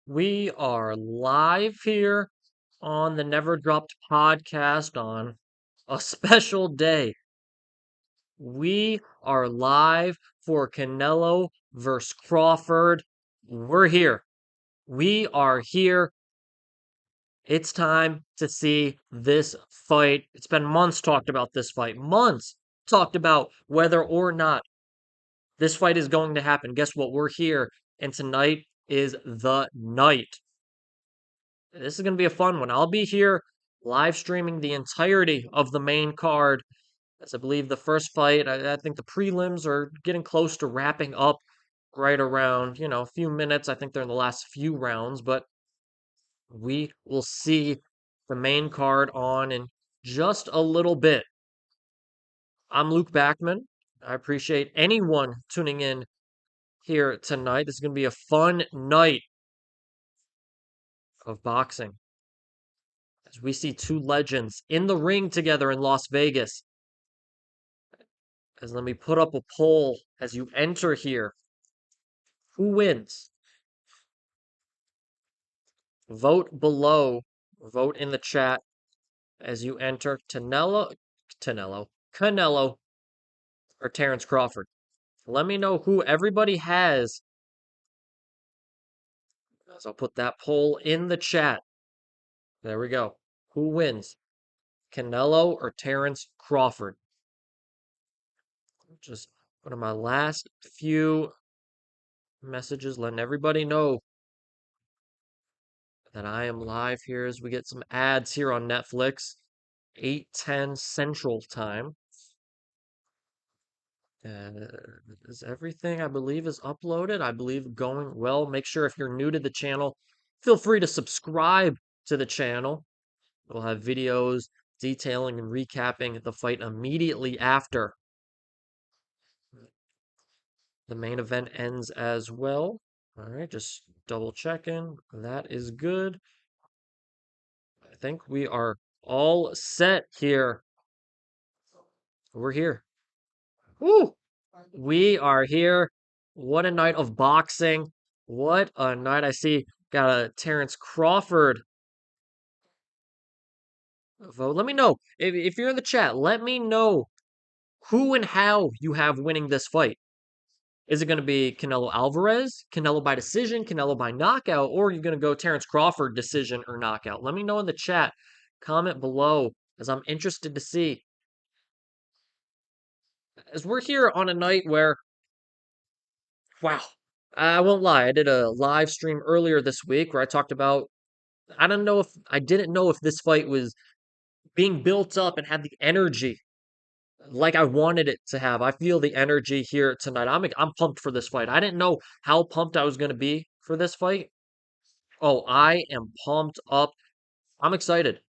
We are live here on the Never Dropped podcast on a special day. We are live for Canelo versus Crawford. We're here. We are here. It's time to see this fight. It's been months talked about this fight. Months talked about whether or not this fight is going to happen. Guess what? We're here. And tonight is the night. This is going to be a fun one. I'll be here live streaming the entirety of the main card. As I believe the first fight, I think the prelims are getting close to wrapping up right around, a few minutes. I think they're in the last few rounds, but we will see the main card on in just a little bit. I'm Luke Backman. I appreciate anyone tuning in here tonight. This is going to be a fun night of boxing as we see two legends in the ring together in Las Vegas. As let me put up a poll as you enter here. Who wins? Vote below, vote in the chat as you enter Canelo, or Terence Crawford. Let me know who everybody has. As I'll put that poll in the chat. There we go. Who wins? Canelo or Terence Crawford? Just one of my last few messages letting everybody know that I am live here as we get some ads here on Netflix, 8:10 Central Time. Is everything I believe is uploaded? I believe going well. Make sure if you're new to the channel, feel free to subscribe to the channel. We'll have videos detailing and recapping the fight immediately after the main event ends as well. All right, just double checking. That is good. I think we are all set here. We're here. Woo! We are here. What a night of boxing. What a night. I see got a Terence Crawford vote. Let me know. If you're in the chat, let me know who and how you have winning this fight. Is it going to be Canelo Alvarez, Canelo by decision, Canelo by knockout, or are you going to go Terence Crawford decision or knockout? Let me know in the chat. Comment below as I'm interested to see. As we're here on a night where, wow, I won't lie. I did a live stream earlier this week where I talked about, I didn't know if this fight was being built up and had the energy like I wanted it to have. I feel the energy here tonight. I'm pumped for this fight. I didn't know how pumped I was going to be for this fight. Oh, I am pumped up. I'm excited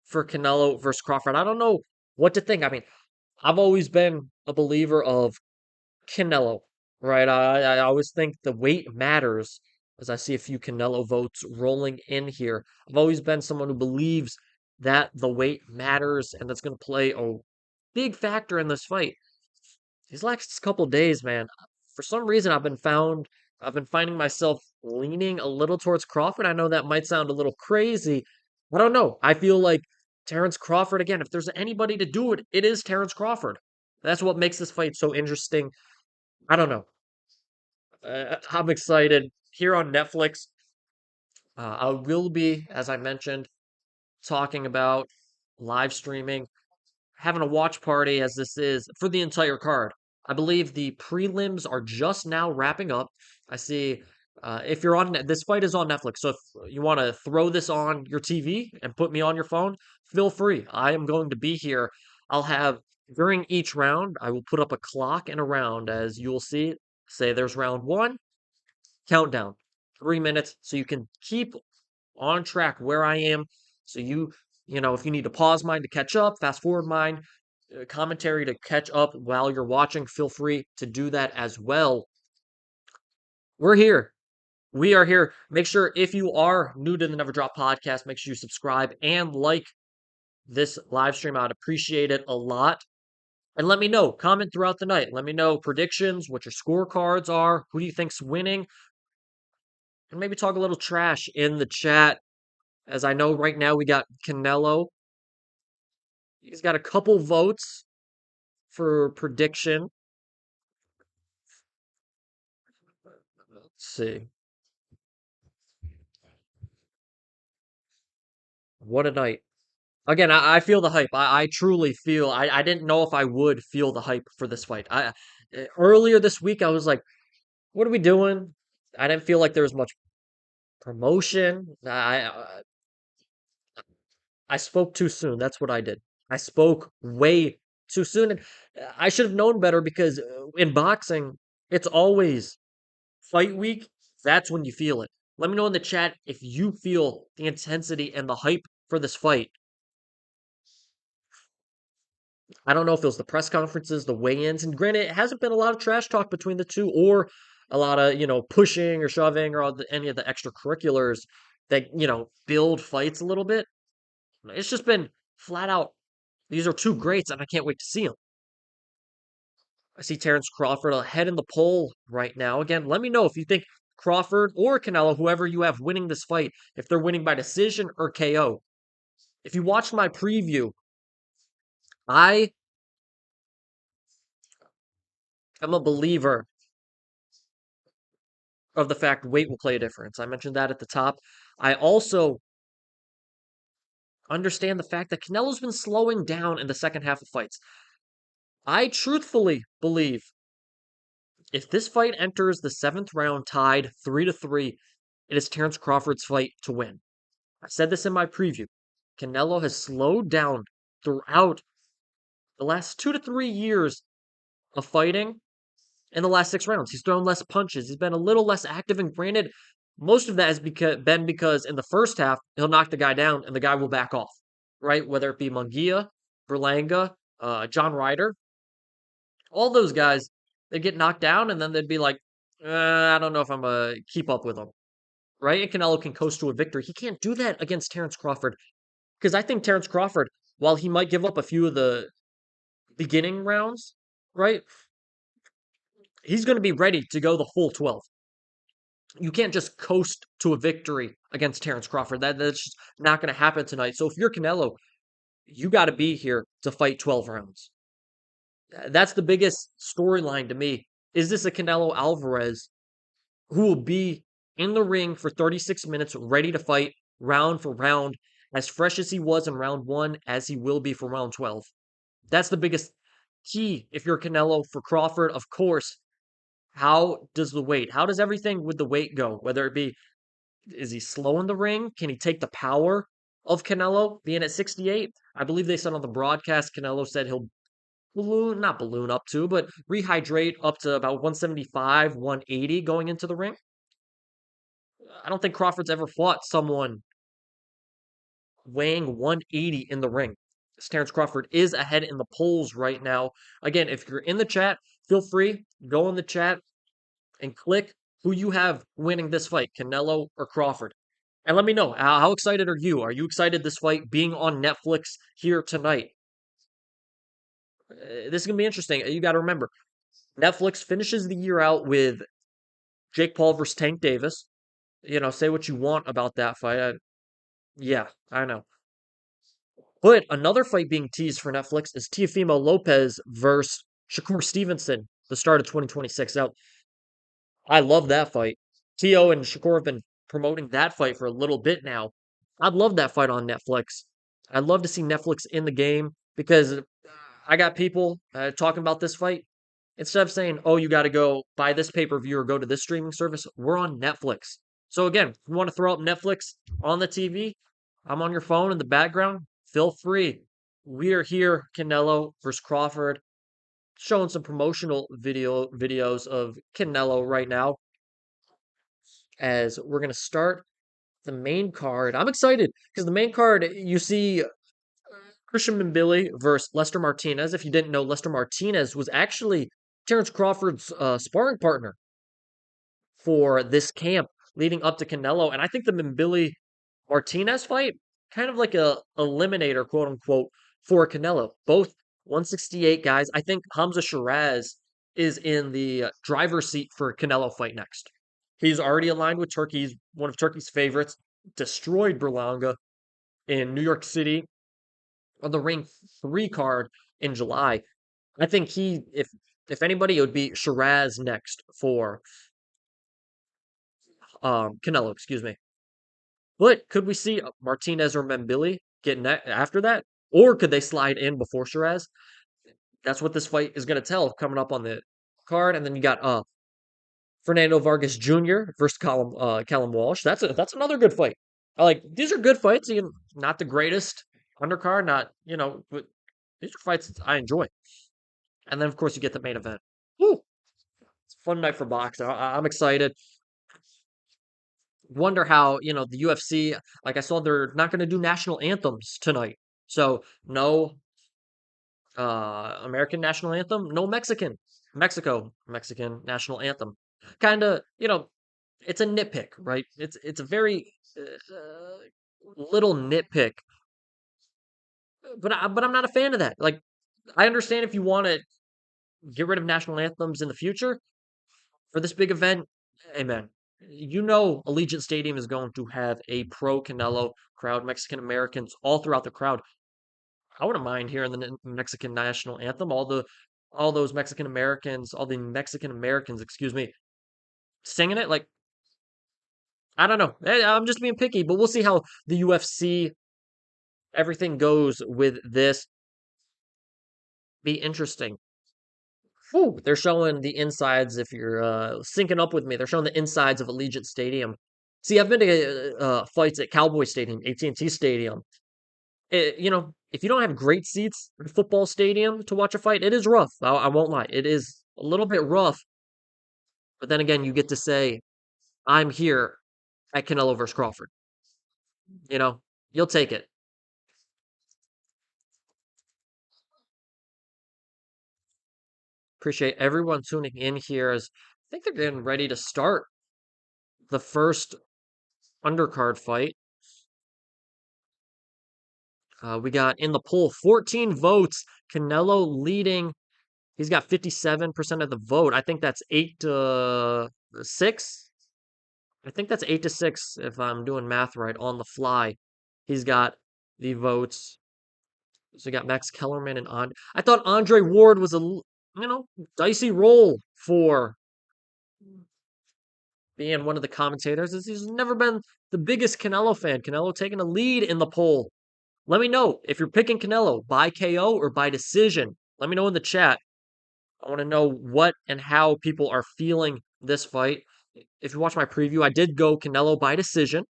for Canelo versus Crawford. I don't know what to think. I mean, I've always been a believer of Canelo, right? I always think the weight matters as I see a few Canelo votes rolling in here. I've always been someone who believes that the weight matters and that's going to play a big factor in this fight. These last couple days, man, for some reason I've been finding myself leaning a little towards Crawford. I know that might sound a little crazy. I don't know. I feel like Terence Crawford again, if there's anybody to do it, it is Terence Crawford. That's what makes this fight so interesting. I don't know. I'm excited. Here on Netflix, I will be, as I mentioned, talking about live streaming, having a watch party as this is for the entire card. I believe the prelims are just now wrapping up. I see if you're on this fight is on Netflix. So if you want to throw this on your TV and put me on your phone, feel free. I am going to be here. I'll have during each round, I will put up a clock and a round as you will see. Say there's round one, countdown, 3 minutes, so you can keep on track where I am. So if you need to pause mine to catch up, fast forward mine, commentary to catch up while you're watching, feel free to do that as well. We're here. We are here. Make sure if you are new to the Never Drop podcast, make sure you subscribe and like this live stream. I'd appreciate it a lot. And let me know. Comment throughout the night. Let me know predictions, what your scorecards are, who do you think's winning. and maybe talk a little trash in the chat. As I know right now, we got Canelo. He's got a couple votes for prediction. Let's see. What a night. Again, I feel the hype. I truly feel. I didn't know if I would feel the hype for this fight. Earlier this week, I was like, "What are we doing?" I didn't feel like there was much promotion. I spoke too soon. That's what I did. I spoke way too soon, and I should have known better because in boxing, it's always fight week. That's when you feel it. Let me know in the chat if you feel the intensity and the hype for this fight. I don't know if it was the press conferences, the weigh-ins, and granted, it hasn't been a lot of trash talk between the two, or a lot of pushing or shoving or any of the extracurriculars that build fights a little bit. It's just been flat out. These are two greats, and I can't wait to see them. I see Terence Crawford ahead in the poll right now. Again, let me know if you think Crawford or Canelo, whoever you have winning this fight, if they're winning by decision or KO. If you watched my preview, I am a believer of the fact weight will play a difference. I mentioned that at the top. I also understand the fact that Canelo's been slowing down in the second half of fights. I truthfully believe if this fight enters the seventh round tied 3-3, it is Terence Crawford's fight to win. I said this in my preview. Canelo has slowed down throughout the last 2 to 3 years of fighting. In the last 6 rounds, he's thrown less punches. He's been a little less active, and granted, most of that has been because in the first half, he'll knock the guy down and the guy will back off, right? Whether it be Munguia, Berlanga, John Ryder, all those guys, they'd get knocked down and then they'd be like, I don't know if I'm going to keep up with them, right? And Canelo can coast to a victory. He can't do that against Terence Crawford because I think Terence Crawford, while he might give up a few of the beginning rounds, right? He's going to be ready to go the full 12. You can't just coast to a victory against Terence Crawford. That's just not going to happen tonight. So if you're Canelo, you got to be here to fight 12 rounds. That's the biggest storyline to me. Is this a Canelo Alvarez who will be in the ring for 36 minutes, ready to fight round for round, as fresh as he was in round one, as he will be for round 12? That's the biggest key if you're Canelo. For Crawford, of course, how does the weight, how does everything with the weight go? Whether it be, is he slow in the ring? Can he take the power of Canelo being at 68? I believe they said on the broadcast, Canelo said he'll not balloon up to, but rehydrate up to about 175, 180 going into the ring. I don't think Crawford's ever fought someone weighing 180 in the ring. Terence Crawford is ahead in the polls right now. Again, if you're in the chat, feel free, go in the chat and click who you have winning this fight, Canelo or Crawford. And let me know, how excited are you? Are you excited this fight being on Netflix here tonight? This is going to be interesting. You got to remember, Netflix finishes the year out with Jake Paul versus Tank Davis. Say what you want about that fight. Yeah, I know. But another fight being teased for Netflix is Teofimo Lopez versus Shakur Stevenson, the start of 2026. Now, I love that fight. Tio and Shakur have been promoting that fight for a little bit now. I'd love that fight on Netflix. I'd love to see Netflix in the game because I got people talking about this fight. Instead of saying, oh, you got to go buy this pay per view or go to this streaming service, we're on Netflix. So, again, if you want to throw up Netflix on the TV, I'm on your phone in the background. Feel free. We are here, Canelo versus Crawford, showing some promotional videos of Canelo right now as we're going to start the main card. I'm excited because the main card, you see Christian Mbilli versus Lester Martinez. If you didn't know, Lester Martinez was actually Terence Crawford's sparring partner for this camp leading up to Canelo. And I think the Mbilli Martinez fight, kind of like a eliminator, quote unquote, for Canelo. Both 168 guys. I think Hamza Shiraz is in the driver's seat for Canelo fight next. He's already aligned with Turkey. He's one of Turkey's favorites. Destroyed Berlanga in New York City on the ring 3 card in July. I think if anybody, it would be Shiraz next for Canelo, excuse me. But could we see Martinez or Mbilli get after that? Or could they slide in before Shiraz? That's what this fight is going to tell coming up on the card. And then you got Fernando Vargas Jr. versus Callum Walsh. That's another good fight. I like these are good fights. Not the greatest undercard, not but these are fights I enjoy. And then of course you get the main event. Woo! It's a fun night for boxing. I'm excited. Wonder how the UFC. Like I saw, they're not going to do national anthems tonight. So no American national anthem, no Mexican national anthem. Kind of, it's a nitpick, right? It's a very little nitpick, but I'm not a fan of that. Like, I understand if you want to get rid of national anthems in the future for this big event. Amen. Allegiant Stadium is going to have a pro Canelo crowd, Mexican Americans all throughout the crowd. I wouldn't mind hearing the Mexican national anthem. All those Mexican Americans, all the Mexican Americans, excuse me, singing it. Like, I don't know. I'm just being picky, but we'll see how the UFC everything goes with this. Be interesting. Whew, they're showing the insides. If you're syncing up with me, they're showing the insides of Allegiant Stadium. See, I've been to fights at Cowboy Stadium, AT&T Stadium. If you don't have great seats in a football stadium to watch a fight, it is rough. I won't lie. It is a little bit rough. But then again, you get to say, I'm here at Canelo versus Crawford. You know, you'll take it. Appreciate everyone tuning in here as I think they're getting ready to start the first undercard fight. We got in the poll 14 votes. Canelo leading. He's got 57% of the vote. I think that's 8-6. I think that's 8-6 if I'm doing math right on the fly. He's got the votes. So you got Max Kellerman and I thought Andre Ward was dicey role for being one of the commentators. He's never been the biggest Canelo fan. Canelo taking a lead in the poll. Let me know if you're picking Canelo by KO or by decision. Let me know in the chat. I want to know what and how people are feeling this fight. If you watch my preview, I did go Canelo by decision.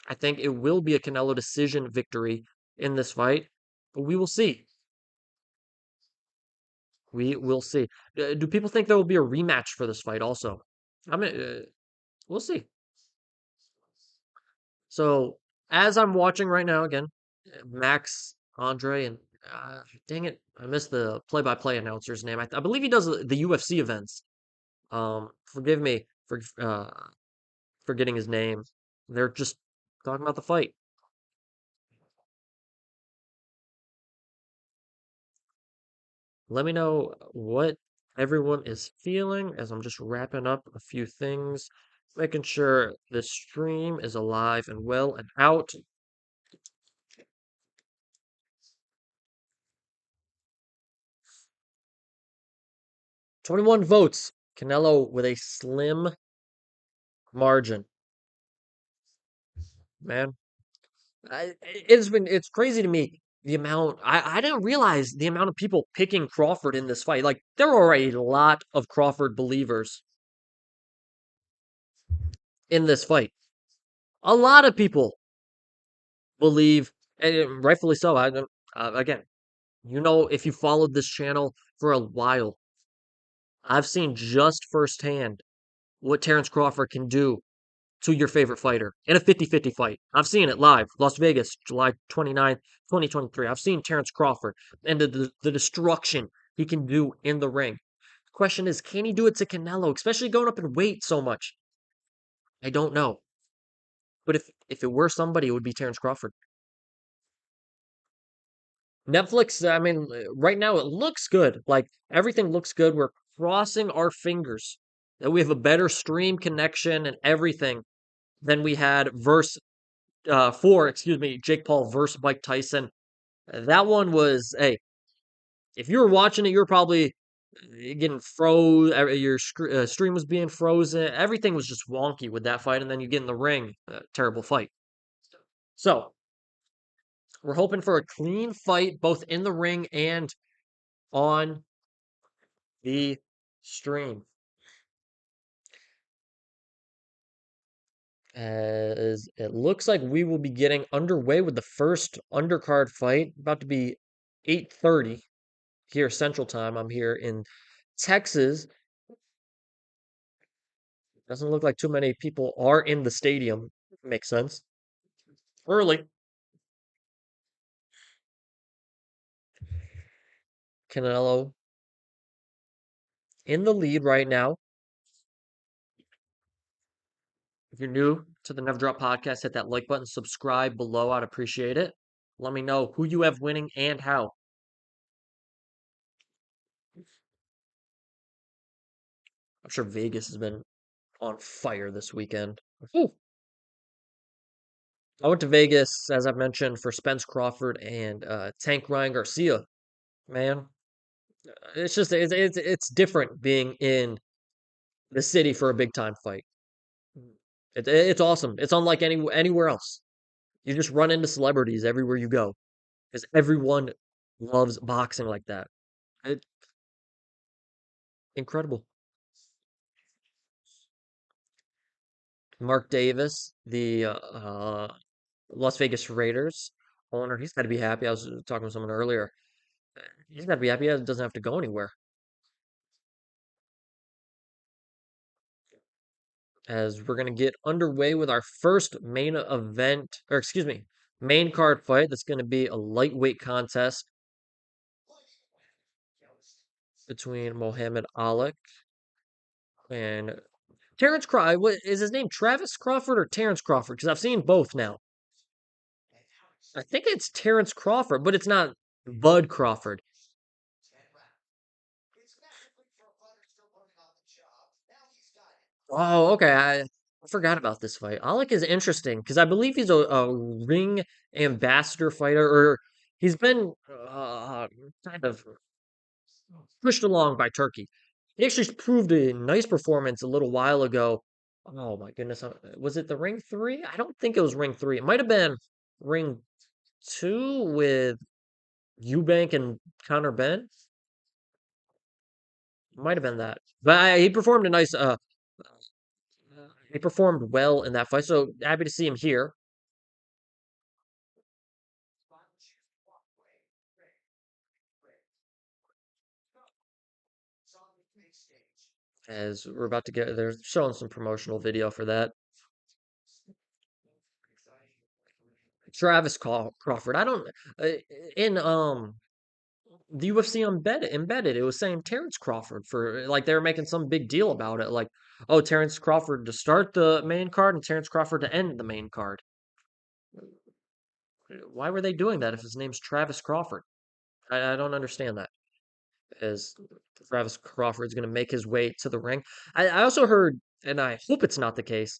I think it will be a Canelo decision victory in this fight, but we will see. We will see. Do people think there will be a rematch for this fight also? I mean, we'll see. So, as I'm watching right now, again, Max, Andre, and dang it, I missed the play-by-play announcer's name. I believe he does the UFC events. Forgive me for forgetting his name. They're just talking about the fight. Let me know what everyone is feeling as I'm just wrapping up a few things, making sure the stream is alive and well and out. 21 votes. Canelo with a slim margin. Man, it's crazy to me the amount I didn't realize the amount of people picking Crawford in this fight. Like there are a lot of Crawford believers in this fight. A lot of people believe, and rightfully so. Again, if you followed this channel for a while, I've seen just firsthand what Terence Crawford can do to your favorite fighter in a 50-50 fight. I've seen it live, Las Vegas, July 29th, 2023. I've seen Terence Crawford and the destruction he can do in the ring. The question is, can he do it to Canelo, especially going up in weight so much? I don't know. But if it were somebody, it would be Terence Crawford. Netflix, I mean, right now it looks good. Like everything looks good. We're crossing our fingers that we have a better stream connection and everything than we had excuse me, Jake Paul versus Mike Tyson. That one was, hey, if you were watching it, you were probably getting froze. Your stream was being frozen. Everything was just wonky with that fight, and then you get in the ring, terrible fight. So we're hoping for a clean fight, both in the ring and on the stream. As it looks like we will be getting underway with the first undercard fight, about to be 8:30 here Central Time. I'm here in Texas. Doesn't look like too many people are in the stadium. Makes sense. Early. Canelo in the lead right now. If you're new to the Never Drop podcast, hit that like button, subscribe below. I'd appreciate it. Let me know who you have winning and how. I'm sure Vegas has been on fire this weekend. Whew. I went to Vegas, as I've mentioned, for Spence Crawford and Tank Ryan Garcia. Man, it's just it's different being in the city for a big time fight. It's awesome. It's unlike anywhere else. You just run into celebrities everywhere you go because everyone loves boxing like that. It, incredible. Mark Davis, the Las Vegas Raiders owner, he's got to be happy. I was talking with someone earlier. He's got to be happy. He doesn't have to go anywhere. As we're going to get underway with our first main event, or excuse me, main card fight. That's going to be a lightweight contest between Mohamed Ali and Terence Crawford. What is his name? Travis Crawford or Terence Crawford? Because I've seen both now. I think it's Terence Crawford, but it's not Bud Crawford. Oh, okay. I forgot about this fight. Alec is interesting because I believe he's a ring ambassador fighter, or he's been kind of pushed along by Turkey. He actually proved a nice performance a little while ago. Oh my goodness. Was it the ring three? I don't think it was ring three. It might have been ring two with Eubank and Connor Ben. Might have been that. But he performed a nice he performed well in that fight. So happy to see him here. As we're about to get, they're showing some promotional video for that. Travis Crawford. I don't in the UFC embedded. It was saying Terence Crawford for like they were making some big deal about it. Like, oh, Terence Crawford to start the main card and Terence Crawford to end the main card. Why were they doing that if his name's Travis Crawford? I don't understand that. As Travis Crawford's going to make his way to the ring. I also heard, and I hope it's not the case,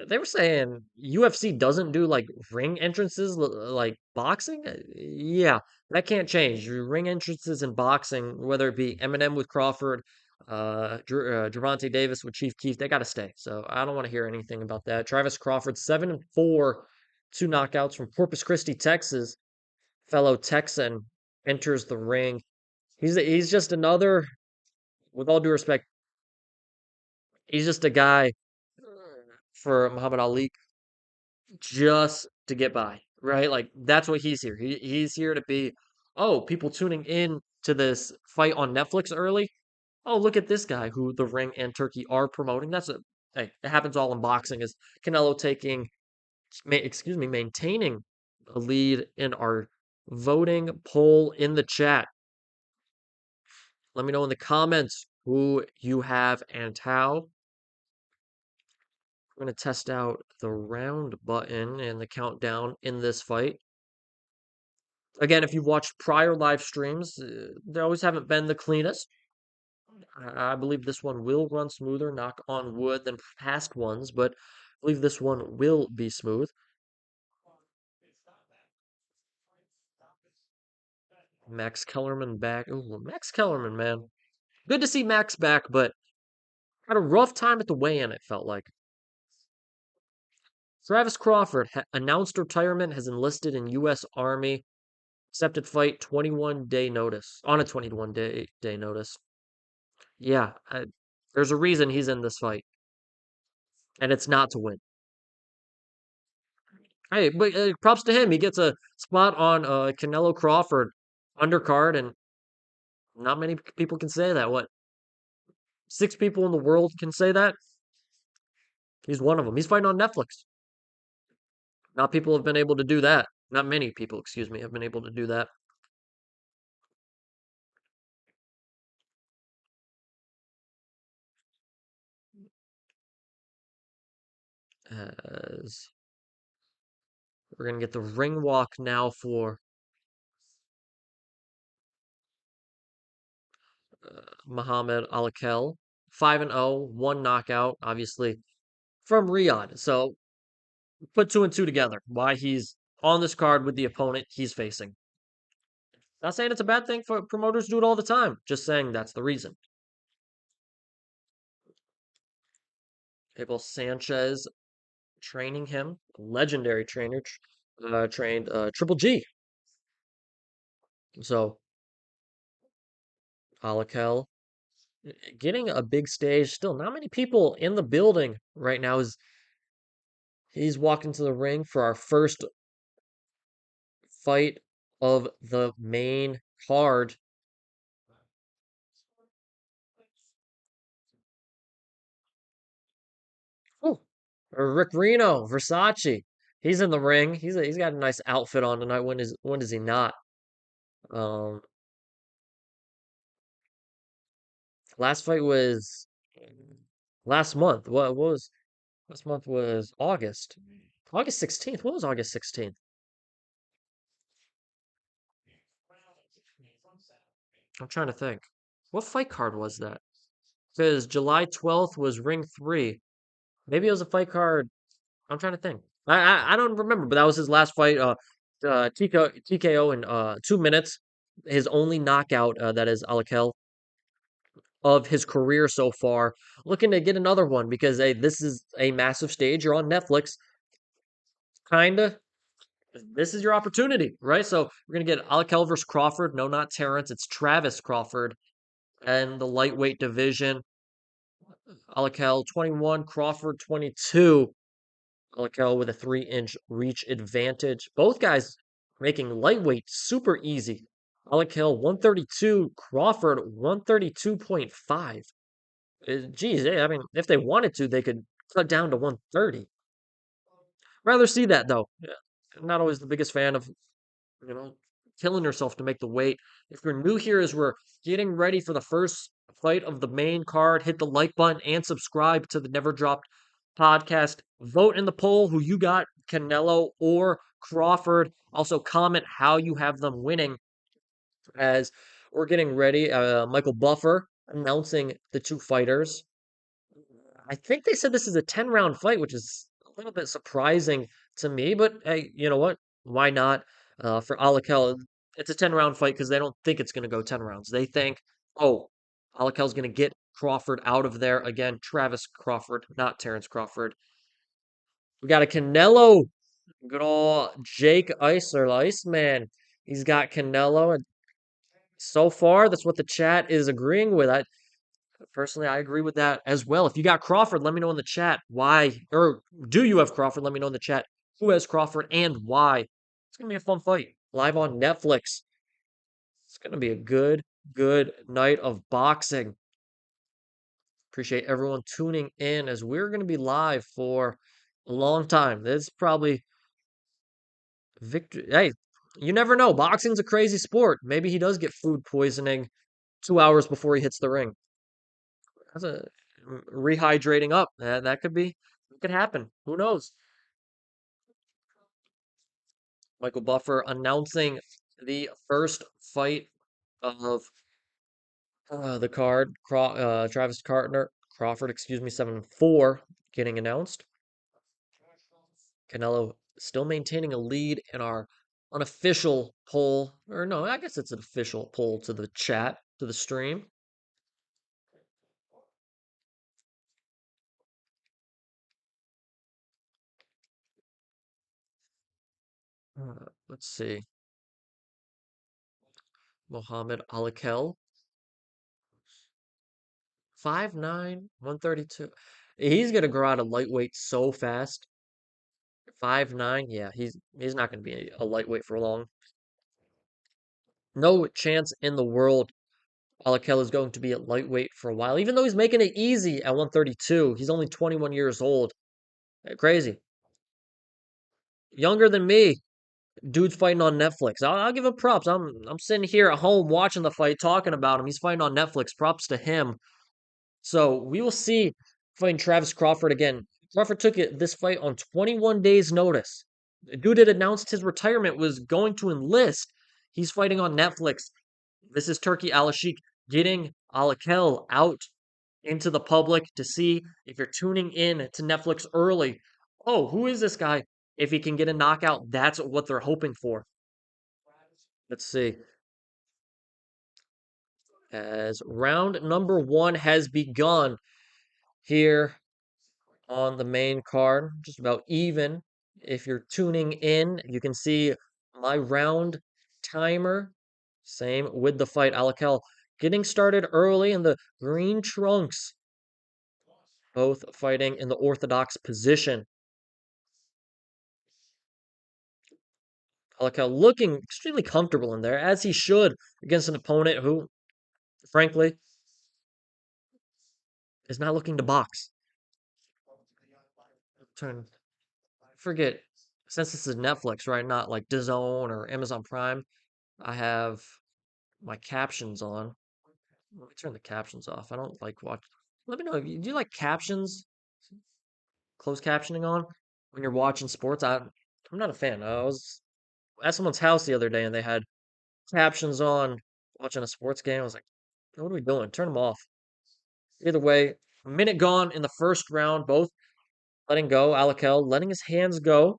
they were saying UFC doesn't do like ring entrances like boxing. Yeah, that can't change. Your ring entrances in boxing, whether it be Eminem with Crawford, Gervonta Davis with Chief Keef, they got to stay. So I don't want to hear anything about that. Travis Crawford, 7-4, two knockouts from Corpus Christi, Texas. Fellow Texan enters the ring. He's just another, with all due respect, he's just a guy for Muhammad Ali just to get by, right? Like that's what he's here. He's here to be, oh, people tuning in to this fight on Netflix early. Oh, look at this guy who the Ring and Turkey are promoting. Hey, it happens all in boxing. Is Canelo maintaining a lead in our voting poll in the chat. Let me know in the comments who you have and how. I'm going to test out the round button and the countdown in this fight. Again, if you've watched prior live streams, they always haven't been the cleanest. I believe this one will run smoother, knock on wood, than past ones, but I believe this one will be smooth. Max Kellerman back. Ooh, Max Kellerman, man. Good to see Max back, but had a rough time at the weigh-in, it felt like. Travis Crawford announced retirement, has enlisted in U.S. Army, accepted fight 21-day notice, on a 21-day notice. Yeah, there's a reason he's in this fight, and it's not to win. Hey, but props to him. He gets a spot on Canelo Crawford undercard, and not many people can say that. What, six people in the world can say that? He's one of them. He's fighting on Netflix. Not people have been able to do that. Not many people, excuse me, have been able to do that. As we're gonna get the ring walk now for Muhammad Alakel. 5-0, one knockout, obviously from Riyadh. So put two and two together. Why he's on this card with the opponent he's facing. Not saying it's a bad thing for promoters to do it all the time. Just saying that's the reason. Abel Sanchez training him, legendary trainer, trained Triple G. So Alakel getting a big stage. Still, not many people in the building right now. Is he's walking to the ring for our first fight of the main card. Oh, Rick Reno, Versace. He's in the ring. He's got a nice outfit on tonight. When does he not? Um, last fight was last month. What was last month was August. August 16th. What was August 16th? I'm trying to think. What fight card was that? Because July 12th was ring three. Maybe it was a fight card. I'm trying to think. I don't remember, but that was his last fight. TKO in 2 minutes. His only knockout, that is Alakel, of his career so far. Looking to get another one because hey, this is a massive stage. You're on Netflix. Kinda. This is your opportunity, right? So we're gonna get Alakel versus Crawford. No, not Terence. It's Travis Crawford and the lightweight division. Alakel 21, Crawford 22. Alakel with a 3-inch reach advantage. Both guys making lightweight super easy. Alakel 132, Crawford 132.5. Geez, I mean, if they wanted to, they could cut down to 130. Rather see that though. Yeah. I'm not always the biggest fan of, you know, killing yourself to make the weight. If you're new here as we're getting ready for the first fight of the main card, hit the like button and subscribe to the Never Dropped podcast. Vote in the poll who you got, Canelo or Crawford. Also comment how you have them winning as we're getting ready. Michael Buffer announcing the two fighters. I think they said this is a 10-round fight, which is a little bit surprising to me, but hey, you know what? Why not? For Alakel, it's a 10-round fight because they don't think it's going to go 10 rounds. They think, oh, Alakel's going to get Crawford out of there. Again, Travis Crawford, not Terence Crawford. We got a Canelo, good old Jake Icer, Iceman. He's got Canelo, and so far, that's what the chat is agreeing with. Personally, I agree with that as well. If you got Crawford, let me know in the chat why, or do you have Crawford? Let me know in the chat who has Crawford and why. It's gonna be a fun fight live on Netflix. It's gonna be a good night of boxing. Appreciate everyone tuning in as we're gonna be live for a long time. This is probably victory. Hey, you never know. Boxing's a crazy sport. Maybe he does get food poisoning 2 hours before he hits the ring. That's a rehydrating up. That could be, it could happen. Who knows? Michael Buffer announcing the first fight of The card, Travis Crawford, excuse me, 7-4, getting announced. Canelo still maintaining a lead in our unofficial poll, or no, I guess it's an official poll to the chat, to the stream. Let's see. Mohammed Alakel, 5'9", 132. He's gonna grow out of lightweight so fast. 5'9", yeah, he's not gonna be a lightweight for long. No chance in the world Alakel is going to be at lightweight for a while, even though he's making it easy at 132. He's only 21 years old. Crazy. Younger than me. Dude's fighting on Netflix. I'll give him props. I'm sitting here at home watching the fight, talking about him. He's fighting on Netflix. Props to him. So we will see fighting Travis Crawford again. Crawford took this fight on 21 days' notice. The dude had announced his retirement was going to enlist. He's fighting on Netflix. This is Turkey Al-Sheikh getting Alakel out into the public to see if you're tuning in to Netflix early. Oh, who is this guy? If he can get a knockout, that's what they're hoping for. Let's see. As round number 1 has begun here on the main card, just about even. If you're tuning in, you can see my round timer. Same with the fight. Alakel getting started early in the green trunks. Both fighting in the orthodox position. Alakel looking extremely comfortable in there, as he should, against an opponent who, frankly, is not looking to box. Turn, forget, since this is Netflix, right? Not like DAZN or Amazon Prime. I have my captions on. Let me turn the captions off. I don't like watch. Let me know. Do you like captions, closed captioning on when you're watching sports? I'm not a fan. I was at someone's house the other day and they had captions on watching a sports game. I was like, what are we doing? Turn them off. Either way, a minute gone in the first round, both letting go. Alakel letting his hands go.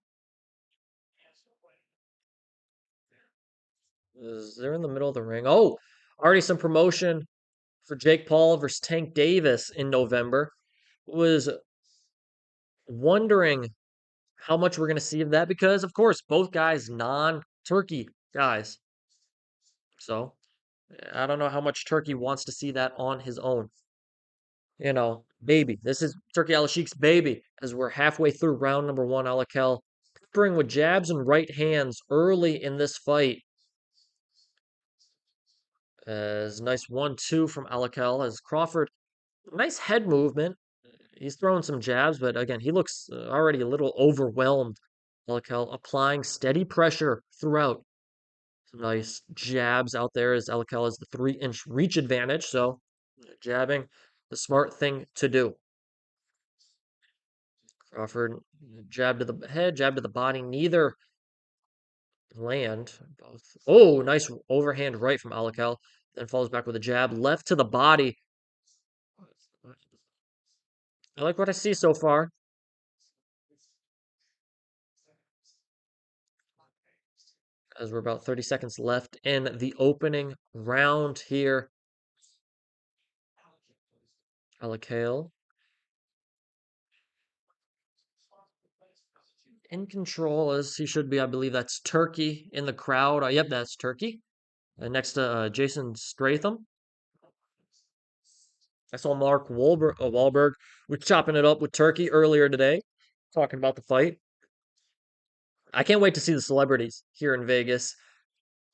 They're in the middle of the ring. Oh, already some promotion for Jake Paul versus Tank Davis in November. Was wondering how much we're going to see of that because, of course, both guys non-Turkey guys. So I don't know how much Turkey wants to see that on his own. You know, baby. This is Turkey Al-Sheikh's baby as we're halfway through round number 1. Alakel peppering with jabs and right hands early in this fight. As nice 1-2 from Alakel as Crawford, nice head movement. He's throwing some jabs, but again, he looks already a little overwhelmed. Alakel applying steady pressure throughout. Some nice jabs out there as Alakel has the 3-inch reach advantage, so jabbing, the smart thing to do. Crawford, jab to the head, jab to the body, neither land. Both. Oh, nice overhand right from Alakel. Then falls back with a jab, left to the body. I like what I see so far. As we're about 30 seconds left in the opening round here. Alakel in control as he should be. I believe that's Turkey in the crowd. Yep, that's Turkey. Next to Jason Stratham. I saw Mark Wahlberg was chopping it up with Turkey earlier today, talking about the fight. I can't wait to see the celebrities here in Vegas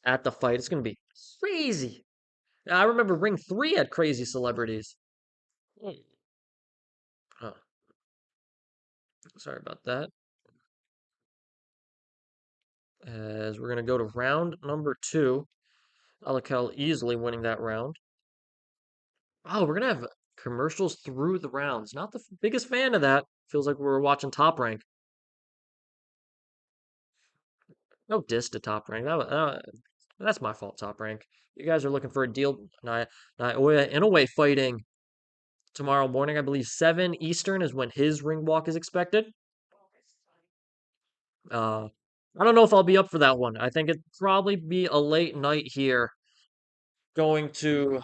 at the fight. It's going to be crazy. I remember Ring 3 had crazy celebrities. Oh, sorry about that. As we're going to go to round number 2. Alakel easily winning that round. Oh, we're going to have commercials through the rounds. Not the biggest fan of that. Feels like we're watching Top Rank. No diss to Top Rank. That That's my fault, Top Rank. You guys are looking for a deal. Naoya Inoue fighting tomorrow morning. I believe 7 Eastern is when his ring walk is expected. Uh, I don't know if I'll be up for that one. I think it'd probably be a late night here. Going to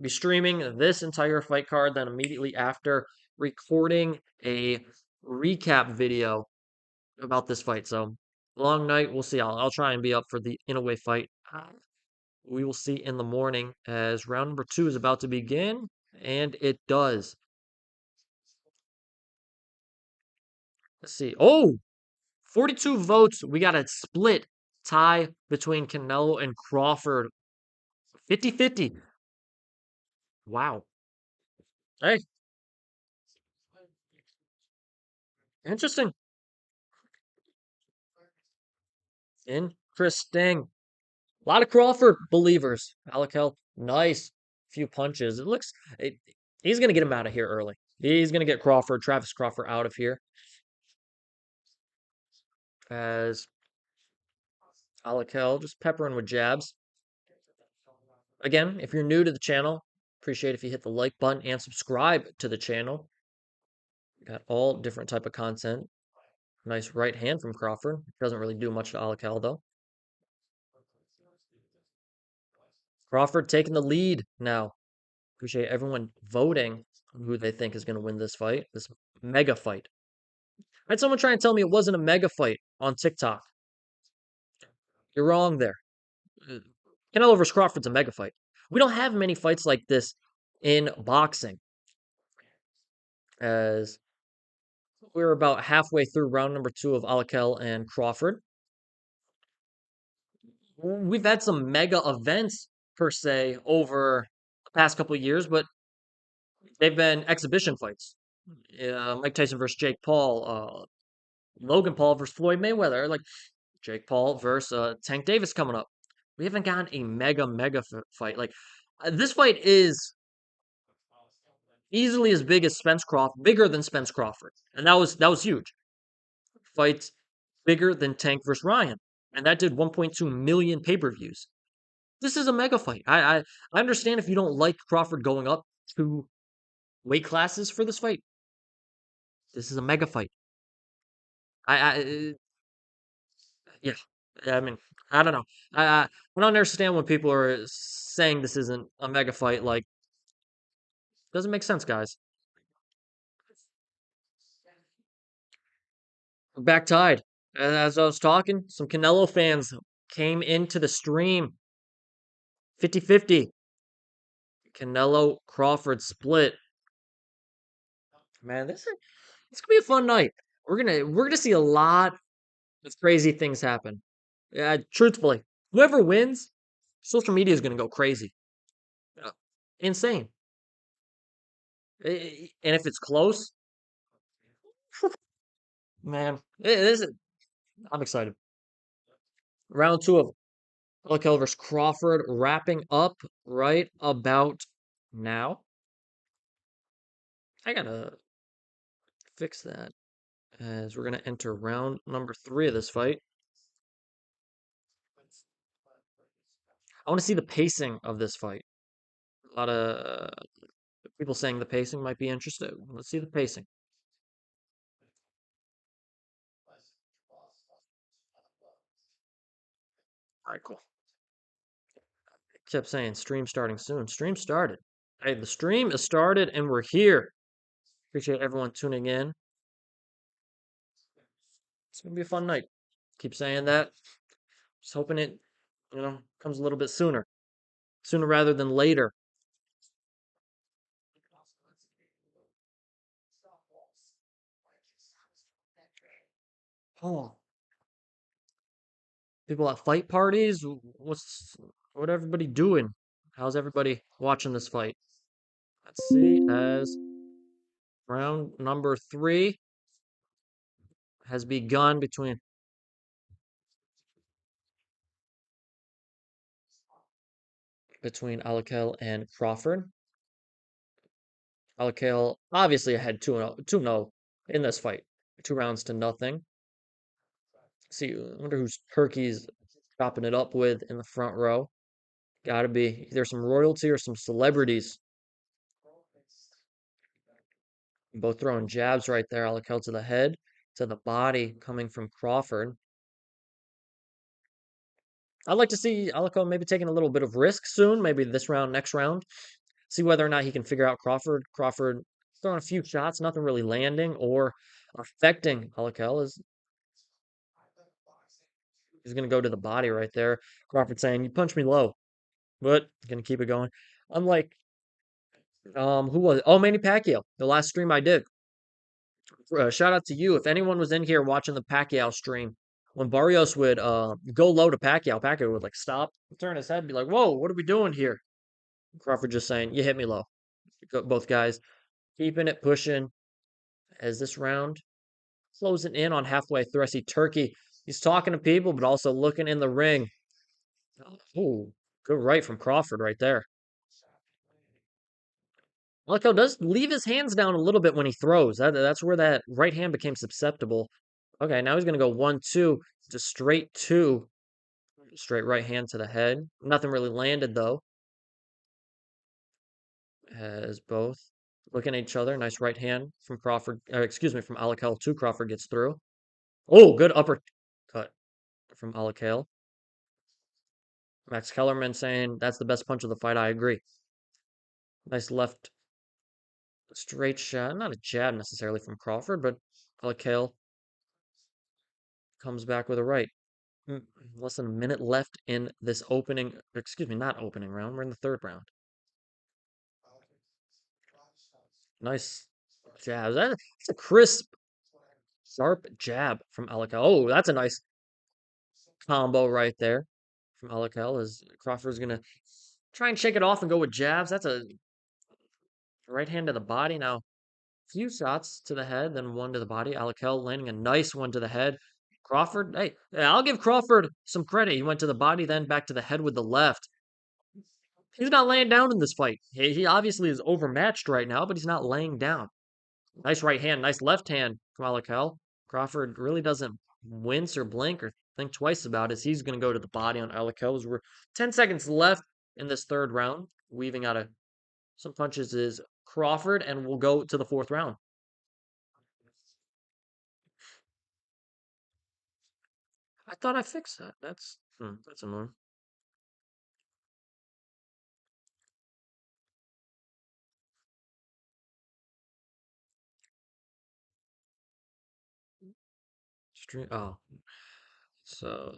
be streaming this entire fight card, then immediately after recording a recap video about this fight. So long night. We'll see. I'll try and be up for the Inoue fight. We will see in the morning as round number 2 is about to begin, and it does. Let's see. Oh, 42 votes. We got a split tie between Canelo and Crawford. 50-50. Wow. Hey, interesting. Interesting. A lot of Crawford believers. Alakel, nice. Few punches. He's going to get him out of here early. He's going to get Travis Crawford out of here as Alakel just peppering with jabs. Again, if you're new to the channel, appreciate if you hit the like button and subscribe to the channel. Got all different type of content. Nice right hand from Crawford. Doesn't really do much to Alakel though. Crawford taking the lead now. Appreciate everyone voting on who they think is going to win this fight, this mega fight. I had someone try and tell me it wasn't a mega fight on TikTok. You're wrong there. Canelo vs. Crawford's a mega fight. We don't have many fights like this in boxing. As we're about halfway through round number 2 of Alakel and Crawford. We've had some mega events per se over the past couple of years, but they've been exhibition fights. Mike Tyson versus Jake Paul, Logan Paul versus Floyd Mayweather, like Jake Paul versus Tank Davis coming up. We haven't gotten a mega fight. Like this fight is easily as big as Spence Crawford, bigger than Spence Crawford, and that was huge. Fights bigger than Tank versus Ryan, and that did 1.2 million pay-per-views. This is a mega fight. I understand if you don't like Crawford going up 2 weight classes for this fight. This is a mega fight. I yeah. I mean, I don't know. I don't understand when people are saying this isn't a mega fight. Like, doesn't make sense, guys. We're back tied. As I was talking, some Canelo fans came into the stream. 50-50. Canelo Crawford split. Man, this could be a fun night. We're gonna see a lot of crazy things happen. Yeah, truthfully, whoever wins, social media is gonna go crazy. Uh, Insane. And if it's close, man, I'm excited. Round 2 of Raquel versus Crawford wrapping up right about now. I gotta fix that as we're gonna enter round number 3 of this fight. I want to see the pacing of this fight. A lot of people saying the pacing might be interesting. Let's see the pacing. All right, cool. Kept saying stream starting soon. Stream started. Hey, the stream is started and we're here. Appreciate everyone tuning in. It's gonna be a fun night. Keep saying that. Just hoping it, comes a little bit sooner. Sooner rather than later. Oh, people at fight parties. What everybody doing? How's everybody watching this fight? Let's see. As round number 3 has begun between Alakel and Crawford. Alakel obviously ahead 2-0 in this fight. 2 rounds to nothing. See, I wonder who's Turkey's chopping it up with in the front row. Gotta be either some royalty or some celebrities. Both throwing jabs right there. Alakel to the head, to the body coming from Crawford. I'd like to see Alakel maybe taking a little bit of risk soon, maybe this round, next round. See whether or not he can figure out Crawford. Crawford throwing a few shots, nothing really landing or affecting Alakel. He's going to go to the body right there. Crawford saying, "You punched me low," but going to keep it going. Unlike, who was it? Oh, Manny Pacquiao, the last stream I did. Shout out to you. If anyone was in here watching the Pacquiao stream, when Barrios would go low to Pacquiao, Pacquiao would like stop, turn his head, and be like, "Whoa, what are we doing here?" Crawford just saying, "You hit me low." Both guys keeping it pushing as this round closing in on halfway through. I see Turkey. He's talking to people, but also looking in the ring. Oh, good right from Crawford right there. Leko does leave his hands down a little bit when he throws. That's where that right hand became susceptible. Okay, now he's going to go 1-2 to straight two. Straight right hand to the head. Nothing really landed though. As both looking at each other. Nice right hand from Crawford. Excuse me, from Alakel to Crawford gets through. Oh, good uppercut from Alakel. Max Kellerman saying that's the best punch of the fight. I agree. Nice left straight shot. Not a jab necessarily from Crawford, but Alakel comes back with a right. Less than a minute left in this opening, excuse me, not opening round. We're in the third round. Nice jab. That's a crisp, sharp jab from Alakel. Oh, that's a nice combo right there from Alakel as Crawford's going to try and shake it off and go with jabs. That's a right hand to the body. Now, few shots to the head, then one to the body. Alakel landing a nice one to the head. Crawford, hey, I'll give Crawford some credit. He went to the body, then back to the head with the left. He's not laying down in this fight. He obviously is overmatched right now, but he's not laying down. Nice right hand, nice left hand from Alakel. Crawford really doesn't wince or blink or think twice about it. He's going to go to the body on Alakel. We're 10 seconds left in this third round. Weaving out of some punches is Crawford, and we'll go to the fourth round. I thought I fixed that. That's annoying. Stream. Oh, so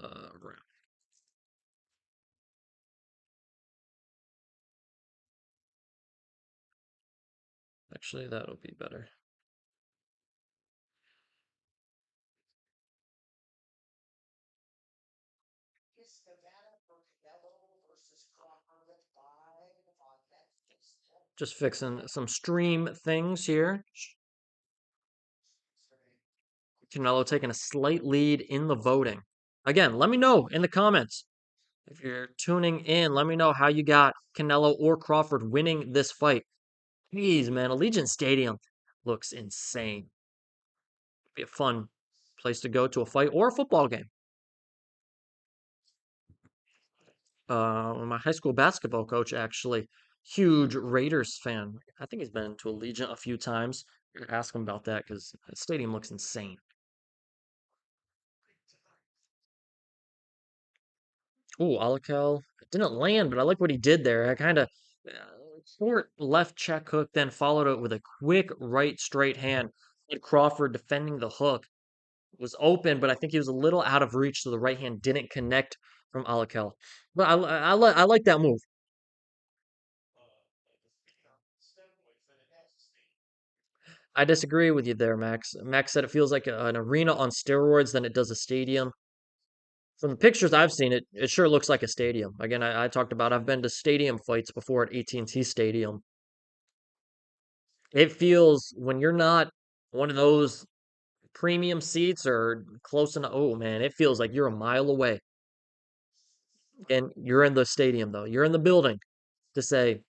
actually that'll be better. Just fixing some stream things here. Canelo taking a slight lead in the voting. Again, let me know in the comments. If you're tuning in, let me know how you got Canelo or Crawford winning this fight. Jeez, man, Allegiant Stadium looks insane. Be a fun place to go to a fight or a football game. My high school basketball coach, actually, huge Raiders fan. I think he's been to Allegiant a few times. Ask him about that because the stadium looks insane. Ooh, Alakel didn't land, but I like what he did there. I kind of short left check hook, then followed it with a quick right straight hand. And Crawford defending the hook was open, but I think he was a little out of reach, so the right hand didn't connect from Alakel. But I like that move. I disagree with you there, Max. Max said it feels like an arena on steroids than it does a stadium. From the pictures I've seen, it sure looks like a stadium. Again, I talked about I've been to stadium fights before at AT&T Stadium. It feels when you're not one of those premium seats or close enough. Oh man, it feels like you're a mile away. And you're in the stadium though. You're in the building to say,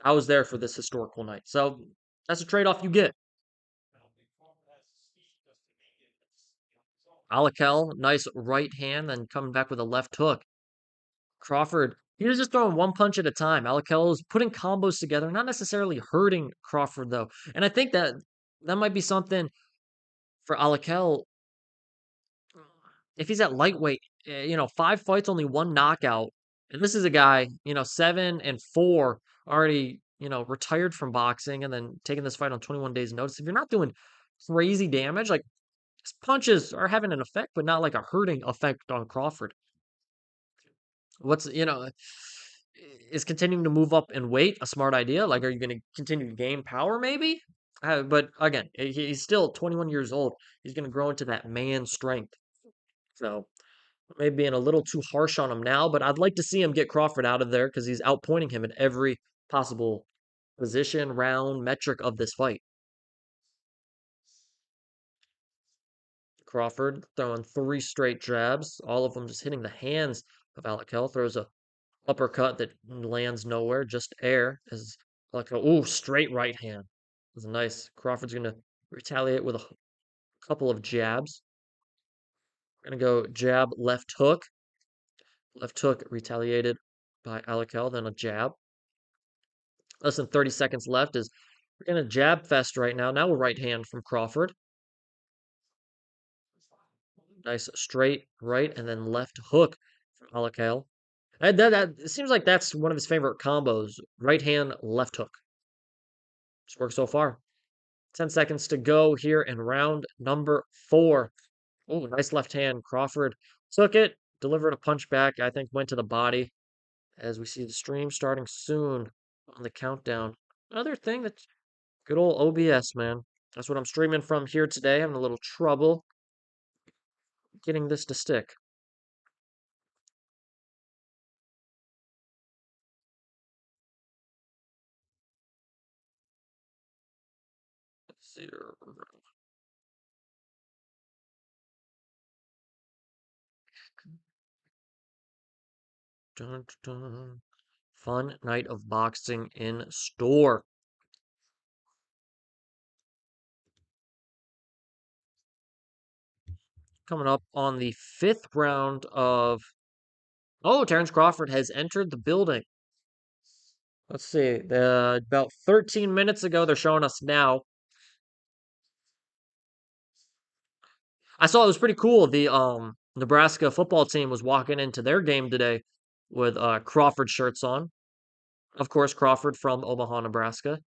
I was there for this historical night. So that's a trade-off you get. Alakel, nice right hand, then coming back with a left hook. Crawford, he was just throwing one punch at a time. Alakel was putting combos together, not necessarily hurting Crawford though. And I think that that might be something for Alakel if he's at lightweight. Five fights, only one knockout. And this is a guy, 7-4, already, retired from boxing and then taking this fight on 21 days notice. If you're not doing crazy damage, like his punches are having an effect, but not like a hurting effect on Crawford. What's is continuing to move up in weight a smart idea? Like, are you going to continue to gain power? Maybe, but again, he's still 21 years old. He's going to grow into that man strength. So maybe being a little too harsh on him now, but I'd like to see him get Crawford out of there because he's outpointing him in every possible position, round, metric of this fight. Crawford throwing three straight jabs, all of them just hitting the hands of Alakel. Throws a uppercut that lands nowhere, just air. As Alakel, ooh, straight right hand. That's nice. Crawford's gonna retaliate with a couple of jabs. Gonna go jab, left hook. Left hook retaliated by Alakel, then a jab. Less than 30 seconds left is we're in a jab fest right now. Now a right hand from Crawford. Nice straight right and then left hook from Alakel. That it seems like that's one of his favorite combos. Right hand, left hook. It's worked so far. 10 seconds to go here in round number 4. Oh, nice left hand. Crawford took it, delivered a punch back. I think went to the body as we see the stream starting soon on the countdown. Another thing that's good old OBS, man. That's what I'm streaming from here today. Having a little trouble getting this to stick. Let's see here. Dun, dun. Fun night of boxing in store. Coming up on the 5th round of. Oh, Terence Crawford has entered the building. Let's see. About 13 minutes ago, they're showing us now. I saw it was pretty cool. The Nebraska football team was walking into their game today with Crawford shirts on. Of course, Crawford from Omaha, Nebraska.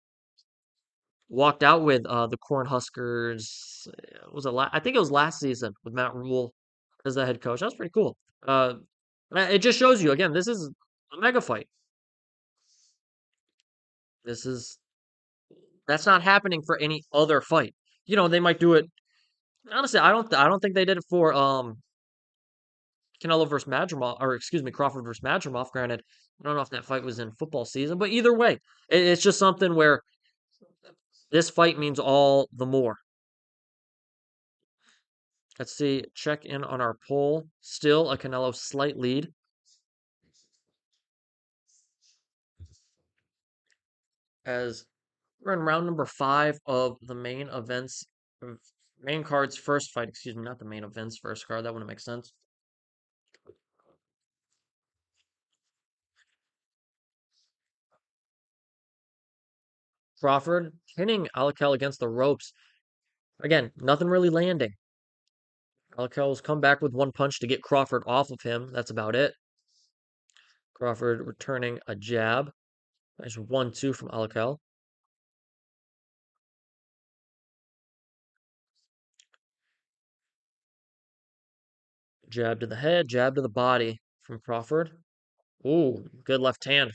Walked out with the Cornhuskers. Was it I think it was last season with Matt Rule as the head coach. That was pretty cool. It just shows you again. This is a mega fight. This is that's not happening for any other fight. They might do it. Honestly, I don't think they did it for Canelo versus Madrimov, or excuse me, Crawford versus Madrimov. Granted, I don't know if that fight was in football season, but either way, it's just something where this fight means all the more. Let's see, check in on our poll. Still a Canelo slight lead. As we're in round number 5 of the main card's first fight. Excuse me, not the main event's first card. That wouldn't make sense. Crawford hitting Alakel against the ropes. Again, nothing really landing. Alakel's come back with one punch to get Crawford off of him. That's about it. Crawford returning a jab. Nice 1-2 from Alakel. Jab to the head, jab to the body from Crawford. Ooh, good left hand.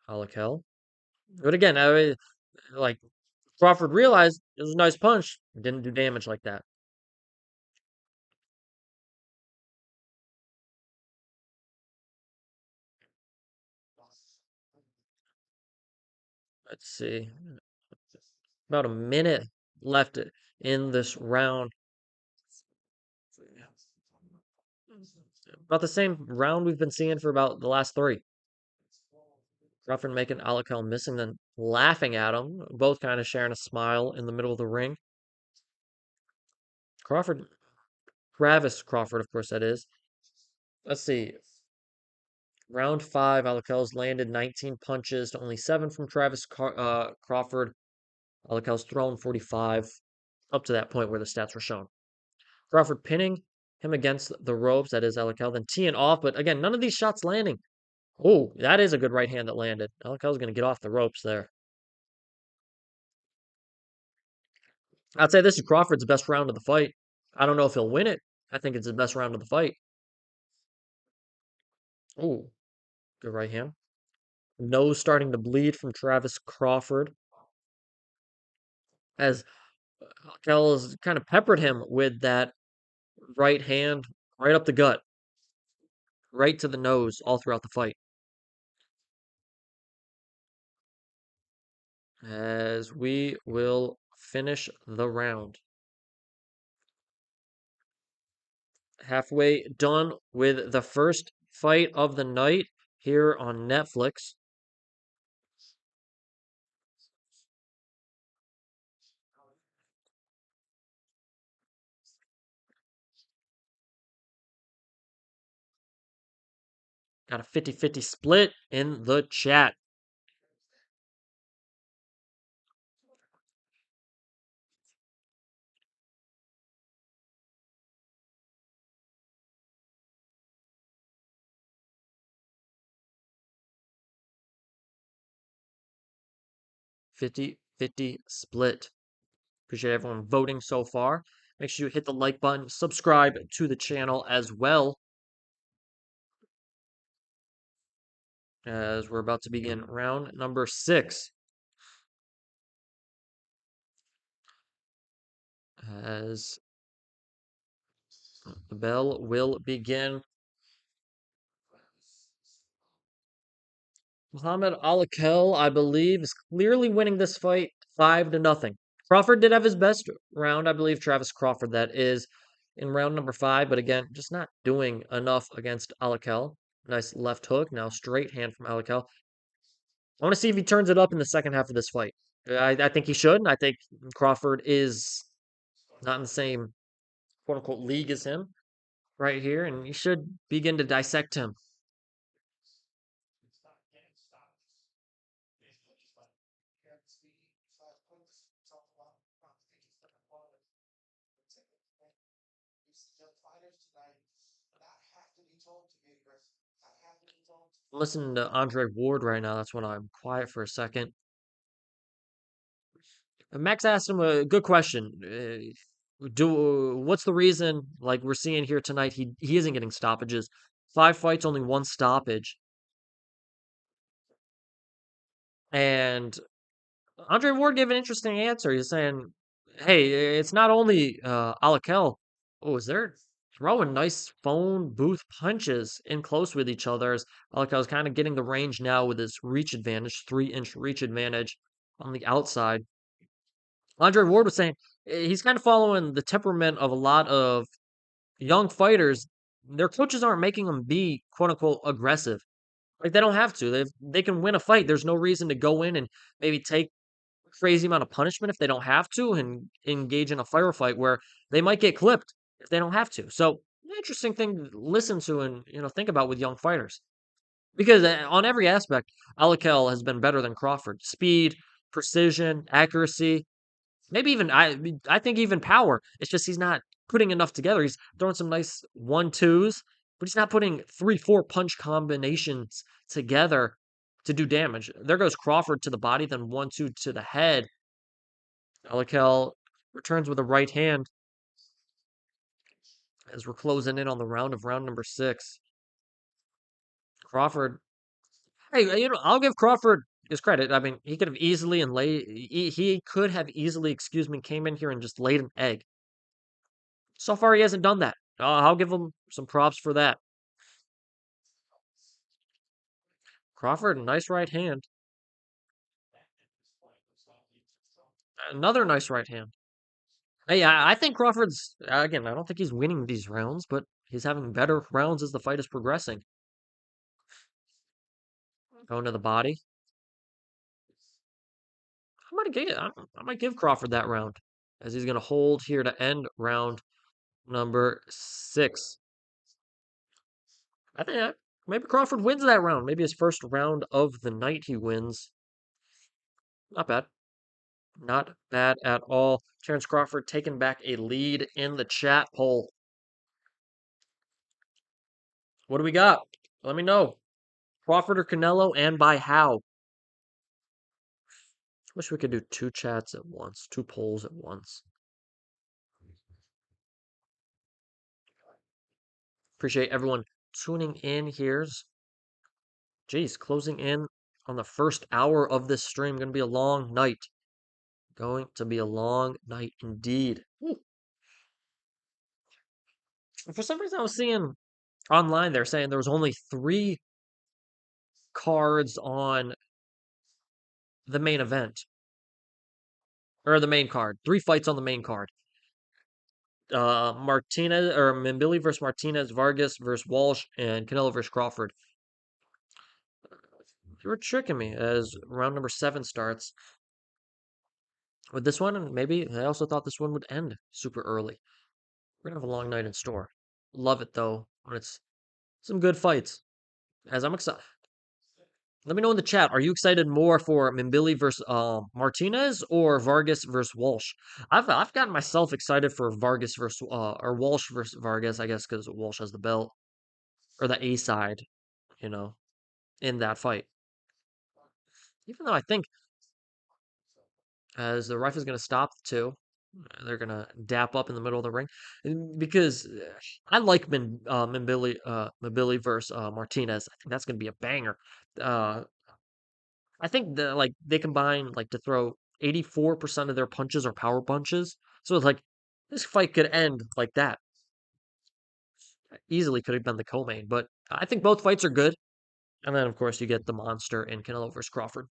Alakel. But again, like Crawford realized it was a nice punch. It didn't do damage like that. Let's see. About a minute left in this round. About the same round we've been seeing for about the last 3. Crawford making Alakel missing, then laughing at him. Both kind of sharing a smile in the middle of the ring. Crawford, Travis Crawford, of course, that is. Let's see. Round five, Alakel's landed 19 punches to only seven from Crawford. Alakel's thrown 45 up to that point where the stats were shown. Crawford pinning him against the ropes. That is Alakel. Then teeing off, but again, none of these shots landing. Oh, that is a good right hand that landed. Alakel's going to get off the ropes there. I'd say this is Crawford's best round of the fight. I don't know if he'll win it. I think it's his best round of the fight. Oh, good right hand. Nose starting to bleed from Travis Crawford as Alakel has kind of peppered him with that right hand right up the gut, right to the nose all throughout the fight. As we will finish the round. Halfway done with the first fight of the night here on Netflix. Got a 50-50 split in the chat. Fifty-fifty split. Appreciate everyone voting so far. Make sure you hit the like button, subscribe to the channel as well, as we're about to begin round number 6. As the bell will begin. Muhammad Alakel, I believe, is clearly winning this fight 5-0. Crawford did have his best round, I believe. Travis Crawford, that is, in round number 5, but again, just not doing enough against Alakel. Nice left hook, now straight hand from Alakel. I want to see if he turns it up in the second half of this fight. I think he should. I think Crawford is not in the same quote unquote league as him right here, and you should begin to dissect him. I'm listening to Andre Ward right now. That's when I'm quiet for a second. Max asked him a good question. What's the reason? Like we're seeing here tonight, he isn't getting stoppages. 5 fights, only 1 stoppage. And Andre Ward gave an interesting answer. He's saying, "Hey, it's not only Alakel. Oh, is there throwing nice phone booth punches in close with each other? As Alakel's kind of getting the range now with his reach advantage, 3-inch reach advantage on the outside." Andre Ward was saying he's kind of following the temperament of a lot of young fighters. Their coaches aren't making them be quote unquote aggressive. Like they don't have to. They can win a fight. There's no reason to go in and maybe take crazy amount of punishment if they don't have to and engage in a firefight where they might get clipped if they don't have to. So, interesting thing to listen to and think about with young fighters because on every aspect, Alakel has been better than Crawford. Speed, precision, accuracy, maybe even I think even power. It's just he's not putting enough together. He's throwing some nice 1-2s, but he's not putting 3-4 punch combinations together to do damage. There goes Crawford to the body, then 1-2 to the head. Alakel returns with a right hand as we're closing in on the round number 6. Crawford, hey, I'll give Crawford his credit. I mean, he could have easily and he could have easily, came in here and just laid an egg. So far, he hasn't done that. I'll give him some props for that. Crawford, nice right hand. Another nice right hand. Hey, I think Crawford's, again, I don't think he's winning these rounds, but he's having better rounds as the fight is progressing. Going to the body. I might give Crawford that round, as he's going to hold here to end round number 6. I think Maybe Crawford wins that round. Maybe his first round of the night he wins. Not bad. Not bad at all. Terence Crawford taking back a lead in the chat poll. What do we got? Let me know. Crawford or Canelo, and by how? Wish we could do two chats at once, two polls at once. Appreciate everyone tuning in here. Geez, closing in on the first hour of this stream. Going to be a long night. Going to be a long night indeed. Woo. For some reason, I was seeing online they're saying there was only 3 cards on the main event, or the main card. 3 fights on the main card. Martinez or Mbilli versus Martinez, Vargas versus Walsh, and Canelo versus Crawford. You were tricking me as round number 7 starts. With this one, and maybe I also thought this one would end super early. We're gonna have a long night in store. Love it though when it's some good fights. As I'm excited. Let me know in the chat. Are you excited more for Mbilli versus Martinez or Vargas versus Walsh? I've gotten myself excited for Vargas versus or Walsh versus Vargas, I guess, because Walsh has the belt or the A side, you know, in that fight. Even though I think as the ref is going to stop the two, they're going to dap up in the middle of the ring because I like Mbilli versus Martinez. I think that's going to be a banger. Uh, I think they combine like to throw 84% of their punches are power punches. So it's like this fight could end like that. Easily could have been the co-main, but I think both fights are good. And then of course you get the monster in Canelo versus Crawford.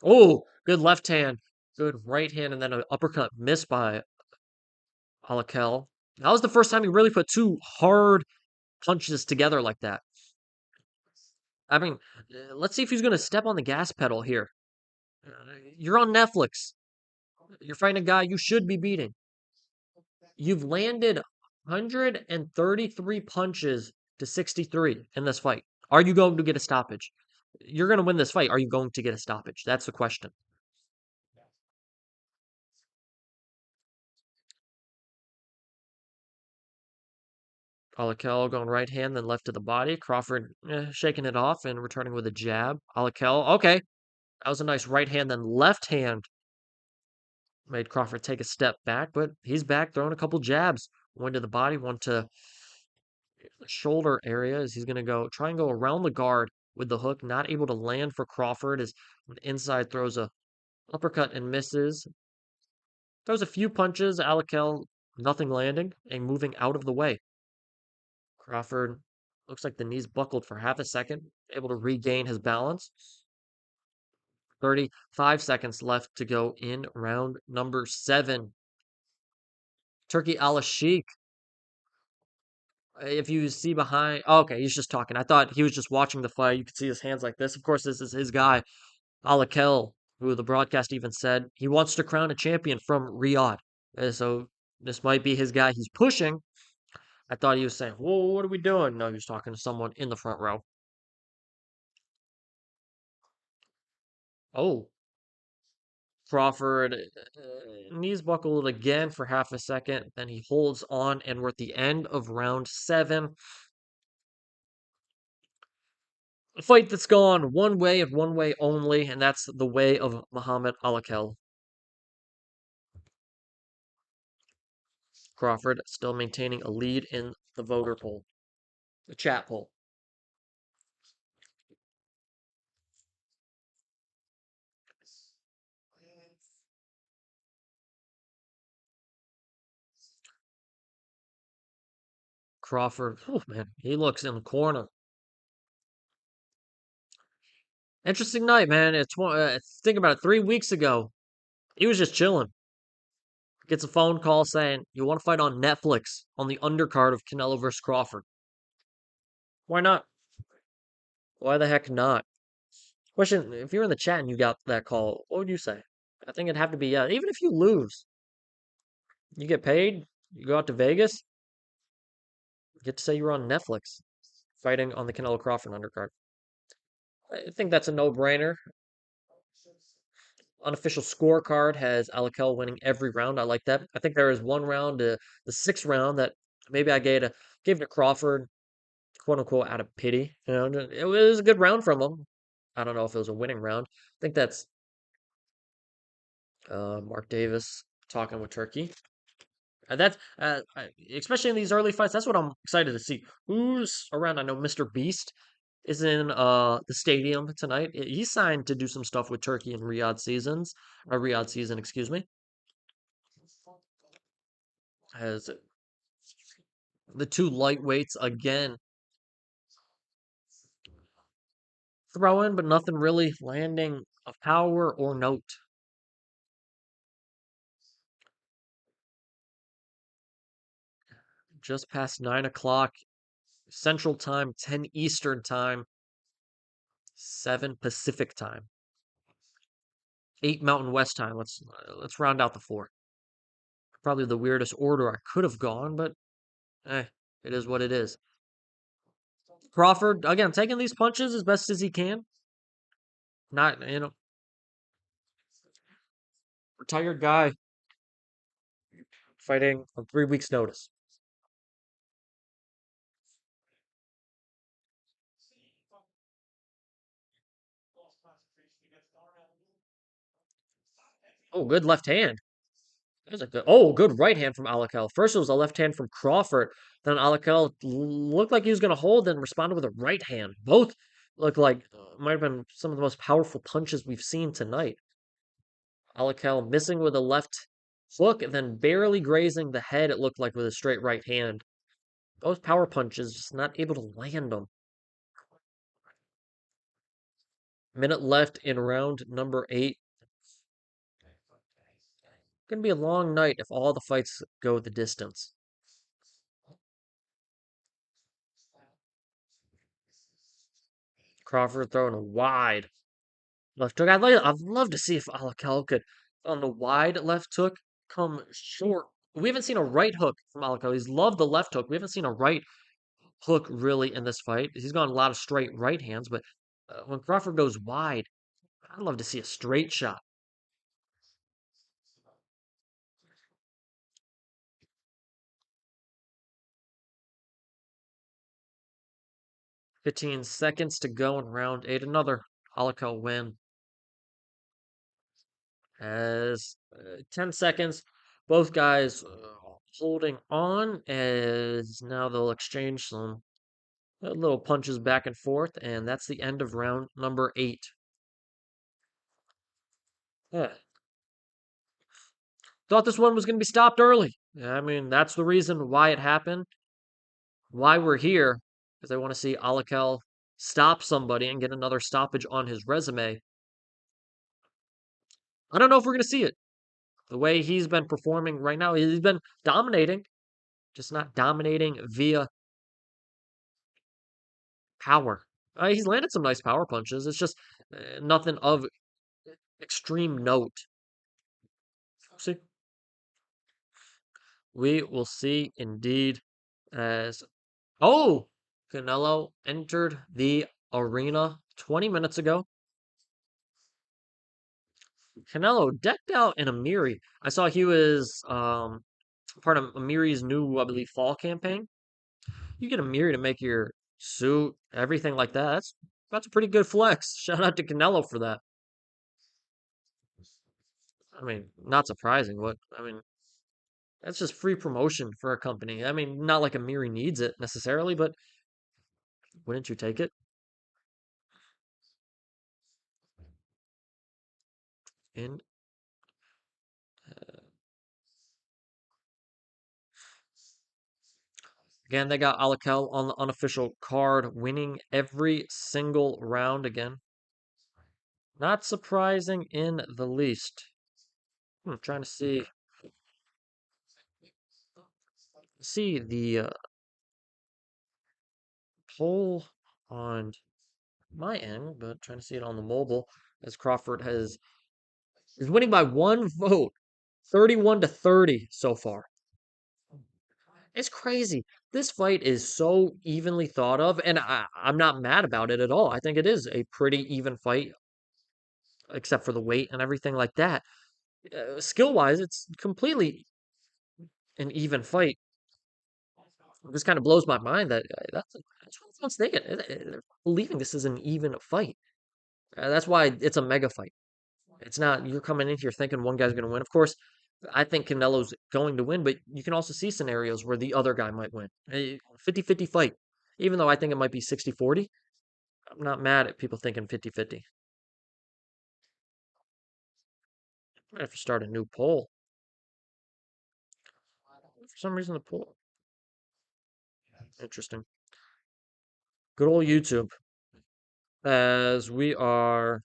Oh, good left hand, good right hand, and then an uppercut missed by Alakel. That was the first time he really put 2 hard punches together like that. I mean, let's see if he's going to step on the gas pedal here. You're on Netflix. You're fighting a guy you should be beating. You've landed 133 punches to 63 in this fight. Are you going to get a stoppage? You're going to win this fight. Are you going to get a stoppage? That's the question. Alakel going right hand, then left to the body. Crawford shaking it off and returning with a jab. Alakel, okay. That was a nice right hand, then left hand. Made Crawford take a step back, but he's back throwing a couple jabs. One to the body, one to the shoulder area as he's going to try and go around the guard with the hook. Not able to land for Crawford as inside throws a uppercut and misses. Throws a few punches. Alakel, nothing landing and moving out of the way. Crawford looks like the knees buckled for half a second, able to regain his balance. 35 seconds left to go in round number 7. Turkey Al-Sheikh. If you see behind, oh, okay, he's just talking. I thought he was just watching the fight. You could see his hands like this. Of course, this is his guy, Alakel, who the broadcast even said he wants to crown a champion from Riyadh. So this might be his guy he's pushing. I thought he was saying, "Whoa, what are we doing?" No, he was talking to someone in the front row. Oh, Crawford knees buckled again for half a second. Then he holds on, and we're at the end of round 7. A fight that's gone one way and one way only, and that's the way of Muhammad Alakel. Crawford still maintaining a lead in the voter poll, the chat poll. Crawford, oh man, he looks in the corner. Interesting night, man. Think about it. 3 weeks ago, he was just chilling. Gets a phone call saying, "You want to fight on Netflix on the undercard of Canelo versus Crawford?" Why not? Why the heck not? Question: if you're in the chat and you got that call, what would you say? I think it'd have to be, yeah. Even if you lose, you get paid, you go out to Vegas, you get to say you were on Netflix fighting on the Canelo Crawford undercard. I think that's a no-brainer. Unofficial scorecard has Alakel winning every round. I like that. I think there is one round, the sixth round, that maybe I gave to Crawford, quote unquote, out of pity. You know, it was a good round from him. I don't know if it was a winning round. I think that's Mark Davis talking with Turkey. That's especially in these early fights. That's what I'm excited to see. Who's around? I know Mr. Beast is in the stadium tonight. He's signed to do some stuff with Turkey in Riyadh season, excuse me. As the two lightweights again throwing, but nothing really landing of power or note. Just past 9 o'clock Central Time, 10 Eastern Time, 7 Pacific Time, 8 Mountain West Time. Let's round out the four. Probably the weirdest order I could have gone, but it is what it is. Crawford again taking these punches as best as he can. Not retired guy fighting on 3 weeks' notice. Oh, good left hand. That was a good right hand from Alakel. First it was a left hand from Crawford. Then Alakel looked like he was going to hold, then responded with a right hand. Both looked like might have been some of the most powerful punches we've seen tonight. Alakel missing with a left hook and then barely grazing the head, it looked like, with a straight right hand. Those power punches, just not able to land them. Minute left in round number 8. Gonna be a long night if all the fights go the distance. Crawford throwing a wide left hook. I'd love to see if Alakel could, on the wide left hook, come short. We haven't seen a right hook from Alakel. He's loved the left hook. We haven't seen a right hook really in this fight. He's gone a lot of straight right hands, but when Crawford goes wide, I'd love to see a straight shot. 15 seconds to go in round 8. Another Alakel win. As 10 seconds, both guys holding on, as now they'll exchange some little punches back and forth, and that's the end of round number 8. Yeah. Thought this one was going to be stopped early. I mean, that's the reason why it happened, why we're here, because I want to see Alakel stop somebody and get another stoppage on his resume. I don't know if we're going to see it. The way he's been performing right now, he's been dominating, just not dominating via power. He's landed some nice power punches. It's just nothing of extreme note. See, we will see indeed. As Canelo entered the arena 20 minutes ago. Canelo decked out in a Miri. I saw he was part of Amiri's new, I believe, fall campaign. You get a Miri to make your suit, everything like that. That's a pretty good flex. Shout out to Canelo for that. I mean, not surprising. What I mean, that's just free promotion for a company. I mean, not like Amiri needs it necessarily, but wouldn't you take it? And again, they got Alakel on the unofficial card, winning every single round again. Not surprising in the least. Trying to see the poll on my end, but trying to see it on the mobile as Crawford has He's winning by 1 vote, 31-30 so far. It's crazy. This fight is so evenly thought of, and I'm not mad about it at all. I think it is a pretty even fight, except for the weight and everything like that. Skill wise, it's completely an even fight. This kind of blows my mind that that's what everyone's thinking. They're believing this is an even fight. That's why it's a mega fight. It's not you're coming in here thinking one guy's going to win. Of course, I think Canelo's going to win, but you can also see scenarios where the other guy might win. 50-50 fight. Even though I think it might be 60-40, I'm not mad at people thinking 50-50. I have to start a new poll. For some reason, the poll. Interesting. Good old YouTube. As we are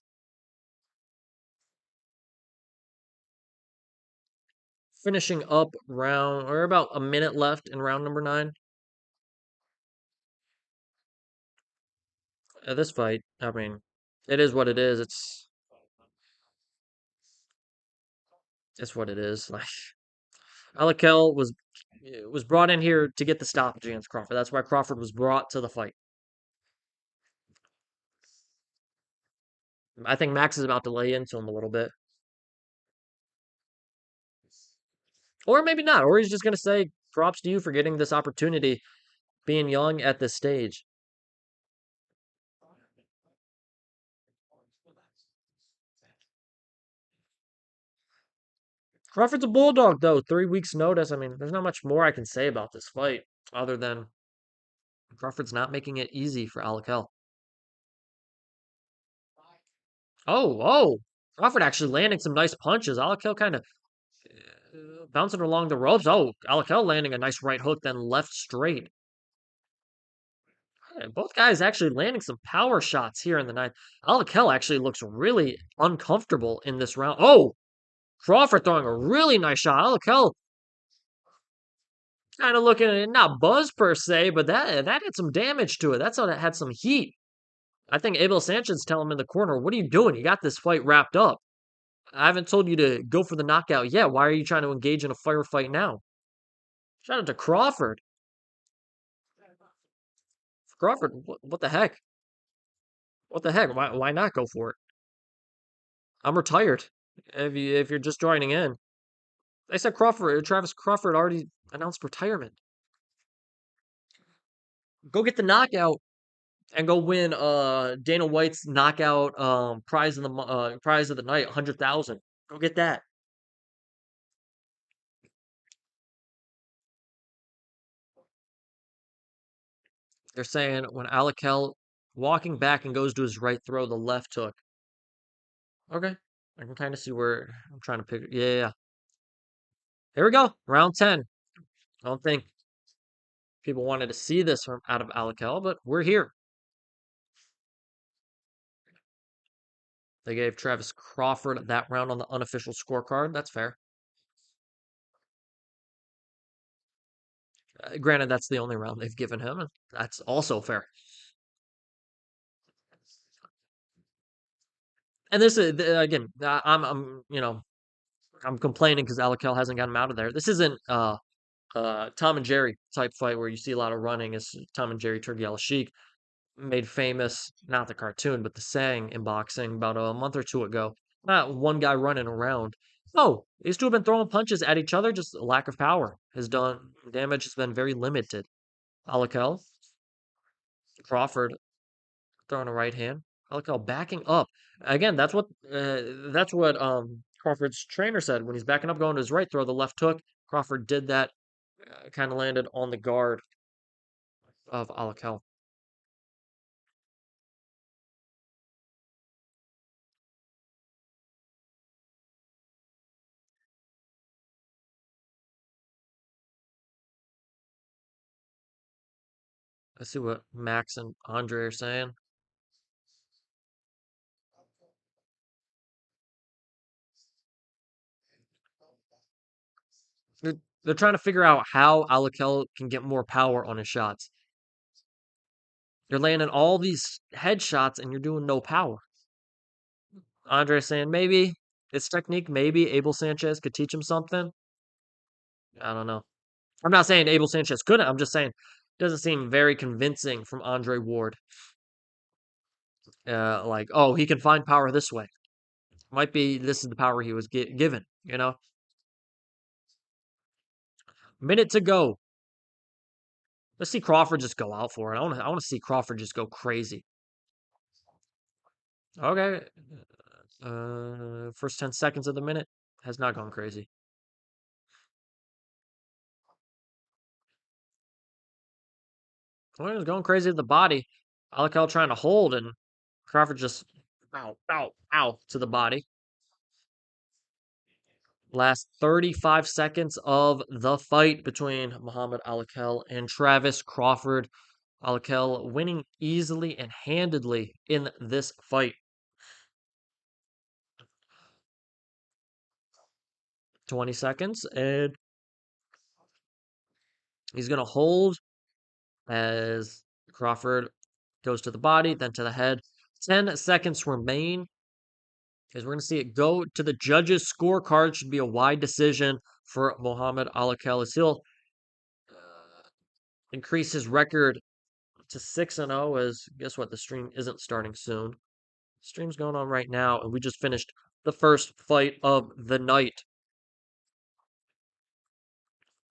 finishing up round, or about a minute left in round number 9. This fight, I mean, it is what it is. It's what it is. Like Alakel was brought in here to get the stoppage against Crawford. That's why Crawford was brought to the fight. I think Max is about to lay into him a little bit, or maybe not, or he's just gonna say props to you for getting this opportunity, being young at this stage. Crawford's a bulldog, though. 3 weeks notice. I mean, there's not much more I can say about this fight other than Crawford's not making it easy for Alakel. Oh. Crawford actually landing some nice punches. Alakel kind of bouncing along the ropes. Oh, Alakel landing a nice right hook, then left straight. Both guys actually landing some power shots here in the ninth. Alakel actually looks really uncomfortable in this round. Oh, Crawford throwing a really nice shot. Alakel kind of looking at not buzz per se, but that had some damage to it. That's how that had some heat. I think Abel Sanchez telling him in the corner, "What are you doing? You got this fight wrapped up. I haven't told you to go for the knockout yet. Why are you trying to engage in a firefight now?" Shout out to Crawford. Crawford, what the heck? What the heck? Why not go for it? I'm retired. If you're just joining in, they said Travis Crawford already announced retirement. Go get the knockout and go win Dana White's knockout prize of the night, 100,000. Go get that. They're saying when Alakel walking back and goes to his right throw, the left hook. Okay. I can kind of see where I'm trying to pick. Yeah. Here we go. Round 10. I don't think people wanted to see this from out of Alakel, but we're here. They gave Travis Crawford that round on the unofficial scorecard. That's fair. Granted, that's the only round they've given him, and that's also fair. And this is again, I'm complaining because Alakel hasn't got him out of there. This isn't Tom and Jerry type fight where you see a lot of running. It's Tom and Jerry Turkey Al Sheik, made famous, not the cartoon, but the saying in boxing about a month or two ago. Not one guy running around. No, these two have been throwing punches at each other. Just lack of power has done damage. Has been very limited. Alakel, Crawford throwing a right hand. Alakel backing up again. That's what Crawford's trainer said when he's backing up, going to his right, throw the left hook. Crawford did that. Kind of landed on the guard of Alakel. Let's see what Max and Andre are saying. They're trying to figure out how Alakel can get more power on his shots. You're landing all these headshots and you're doing no power. Andre saying maybe His technique, maybe Abel Sanchez could teach him something. I don't know. I'm not saying Abel Sanchez couldn't. I'm just saying it doesn't seem very convincing from Andre Ward. Like, oh, he can find power this way. Might be this is the power he was given, you know? Minute to go. Let's see Crawford just go out for it. I want to see Crawford just go crazy. Okay. First 10 seconds of the minute has not gone crazy. Well, he was going crazy at the body. Alakal trying to hold, and Crawford just ow, ow, ow to the body. Last 35 seconds of the fight between Muhammad Alakal and Travis Crawford. Alakal winning easily and handedly in this fight. 20 seconds, and he's going to hold as Crawford goes to the body, then to the head. 10 seconds remain as we're going to see it go to the judges' scorecard. Should be a wide decision for Muhammad Alakal as he'll increase his record to 6-0 as guess what? The stream isn't starting soon. Stream's going on right now, and we just finished the first fight of the night.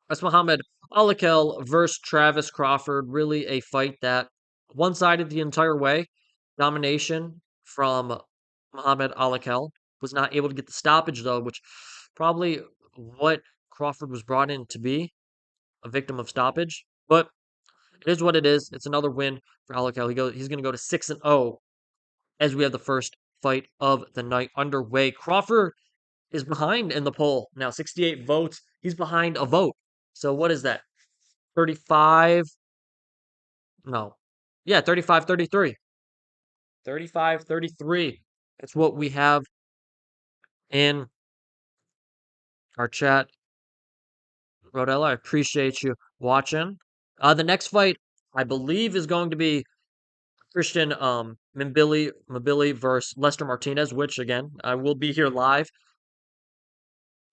That's Muhammad Alakal versus Travis Crawford. Really a fight that one-sided the entire way. Domination from Muhammad Alakal. Was not able to get the stoppage though, which probably what Crawford was brought in to be, a victim of stoppage. But it is what it is. It's another win for Alakal. He's going to go to 6-0 as we have the first fight of the night underway. Crawford is behind in the poll now, 68 votes. He's behind a vote. So what is that? 35? No. Yeah, 35, 33. 35, 33. That's what we have in our chat. Rodella, I appreciate you watching. The next fight, I believe, is going to be Christian Mbilli versus Lester Martinez, which, again, I will be here live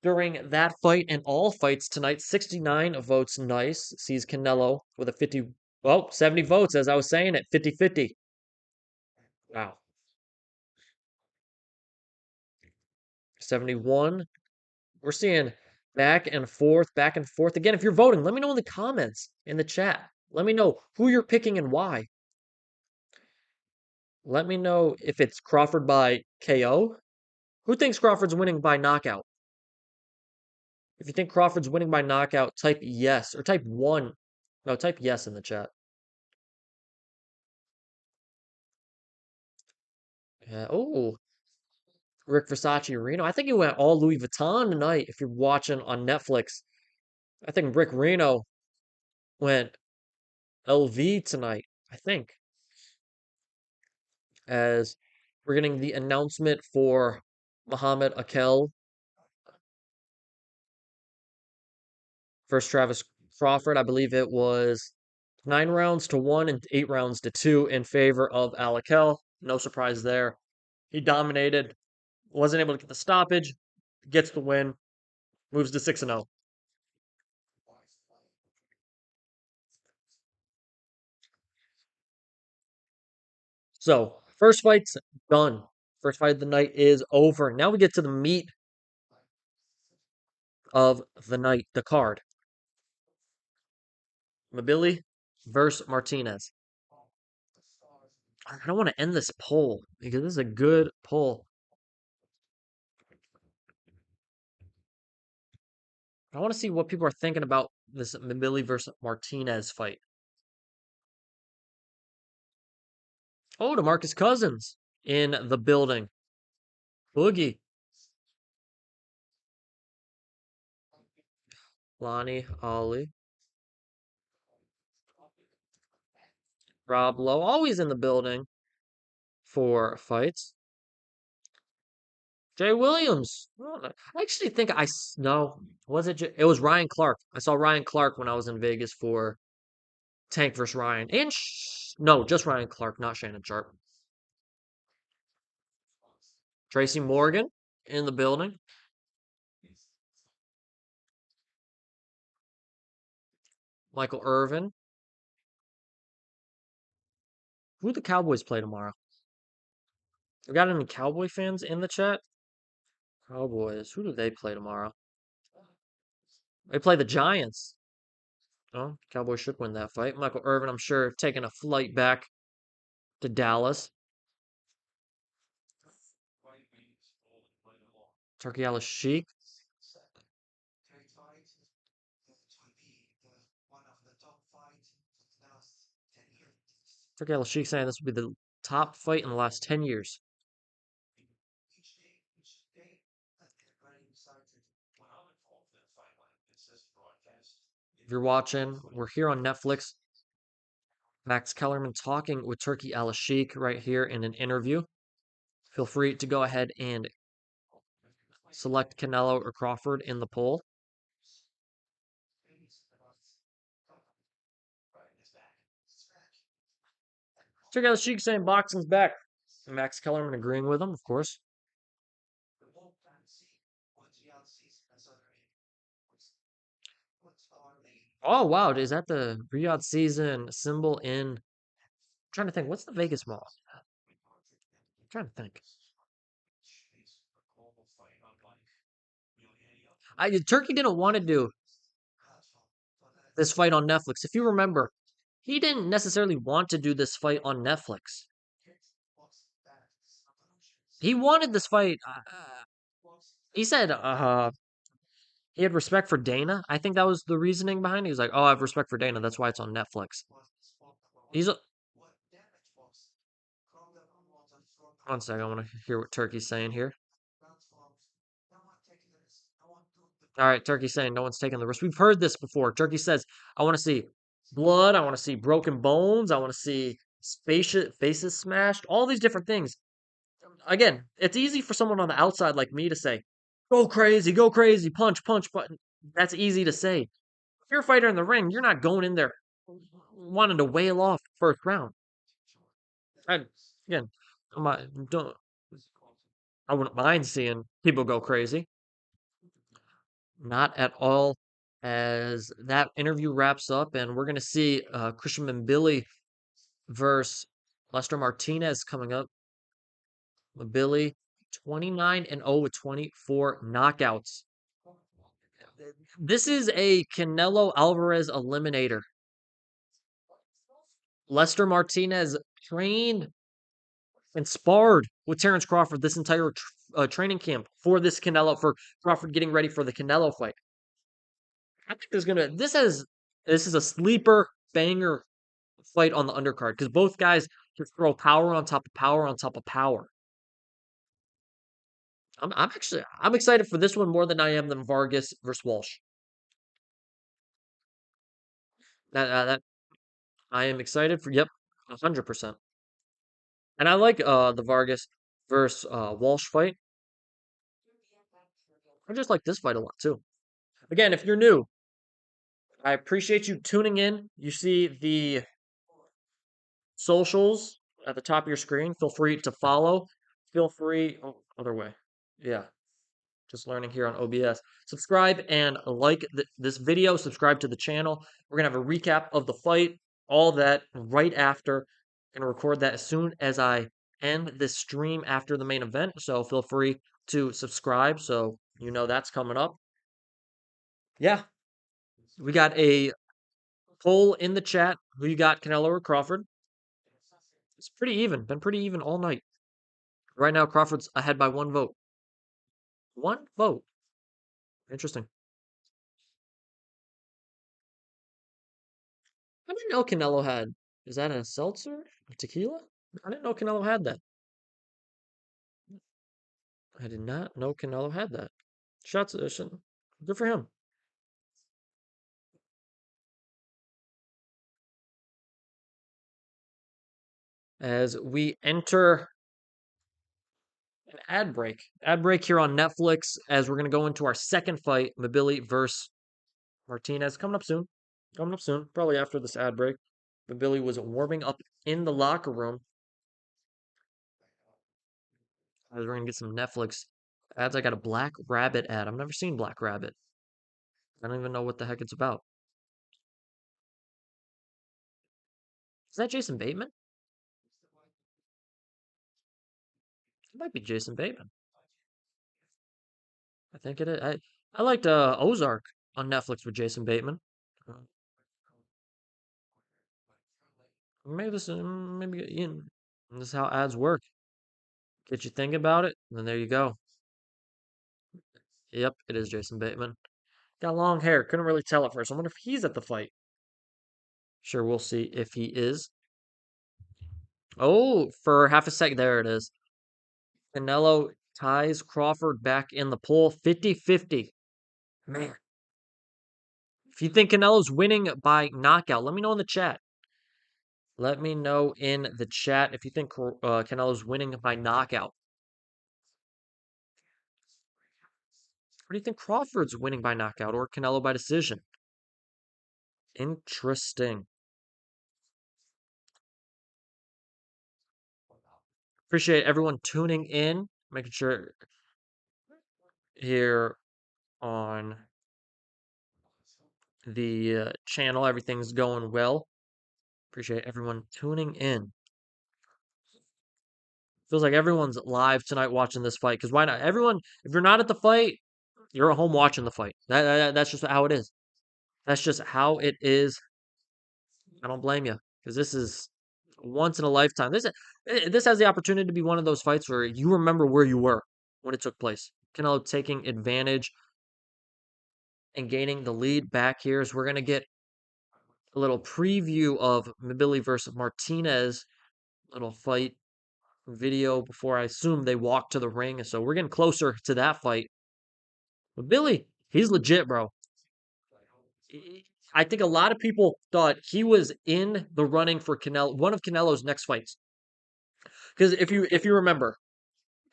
during that fight and all fights tonight. 69 votes, nice. Sees Canelo with a 70 votes, as I was saying, at 50-50. Wow. 71. We're seeing back and forth, back and forth. Again, if you're voting, let me know in the comments, in the chat. Let me know who you're picking and why. Let me know if it's Crawford by KO. Who thinks Crawford's winning by knockout? If you think Crawford's winning by knockout, type yes or type 1. No, type yes in the chat. Oh, Rick Versace Reno. I think he went all Louis Vuitton tonight if you're watching on Netflix. I think Rick Reno went LV tonight, I think, as we're getting the announcement for Muhammad Akel versus Travis Crawford. I believe it was 9 rounds to 1 and 8 rounds to 2 in favor of Alakel. No surprise there. He dominated, wasn't able to get the stoppage, gets the win, moves to 6-0. So, first fight's done. First fight of the night is over. Now we get to the meat of the night, the card. Mbilli versus Martinez. I don't want to end this poll because this is a good poll. I want to see what people are thinking about this Mbilli versus Martinez fight. Oh, DeMarcus Cousins in the building. Boogie. Lonnie, Ollie. Rob Lowe, always in the building for fights. Jay Williams. I actually think no. Was it? It was Ryan Clark. I saw Ryan Clark when I was in Vegas for Tank versus Ryan. And no, just Ryan Clark, not Shannon Sharp. Tracy Morgan in the building. Michael Irvin. Who do the Cowboys play tomorrow? We got any Cowboy fans in the chat? Cowboys. Who do they play tomorrow? They play the Giants. Oh, Cowboys should win that fight. Michael Irvin, I'm sure, taking a flight back to Dallas. Turkey Al Sheik. Turkey Al Sheik saying this will be the top fight in the last 10 years. If you're watching, we're here on Netflix. Max Kellerman talking with Turkey Al Sheik right here in an interview. Feel free to go ahead and select Canelo or Crawford in the poll. Turkey Al Sheik saying boxing's back. Max Kellerman agreeing with him, of course. Oh wow, is that the Riyadh season symbol in? I'm trying to think, what's the Vegas Mall? I'm trying to think. Turkey didn't want to do this fight on Netflix. If you remember, he didn't necessarily want to do this fight on Netflix. He wanted this fight. He said he had respect for Dana. I think that was the reasoning behind it. He was like, "Oh, I have respect for Dana. That's why it's on Netflix." He's a, One second. I want to hear what Turkey's saying here. All right, Turkey's saying no one's taking the risk. We've heard this before. Turkey says, "I want to see blood. I want to see broken bones. I want to see faces smashed. All these different things." Again, it's easy for someone on the outside like me to say, go crazy, punch, punch, but that's easy to say. If you're a fighter in the ring, you're not going in there wanting to wail off first round. And again, don't I wouldn't mind seeing people go crazy. Not at all. As that interview wraps up, and we're gonna see Christian Mbilli versus Lester Martinez coming up. Mbilli 29-0 with 24 knockouts. This is a Canelo Alvarez eliminator. Lester Martinez trained and sparred with Terence Crawford this entire training camp for for Crawford getting ready for the Canelo fight. I think this is a sleeper banger fight on the undercard because both guys just throw power on top of power on top of power. I'm excited for this one more than I am than Vargas versus Walsh. That I am excited for. Yep, 100%. And I like the Vargas versus Walsh fight. I just like this fight a lot too. Again, if you're new, I appreciate you tuning in. You see the socials at the top of your screen. Feel free to follow. Feel free. Oh, other way. Yeah, just learning here on OBS. Subscribe and like this video. Subscribe to the channel. We're gonna have a recap of the fight, all that right after. Gonna record that as soon as I end this stream after the main event. So feel free to subscribe so you know that's coming up. Yeah, we got a poll in the chat. Who you got, Canelo or Crawford? It's pretty even. Been pretty even all night. Right now, Crawford's ahead by one vote. One vote. Interesting. I didn't know Canelo had. Is that a seltzer? A tequila? I didn't know Canelo had that. I did not know Canelo had that. Shots edition. Good for him. As we enter an ad break. Ad break here on Netflix as we're going to go into our second fight, Mbilli versus Martinez. Coming up soon. Coming up soon. Probably after this ad break. Mbilli was warming up in the locker room. As we're going to get some Netflix Ads, I got a Black Rabbit ad. I've never seen Black Rabbit. I don't even know what the heck it's about. Is that Jason Bateman? It might be Jason Bateman. I think it is. I liked Ozark on Netflix with Jason Bateman. Uh, Maybe maybe this is how ads work. Get you thinking about it, and then there you go. Yep, it is Jason Bateman. Got long hair. Couldn't really tell at first. I wonder if he's at the fight. Sure, we'll see if he is. Oh, for half a second, there it is. Canelo ties Crawford back in the poll 50-50. Man, if you think Canelo's winning by knockout, let me know in the chat. Let me know in the chat if you think Canelo's winning by knockout. Or do you think Crawford's winning by knockout or Canelo by decision? Interesting. Appreciate everyone tuning in, making sure here on the channel everything's going well. Appreciate everyone tuning in. Feels like everyone's live tonight watching this fight. Because why not? Everyone, if you're not at the fight, you're at home watching the fight. That's just how it is. That's just how it is. I don't blame you. Because this is once in a lifetime. This has the opportunity to be one of those fights where you remember where you were when it took place. Canelo taking advantage and gaining the lead back here as we're going to get a little preview of Mbilli versus Martinez. Little fight video before I assume they walk to the ring. So we're getting closer to that fight. But Billy, he's legit, bro. I think a lot of people thought he was in the running for Canelo, one of Canelo's next fights. Because if you remember,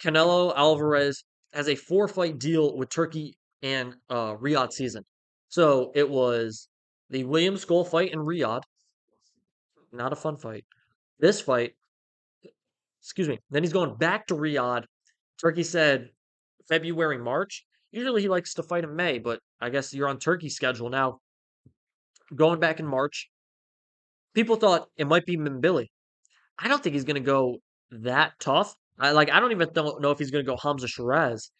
Canelo Alvarez has a 4-fight deal with Turkey and Riyadh season. So it was the William Skull fight in Riyadh, not a fun fight. This fight, excuse me. Then he's going back to Riyadh. Turkey said February, March. Usually he likes to fight in May, but I guess you're on Turkey schedule now. Going back in March, people thought it might be Mbilli. I don't think he's going to go that tough. I don't even know if he's going to go Hamza Shiraz.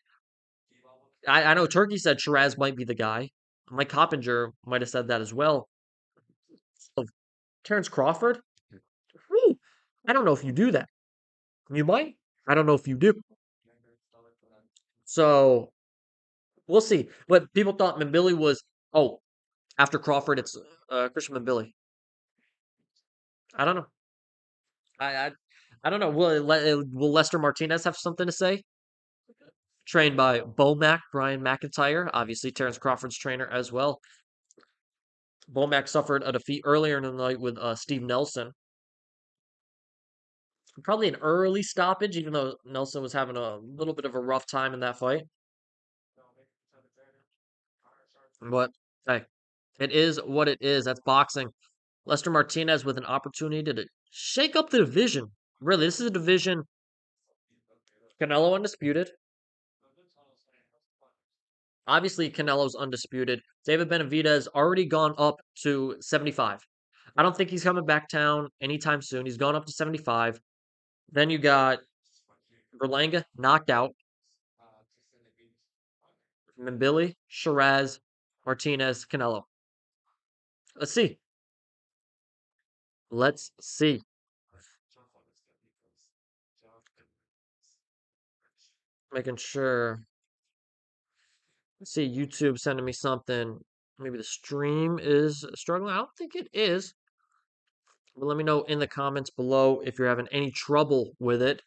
I know Turkey said Shiraz might be the guy. Mike Coppinger might have said that as well. Of Terence Crawford, whew, I don't know if you do that. You might. I don't know if you do. So we'll see. But people thought Mbilli was after Crawford, it's Christian Mbilli. I don't know. I I don't know. Will Lester Martinez have something to say? Trained by Bomac, Brian McIntyre, obviously Terence Crawford's trainer as well. Bomac suffered a defeat earlier in the night with Steve Nelson. Probably an early stoppage, even though Nelson was having a little bit of a rough time in that fight. But hey, it is what it is. That's boxing. Lester Martinez with an opportunity to shake up the division. Really, this is a division. Canelo undisputed. Obviously, Canelo's undisputed. David Benavidez already gone up to 75. I don't think he's coming back down anytime soon. He's gone up to 75. Then you got Berlanga knocked out. Mbilli, Shiraz, Martinez, Canelo. Let's see. Let's see. Making sure. Let's see. YouTube sending me something. Maybe the stream is struggling. I don't think it is. But let me know in the comments below if you're having any trouble with it.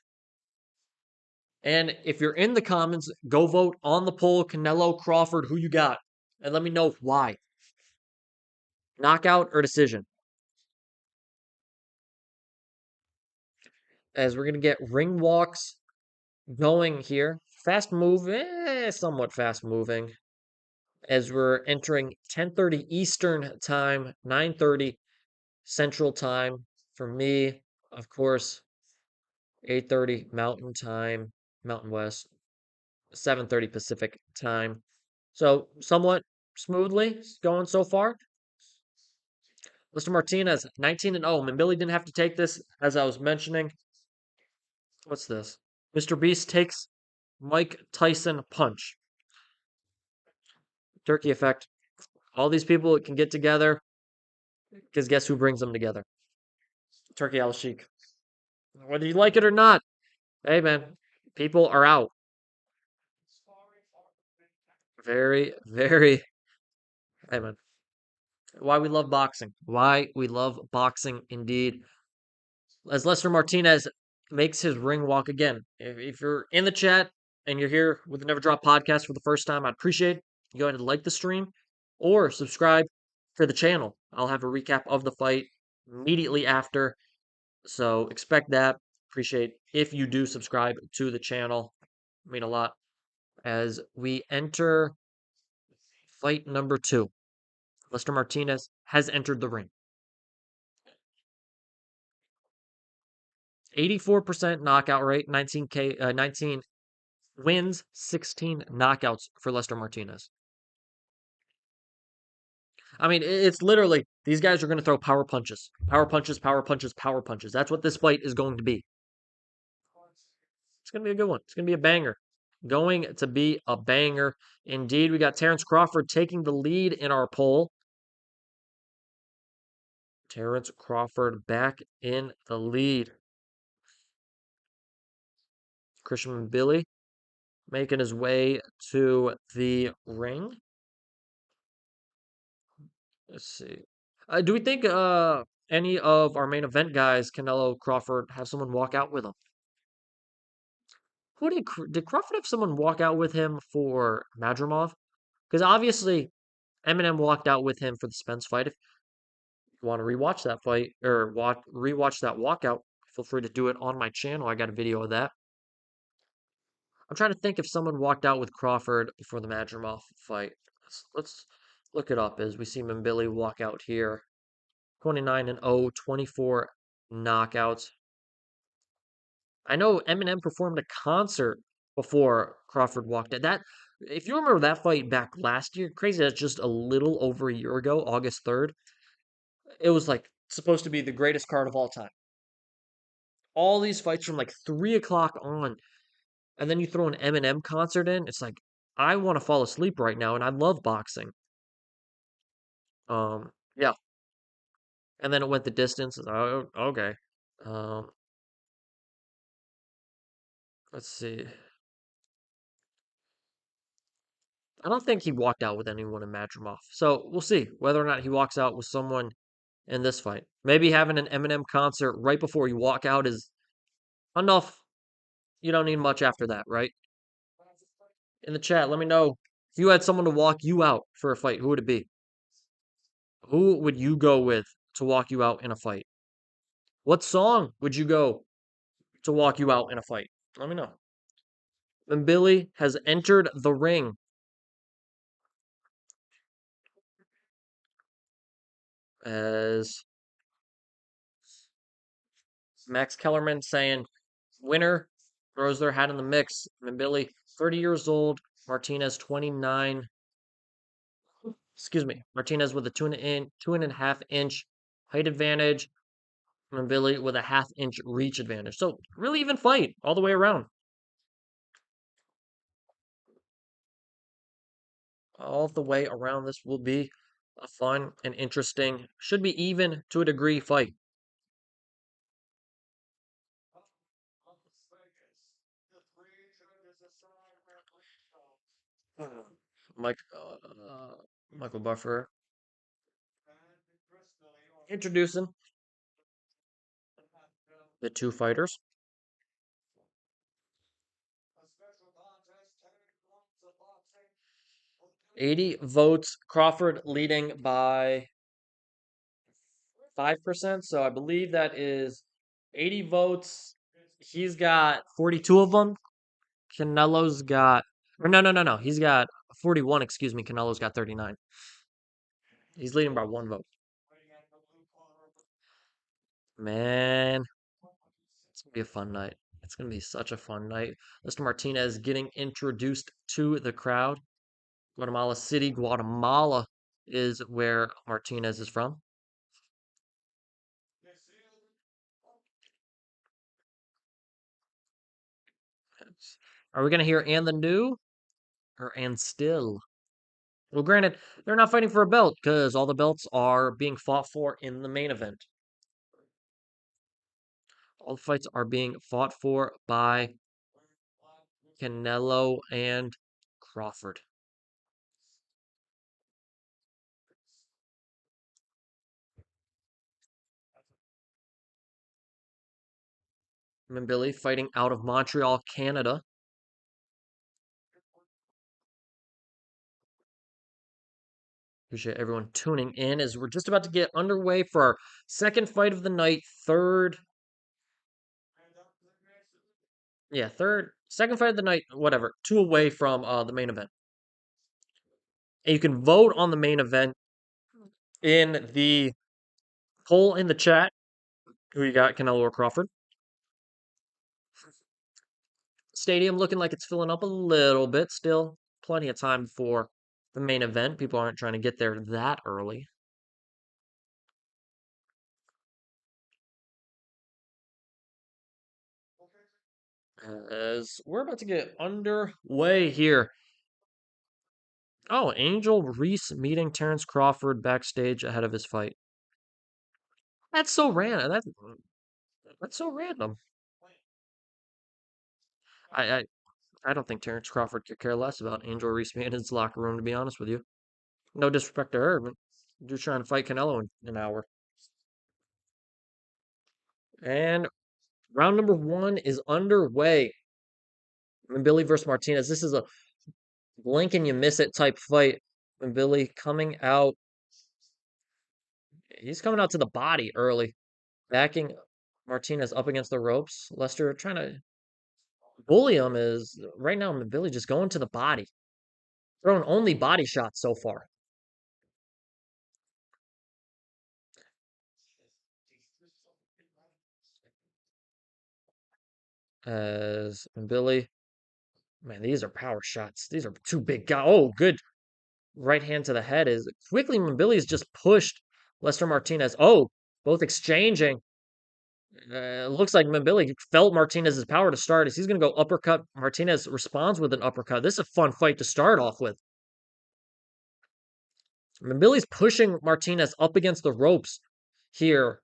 And if you're in the comments, go vote on the poll. Canelo Crawford, who you got? And let me know why. Knockout or decision? As we're going to get ring walks going here. Fast move, somewhat fast moving. As we're entering 10:30 Eastern time, 9:30 Central time. For me, of course, 8:30 Mountain time, Mountain West. 7:30 Pacific time. So somewhat smoothly going so far. Mr. Martinez, 19-0. Mbilli didn't have to take this, as I was mentioning. What's this? Mr. Beast takes Mike Tyson punch. Turkey effect. All these people can get together because guess who brings them together? Turkey Al Sheikh. Whether you like it or not, hey man, people are out. Very, very. Hey man, why we love boxing. Why we love boxing indeed. As Lester Martinez makes his ring walk again. If you're in the chat and you're here with the Never Drop podcast for the first time, I'd appreciate it. You go ahead and like the stream or subscribe to the channel. I'll have a recap of the fight immediately after. So expect that. Appreciate if you do subscribe to the channel. Mean a lot. As we enter fight number 2, Lester Martinez has entered the ring. 84% knockout rate, 19 wins, 16 knockouts for Lester Martinez. I mean, it's literally these guys are going to throw power punches, power punches, power punches, power punches. That's what this fight is going to be. It's going to be a good one. It's going to be a banger. Going to be a banger. Indeed, we got Terence Crawford taking the lead in our poll. Terence Crawford back in the lead. Christian Mbilli making his way to the ring. Let's see. Do we think any of our main event guys, Canelo, Crawford, have someone walk out with him? Who did Crawford have someone walk out with him for Madrimov? Because obviously Eminem walked out with him for the Spence fight. If you want to rewatch that fight or rewatch that walkout, feel free to do it on my channel. I got a video of that. I'm trying to think if someone walked out with Crawford before the Madrimov fight. Let's look it up as we see Mbilli walk out here. 29-0, 24 knockouts. I know Eminem performed a concert before Crawford walked out. That, if you remember that fight back last year, crazy that's just a little over a year ago, August 3rd. It was like supposed to be the greatest card of all time. All these fights from like 3 o'clock on, and then you throw an Eminem concert in. It's like I want to fall asleep right now, and I love boxing. Yeah, and then it went the distance. Oh, okay. Um, let's see. I don't think he walked out with anyone in Madrimov. So we'll see whether or not he walks out with someone in this fight. Maybe having an Eminem concert right before you walk out is enough. You don't need much after that, right? In the chat, let me know if you had someone to walk you out for a fight, who would it be? Who would you go with to walk you out in a fight? What song would you go to walk you out in a fight? Let me know. And Billy has entered the ring as Max Kellerman saying, winner throws their hat in the mix. Mbilli, 30 years old. Martinez, 29. Excuse me. Martinez with a 2.5 inch height advantage. Mbilli with a half-inch reach advantage. So really even fight all the way around. All the way around, this will be a fun and interesting, should be even to a degree fight. Mike, Michael Buffer introducing the two fighters. 80 votes. Crawford leading by 5%. So I believe that is 80 votes. He's got 42 of them. Canelo's got, or no. He's got 41, excuse me. Canelo's got 39. He's leading by one vote. Man, it's gonna be a fun night. It's going to be such a fun night. Mr. Martinez getting introduced to the crowd. Guatemala City, Guatemala is where Martinez is from. Are we going to hear and the new or and still? Well, granted, they're not fighting for a belt because all the belts are being fought for in the main event. All the fights are being fought for by Canelo and Crawford. Mbilli fighting out of Montreal, Canada. Appreciate everyone tuning in as we're just about to get underway for our second fight of the night, second fight of the night, whatever, two away from the main event. And you can vote on the main event in the poll in the chat. Who you got, Canelo or Crawford? Stadium looking like it's filling up a little bit. Still plenty of time for the main event. People aren't trying to get there that early. As we're about to get underway here. Oh, Angel Reese meeting Terence Crawford backstage ahead of his fight. That's so random. That's so random. I, I I don't think Terence Crawford could care less about Angel Reese being in his locker room, to be honest with you. No disrespect to her, but just trying to fight Canelo in an hour. And round number one is underway. Mbilli versus Martinez. This is a blink and you miss it type fight. Mbilli coming out. He's coming out to the body early, backing Martinez up against the ropes. Lester trying to bully him is right now. Mbilli just going to the body, throwing only body shots so far. As Mbilli, man, these are power shots. These are two big guys. Oh, good right hand to the head is quickly. Mbilli's just pushed Lester Martinez. Oh, both exchanging. Looks like Mbilli felt Martinez's power to start as he's going to go uppercut. Martinez responds with an uppercut. This is a fun fight to start off with. Mbilli's pushing Martinez up against the ropes here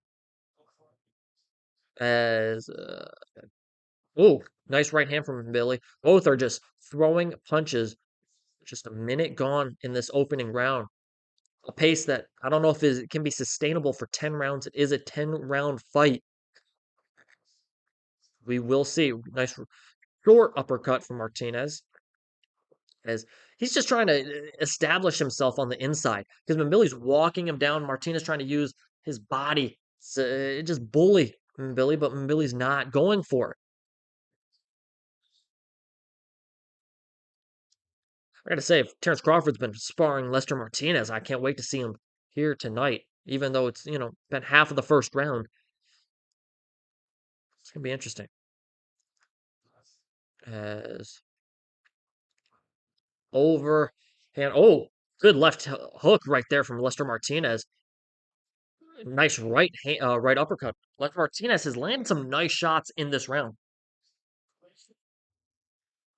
as oh, nice right hand from Mbilli. Both are just throwing punches. Just a minute gone in this opening round. A pace that I don't know if it can be sustainable for 10 rounds. It is a 10-round fight. We will see. Nice short uppercut from Martinez as he's just trying to establish himself on the inside because Mbilli's walking him down. Martinez trying to use his body to just bully Mbilli, but Mbilli's not going for it. I gotta say, if Terence Crawford's been sparring Lester Martinez, I can't wait to see him here tonight, even though it's, been half of the first round. It's gonna be interesting. As overhand. Oh, good left hook right there from Lester Martinez. Nice right uppercut. Lester Martinez has landed some nice shots in this round.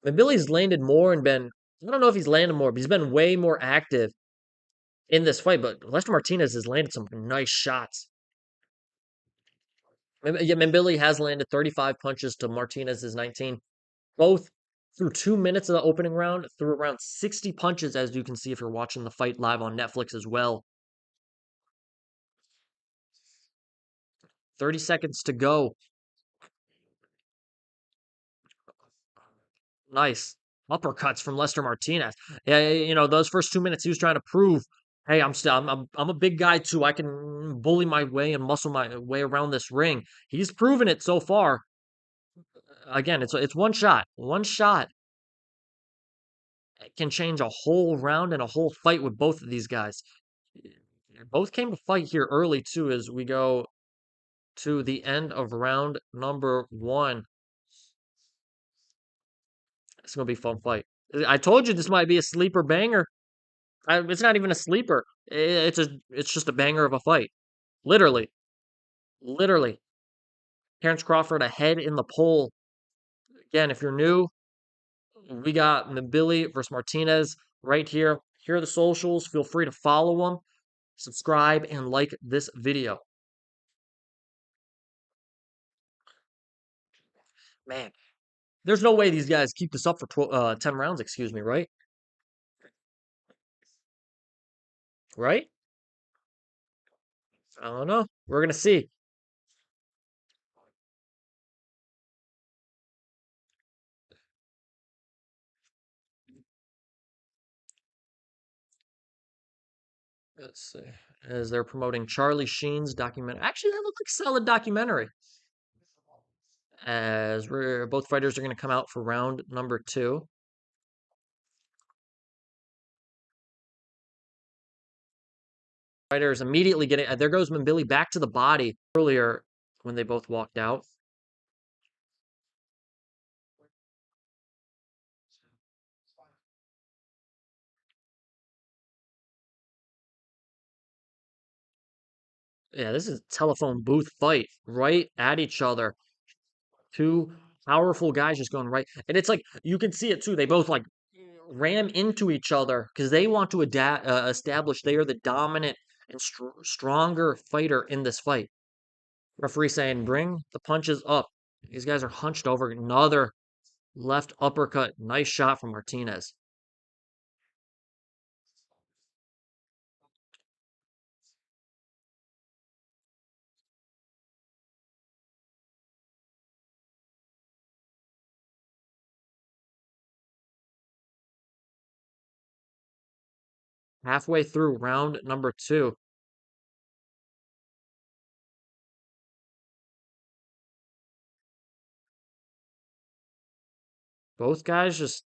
Billy's landed more and been. I don't know if he's landed more, but he's been way more active in this fight. But Lester Martinez has landed some nice shots. Yeah, Mbilli has landed 35 punches to Martinez's 19. Both through 2 minutes of the opening round, through around 60 punches, as you can see if you're watching the fight live on Netflix as well. 30 seconds to go. Nice uppercuts from Lester Martinez. Yeah, those first 2 minutes he was trying to prove, hey, I'm a big guy too. I can bully my way and muscle my way around this ring. He's proven it so far. Again, it's one shot. One shot can change a whole round and a whole fight with both of these guys. Both came to fight here early too as we go to the end of round number one. It's gonna be a fun fight. I told you this might be a sleeper banger. It's not even a sleeper. It's just a banger of a fight. Literally, literally. Terence Crawford ahead in the poll. Again, if you're new, we got Mbilli versus Martinez right here. Here are the socials. Feel free to follow them, subscribe, and like this video. Man, there's no way these guys keep this up for 10 rounds, excuse me, right? Right? I don't know. We're going to see. Let's see. As they're promoting Charlie Sheen's documentary. Actually, that looked like a solid documentary. As both fighters are going to come out for round number 2. Fighters immediately getting there goes Mbilli back to the body earlier when they both walked out. Yeah, this is a telephone booth fight right at each other. Two powerful guys just going right, and it's like you can see it too. They both like ram into each other because they want to establish they are the dominant and stronger fighter in this fight. Referee saying, "Bring the punches up." These guys are hunched over. Another left uppercut. Nice shot from Martinez. Halfway through round number 2. Both guys just,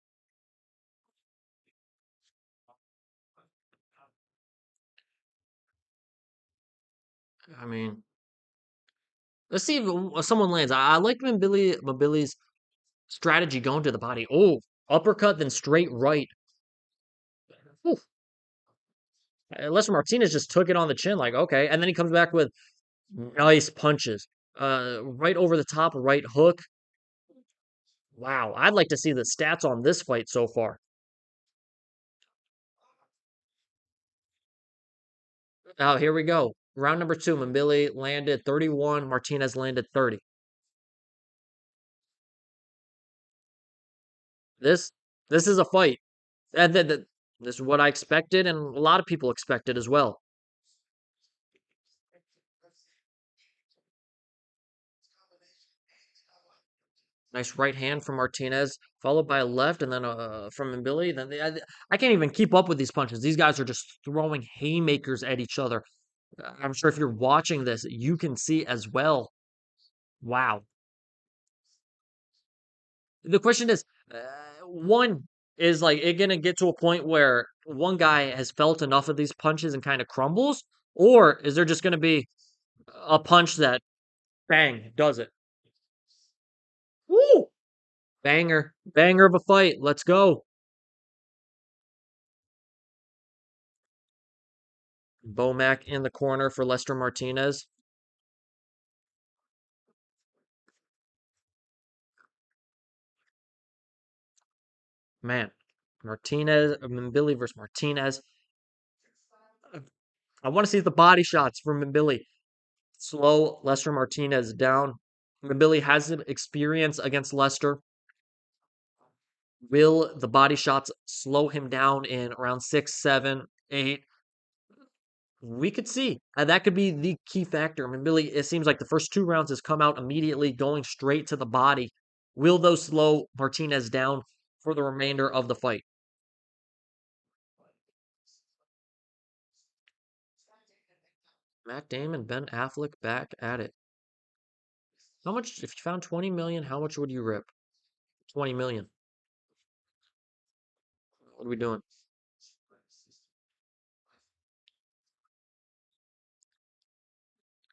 I mean, let's see if someone lands. I like Mbilli's strategy going to the body. Oh, uppercut, then straight right. Oof. Lester Martinez just took it on the chin, like, okay. And then he comes back with nice punches. Right over the top, right hook. Wow. I'd like to see the stats on this fight so far. Oh, here we go. Round number 2. Mbilli landed 31. Martinez landed 30. This this is a fight. This is what I expected, and a lot of people expected as well. Nice right hand from Martinez, followed by a left, and then from Mbilli. I can't even keep up with these punches. These guys are just throwing haymakers at each other. I'm sure if you're watching this, you can see as well. Wow. The question is, one is like it gonna get to a point where one guy has felt enough of these punches and kind of crumbles, or is there just gonna be a punch that bang does it? Woo! Banger, banger of a fight. Let's go. Bomac in the corner for Lester Martinez. Man, Mbilli versus Martinez. I want to see the body shots from Mbilli. Slow Lester Martinez down. Mbilli has experience against Lester. Will the body shots slow him down in around 6, 7, 8? We could see. That could be the key factor. I mean, Billy, it seems like the first 2 rounds has come out immediately, going straight to the body. Will those slow Martinez down for the remainder of the fight? Matt Damon, Ben Affleck back at it. How much, if you found 20 million, how much would you rip? 20 million. What are we doing?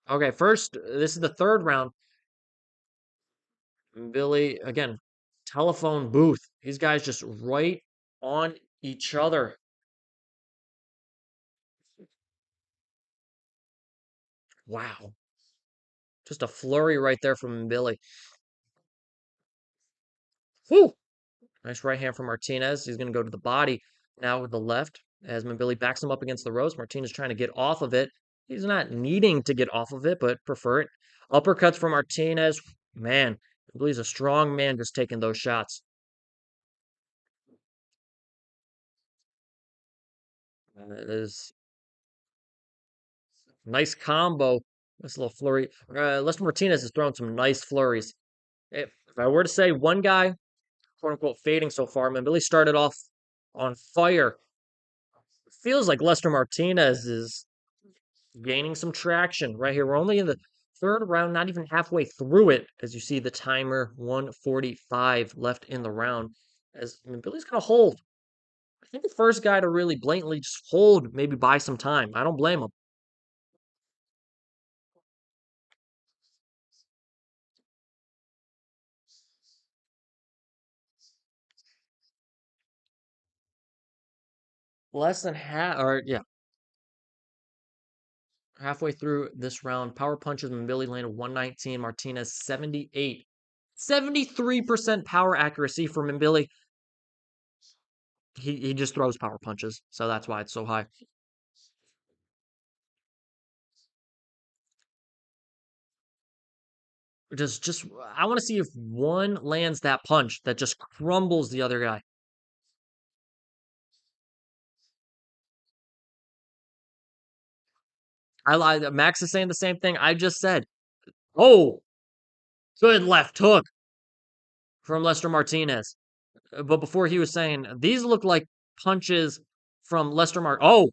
Okay, first, this is the 3rd round. Billy, again, telephone booth. These guys just right on each other. Wow. Just a flurry right there from Mbilli. Whew. Nice right hand from Martinez. He's going to go to the body now with the left as Mbilli backs him up against the ropes. Martinez trying to get off of it. He's not needing to get off of it, but prefer it. Uppercuts from Martinez. Man, Mbilli's a strong man just taking those shots. It is nice combo. Nice little flurry. Lester Martinez has thrown some nice flurries. If I were to say one guy, quote unquote, fading so far, Mbilli started off on fire. Feels like Lester Martinez is gaining some traction right here. We're only in the third round, not even halfway through it, as you see the timer 145 left in the round. As Billy's gonna hold. I think the first guy to really blatantly just hold, maybe buy some time. I don't blame him. Less than half, or yeah, halfway through this round. Power punches, Billy landed 119, Martinez 78. 73% power accuracy for Mbilli. He just throws power punches, so that's why it's so high. Just I want to see if one lands that punch that just crumbles the other guy. I lied. Max is saying the same thing I just said. Oh, good left hook from Lester Martinez. But before he was saying these look like punches from Lester Oh,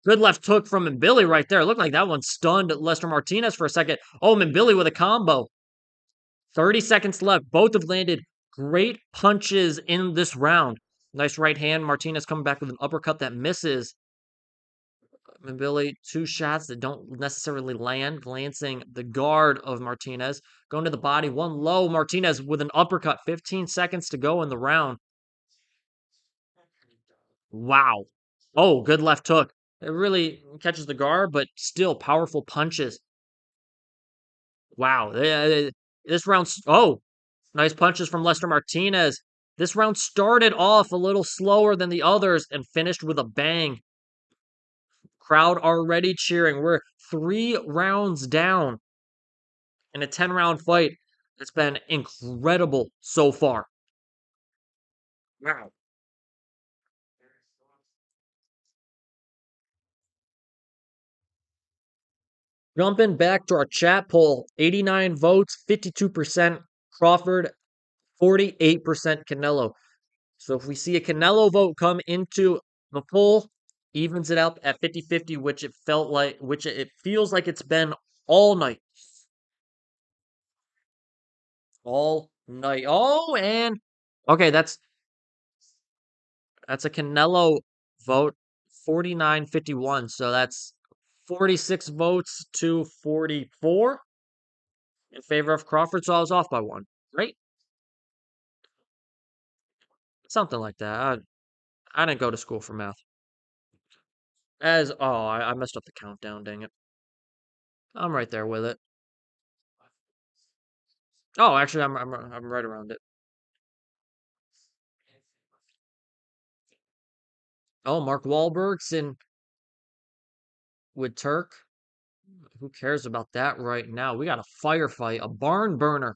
good left hook from Mbilli right there. It looked like that one stunned Lester Martinez for a second. Oh, Mbilli with a combo. 30 seconds left. Both have landed great punches in this round. Nice right hand. Martinez coming back with an uppercut that misses. Mbilli, two shots that don't necessarily land, glancing the guard of Martinez. Going to the body, one low. Martinez with an uppercut. 15 seconds to go in the round. Wow. Oh, good left hook. It really catches the guard, but still powerful punches. Wow. This round. Oh, nice punches from Lester Martinez. This round started off a little slower than the others and finished with a bang. Crowd already cheering. We're 3 rounds down in a 10-round fight. It's been incredible so far. Wow. Jumping back to our chat poll 89 votes, 52% Crawford, 48% Canelo. So if we see a Canelo vote come into the poll, evens it up at 50-50, which it feels like it's been all night. All night. Oh, and okay, that's a Canelo vote, 49-51. So that's 46 votes to 44 in favor of Crawford. So I was off by one, right? Something like that. I didn't go to school for math. I messed up the countdown, dang it. I'm right there with it. Oh, actually, I'm right around it. Oh, Mark Wahlberg's in with Turk. Who cares about that right now? We got a firefight, a barn burner.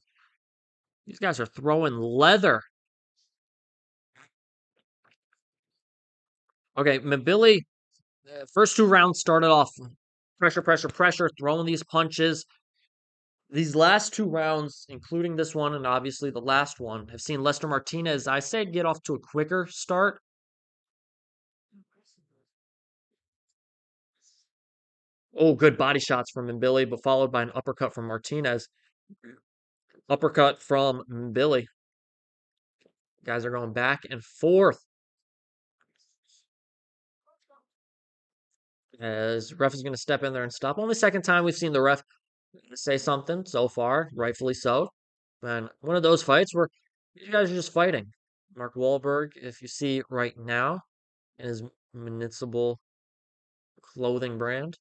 These guys are throwing leather. Okay, Mbilli, first 2 rounds started off pressure, pressure, pressure, throwing these punches. These last 2 rounds, including this one and obviously the last one, have seen Lester Martinez, I said, get off to a quicker start. Oh, good body shots from Mbilli, but followed by an uppercut from Martinez. Uppercut from Mbilli. Guys are going back and forth. As ref is going to step in there and stop. Only second time we've seen the ref say something so far, rightfully so. And one of those fights where You guys are just fighting. Mark Wahlberg, if you see right now in his municipal clothing brand.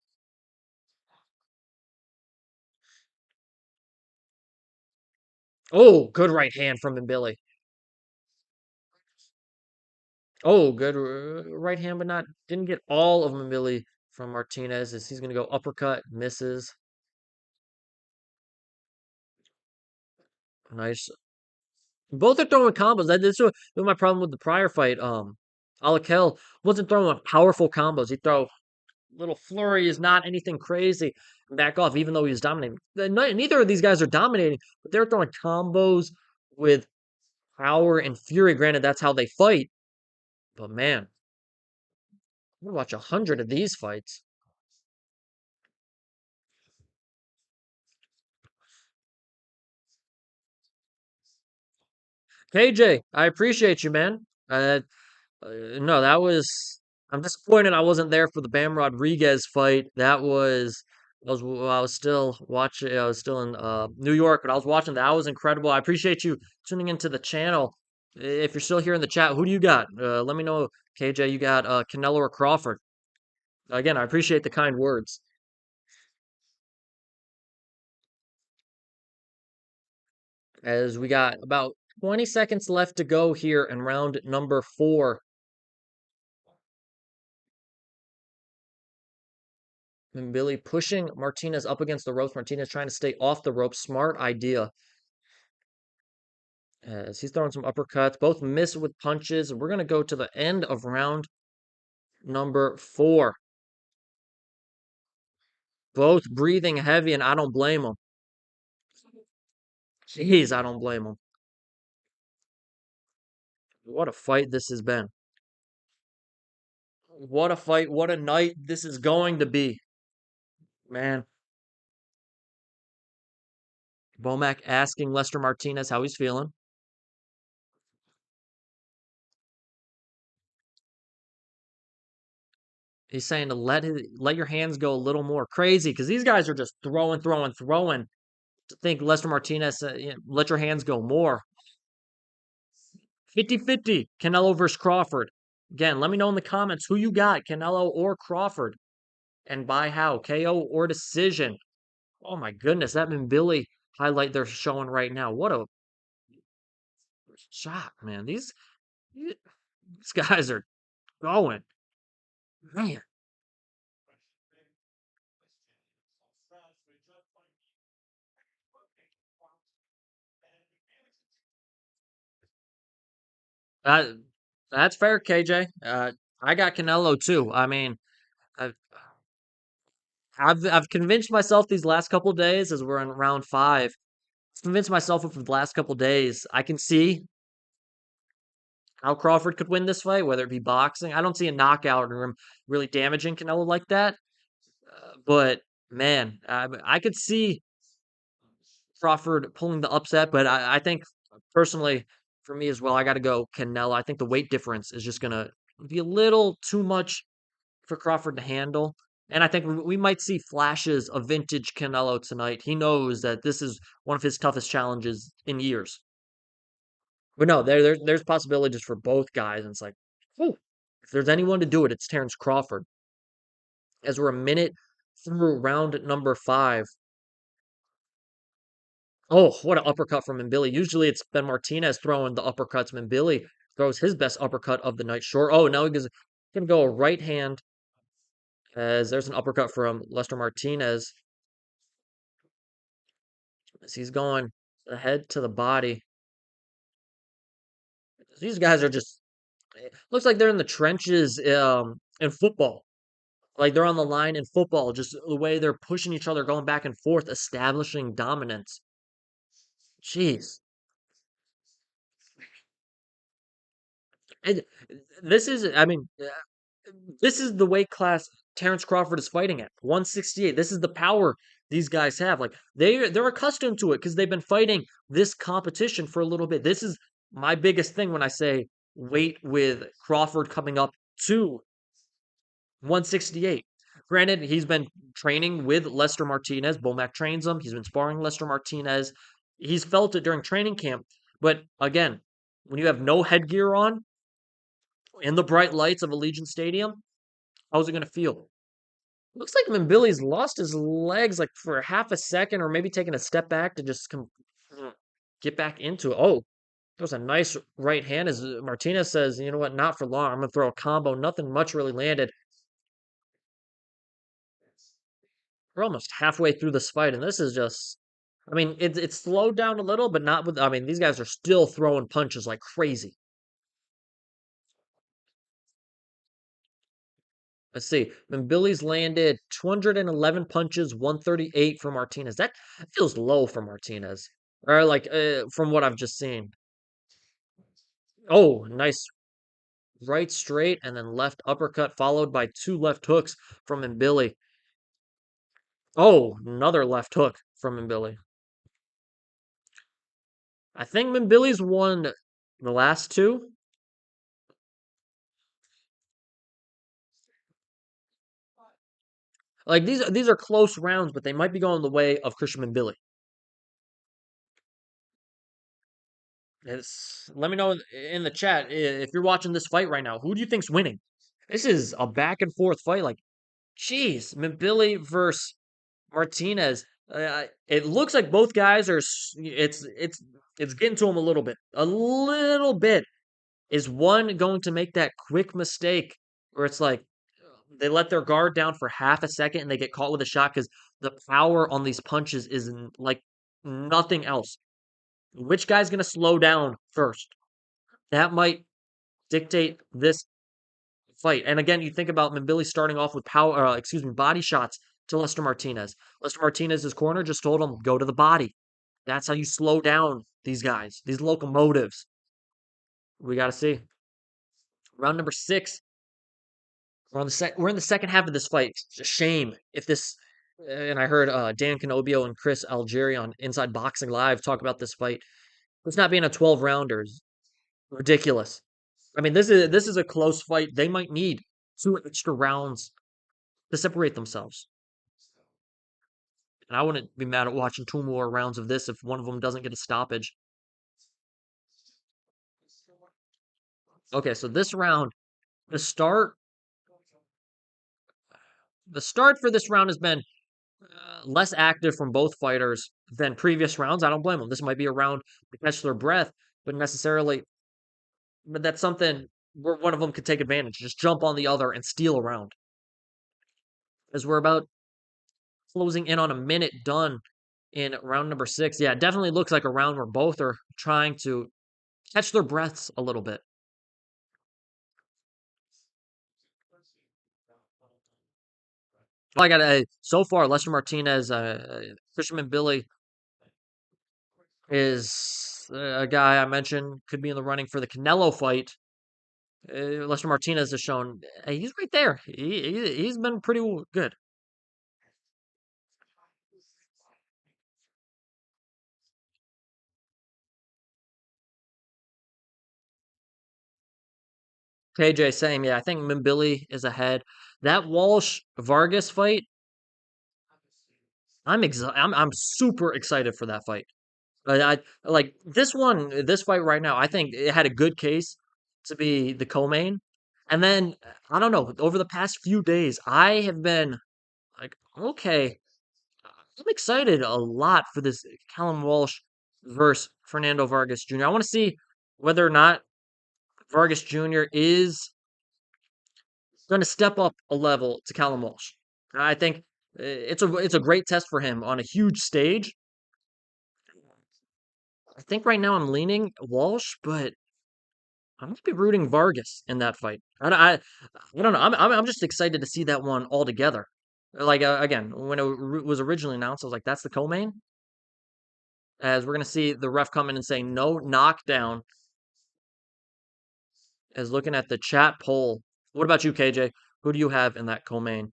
Oh, good right hand from Mbilli. Oh, good right hand, but not didn't get all of Mbilli from Martinez. As he's gonna go uppercut, misses. Nice. Both are throwing combos. This was my problem with the prior fight. Alakel wasn't throwing powerful combos. He throw little flurries, not anything crazy. Back off, even though he was dominating. Neither of these guys are dominating, but they're throwing combos with power and fury. Granted, that's how they fight. But man, I'm gonna watch 100 of these fights. KJ, I appreciate you, man. No, that was. I'm disappointed I wasn't there for the Bam Rodriguez fight. I was still watching. I was still in New York, but I was watching that. That was incredible. I appreciate you tuning into the channel. If you're still here in the chat, who do you got? Let me know, KJ. You got Canelo or Crawford? Again, I appreciate the kind words. As we got about 20 seconds left to go here in round number 4. Mbilli pushing Martinez up against the ropes. Martinez trying to stay off the ropes. Smart idea. As he's throwing some uppercuts. Both miss with punches. We're going to go to the end of round number 4. Both breathing heavy, and I don't blame them. Jeez, I don't blame them. What a fight this has been. What a fight. What a night this is going to be. Man, Bomac asking Lester Martinez how he's feeling. He's saying to let your hands go a little more crazy because these guys are just throwing, throwing, throwing. To think Lester Martinez, let your hands go more. 50-50, Canelo versus Crawford. Again, let me know in the comments who you got, Canelo or Crawford, and by how, KO or decision. Oh my goodness, that Mbilli highlight they're showing right now. What a shot, man. These guys are going. Man, that, that's fair, KJ. I got Canelo too. I mean, I've, I've convinced myself these last couple of days as we're in round 5. Convinced myself over the last couple of days. I can see how Crawford could win this fight, whether it be boxing. I don't see a knockout or him really damaging Canelo like that. But man, I could see Crawford pulling the upset. But I think personally, for me as well, I got to go Canelo. I think the weight difference is just gonna be a little too much for Crawford to handle. And I think we might see flashes of vintage Canelo tonight. He knows that this is one of his toughest challenges in years. But no, there's possibilities for both guys, and it's like, whew, if there's anyone to do it, it's Terence Crawford. As we're a minute through round number 5. Oh, what an uppercut from Mbilli. Usually it's been Martinez throwing the uppercuts. Mbilli throws his best uppercut of the night short. Oh, now he's gonna go a right hand as there's an uppercut from Lester Martinez as he's going the head to the body. These guys are just looks like they're in the trenches in football. Like they're on the line in football, just the way they're pushing each other, going back and forth, establishing dominance. Jeez. And this is, I mean, this is the weight class Terence Crawford is fighting at 168. This is the power these guys have. Like they're accustomed to it because they've been fighting this competition for a little bit. This is my biggest thing when I say weight with Crawford coming up to 168. Granted, he's been training with Lester Martinez. Bomac trains him. He's been sparring Lester Martinez. He's felt it during training camp. But again, when you have no headgear on in the bright lights of Allegiant Stadium, how's it going to feel? Looks like Mbilli's lost his legs like for half a second, or maybe taking a step back to just get back into it. Oh, that was a nice right hand. As Martinez says, you know what? Not for long. I'm gonna throw a combo. Nothing much really landed. We're almost halfway through this fight, and this is just. I mean, it's slowed down a little, but not with. I mean, these guys are still throwing punches like crazy. Let's see. Mbilli's landed 211 punches, 138 for Martinez. That feels low for Martinez. Or like from what I've just seen. Oh, nice right straight and then left uppercut followed by two left hooks from Mbilli. Oh, another left hook from Mbilli. I think Mbilli's won the last two. Like these are close rounds, but they might be going the way of Christian Mbilli. Let me know in the chat if you're watching this fight right now. Who do you think's winning? This is a back and forth fight. Like, jeez, Mbilli versus Martinez. It looks like both guys are. It's getting to them a little bit. A little bit. Is one going to make that quick mistake where it's like they let their guard down for half a second and they get caught with a shot because the power on these punches is like nothing else. Which guy's going to slow down first? That might dictate this fight. And again, you think about Mbilli starting off with body shots to Lester Martinez. Lester Martinez's corner just told him go to the body. That's how you slow down these guys, these locomotives. We got to see. Round number 6. We're in the second half of this fight. It's a shame if this. And I heard Dan Canobio and Chris Algieri on Inside Boxing Live talk about this fight. It's not being a 12 rounder is ridiculous. I mean, this is a close fight. They might need 2 extra rounds to separate themselves. And I wouldn't be mad at watching 2 more rounds of this if one of them doesn't get a stoppage. Okay, so this round, the start, the start for this round has been less active from both fighters than previous rounds. I don't blame them. This might be a round to catch their breath, but that's something where one of them could take advantage, just jump on the other and steal a round. As we're about closing in on a minute done in round number 6. Yeah, it definitely looks like a round where both are trying to catch their breaths a little bit. I got so far, Lester Martinez, Christian Mbilli is a guy I mentioned could be in the running for the Canelo fight. Lester Martinez has shown he's right there. He's been pretty good. KJ same, yeah. I think Mbilli is ahead. That Walsh Vargas fight, I'm super excited for that fight. I like this fight right now. I think it had a good case to be the co-main. And then I don't know, over the past few days, I have been like, okay, I'm excited a lot for this Callum Walsh versus Fernando Vargas Jr. I want to see whether or not Vargas Jr. is going to step up a level to Callum Walsh. I think it's a great test for him on a huge stage. I think right now I'm leaning Walsh, but I might be rooting Vargas in that fight. I don't know. I'm just excited to see that one all together. Like again, when it was originally announced, I was like, "That's the co-main." As we're gonna see the ref come in and say no knockdown. As looking at the chat poll, what about you, KJ? Who do you have in that co-main?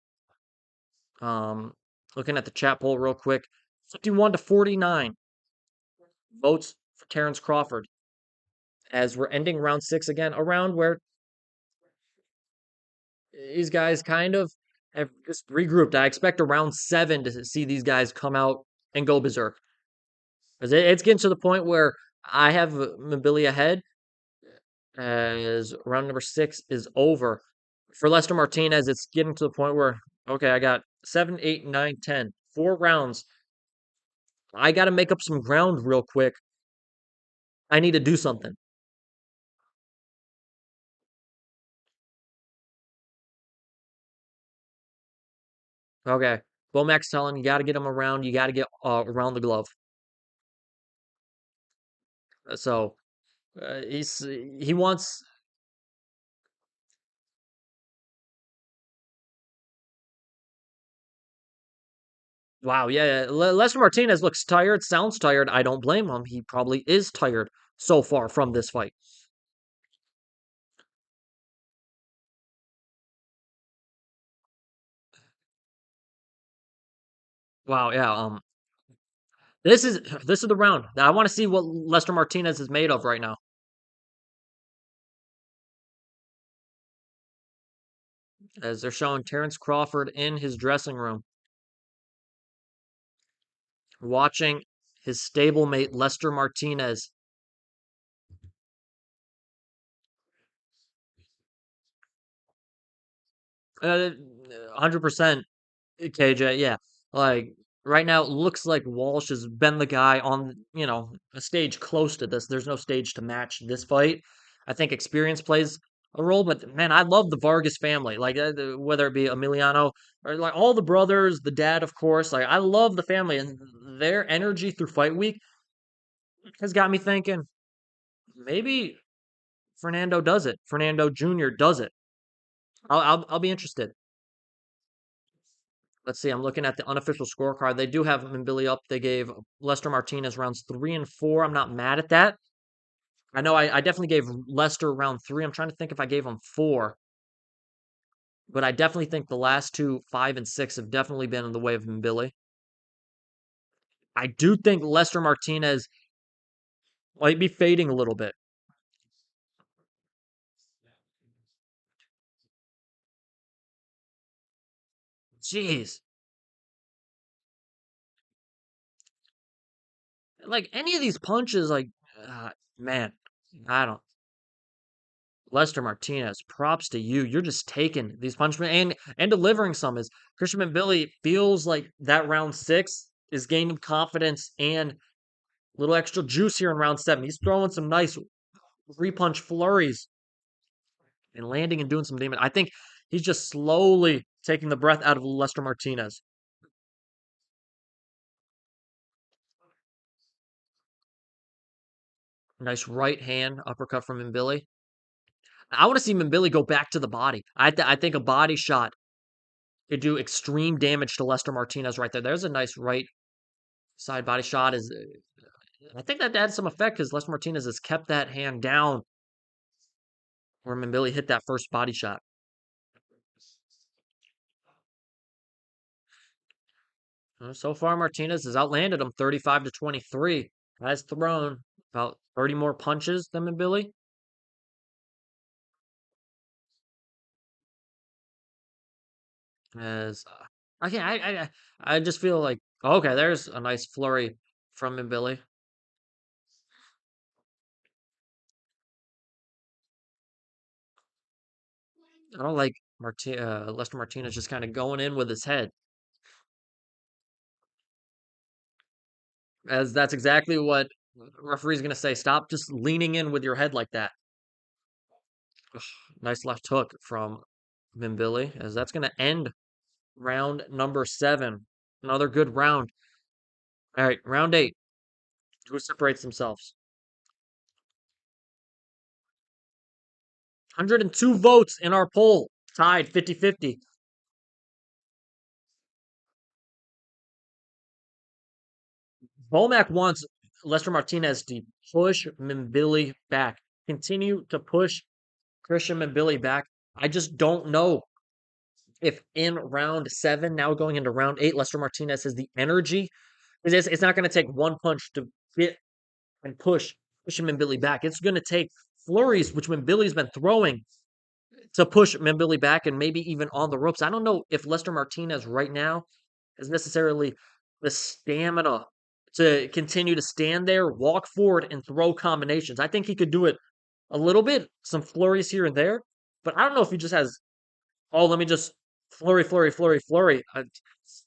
Looking at the chat poll real quick, 51 to 49 votes for Terence Crawford. As we're ending round 6 again, a round where these guys kind of have just regrouped. I expect around 7 to see these guys come out and go berserk. Because it's getting to the point where I have Mbilli ahead, as round number 6 is over. For Lester Martinez, it's getting to the point where, okay, I got 7, 8, 9, 10, 4 rounds. I got to make up some ground real quick. I need to do something. Okay. Bomac's telling you got to get him around. You got to get around the glove. So he wants. Wow, yeah, yeah. Lester Martinez looks tired, sounds tired. I don't blame him. He probably is tired so far from this fight. Wow, yeah. This is this is the round. I want to see what Lester Martinez is made of right now. As they're showing Terence Crawford in his dressing room, watching his stablemate Lester Martinez. 100%. KJ, yeah. Like right now, it looks like Walsh has been the guy on, a stage close to this. There's no stage to match this fight. I think experience plays a role, but man, I love the Vargas family. Like whether it be Emiliano or like all the brothers, the dad, of course. Like I love the family and their energy through fight week has got me thinking maybe Fernando does it. Fernando Jr. does it. I'll be interested. Let's see. I'm looking at the unofficial scorecard. They do have Mbilli up. They gave Lester Martinez rounds 3 and 4. I'm not mad at that. I know I definitely gave Lester round 3. I'm trying to think if I gave him 4, but I definitely think the last two, 5 and 6, have definitely been in the way of Mbilli. I do think Lester Martinez might be fading a little bit. Jeez. Like any of these punches, like, man, I don't. Lester Martinez, props to you. You're just taking these punches and delivering some. As Christian Mbilli feels like that round 6 is gaining confidence and a little extra juice here in round 7. He's throwing some nice three-punch flurries and landing and doing some damage. I think he's just slowly taking the breath out of Lester Martinez. Nice right hand uppercut from Mbilli. I want to see Mbilli go back to the body. I think a body shot could do extreme damage to Lester Martinez right there. There's a nice right side body shot. Is I think that had some effect because Les Martinez has kept that hand down where Mbilli hit that first body shot. So far, Martinez has outlanded him 35-23. Has thrown about 30 more punches than Mbilli. As I just feel like okay, there's a nice flurry from Mbilli. I don't like Lester Martinez just kind of going in with his head, as that's exactly what referee's going to say. Stop just leaning in with your head like that. Nice left hook from Mbilli, as that's going to end round number 7. Another good round. All right, round 8. Who separates themselves? 102 votes in our poll, tied 50-50. Bomac wants Lester Martinez to push Mbilli back, continue to push Christian Mbilli back. I just don't know if in round 7, now going into round 8, Lester Martinez has the energy. It's not going to take one punch to get and push Mbilli back. It's going to take flurries, which Mbilli's been throwing, to push Mbilli back and maybe even on the ropes. I don't know if Lester Martinez right now has necessarily the stamina to continue to stand there, walk forward, and throw combinations. I think he could do it a little bit, some flurries here and there, but I don't know if he just has, oh, let me just flurry, flurry, flurry, flurry.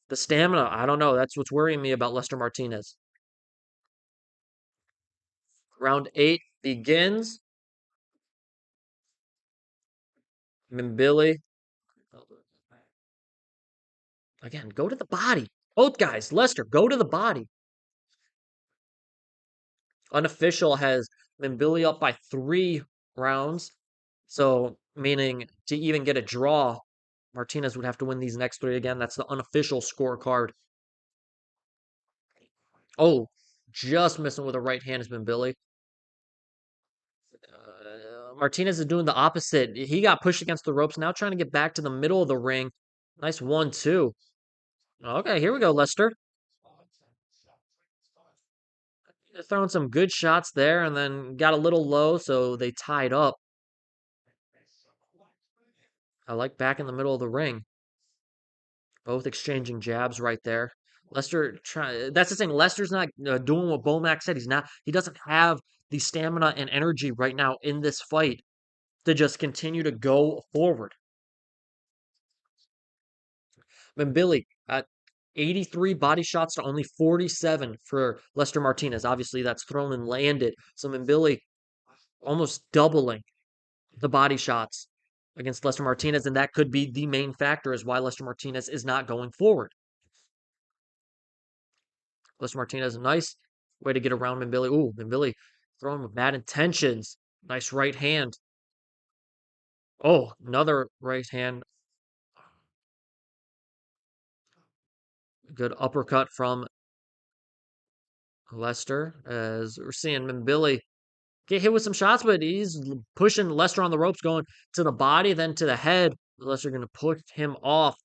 The stamina, I don't know. That's what's worrying me about Lester Martinez. Round 8 begins. Mbilli. Again, go to the body. Both guys, Lester, go to the body. Unofficial has Mbilli up by 3 rounds. So, meaning to even get a draw, Martinez would have to win these next 3 again. That's the unofficial scorecard. Oh, just missing with a right hand has been Billy. Martinez is doing the opposite. He got pushed against the ropes, now trying to get back to the middle of the ring. Nice 1-2. Okay, here we go, Lester. Throwing some good shots there and then got a little low, so they tied up. I like back in the middle of the ring. Both exchanging jabs right there. That's the thing. Lester's not doing what Bomac said. He doesn't have the stamina and energy right now in this fight to just continue to go forward. Mbilli at 83 body shots to only 47 for Lester Martinez. Obviously, that's thrown and landed. So Mbilli almost doubling the body shots against Lester Martinez, and that could be the main factor as why Lester Martinez is not going forward. Lester Martinez, a nice way to get around Mbilli. Ooh, Mbilli throwing with bad intentions. Nice right hand. Oh, another right hand. Good uppercut from Lester as we're seeing Mbilli get hit with some shots, but he's pushing Lester on the ropes, going to the body, then to the head. Lester going to push him off.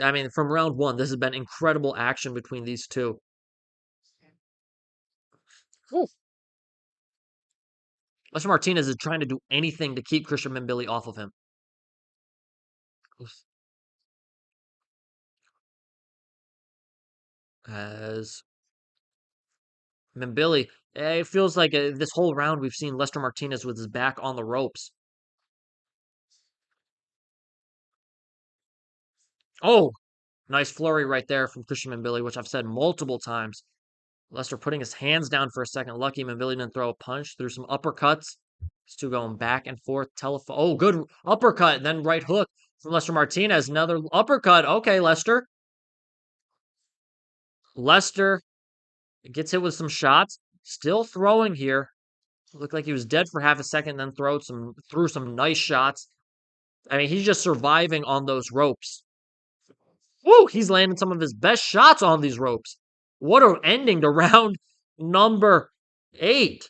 I mean, from round 1, this has been incredible action between these two. Ooh. Lester Martinez is trying to do anything to keep Christian Mbilli off of him. As Mbilli, it feels like this whole round we've seen Lester Martinez with his back on the ropes. Oh, nice flurry right there from Christian Mbilli, which I've said multiple times. Lester putting his hands down for a second. Lucky Mbilli didn't throw a punch. Threw some uppercuts. These two going back and forth. Telephone. Oh, good uppercut. Then right hook from Lester Martinez. Another uppercut. Okay, Lester. Lester gets hit with some shots. Still throwing here. Looked like he was dead for half a second, then threw some nice shots. I mean, he's just surviving on those ropes. Woo! He's landing some of his best shots on these ropes. What an ending to round number 8.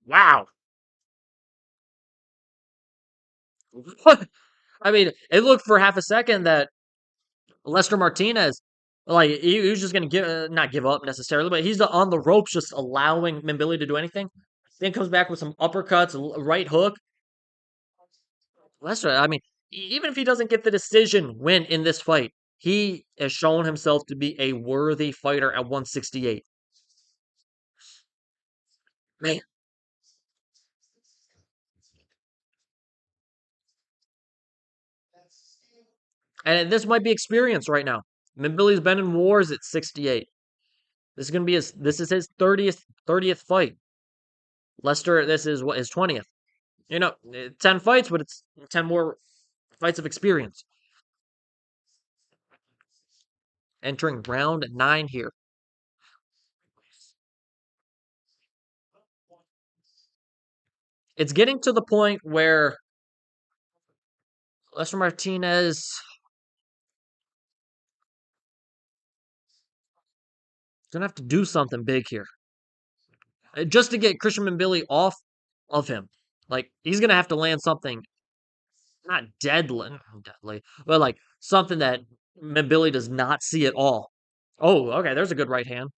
Wow. What? I mean, it looked for half a second that Lester Martinez, like, he was just going to not give up necessarily, but he's on the ropes just allowing Mbilli to do anything. Then comes back with some uppercuts, right hook. Lester, I mean, even if he doesn't get the decision win in this fight, he has shown himself to be a worthy fighter at 168. Man. And this might be experience right now. Mbilli's been in wars at 68. This is gonna be his 30th fight. Lester, this is what his 20th. 10 fights, but it's 10 more fights of experience. Entering round 9 here. It's getting to the point where Lester Martinez gonna have to do something big here, just to get Christian Mbilli off of him. Like, he's gonna have to land something not deadly, but like something that Mbilli does not see at all. Oh, okay, there's a good right hand.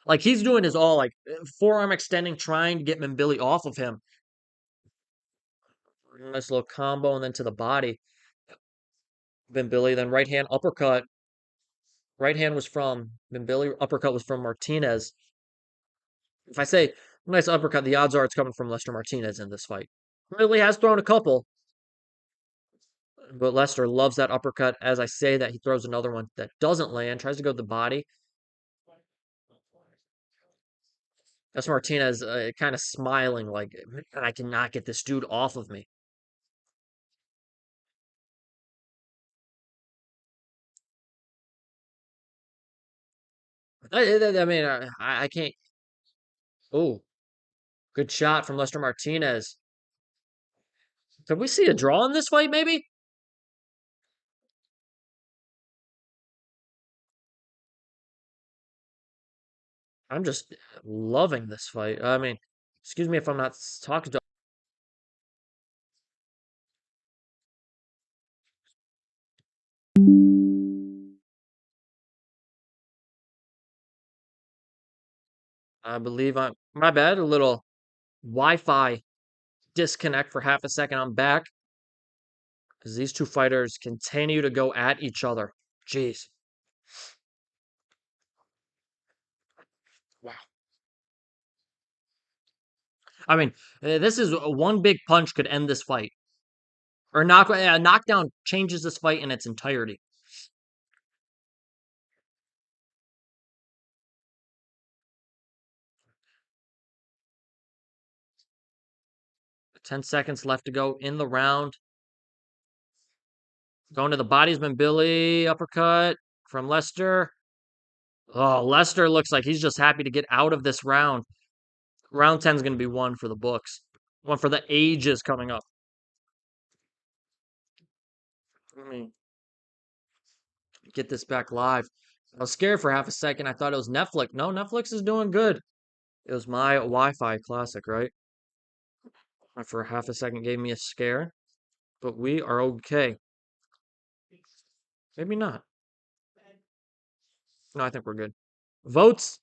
Like, he's doing his all, like forearm extending, trying to get Mbilli off of him. Nice little combo, and then to the body. Mbilli, then right hand uppercut. Right hand was from Mbilli, uppercut was from Martinez. If I say nice uppercut, the odds are it's coming from Lester Martinez in this fight. Really has thrown a couple, but Lester loves that uppercut. As I say that, he throws another one that doesn't land, tries to go to the body. Lester Martinez kind of smiling like, "Man, I cannot get this dude off of me." I mean, I can't. Oh, good shot from Lester Martinez. Could we see a draw in this fight, maybe? I'm just loving this fight. I mean, excuse me if I'm not talking to. I believe I'm. My bad. A little Wi-Fi disconnect for half a second. I'm back because these two fighters continue to go at each other. Jeez. Wow. I mean, this is one big punch could end this fight, or a knockdown changes this fight in its entirety. 10 seconds left to go in the round. Going to the bodies, Mbilli uppercut from Lester. Oh, Lester looks like he's just happy to get out of this round. Round 10 is going to be one for the books, one for the ages coming up. Let me get this back live. I was scared for half a second. I thought it was Netflix. No, Netflix is doing good. It was my Wi-Fi classic, right? For half a second gave me a scare, but we are okay. Maybe not. No, I think we're good. Votes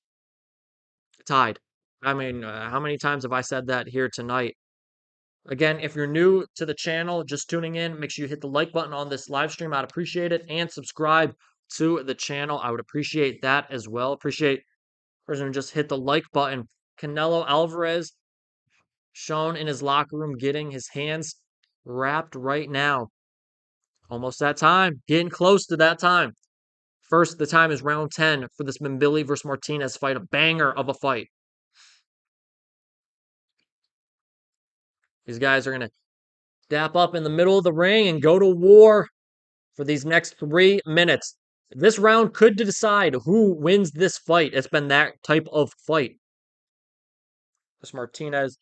tied. I mean, how many times have I said that here tonight? Again, if you're new to the channel, just tuning in, make sure you hit the like button on this live stream. I'd appreciate it. And subscribe to the channel. I would appreciate that as well. Appreciate person who just hit the like button. Canelo Alvarez shown in his locker room getting his hands wrapped right now. Almost that time. Getting close to that time. First, the time is round 10 for this Mbilli versus Martinez fight. A banger of a fight. These guys are going to dap up in the middle of the ring and go to war for these next 3 minutes. This round could decide who wins this fight. It's been that type of fight. This Martinez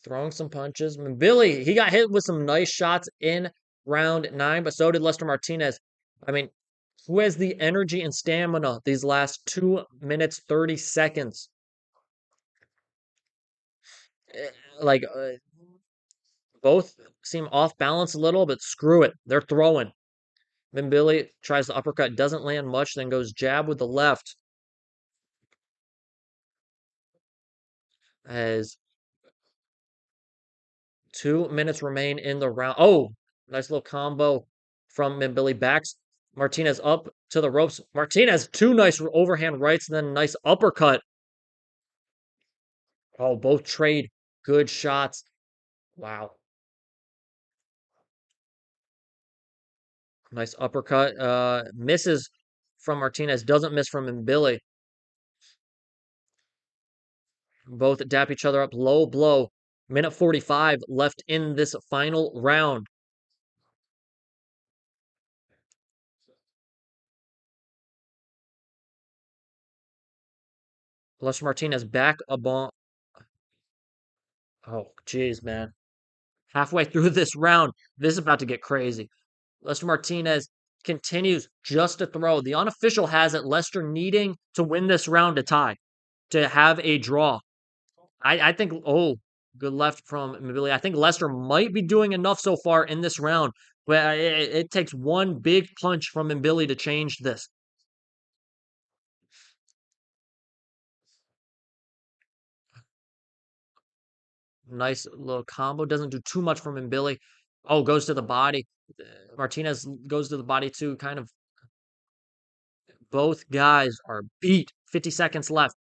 throwing some punches. Mbilli, he got hit with some nice shots in round 9, but so did Lester Martinez. I mean, who has the energy and stamina these last 2 minutes, 30 seconds? Like, both seem off balance a little, but screw it. They're throwing. Mbilli tries the uppercut, doesn't land much, then goes jab with the left. As 2 minutes remain in the round. Oh, nice little combo from Mbilli. Backs Martinez up to the ropes. Martinez, two nice overhand rights, and then a nice uppercut. Oh, both trade good shots. Wow. Nice uppercut. Misses from Martinez, doesn't miss from Mbilli. Both dap each other up. Low blow. Minute 45 left in this final round. Lester Martinez back up on. Oh, jeez, man. Halfway through this round, this is about to get crazy. Lester Martinez continues just to throw. The unofficial has it Lester needing to win this round to tie, to have a draw. I think, oh, good left from Mbilli. I think Lester might be doing enough so far in this round, but it takes one big punch from Mbilli to change this. Nice little combo. Doesn't do too much from Mbilli. Oh, goes to the body. Martinez goes to the body too. Kind of both guys are beat. 50 seconds left.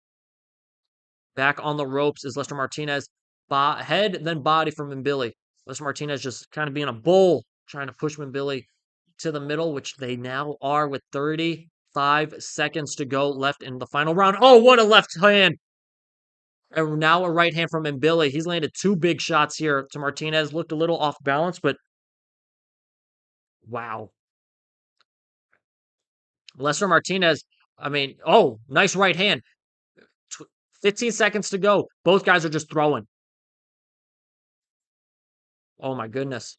Back on the ropes is Lester Martinez. Head, then body from Mbilli. Lester Martinez just kind of being a bull, trying to push Mbilli to the middle, which they now are with 35 seconds to go left in the final round. Oh, what a left hand! And now a right hand from Mbilli. He's landed two big shots here to Martinez. Looked a little off balance, but wow. Lester Martinez, I mean, oh, nice right hand. 15 seconds to go. Both guys are just throwing. Oh my goodness.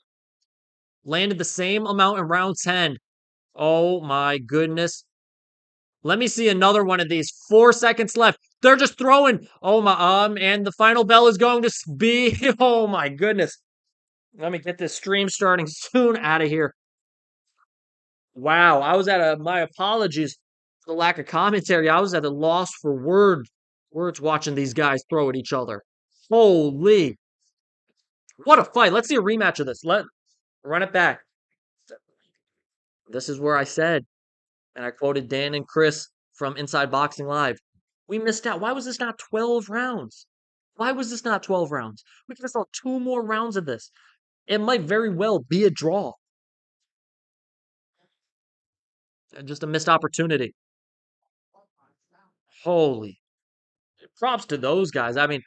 Landed the same amount in round 10. Oh my goodness. Let me see another one of these. 4 seconds left. They're just throwing. Oh my and the final bell is going to be oh my goodness. Let me get this stream starting soon out of here. Wow, I was at my apologies for the lack of commentary. I was at a loss for words watching these guys throw at each other. Holy. What a fight. Let's see a rematch of this. Let run it back. This is where I said, and I quoted Dan and Chris from Inside Boxing Live. We missed out. Why was this not 12 rounds? Why was this not 12 rounds? We could have saw two more rounds of this. It might very well be a draw. Just a missed opportunity. Holy. Props to those guys. I mean,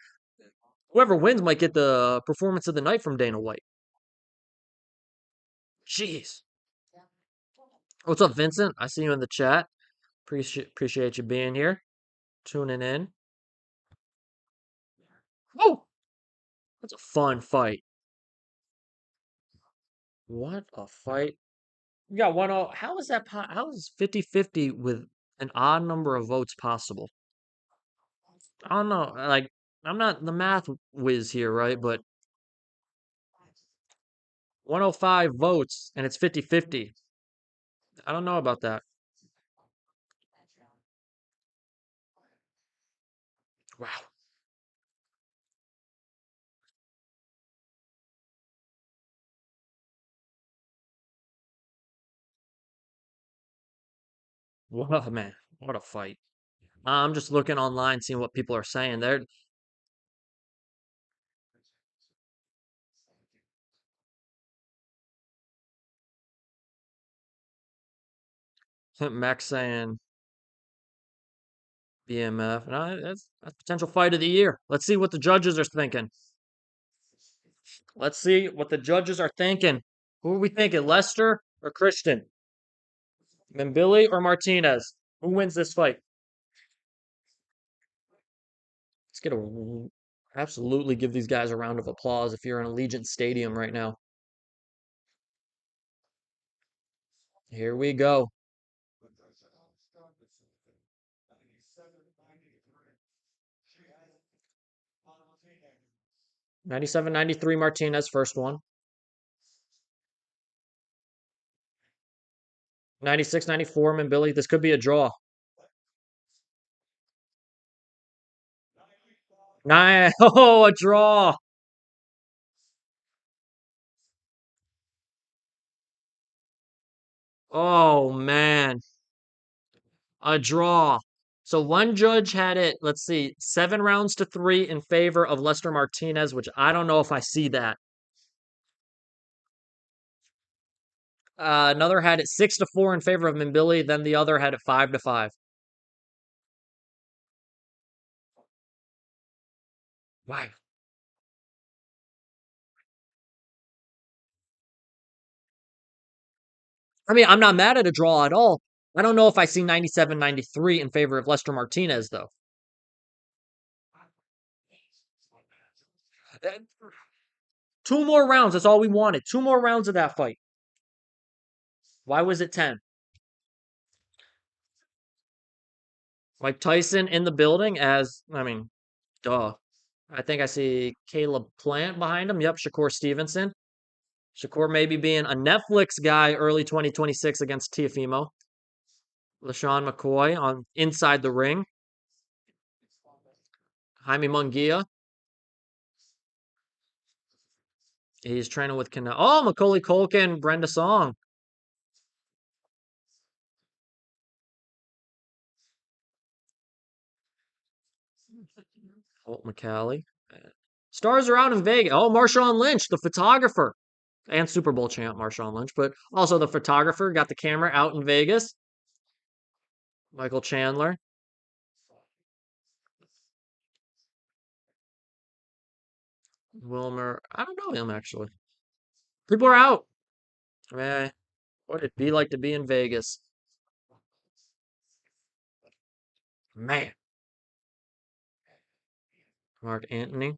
whoever wins might get the performance of the night from Dana White. Jeez. What's up, Vincent? I see you in the chat. Appreciate you being here, tuning in. Oh, that's a fun fight. What a fight. You got 1-0. How is that? How is 50-50 with an odd number of votes possible? I don't know. Like, I'm not the math whiz here, right? But 105 votes and it's 50-50. I don't know about that. Wow. What a man. What a fight. I'm just looking online, seeing what people are saying. They're Max saying BMF. No, that's potential fight of the year. Let's see what the judges are thinking. Let's see what the judges are thinking. Who are we thinking? Lester or Christian? Mbilli or Martinez? Who wins this fight? Let's get a absolutely give these guys a round of applause if you're in Allegiant Stadium right now. Here we go. 97-93 Martinez, first one. 96-94 Mbilli. This could be a draw. Oh, a draw. Oh, man. A draw. So one judge had it, let's see, 7 rounds to 3 in favor of Lester Martinez, which I don't know if I see that. Another had it 6-4 in favor of Mbilli. Then the other had it 5-5. Wow. I mean, I'm not mad at a draw at all. I don't know if I see 97-93 in favor of Lester Martinez, though. Uh, Two more rounds. That's all we wanted. Two more rounds of that fight. Why was it 10? Mike Tyson in the building I mean, duh. I think I see Caleb Plant behind him. Yep, Shakur Stevenson. Shakur maybe being a Netflix guy early 2026 against Tiafimo. LaShawn McCoy on inside the ring. Jaime Munguia. He's training with Canelo. Oh, Macaulay Culkin, Brenda Song. Holt McCallie. Stars are out in Vegas. Oh, Marshawn Lynch, the photographer and Super Bowl champ, Marshawn Lynch, but also the photographer, got the camera out in Vegas. Michael Chandler. Wilmer. I don't know him, actually. People are out. Man, what would it be like to be in Vegas? Man. Mark Anthony.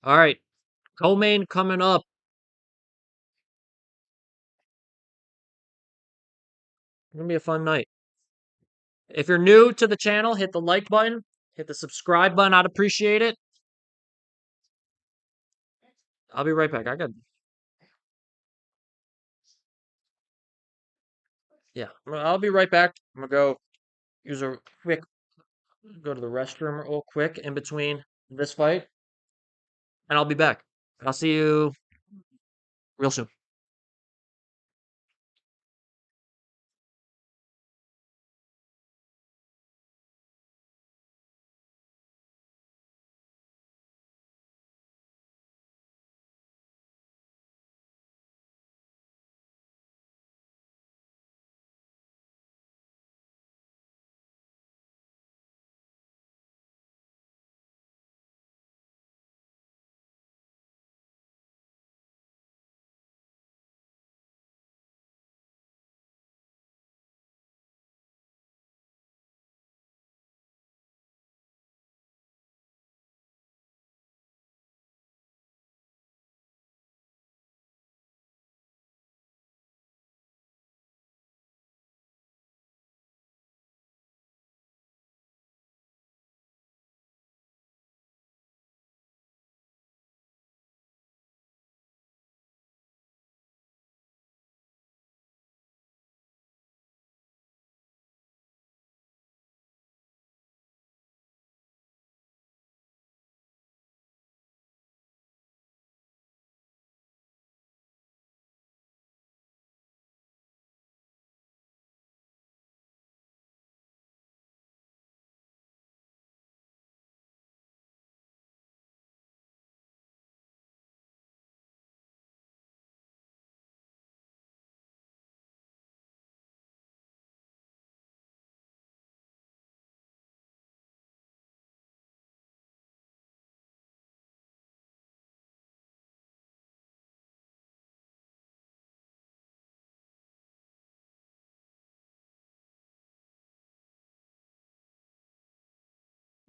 All right. Co-main coming up. Gonna be a fun night. If you're new to the channel, hit the like button, hit the subscribe button. I'd appreciate it. I'll be right back. Yeah, I'll be right back. I'm gonna go use a quick, go to the restroom real quick in between this fight, and I'll be back. I'll see you real soon.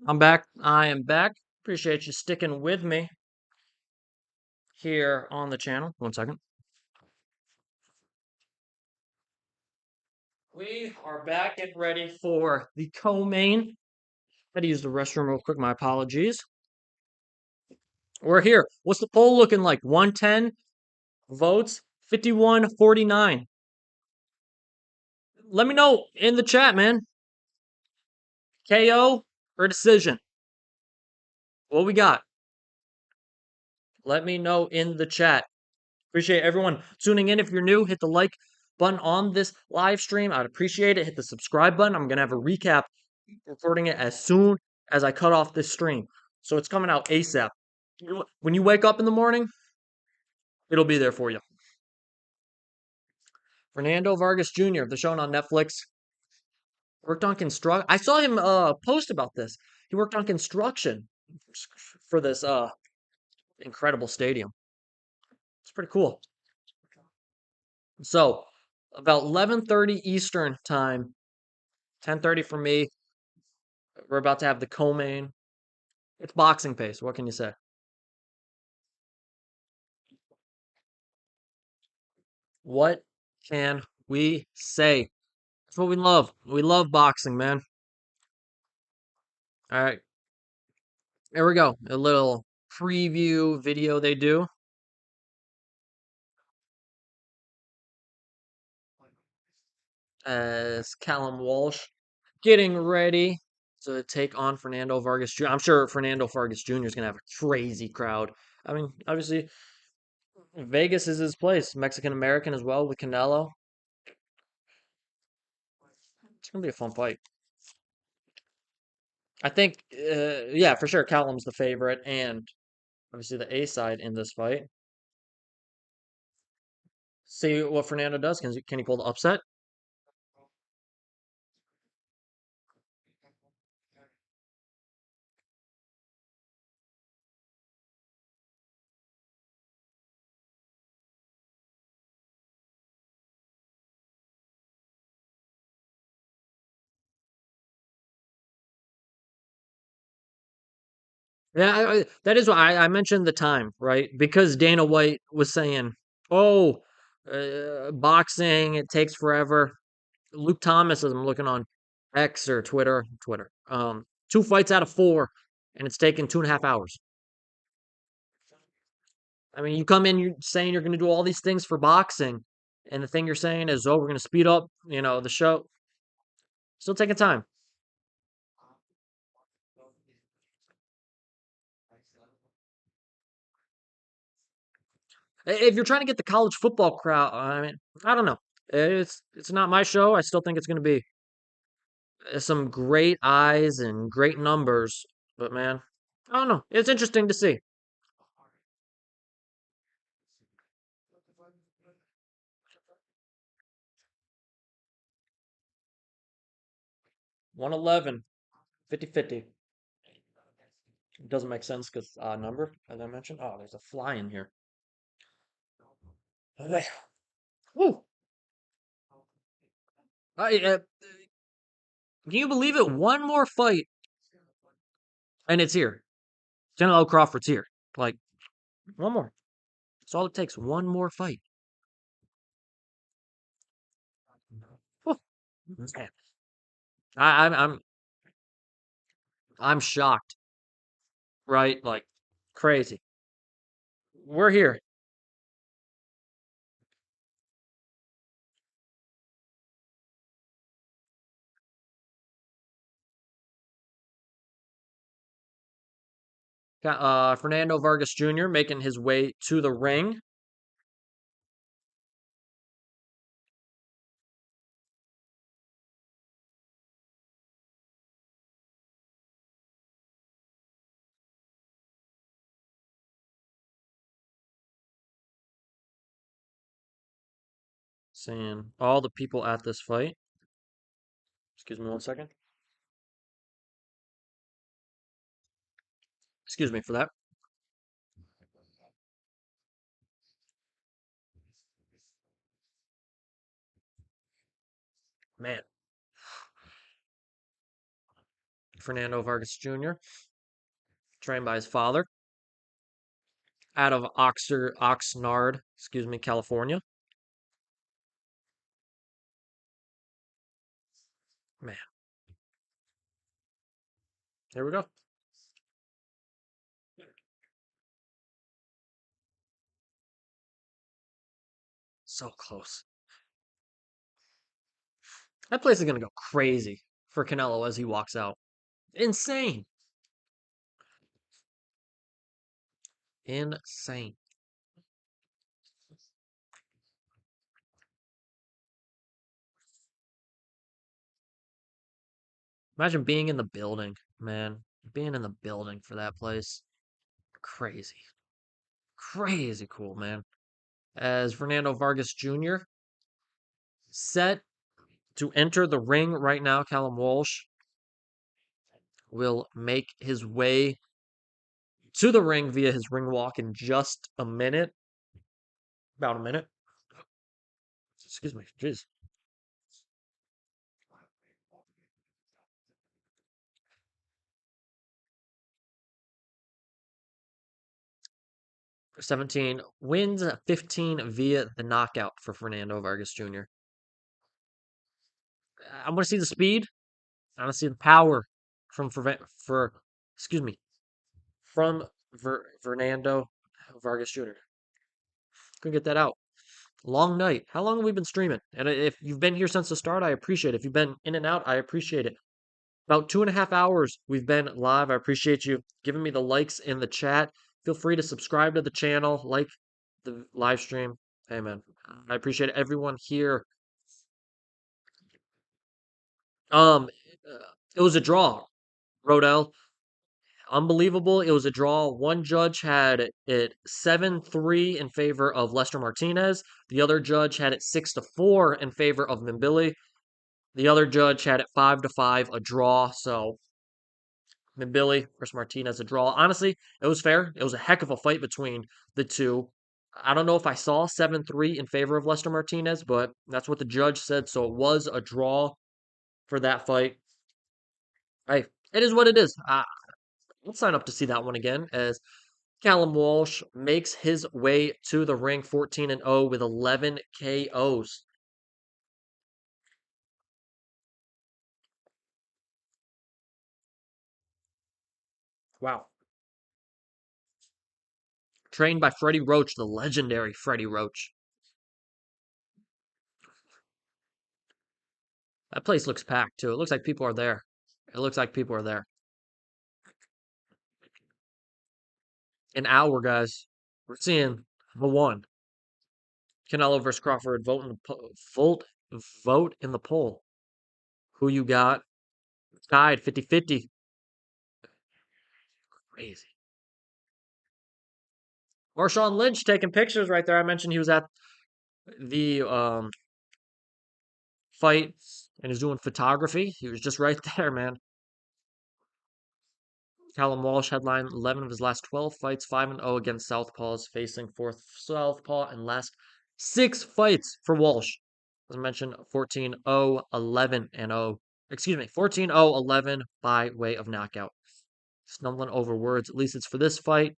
I'm back. I am back. Appreciate you sticking with me here on the channel. One second. We are back and ready for the co-main. Had to use the restroom real quick. My apologies. We're here. What's the poll looking like? 110 votes, 51-49. Let me know in the chat, man. KO or decision? What we got? Let me know in the chat. Appreciate everyone tuning in. If you're new, hit the like button on this live stream. I'd appreciate it. Hit the subscribe button. I'm going to have a recap recording it as soon as I cut off this stream. So it's coming out ASAP. When you wake up in the morning, it'll be there for you. Fernando Vargas Jr., the show on Netflix, worked on construct. I saw him post about this. He worked on construction for this incredible stadium. It's pretty cool. So about 11:30 Eastern time, 10:30 for me. We're about to have the co-main. It's boxing pace. What can you say? What can we say? That's what we love. We love boxing, man. All right, here we go. A little preview video they do. as Callum Walsh getting ready to take on Fernando Vargas Jr. I'm sure Fernando Vargas Jr. is going to have a crazy crowd. I mean, obviously, Vegas is his place. Mexican American as well with Canelo. It's going to be a fun fight. I think, yeah, for sure, Callum's the favorite, and obviously the A side in this fight. See what Fernando does. Can he pull the upset? Yeah, that is why I mentioned the time, right? Because Dana White was saying, "Oh, boxing it takes forever." Luke Thomas, as I'm looking on X or Twitter, 2 fights out of 4, and it's taken 2.5 hours. I mean, you come in, you're saying you're going to do all these things for boxing, and the thing you're saying is, "Oh, we're going to speed up, the show." Still taking time. If you're trying to get the college football crowd, I mean, I don't know. It's not my show. I still think it's going to be some great eyes and great numbers. But man, I don't know. It's interesting to see. 111, 50-50. It doesn't make sense because number, as I mentioned. Oh, there's a fly in here. Okay. Woo. Can you believe it? One more fight, and it's here. Canelo Crawford's here. Like, one more. That's all it takes. One more fight. Woo. Man. I, I'm I'm I'm shocked, right? Like crazy. We're here. Got Fernando Vargas Jr. making his way to the ring. Seeing all the people at this fight. Excuse me 1 second. Excuse me for that. Man, Fernando Vargas Jr., trained by his father out of Oxnard, excuse me, California. Man, here we go. So close. That place is going to go crazy for Canelo as he walks out. Insane. Insane. Imagine being in the building, man. Being in the building for that place. Crazy. Crazy cool, man. As Fernando Vargas Jr. set to enter the ring right now, Callum Walsh will make his way to the ring via his ring walk in just a minute. About a minute. Excuse me. Jeez. 17 wins, 15 via the knockout for Fernando Vargas Jr. I want to see the speed. I want to see the power for excuse me, from Fernando Vargas Jr. Couldn't get that out. Long night. How long have we been streaming? And if you've been here since the start, I appreciate it. If you've been in and out, I appreciate it. About 2.5 hours we've been live. I appreciate you giving me the likes in the chat. Feel free to subscribe to the channel, like the live stream. Hey, man. I appreciate everyone here. Um, it was a draw, Rodell. Unbelievable. It was a draw. One judge had it 7-3 in favor of Lester Martinez. The other judge had it 6-4 in favor of Mbilli. The other judge had it 5-5, a draw. So Mbilli versus Martinez, a draw. Honestly, it was fair. It was a heck of a fight between the two. I don't know if I saw 7-3 in favor of Lester Martinez, but that's what the judge said. So it was a draw for that fight. Hey, it is what it is. Let's sign up to see that one again as Callum Walsh makes his way to the ring 14-0 with 11 KOs. Wow. Trained by Freddie Roach, the legendary Freddie Roach. That place looks packed too. It looks like people are there. It looks like people are there. An hour, guys. We're seeing the one. Canelo versus Crawford. Vote in the poll. Who you got? Tied 50-50. Crazy. Marshawn Lynch taking pictures right there. I mentioned he was at the fight and is doing photography. He was just right there, man. Callum Walsh headlined 11 of his last 12 fights, 5-0 against Southpaws, facing fourth Southpaw and last 6 fights for Walsh. As I mentioned, 14-0, 11-0. Excuse me, 14-0, 11 by way of knockout. Stumbling over words. At least it's for this fight,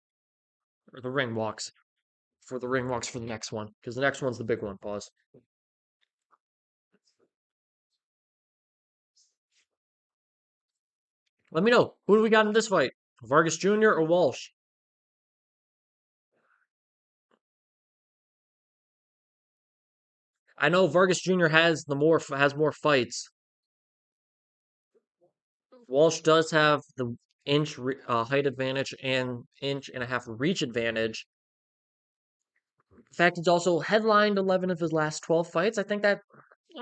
or the ring walks. For the ring walks for the next one, because the next one's the big one. Pause. Let me know. Who do we got in this fight? Vargas Jr. or Walsh? I know Vargas Jr. has more fights. Walsh does have the inch height advantage and inch and a half reach advantage. In fact, he's also headlined 11 of his last 12 fights. I think that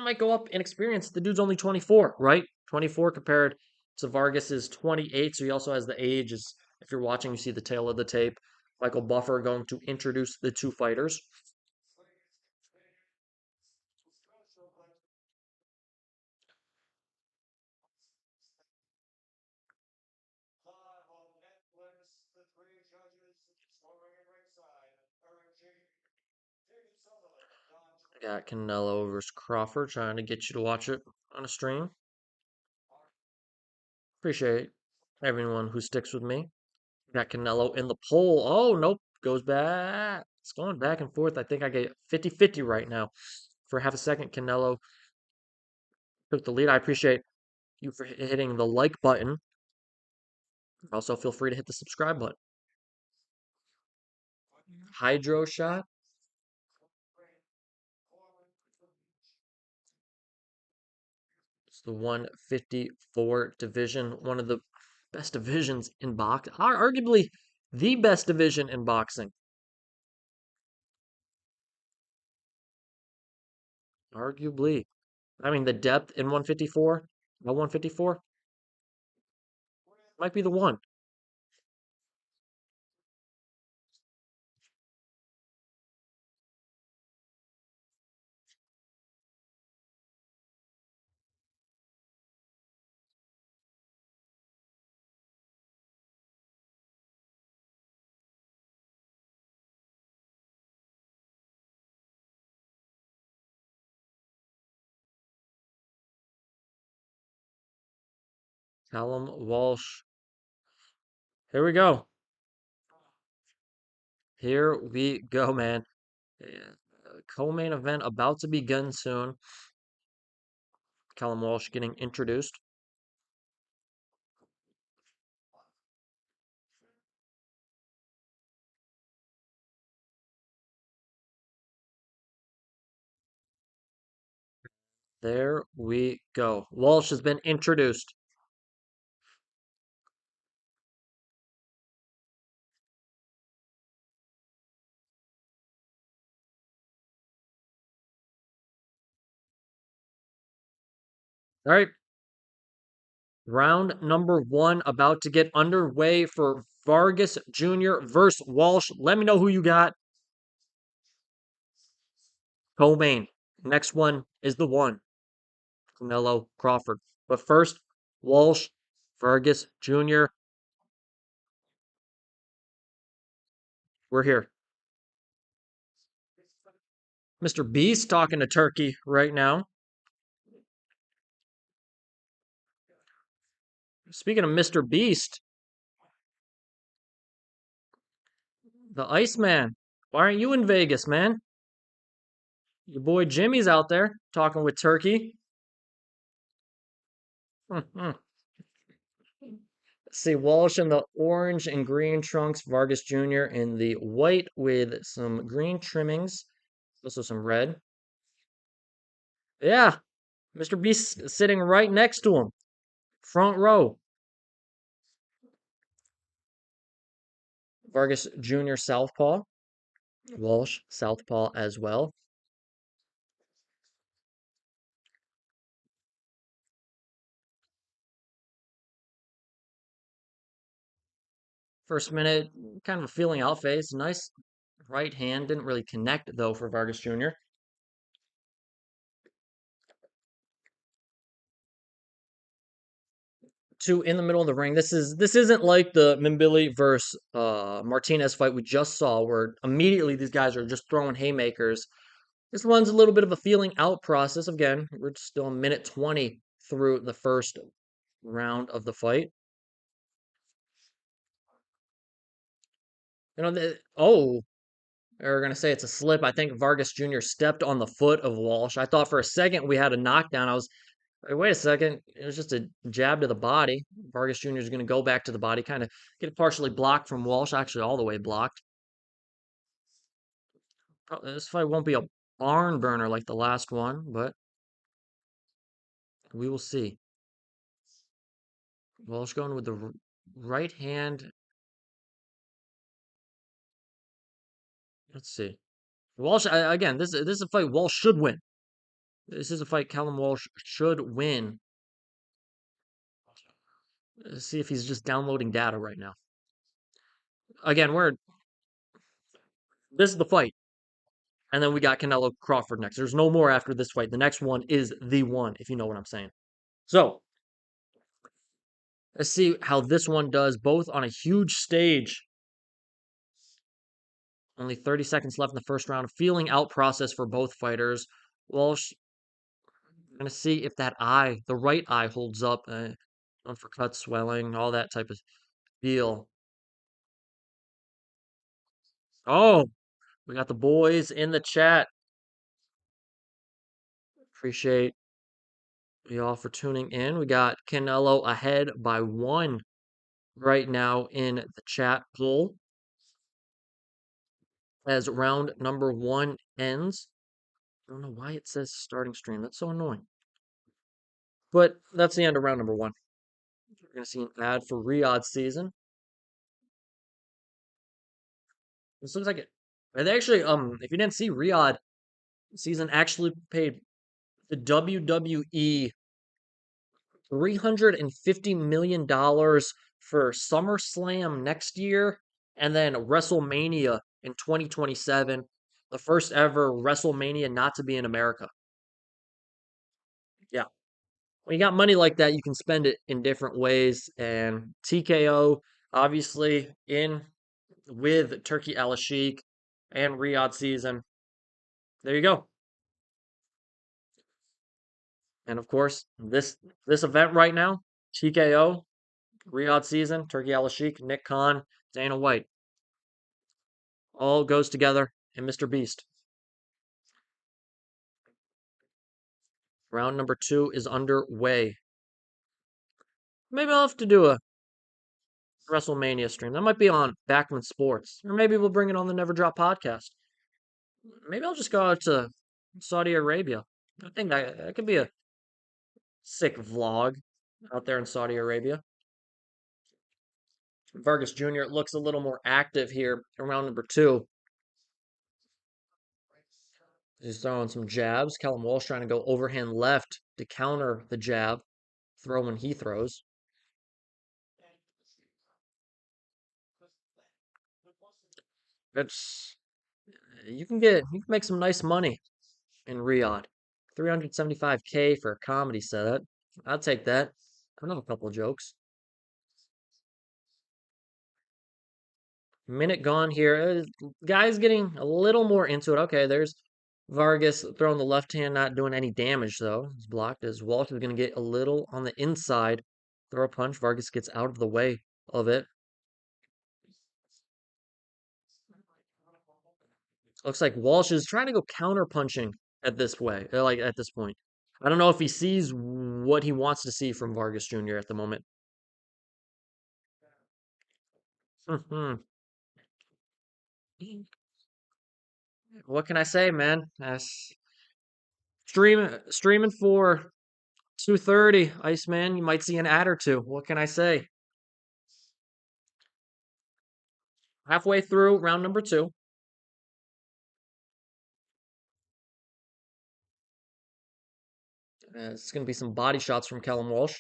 might go up in experience. The dude's only 24, right? 24 compared to Vargas's 28. So he also has the age. Is if you're watching, you see the tail of the tape. Michael Buffer going to introduce the two fighters. Got Canelo versus Crawford, trying to get you to watch it on a stream. Appreciate everyone who sticks with me. Got Canelo in the poll. Oh, nope. Goes back. It's going back and forth. I think I get 50-50 right now. For half a second, Canelo took the lead. I appreciate you for hitting the like button. Also, feel free to hit the subscribe button. Hydro shot. It's the 154 division. One of the best divisions in boxing. Arguably the best division in boxing. Arguably. I mean, the depth in 154, 154 might be the one. Callum Walsh. Here we go. Here we go, man. Co-main event about to begin soon. Callum Walsh getting introduced. There we go. Walsh has been introduced. All right. Round number one about to get underway for Vargas Jr. versus Walsh. Let me know who you got. Co-main. Next one is the one. Canelo Crawford. But first, Walsh, Vargas Jr. We're here. Mr. Beast talking to Turkey right now. Speaking of Mr. Beast, the Iceman. Why aren't you in Vegas, man? Your boy Jimmy's out there talking with Turkey. See Walsh in the orange and green trunks, Vargas Jr. in the white with some green trimmings, also some red. Yeah, Mr. Beast sitting right next to him, front row. Vargas Jr. Southpaw, Walsh Southpaw as well. First minute, kind of a feeling out phase. Nice right hand, didn't really connect though for Vargas Jr. Two in the middle of the ring. This isn't like the Mbilli versus Martinez fight we just saw, where immediately these guys are just throwing haymakers. This one's a little bit of a feeling out process. Again, we're still a minute 20 through the first round of the fight. They're gonna say it's a slip. I think Vargas Jr. stepped on the foot of Walsh. I thought for a second we had a knockdown. I was wait a second. It was just a jab to the body. Vargas Jr. is going to go back to the body, kind of get partially blocked from Walsh, actually all the way blocked. This fight won't be a barn burner like the last one, but we will see. Walsh going with the right hand. Let's see. Walsh again. This is a fight Walsh should win. This is a fight Callum Walsh should win. Let's see if he's just downloading data right now. Again, this is the fight. And then we got Canelo Crawford next. There's no more after this fight. The next one is the one, if you know what I'm saying. So let's see how this one does, both on a huge stage. Only 30 seconds left in the first round. Feeling out process for both fighters. Walsh, going to see if that eye, the right eye, holds up. Going for cut swelling, all that type of deal. Oh, we got the boys in the chat. Appreciate y'all for tuning in. We got Canelo ahead by one right now in the chat poll as round number one ends. I don't know why it says starting stream. That's so annoying. But that's the end of round number one. We're going to see an ad for Riyadh season. This looks like it. And they actually, if you didn't see, Riyadh season actually paid the WWE $350 million for SummerSlam next year and then WrestleMania in 2027, the first ever WrestleMania not to be in America. Yeah. When you got money like that, you can spend it in different ways. And TKO, obviously, in with Turkey Al Sheikh and Riyadh season. There you go. And of course, this event right now, TKO, Riyadh season, Turkey Al Sheikh, Nick Khan, Dana White. All goes together in Mr. Beast. Round number two is underway. Maybe I'll have to do a WrestleMania stream. That might be on Backman Sports. Or maybe we'll bring it on the Never Drop podcast. Maybe I'll just go out to Saudi Arabia. I think that could be a sick vlog out there in Saudi Arabia. Vargas Jr. looks a little more active here around number two. He's throwing some jabs. Callum Walsh trying to go overhand left to counter the jab throw when he throws. It's you can make some nice money in Riyadh. 375K for a comedy set. I'll take that. I know a couple of jokes. Minute gone here. Guy's getting a little more into it. Okay, there's Vargas throwing the left hand, not doing any damage though. He's blocked as Walsh is going to get a little on the inside. Throw a punch. Vargas gets out of the way of it. Looks like Walsh is trying to go counter punching at this way, like at this point. I don't know if he sees what he wants to see from Vargas Jr. at the moment. What can I say, man? Streaming for 230, Iceman. You might see an ad or two. What can I say? Halfway through round number two. It's going to be some body shots from Callum Walsh.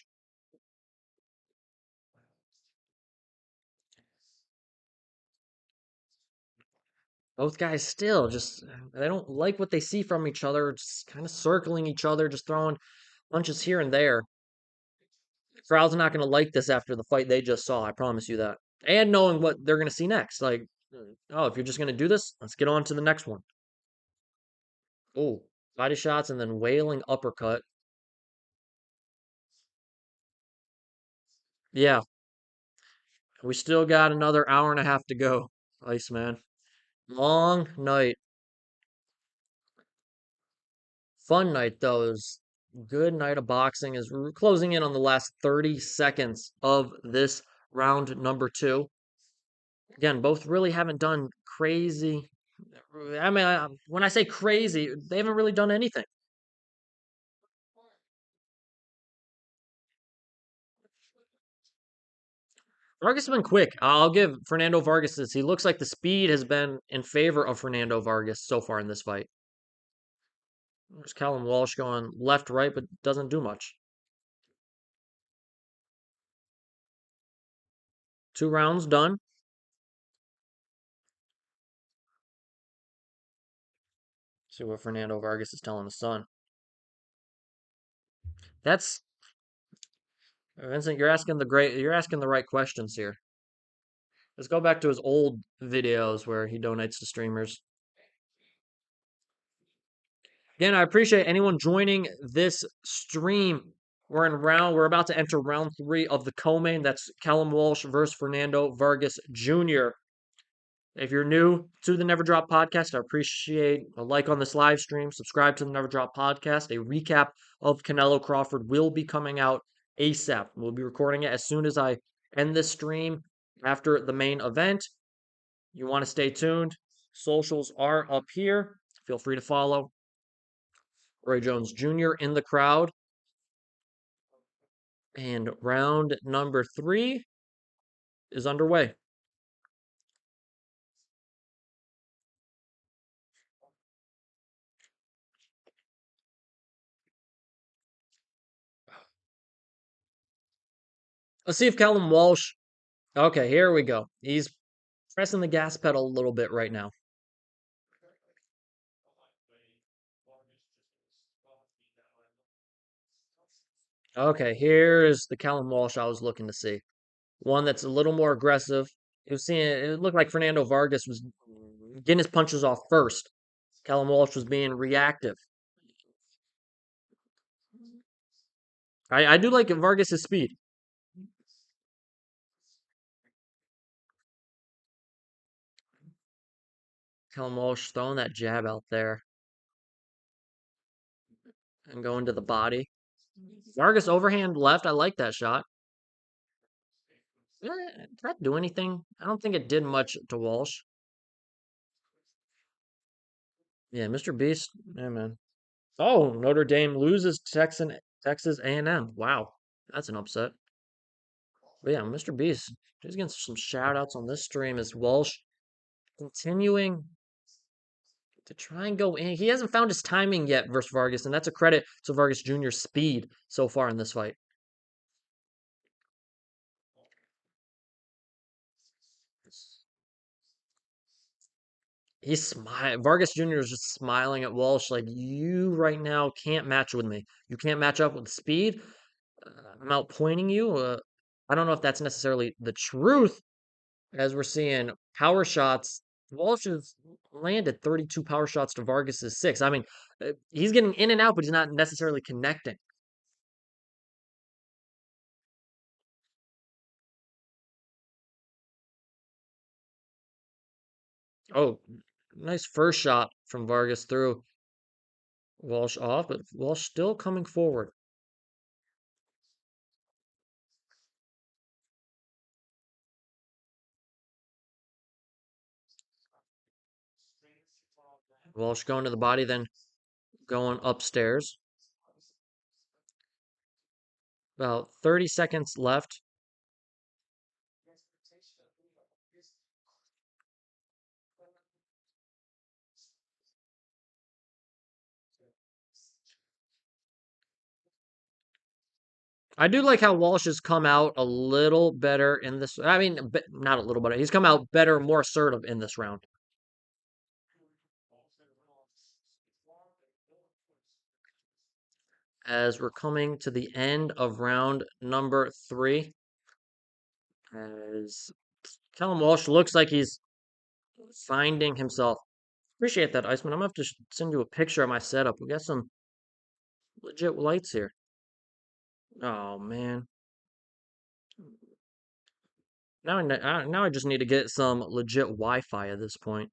Both guys still just, they don't like what they see from each other, just kind of circling each other, just throwing punches here and there. Crowd's not going to like this after the fight they just saw. I promise you that. And knowing what they're going to see next. Like, oh, if you're just going to do this, let's get on to the next one. Oh, body shots and then wailing uppercut. Yeah, we still got another hour and a half to go, Iceman. Long night. Fun night, though. It was good night of boxing as we're closing in on the last 30 seconds of this round number two. Again, both really haven't done crazy. I mean, when I say crazy, they haven't really done anything. Vargas has been quick. I'll give Fernando Vargas this. He looks like the speed has been in favor of Fernando Vargas so far in this fight. There's Callum Walsh going left, right, but doesn't do much. 2 rounds done. See what Fernando Vargas is telling his son. That's Vincent. You're asking the right questions here. Let's go back to his old videos where he donates to streamers. Again, I appreciate anyone joining this stream. We're about to enter round three of the co-main. That's Callum Walsh versus Fernando Vargas Jr. If you're new to the Never Drop podcast, I appreciate a like on this live stream. Subscribe to the Never Drop podcast. A recap of Canelo Crawford will be coming out ASAP. We'll be recording it as soon as I end this stream after the main event. You want to stay tuned. Socials are up here. Feel free to follow. Roy Jones Jr. in the crowd. And round number three is underway. Let's see if Callum Walsh. Okay, here we go. He's pressing the gas pedal a little bit right now. Okay, here's the Callum Walsh I was looking to see. One that's a little more aggressive. It looked like Fernando Vargas was getting his punches off first. Callum Walsh was being reactive. I do like Vargas' speed. Callum Walsh throwing that jab out there and going to the body. Vargas overhand left. I like that shot. Did that do anything? I don't think it did much to Walsh. Yeah, Mr. Beast. Yeah, man. Oh, Notre Dame loses Texas A&M. Wow, that's an upset. But yeah, Mr. Beast, he's getting some shout outs on this stream as Walsh continuing to try and go in. He hasn't found his timing yet versus Vargas, and that's a credit to Vargas Jr.'s speed so far in this fight. He's smiling. Vargas Jr. is just smiling at Walsh like, you right now can't match with me. You can't match up with speed. I'm outpointing you. I don't know if that's necessarily the truth, as we're seeing power shots. Walsh has landed 32 power shots to Vargas's six. I mean, he's getting in and out, but he's not necessarily connecting. Oh, nice first shot from Vargas through Walsh off, but Walsh still coming forward. Walsh going to the body, then going upstairs. About 30 seconds left. I do like how Walsh has come out a little better in this. I mean, not a little better. He's come out better, more assertive in this round. As we're coming to the end of round number 3, as Callum Walsh looks like he's finding himself. Appreciate that, Iceman. I'm gonna have to send you a picture of my setup. We got some legit lights here. Oh man. Now I just need to get some legit Wi-Fi at this point.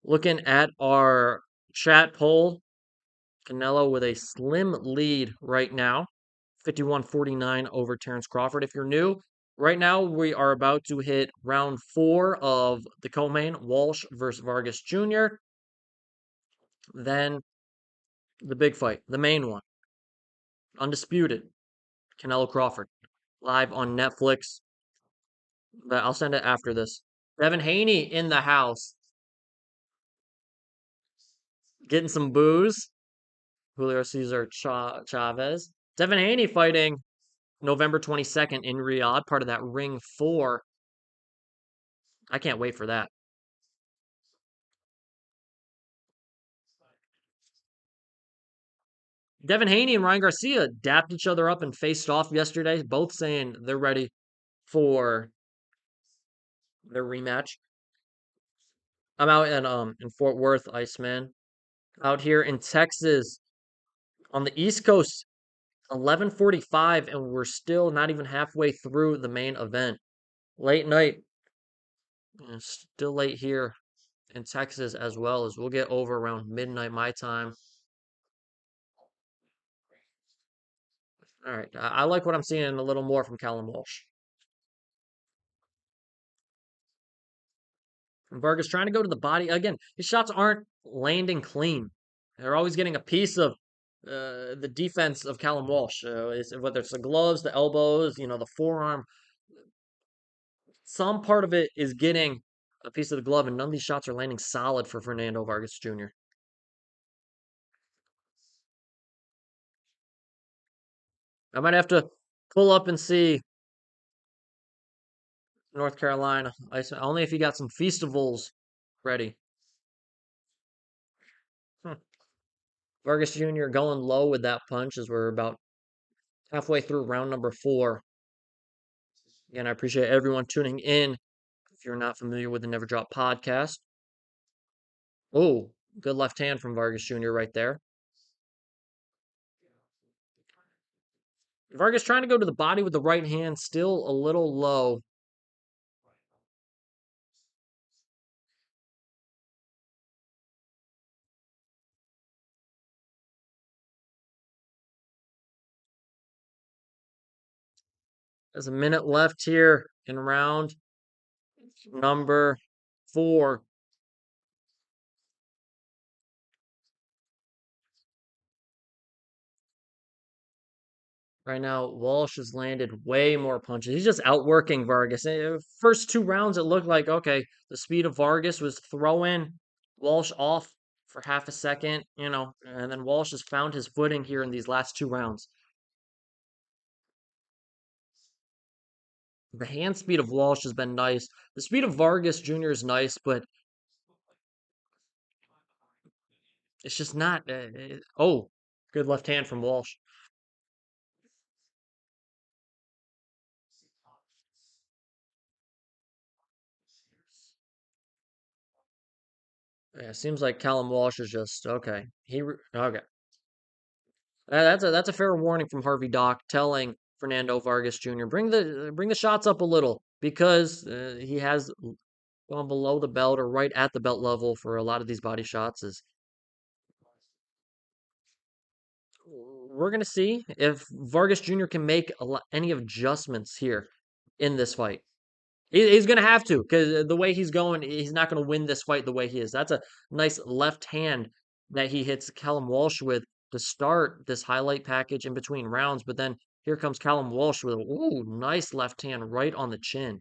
Looking at our chat poll, Canelo with a slim lead right now, 51-49 over Terence Crawford. If you're new, right now we are about to hit round 4 of the co-main, Walsh versus Vargas Jr. Then the big fight, the main one, Undisputed, Canelo Crawford, live on Netflix. But I'll send it after this. Devin Haney in the house, getting some booze. Julio Cesar Chavez. Devin Haney fighting November 22nd in Riyadh, part of that Ring 4. I can't wait for that. Devin Haney and Ryan Garcia dapped each other up and faced off yesterday, both saying they're ready for their rematch. I'm out in Fort Worth, Iceman. Out here in Texas on the East Coast, 11:45, and we're still not even halfway through the main event. Late night, and still late here in Texas as well, as we'll get over around midnight my time. All right, I like what I'm seeing a little more from Callum Walsh. Vargas trying to go to the body again. His shots aren't landing clean. They're always getting a piece of the defense of Callum Walsh. Whether it's the gloves, the elbows, the forearm, some part of it is getting a piece of the glove, and none of these shots are landing solid for Fernando Vargas Jr. I might have to pull up and see North Carolina. Only if you got some festivals ready. Hmm. Vargas Jr. going low with that punch as we're about halfway through round number 4. Again, I appreciate everyone tuning in. If you're not familiar with the Never Drop podcast, oh, good left hand from Vargas Jr. right there. Vargas trying to go to the body with the right hand, still a little low. There's a minute left here in round number 4. Right now, Walsh has landed way more punches. He's just outworking Vargas. First two rounds, it looked like, okay, the speed of Vargas was throwing Walsh off for half a second, and then Walsh has found his footing here in these last two rounds. The hand speed of Walsh has been nice. The speed of Vargas Jr. is nice, but it's just not. Oh, good left hand from Walsh. Yeah, it seems like Callum Walsh is just okay. Okay. That's a fair warning from Harvey Dock telling Fernando Vargas Jr. Bring the shots up a little because he has gone below the belt or right at the belt level for a lot of these body shots. Is we're gonna see if Vargas Jr. can make any adjustments here in this fight. He's going to have to because the way he's going, he's not going to win this fight the way he is. That's a nice left hand that he hits Callum Walsh with to start this highlight package in between rounds. But then here comes Callum Walsh with a ooh, nice left hand right on the chin.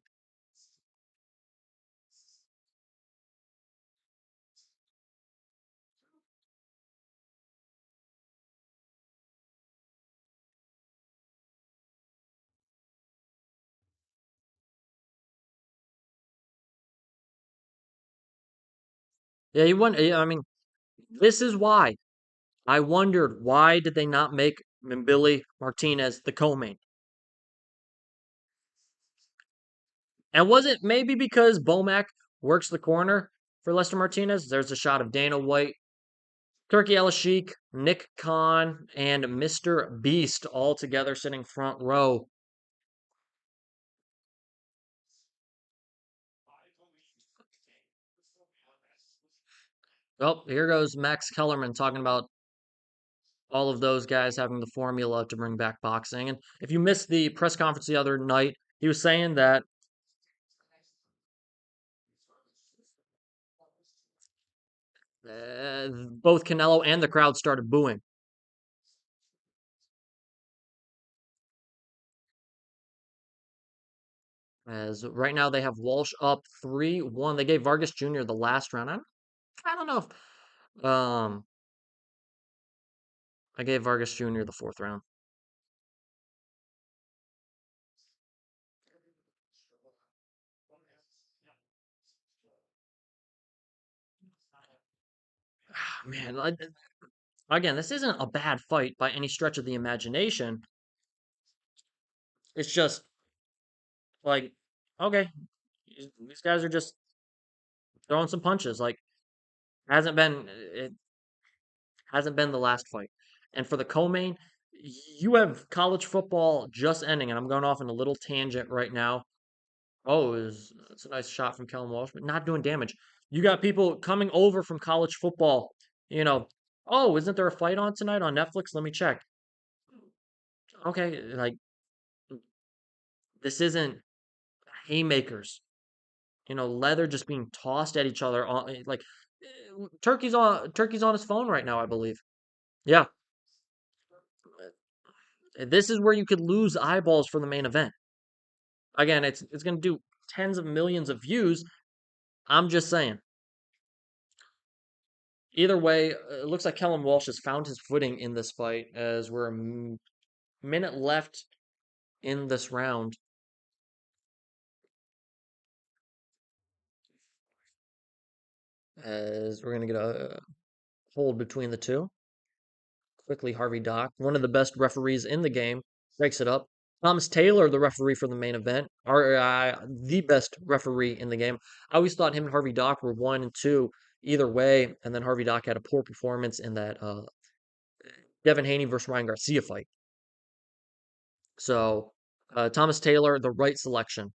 Yeah, he won. Yeah, I mean, this is why I wondered why did they not make Mbilli Martinez the co-main? And was it maybe because Bomac works the corner for Lester Martinez? There's a shot of Dana White, Turkey El Sheik, Nick Khan, and Mr. Beast all together sitting front row. Oh, here goes Max Kellerman talking about all of those guys having the formula to bring back boxing. And if you missed the press conference the other night, he was saying that both Canelo and the crowd started booing. As right now they have Walsh up 3-1. They gave Vargas Jr. the last round. I don't know if I gave Vargas Jr. the fourth round. Man, again, this isn't a bad fight by any stretch of the imagination. It's just like, okay, these guys are just throwing some punches. Like, hasn't been it hasn't been the last fight. And for the co-main, you have college football just ending, and I'm going off on a little tangent right now. Oh, it's a nice shot from Kellen Walsh, but not doing damage. You got people coming over from college football. You know, oh, isn't there a fight on tonight on Netflix? Let me check. Okay, like this isn't haymakers. Leather just being tossed at each other like Turkey's on his phone right now, I believe. Yeah. This is where you could lose eyeballs for the main event. Again, it's going to do tens of millions of views. I'm just saying. Either way, it looks like Kellen Walsh has found his footing in this fight as we're a minute left in this round. As we're going to get a hold between the two. Quickly, Harvey Dock, one of the best referees in the game, breaks it up. Thomas Taylor, the referee for the main event, are the best referee in the game. I always thought him and Harvey Dock were 1 and 2 either way, and then Harvey Dock had a poor performance in that Devin Haney versus Ryan Garcia fight. So Thomas Taylor, the right selection.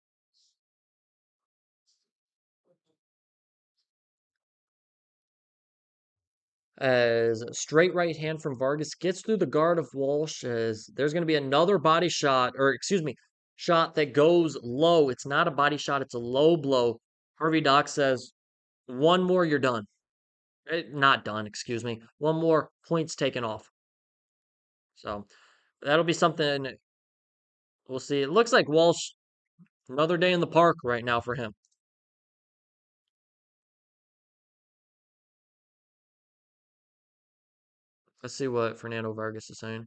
As straight right hand from Vargas gets through the guard of Walsh, as there's going to be another body shot, or excuse me, shot that goes low. It's not a body shot, it's a low blow. Harvey Dock says, one more, you're done. Not done, excuse me. One more, points taken off. So That'll be something we'll see. It looks like Walsh, another day in the park right now for him. Let's see what Fernando Vargas is saying.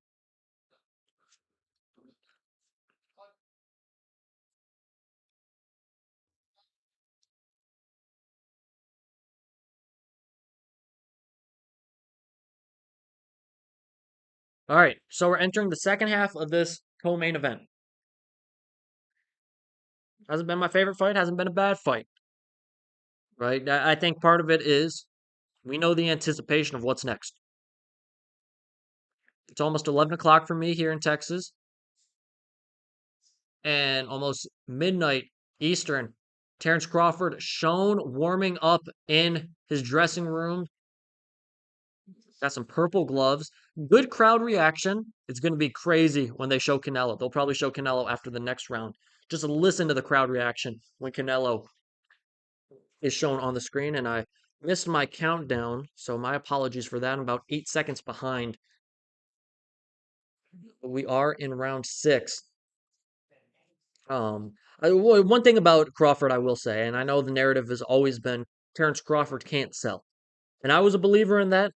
All right, so we're entering the second half of this co-main event. Hasn't been my favorite fight, hasn't been a bad fight, right? I think part of it is we know the anticipation of what's next. It's almost 11 o'clock for me here in Texas, and almost midnight Eastern. Terence Crawford shown warming up in his dressing room. Got some purple gloves. Good crowd reaction. It's going to be crazy when they show Canelo. They'll probably show Canelo after the next round. Just listen to the crowd reaction when Canelo is shown on the screen. And I missed my countdown, so my apologies for that. I'm about 8 seconds behind. We are in round 6. One thing about Crawford, I will say, and I know the narrative has always been Terence Crawford can't sell, and I was a believer in that.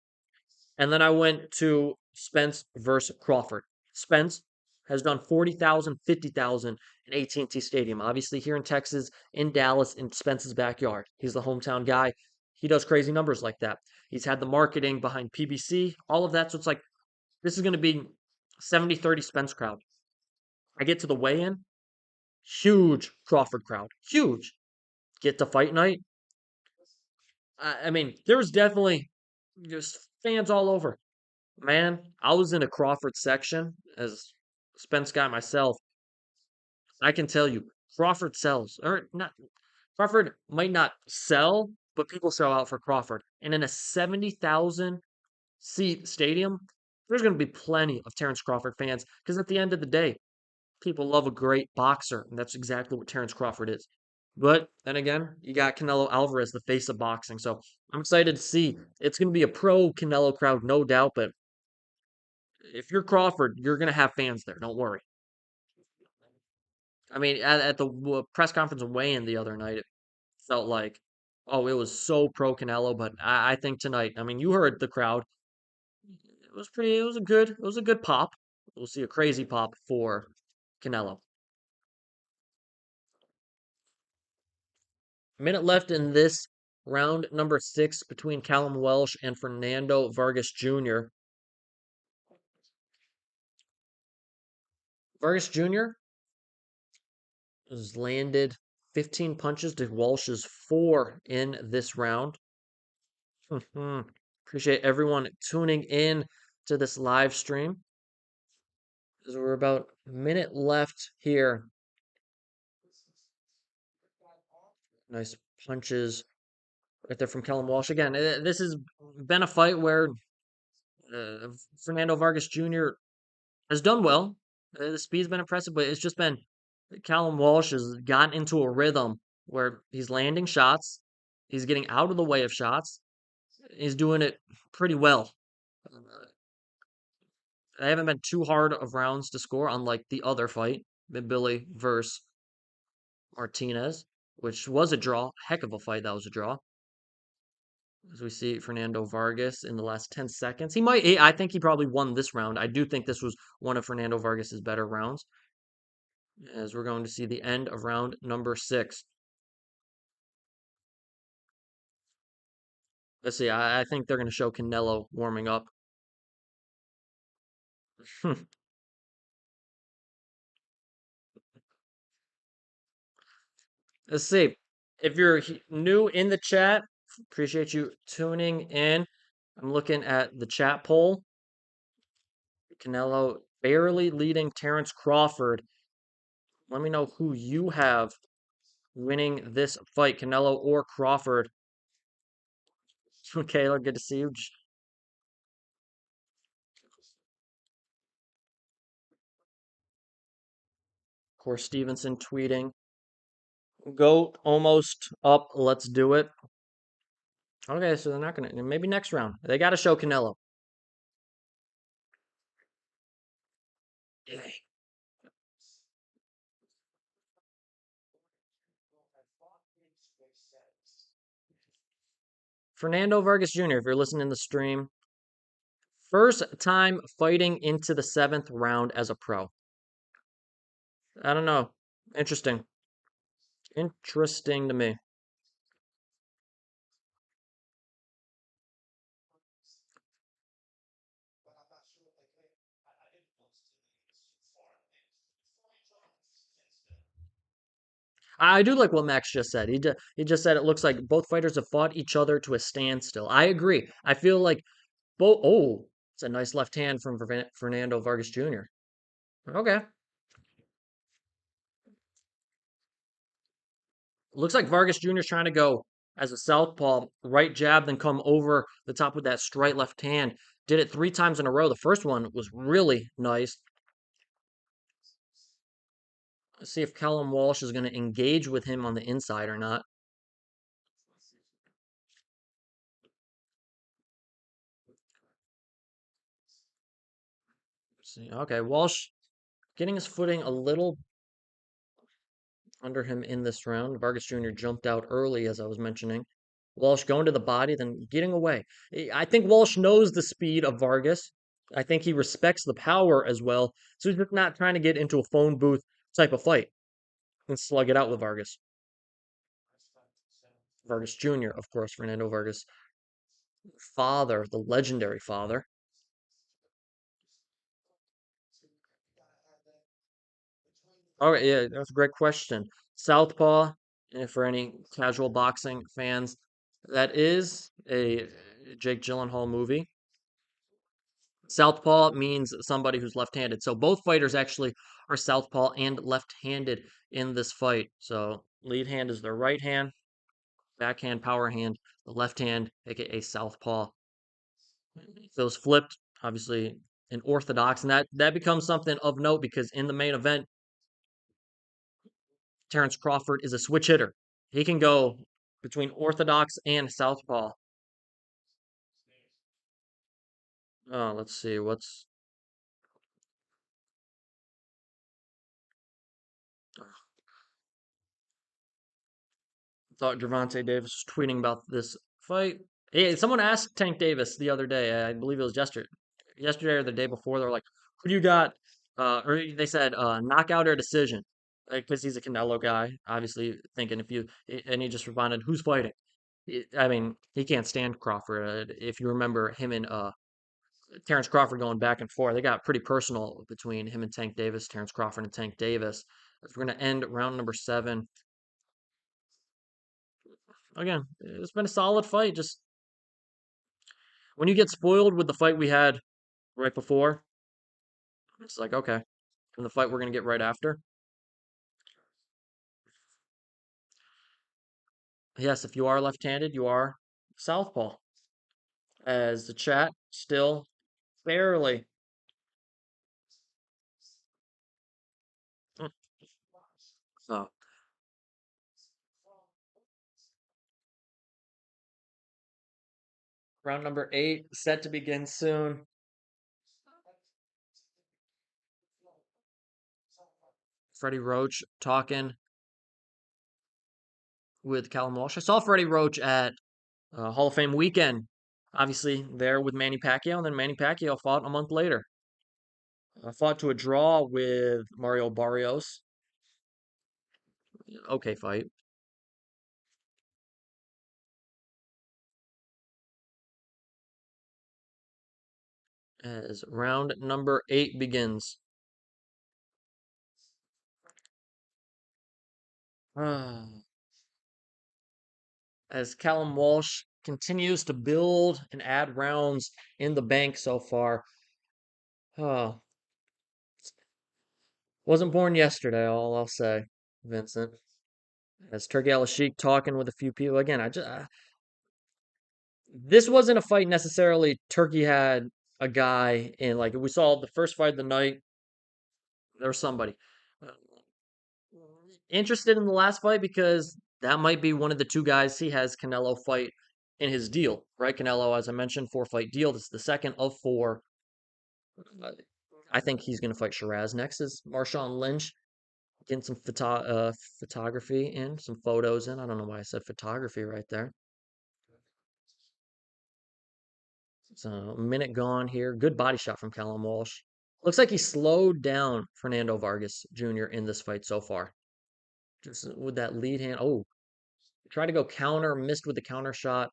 And then I went to Spence versus Crawford. Spence has done 40,000, 50,000 in AT&T Stadium. Obviously, here in Texas, in Dallas, in Spence's backyard. He's the hometown guy. He does crazy numbers like that. He's had the marketing behind PBC, all of that. So it's like, this is going to be 70-30 Spence crowd. I get to the weigh-in, huge Crawford crowd. Huge. Get to fight night. I mean, there was definitely just fans all over. Man, I was in a Crawford section as a Spence guy myself. I can tell you, Crawford sells, or not. Crawford might not sell, but people sell out for Crawford. And in a 70,000 seat stadium, there's going to be plenty of Terence Crawford fans because at the end of the day, people love a great boxer, and that's exactly what Terence Crawford is. But then again, you got Canelo Alvarez, the face of boxing. So I'm excited to see. It's going to be a pro Canelo crowd, no doubt, but if you're Crawford, you're gonna have fans there. Don't worry. I mean, at the press conference and weigh-in the other night, it felt like, oh, it was so pro Canelo. But I think tonight, I mean, you heard the crowd. It was pretty. It was a good pop. We'll see a crazy pop for Canelo. Minute left in this round number 6 between Callum Welsh and Fernando Vargas Jr. Vargas Jr. has landed 15 punches to Walsh's 4 in this round. Appreciate everyone tuning in to this live stream. As we're about a minute left here. Nice punches right there from Callum Walsh. Again, this has been a fight where Fernando Vargas Jr. has done well. The speed's been impressive, but it's just been Callum Walsh has gotten into a rhythm where he's landing shots, he's getting out of the way of shots, he's doing it pretty well. They haven't been too hard of rounds to score, unlike the other fight, Mbilli versus Martinez, which was a draw. Heck of a fight, that was a draw. As we see Fernando Vargas in the last 10 seconds. I think he probably won this round. I do think this was one of Fernando Vargas's better rounds. As we're going to see the end of round number 6. Let's see, I think they're going to show Canelo warming up. Let's see. If you're new in the chat, appreciate you tuning in. I'm looking at the chat poll. Canelo barely leading Terence Crawford. Let me know who you have winning this fight, Canelo or Crawford. Kayla, good to see you. Of course, Stevenson tweeting. Go almost up. Let's do it. Okay, so they're not going to. Maybe next round. They got to show Canelo. Fernando Vargas Jr., if you're listening to the stream, first time fighting into the seventh round as a pro. I don't know. Interesting. Interesting to me. I do like what Max just said. He just said it looks like both fighters have fought each other to a standstill. I agree. I feel like both. Oh, it's a nice left hand from Fernando Vargas Jr. Okay. Looks like Vargas Jr. is trying to go as a southpaw, right jab, then come over the top with that straight left hand. Did it three times in a row. The first one was really nice. Let's see if Callum Walsh is going to engage with him on the inside or not. Let's see. Okay, Walsh getting his footing a little under him in this round. Vargas Jr. jumped out early, as I was mentioning. Walsh going to the body, then getting away. I think Walsh knows the speed of Vargas. I think he respects the power as well. So he's just not trying to get into a phone booth type of fight and slug it out with Vargas. Vargas Jr., of course, Fernando Vargas' father, the legendary father. All right, yeah, that's a great question. Southpaw, for any casual boxing fans, that is a Jake Gyllenhaal movie. Southpaw means somebody who's left-handed. So both fighters actually are southpaw and left-handed in this fight. So lead hand is their right hand, backhand, power hand, the left hand, aka southpaw. If those flipped, obviously an orthodox, and that becomes something of note because in the main event, Terence Crawford is a switch hitter. He can go between orthodox and southpaw. Let's see what's thought Gervonta Davis was tweeting about this fight. Hey, someone asked Tank Davis the other day, I believe it was yesterday or the day before. They're like, "Who do you got?" Or they said, "Knockout or decision," because he's a Canelo guy. Obviously, thinking if you and he just responded, "Who's fighting?" I mean, he can't stand Crawford. If you remember him and Terence Crawford going back and forth, they got pretty personal between him and Tank Davis, Terence Crawford and Tank Davis. If we're gonna end round number 7, again, it's been a solid fight. Just when you get spoiled with the fight we had right before, it's like, okay, and the fight we're going to get right after. Yes, if you are left-handed, you are southpaw. As the chat still barely. So, round number 8 set to begin soon. Freddie Roach talking with Callum Walsh. I saw Freddie Roach at Hall of Fame weekend. Obviously, there with Manny Pacquiao, and then Manny Pacquiao fought a month later. Fought to a draw with Mario Barrios. Okay fight. As round number 8 begins. As Callum Walsh continues to build and add rounds in the bank so far. Oh, wasn't born yesterday, all I'll say, Vincent. As Turki Al-Sheikh talking with a few people. Again, this wasn't a fight necessarily Turkey had a guy in. Like, we saw the first fight of the night, there was somebody. Uh, Interested in the last fight because that might be one of the two guys he has Canelo fight in his deal, right? Canelo, as I mentioned, 4-fight deal. This is the second of 4. Uh, I think he's going to fight Shiraz next. Is Marshawn Lynch getting some photography in, some photos in? I don't know why I said photography right there. It's a minute gone here. Good body shot from Callum Walsh. Looks like he slowed down Fernando Vargas Jr. in this fight so far. Just with that lead hand. Oh, tried to go counter, missed with the counter shot.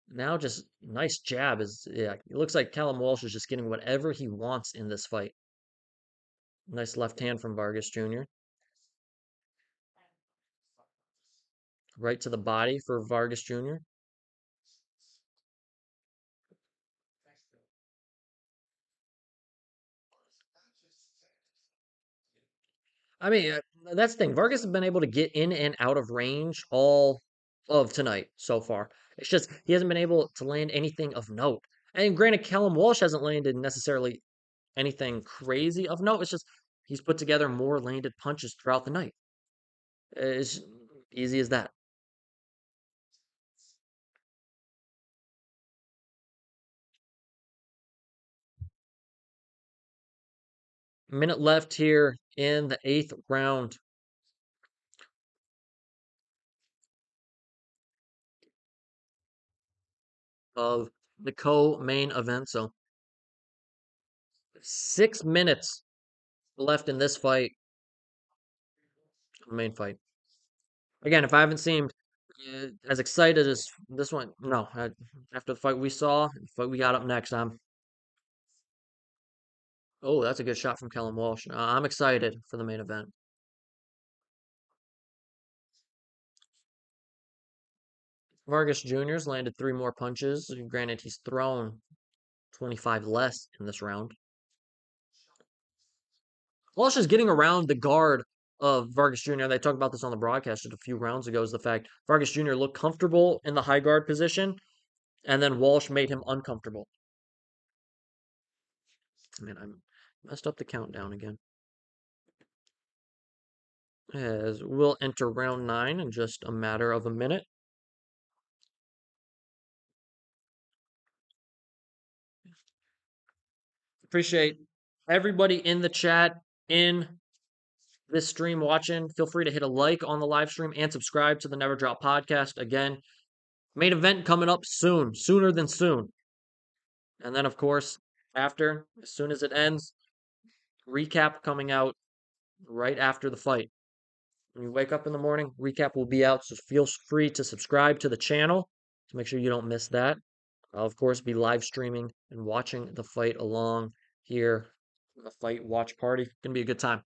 Now just nice jab is yeah. It looks like Callum Walsh is just getting whatever he wants in this fight. Nice left hand from Vargas Jr. Right to the body for Vargas Jr. I mean, that's the thing. Vargas has been able to get in and out of range all of tonight so far. It's just he hasn't been able to land anything of note. And granted, Callum Walsh hasn't landed necessarily anything crazy of note. It's just he's put together more landed punches throughout the night. It's easy as that. Minute left here in the eighth round of the co-main event. So 6 minutes left in this fight, main fight. Again, if I haven't seemed as excited as this one, no. After the fight we saw, the fight we got up next, oh, that's a good shot from Kellen Walsh. I'm excited for the main event. Vargas Jr.'s landed 3 more punches. Granted, he's thrown 25 less in this round. Walsh is getting around the guard of Vargas Jr. They talked about this on the broadcast just a few rounds ago. Is the fact Vargas Jr. looked comfortable in the high guard position, and then Walsh made him uncomfortable. Man, I messed up the countdown again. As we'll enter round 9 in just a matter of a minute. Appreciate everybody in the chat in this stream watching. Feel free to hit a like on the live stream and subscribe to the Never Drop podcast. Again, main event coming up soon, sooner than soon. And then, of course, after, as soon as it ends, recap coming out right after the fight. When you wake up in the morning, recap will be out. So feel free to subscribe to the channel to make sure you don't miss that. I'll, of course, be live streaming and watching the fight along here. The fight watch party. Gonna be a good time.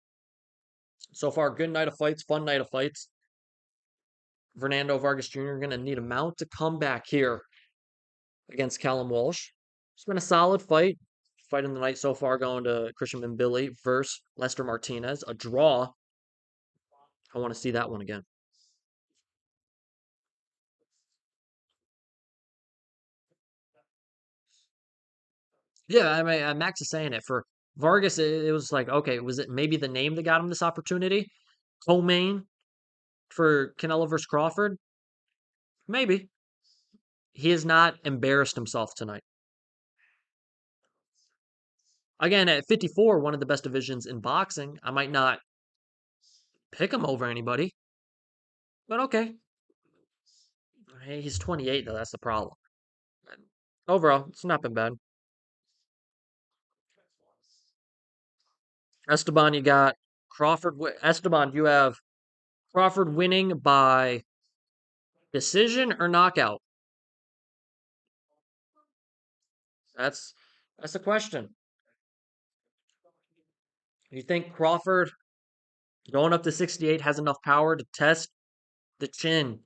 So far, good night of fights, fun night of fights. Fernando Vargas Jr. gonna need a mount to come back here against Callum Walsh. It's been a solid fight. Fight in the night so far going to Christian Mbilli versus Lester Martinez. A draw. I want to see that one again. Yeah, I mean, Max is saying it. For Vargas, it was like, okay, was it maybe the name that got him this opportunity? Co-main for Canelo versus Crawford? Maybe. He has not embarrassed himself tonight. Again, at 54, one of the best divisions in boxing, I might not pick him over anybody, but okay. Hey, he's 28, though. That's the problem. Overall, it's not been bad. Esteban, you got Crawford. Esteban, you have Crawford winning by decision or knockout. That's that's the question. You think Crawford going up to 68 has enough power to test the chin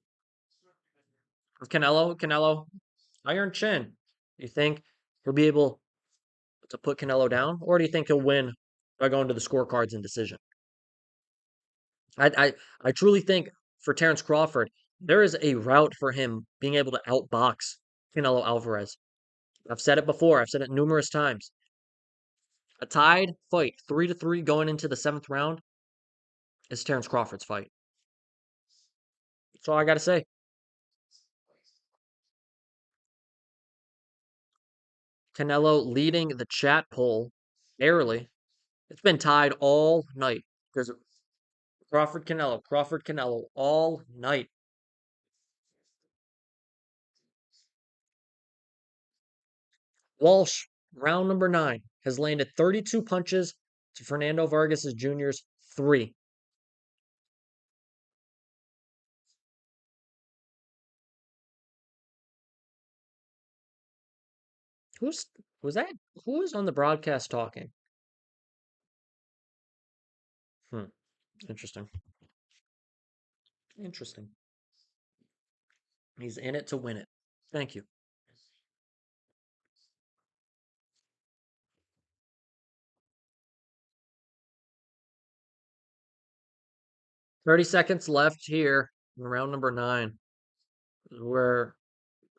of Canelo? Canelo, iron chin. You think he'll be able to put Canelo down, or do you think he'll win by going to the scorecards and decision? I truly think for Terence Crawford, there is a route for him being able to outbox Canelo Alvarez. I've said it before. I've said it numerous times. A tied fight, 3-3 going into the seventh round, is Terence Crawford's fight. That's all I got to say. Canelo leading the chat poll barely. It's been tied all night. There's Crawford Canelo all night. Walsh, round number 9, has landed 32 punches to Fernando Vargas Jr.'s 3. Who's was that? Who was on the broadcast talking? Hmm. Interesting. Interesting. He's in it to win it. Thank you. 30 seconds left here in round number 9. We're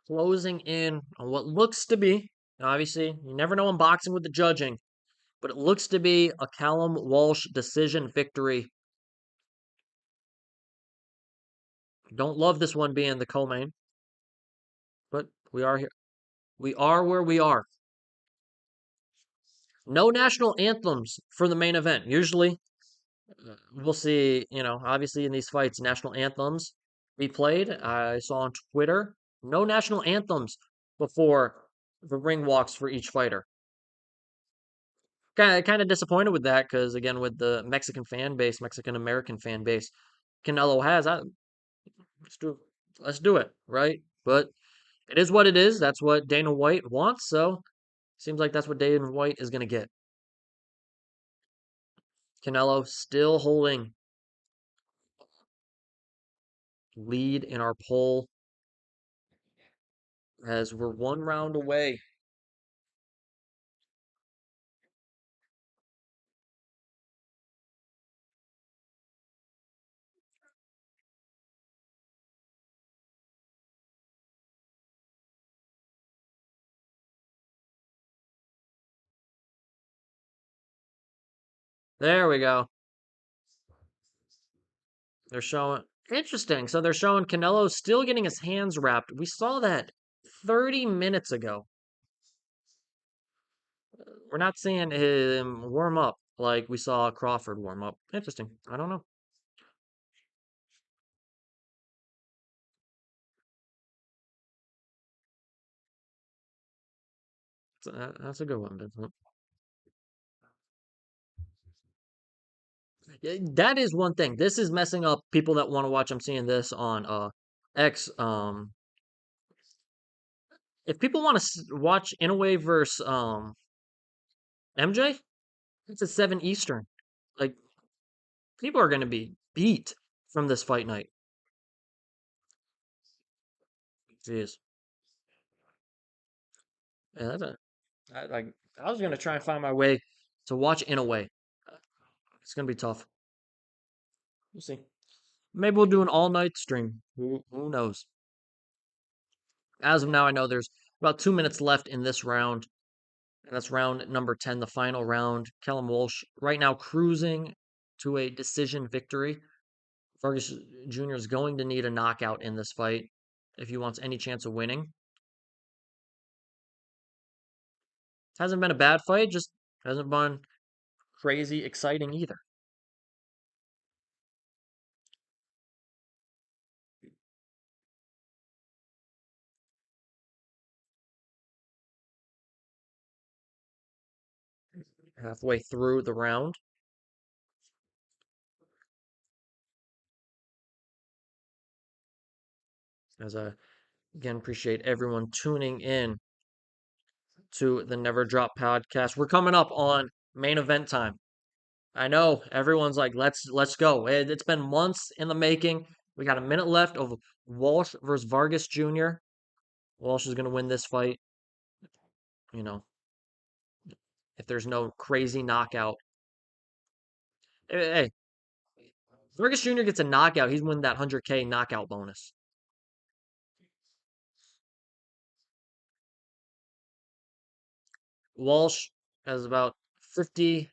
closing in on what looks to be, obviously, you never know in boxing with the judging, but it looks to be a Callum Walsh decision victory. Don't love this one being the co-main, but we are here. We are where we are. No national anthems for the main event. Usually, we'll see, obviously in these fights, national anthems be played. I saw on Twitter, no national anthems before the ring walks for each fighter. Kind of disappointed with that because again, with the Mexican fan base, Mexican American fan base, Canelo has. Let's do, let's do it, right? But it is what it is. That's what Dana White wants. So seems like that's what Dana White is going to get. Canelo still holding lead in our poll as we're 1 round away. There we go. They're showing interesting. So they're showing Canelo still getting his hands wrapped. We saw that 30 minutes ago. We're not seeing him warm up like we saw Crawford warm up. Interesting. I don't know. That's a good one, Vincent. Yeah, that is one thing. This is messing up people that want to watch. I'm seeing this on X. If people want to watch Inouye versus MJ, it's at 7 Eastern. Like people are going to be beat from this fight night. Jeez. Yeah, I was gonna try and find my way to watch Inouye. It's gonna be tough. We'll see. Maybe we'll do an all night stream. Who knows? As of now, I know there's about 2 minutes left in this round, and that's round number 10, the final round. Callum Walsh right now cruising to a decision victory. Vargas Jr. is going to need a knockout in this fight if he wants any chance of winning. Hasn't been a bad fight, just hasn't been crazy exciting either. Halfway through the round, as I again appreciate everyone tuning in to the Never Drop podcast. We're coming up on main event time. I know everyone's like, let's go. It's been months in the making. We got a minute left of Walsh versus Vargas Jr. Walsh is gonna win this fight. You know, if there's no crazy knockout. Hey, Vargas Jr. gets a knockout, he's winning that 100K knockout bonus. Walsh has about 50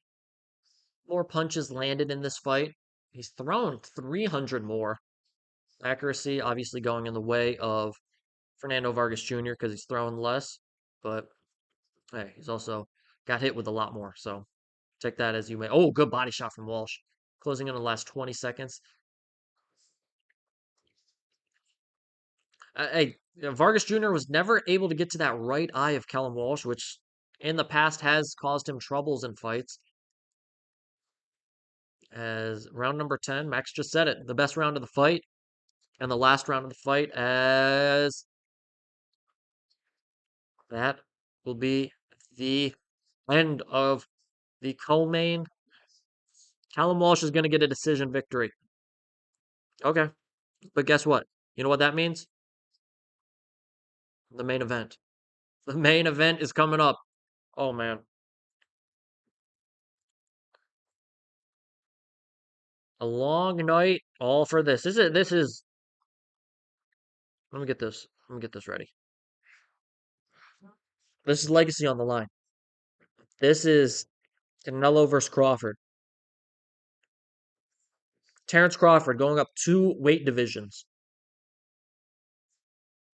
more punches landed in this fight. He's thrown 300 more. Accuracy obviously going in the way of Fernando Vargas Jr. because he's throwing less, but hey, he's also got hit with a lot more. So take that as you may. Oh, good body shot from Walsh. Closing in the last 20 seconds. Hey, Vargas Jr. was never able to get to that right eye of Callum Walsh, which in the past has caused him troubles in fights. As round number 10, Max just said it, the best round of the fight, and the last round of the fight, as that will be the end of the co-main. Callum Walsh is going to get a decision victory. Okay, but guess what? You know what that means? The main event. The main event is coming up. Oh man, a long night, all for this. This is. Let me get this. Let me get this ready. This is legacy on the line. This is Canelo versus Crawford. Terence Crawford going up 2 weight divisions,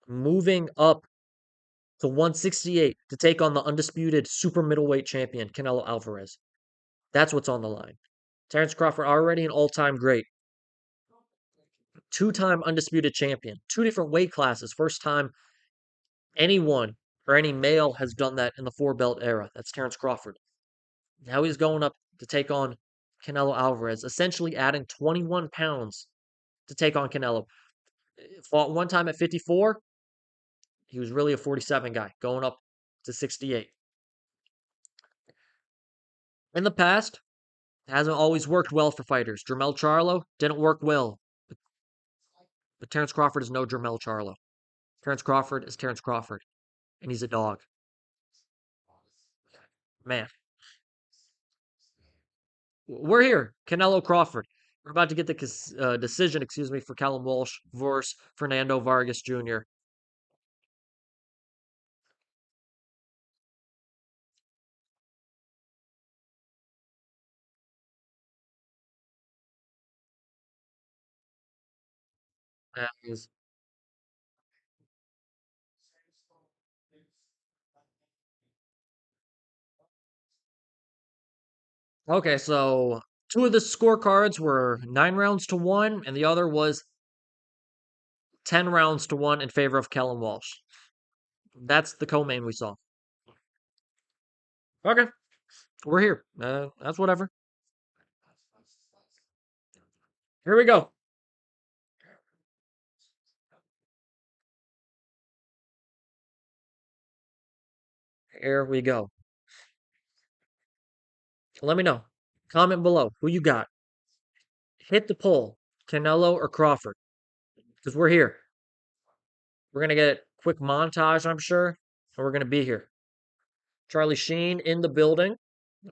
moving up to 168 to take on the undisputed super middleweight champion Canelo Alvarez. That's what's on the line. Terence Crawford already an all-time great, two-time undisputed champion, 2 different weight classes. First time anyone or any male has done that in the four-belt era. That's Terence Crawford. Now he's going up to take on Canelo Alvarez, essentially adding 21 pounds to take on Canelo. Fought one time at 54. He was really a 47 guy, going up to 68. In the past, hasn't always worked well for fighters. Jermell Charlo didn't work well, but Terence Crawford is no Jermell Charlo. Terence Crawford is Terence Crawford, and he's a dog. Man, we're here. Canelo Crawford. We're about to get the decision, excuse me, for Callum Walsh versus Fernando Vargas Jr. As Okay, so two of the scorecards were 9 rounds to 1, and the other was 10 rounds to 1 in favor of Callum Walsh. That's the co-main we saw. Okay, we're here. That's whatever. Here we go. Here we go. Let me know. Comment below who you got. Hit the poll. Canelo or Crawford? Because we're here. We're gonna get a quick montage, I'm sure, and we're gonna be here. Charlie Sheen in the building,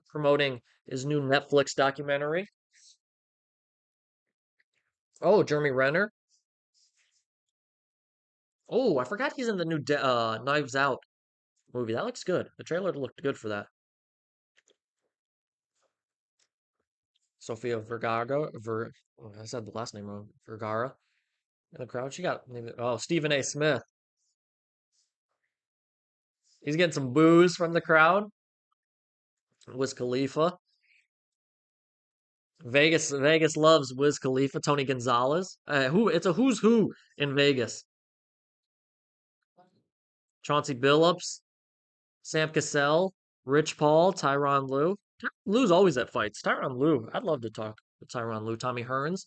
promoting his new Netflix documentary. Oh, Jeremy Renner. Oh, I forgot he's in the new Knives Out movie. That looks good. The trailer looked good for that. Sofia Vergara. Oh, I said the last name wrong. Vergara in the crowd. She got maybe. Oh, Stephen A. Smith. He's getting some boos from the crowd. Wiz Khalifa. Vegas loves Wiz Khalifa. Tony Gonzalez. It's a who's who in Vegas. Chauncey Billups. Sam Cassell. Rich Paul. Tyron Lue. Lue's always at fights. Tyron Lue. I'd love to talk with Tyron Lue. Tommy Hearns.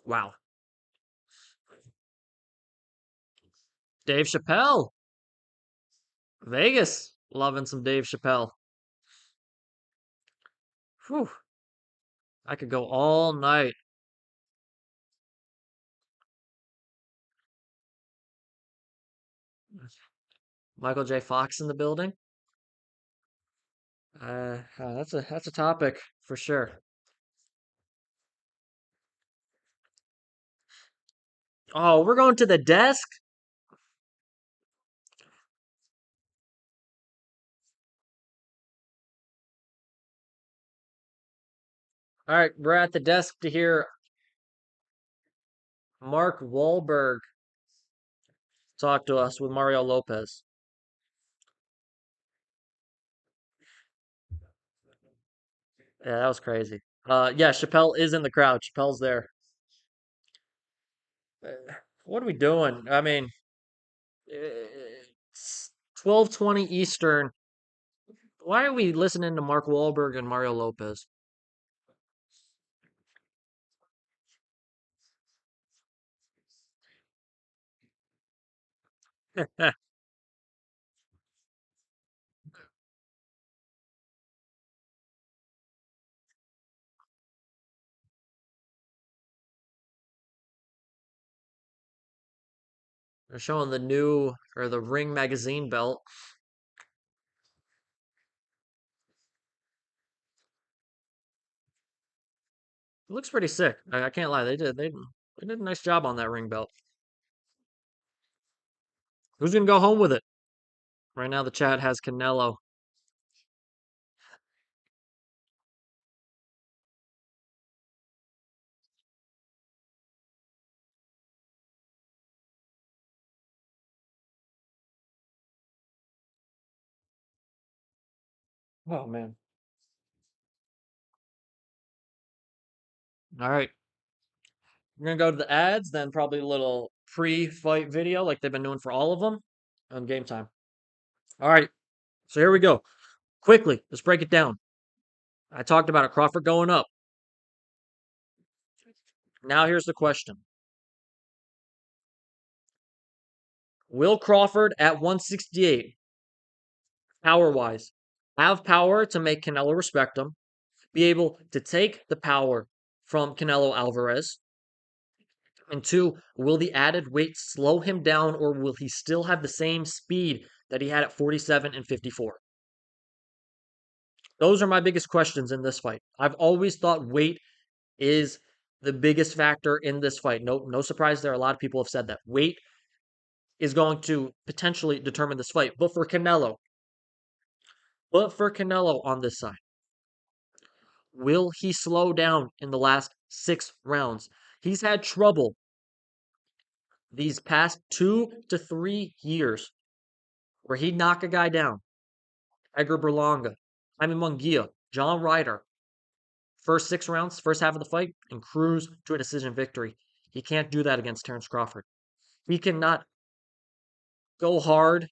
Wow. Dave Chappelle. Vegas. Loving some Dave Chappelle. Whew. I could go all night. Michael J. Fox in the building. That's a topic for sure. Oh, we're going to the desk. All right, we're at the desk to hear Mark Wahlberg talk to us with Mario Lopez. Yeah, that was crazy. Yeah, Chappelle is in the crowd. Chappelle's there. What are we doing? I mean, it's 12:20 Eastern. Why are we listening to Mark Wahlberg and Mario Lopez? They're showing the new or the Ring magazine belt. It looks pretty sick. I can't lie. They did a nice job on that ring belt. Who's gonna go home with it? Right now, the chat has Canelo. Oh man. All right, we're gonna go to the ads, then probably a little pre-fight video like they've been doing for all of them on game time. All right, so here we go. Quickly, let's break it down. I talked about it. Crawford going up. Now here's the question: Will Crawford at 168, power-wise, have power to make Canelo respect him? Be able to take the power from Canelo Alvarez? And two, will the added weight slow him down or will he still have the same speed that he had at 47 and 54? Those are my biggest questions in this fight. I've always thought weight is the biggest factor in this fight. No surprise there. A lot of people have said that. Weight is going to potentially determine this fight. But for Canelo on this side, will he slow down in the last 6 rounds? He's had trouble these past 2 to 3 years where he'd knock a guy down. Edgar Berlanga, Jaime Munguia, John Ryder. First 6 rounds, first half of the fight, and cruise to a decision victory. He can't do that against Terence Crawford. He cannot go hard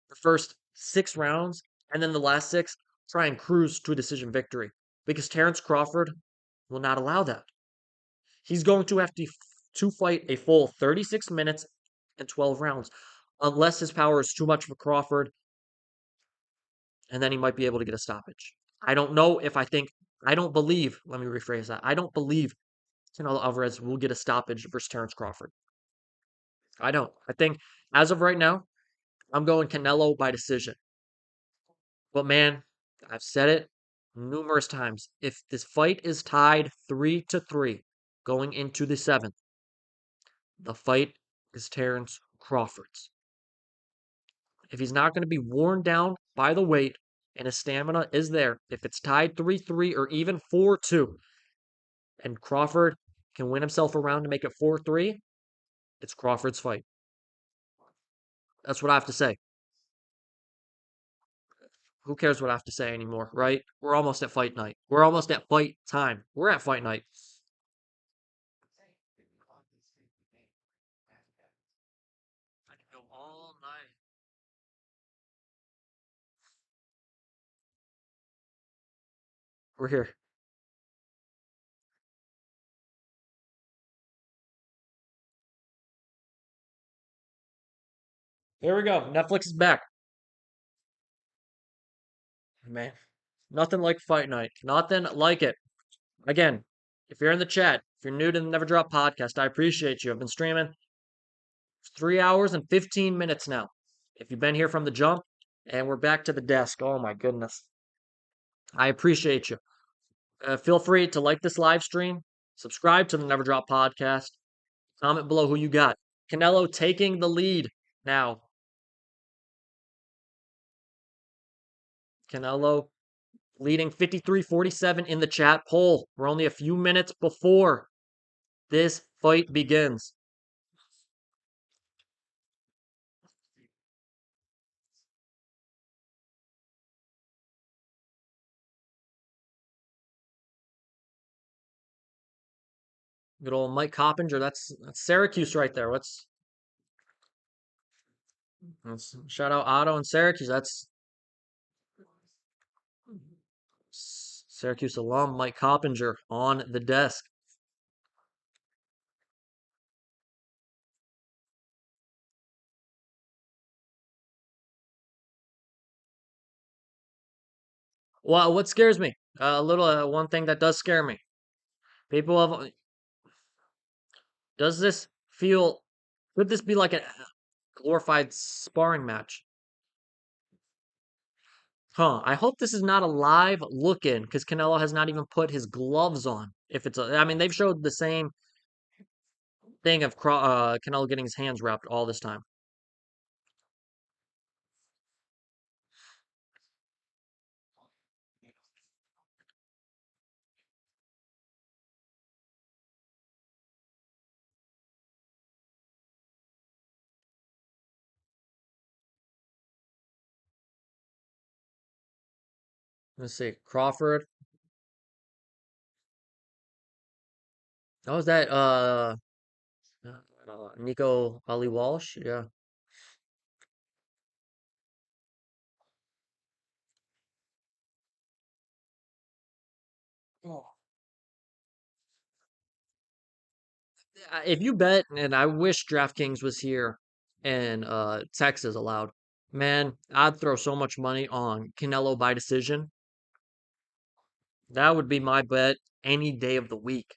the first 6 rounds and then the last six try and cruise to a decision victory because Terence Crawford will not allow that. He's going to have to fight a full 36 minutes and 12 rounds unless his power is too much for Crawford and then he might be able to get a stoppage. I don't know if I don't believe, let me rephrase that. I don't believe Canelo Alvarez will get a stoppage versus Terence Crawford. I don't. I think as of right now, I'm going Canelo by decision. But man, I've said it numerous times. If this fight is tied 3-3 going into the seventh, the fight is Terence Crawford's. If he's not going to be worn down by the weight and his stamina is there, if it's tied 3-3 or even 4-2, and Crawford can win himself around to make it 4-3, it's Crawford's fight. That's what I have to say. Who cares what I have to say anymore, right? We're almost at fight night. We're almost at fight time. We're at fight night. I can go all night. We're here. Here we go. Netflix is back. Man, nothing like fight night. Nothing like it. Again, if you're in the chat, if you're new to the Never Drop podcast, I appreciate you. I've been streaming 3 hours and 15 minutes now. If you've been here from the jump, and we're back to the desk. Oh my goodness. I appreciate you. Feel free to like this live stream, subscribe to the Never Drop podcast, comment below who you got. Canelo taking the lead now. Canelo leading 53-47 in the chat poll. We're only a few minutes before this fight begins. Good old Mike Coppinger. That's Syracuse right there. Let's shout out Otto and Syracuse. That's Syracuse alum Mike Coppinger on the desk. Well, what scares me? A little one thing that does scare me. People have does this feel could this be like a glorified sparring match? Huh. I hope this is not a live look in because Canelo has not even put his gloves on. If it's I mean, they've showed the same thing of Canelo getting his hands wrapped all this time. Let's see. Crawford. Oh, is that Nico Ali Walsh? Yeah. Oh. If you bet, and I wish DraftKings was here and Texas allowed, man, I'd throw so much money on Canelo by decision. That would be my bet any day of the week.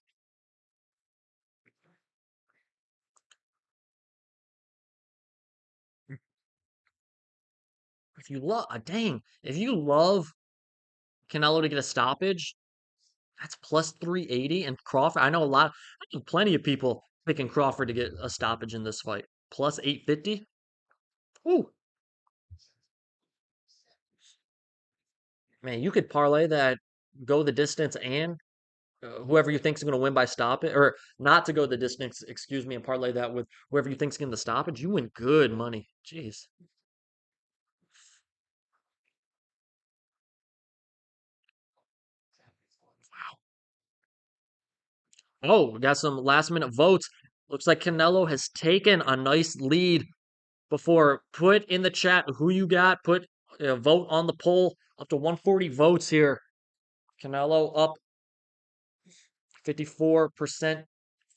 If you love, dang, if you love Canelo to get a stoppage, that's plus 380. And Crawford, I know plenty of people picking Crawford to get a stoppage in this fight. Plus 850. Ooh, man, you could parlay that, go the distance, and whoever you think's going to win by stoppage, or not to go the distance, excuse me, and parlay that with whoever you think's getting the stoppage. You win good money. Jeez. Oh, we got some last minute votes. Looks like Canelo has taken a nice lead before. Put in the chat who you got. Put a vote on the poll. Up to 140 votes here. Canelo up 54%,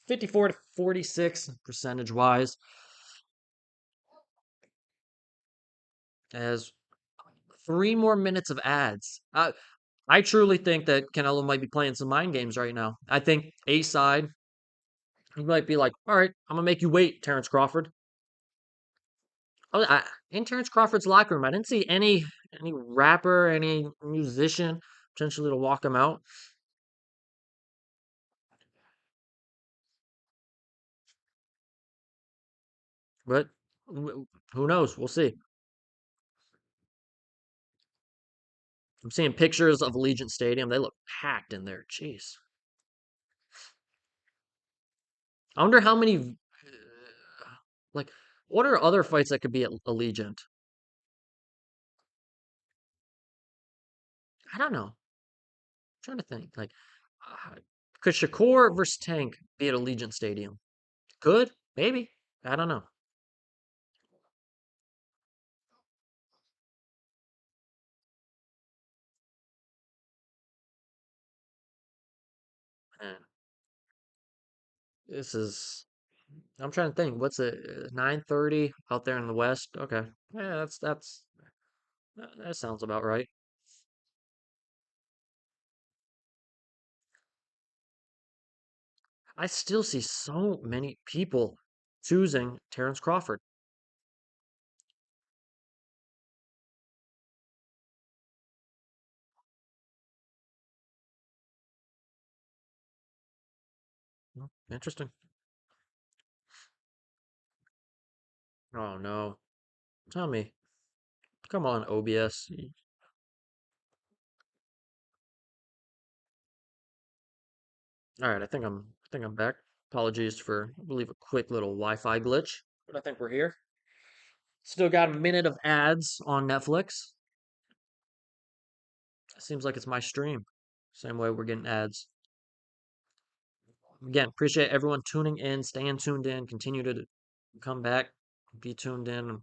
54 to 46 percentage wise. As 3 more minutes of ads. I truly think that Canelo might be playing some mind games right now. I think A side, he might be like, all right, I'm gonna make you wait, Terence Crawford. Oh, in Terence Crawford's locker room, I didn't see any rapper, any musician potentially to walk him out. But who knows? We'll see. I'm seeing pictures of Allegiant Stadium. They look packed in there. Jeez. I wonder how many, like, what are other fights that could be at Allegiant? I don't know. I'm trying to think. Like, uh, could Shakur versus Tank be at Allegiant Stadium? Could, maybe. I don't know. Man, this is. I'm trying to think. What's it? 9:30 out there in the West. Okay. Yeah, that sounds about right. I still see so many people choosing Terence Crawford. Interesting. Oh no. Tell me. Come on, OBS. All right, I think I'm back. Apologies for, I believe, a quick little Wi-Fi glitch, but I think we're here. Still got a minute of ads on Netflix. Seems like it's my stream. Same way we're getting ads. again, appreciate everyone tuning in, staying tuned in, continue to come back, be tuned in.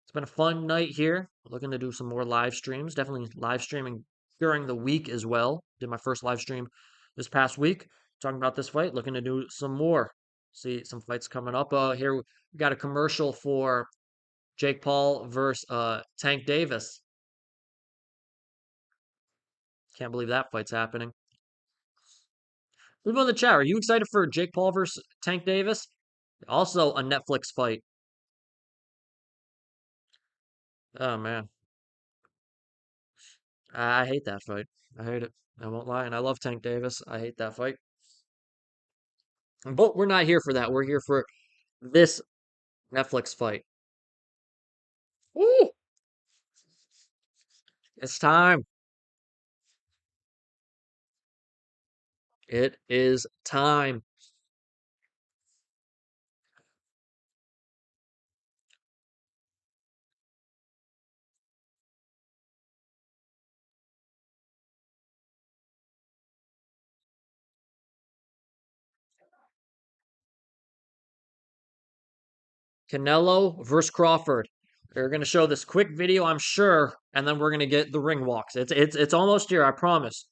It's been a fun night here. Looking to do some more live streams. Definitely live streaming during the week as well. Did my first live stream this past week talking about this fight. Looking to do some more. See some fights coming up. Here we got a commercial for Jake Paul versus Tank Davis. Can't believe that fight's happening. Leave in the chat. Are you excited for Jake Paul versus Tank Davis? Also a Netflix fight. Oh man, I hate that fight. I hate it. I won't lie, and I love Tank Davis. I hate that fight. But we're not here for that. We're here for this Netflix fight. Woo! It's time. It is time. Canelo versus Crawford. We're gonna show this quick video, I'm sure, and then we're gonna get the ring walks. It's almost here, I promise.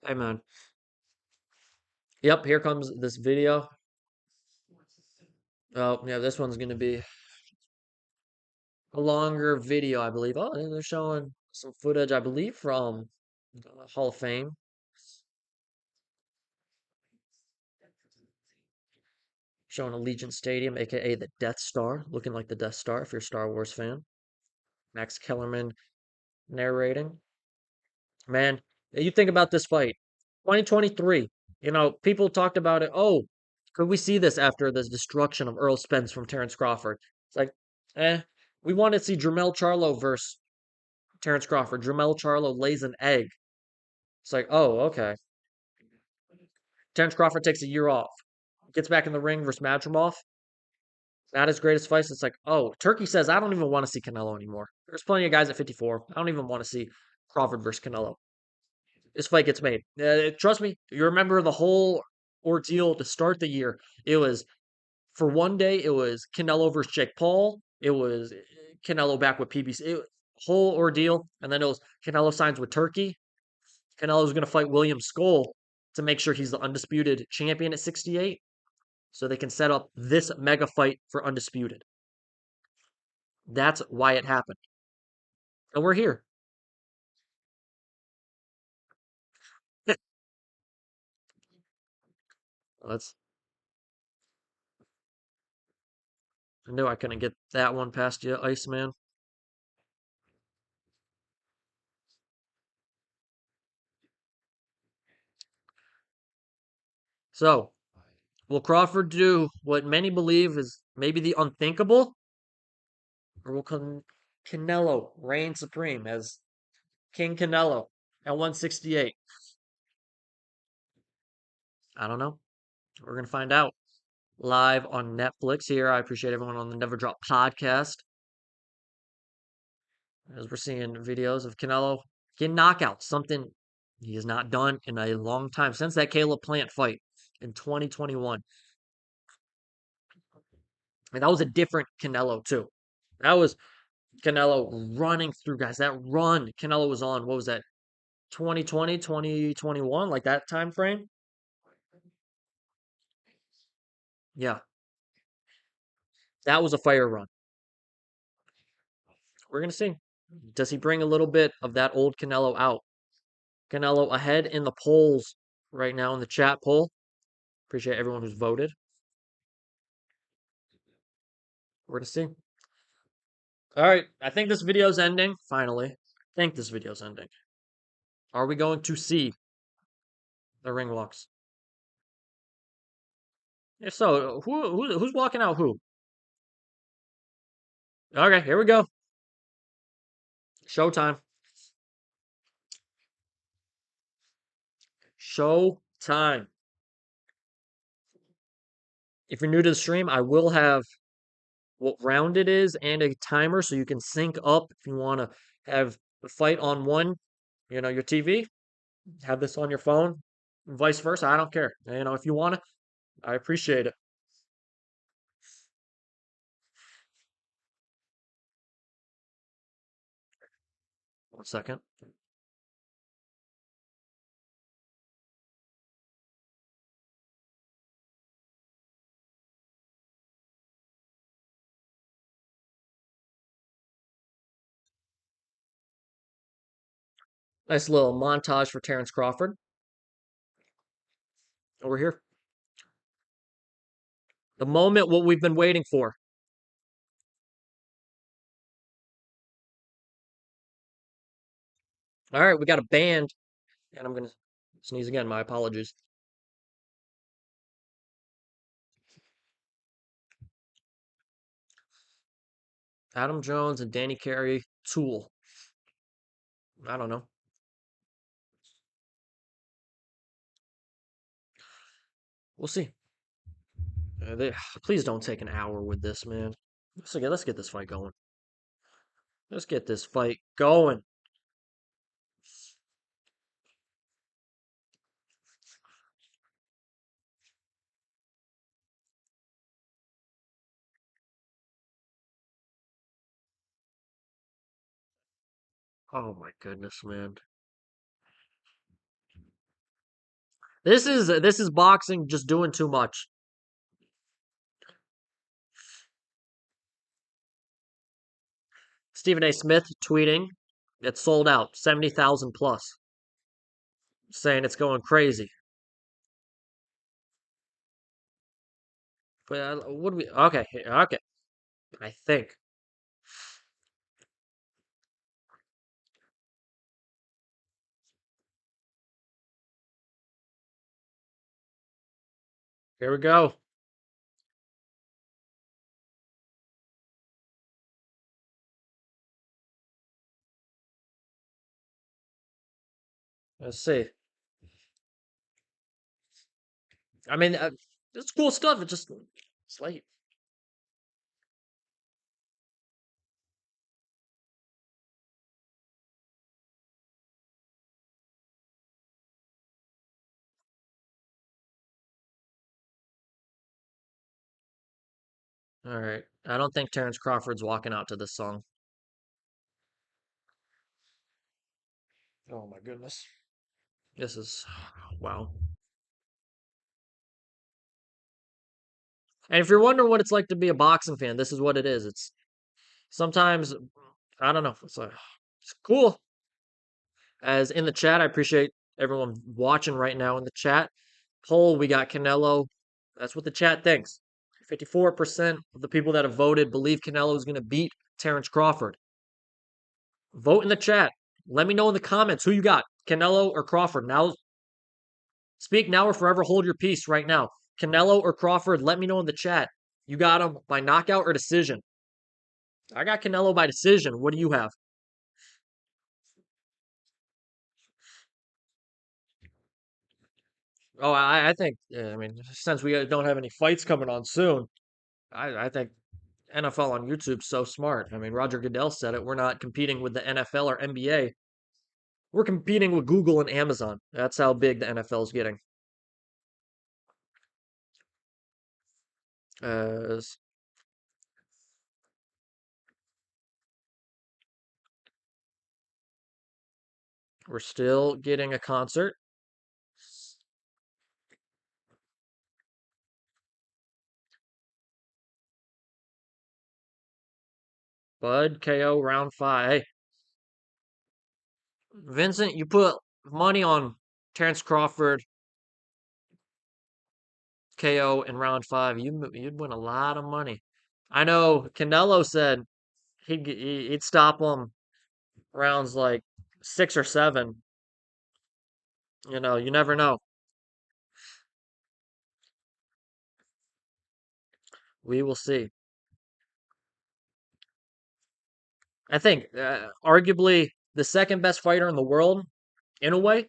Hey man. Yep, here comes this video. Oh yeah, this one's gonna be a longer video, I believe. Oh, and they're showing some footage, I believe, from Hall of Fame. Showing Allegiant Stadium, aka the Death Star, looking like the Death Star if you're a Star Wars fan. Max Kellerman narrating. Man, you think about this fight. 2023. People talked about it. Oh, could we see this after the destruction of Earl Spence from Terence Crawford? It's like, we want to see Jermell Charlo versus Terence Crawford. Jermell Charlo lays an egg. It's like, oh, okay. Terence Crawford takes a year off, gets back in the ring versus Madrimov. Not his greatest fights. It's like, oh, Turkey says I don't even want to see Canelo anymore. There's plenty of guys at 54. I don't even want to see Crawford versus Canelo. This fight gets made. Trust me, you remember the whole ordeal to start the year. It was for one day. It was Canelo versus Jake Paul. It was Canelo back with PBC. Whole ordeal, and then it was Canelo signs with Turkey. Canelo's going to fight William Skull to make sure he's the undisputed champion at 68, so they can set up this mega fight for undisputed. That's why it happened, and we're here. Let's. I knew I couldn't get that one past you, Iceman. So, will Crawford do what many believe is maybe the unthinkable? Or will Canelo reign supreme as King Canelo at 168? I don't know. We're going to find out live on Netflix here. I appreciate everyone on the Never Drop podcast as we're seeing videos of Canelo getting knockouts, something he has not done in a long time since that Caleb Plant fight in 2021. And that was a different Canelo, too. That was Canelo running through guys. That run Canelo was on, what was that, 2020, 2021, like that time frame? Yeah, that was a fire run. We're going to see. Does he bring a little bit of that old Canelo out? Canelo ahead in the polls right now in the chat poll. Appreciate everyone who's voted. We're going to see. All right, I think this video's ending, finally. I think this video's ending. Are we going to see the ring walks? If so, who's walking out who? Okay, here we go. Showtime. Showtime. If you're new to the stream, I will have what round it is and a timer so you can sync up if you want to have the fight on one, your TV, have this on your phone, vice versa. I don't care. If you want to I appreciate it. 1 second. Nice little montage for Terence Crawford. Over here. The moment what we've been waiting for. All right, we got a band, and I'm gonna sneeze again. My apologies. Adam Jones and Danny Carey, Tool. I don't know. We'll see. Please don't take an hour with this, man. Let's get this fight going. Let's get this fight going. Oh my goodness, man. This is boxing just doing too much. Stephen A. Smith tweeting, it's sold out, 70,000 plus, saying it's going crazy. But what do we? Okay, okay. I think. Here we go. Let's see. I mean, it's cool stuff. It's late. All right. I don't think Terrence Crawford's walking out to this song. Oh my goodness. This is wow. And if you're wondering what it's like to be a boxing fan, this is what it is. It's sometimes I don't know. It's cool. As in the chat, I appreciate everyone watching right now in the chat. Poll, we got Canelo. That's what the chat thinks. 54% of the people that have voted believe Canelo is going to beat Terence Crawford. Vote in the chat. Let me know in the comments who you got, Canelo or Crawford. Now, speak now or forever hold your peace right now. Canelo or Crawford, let me know in the chat. You got him by knockout or decision. I got Canelo by decision. What do you have? Oh, I think, I mean, since we don't have any fights coming on soon, I think NFL on YouTube's so smart. I mean, Roger Goodell said it. We're not competing with the NFL or NBA. We're competing with Google and Amazon. That's how big the NFL is getting. Uh, we're still getting a concert. Bud KO round 5. Hey, Vincent, you put money on Terence Crawford KO in round 5. You'd win a lot of money. I know Canelo said he'd stop him rounds like 6 or 7. You never know. We will see. I think arguably the second best fighter in the world, in a way.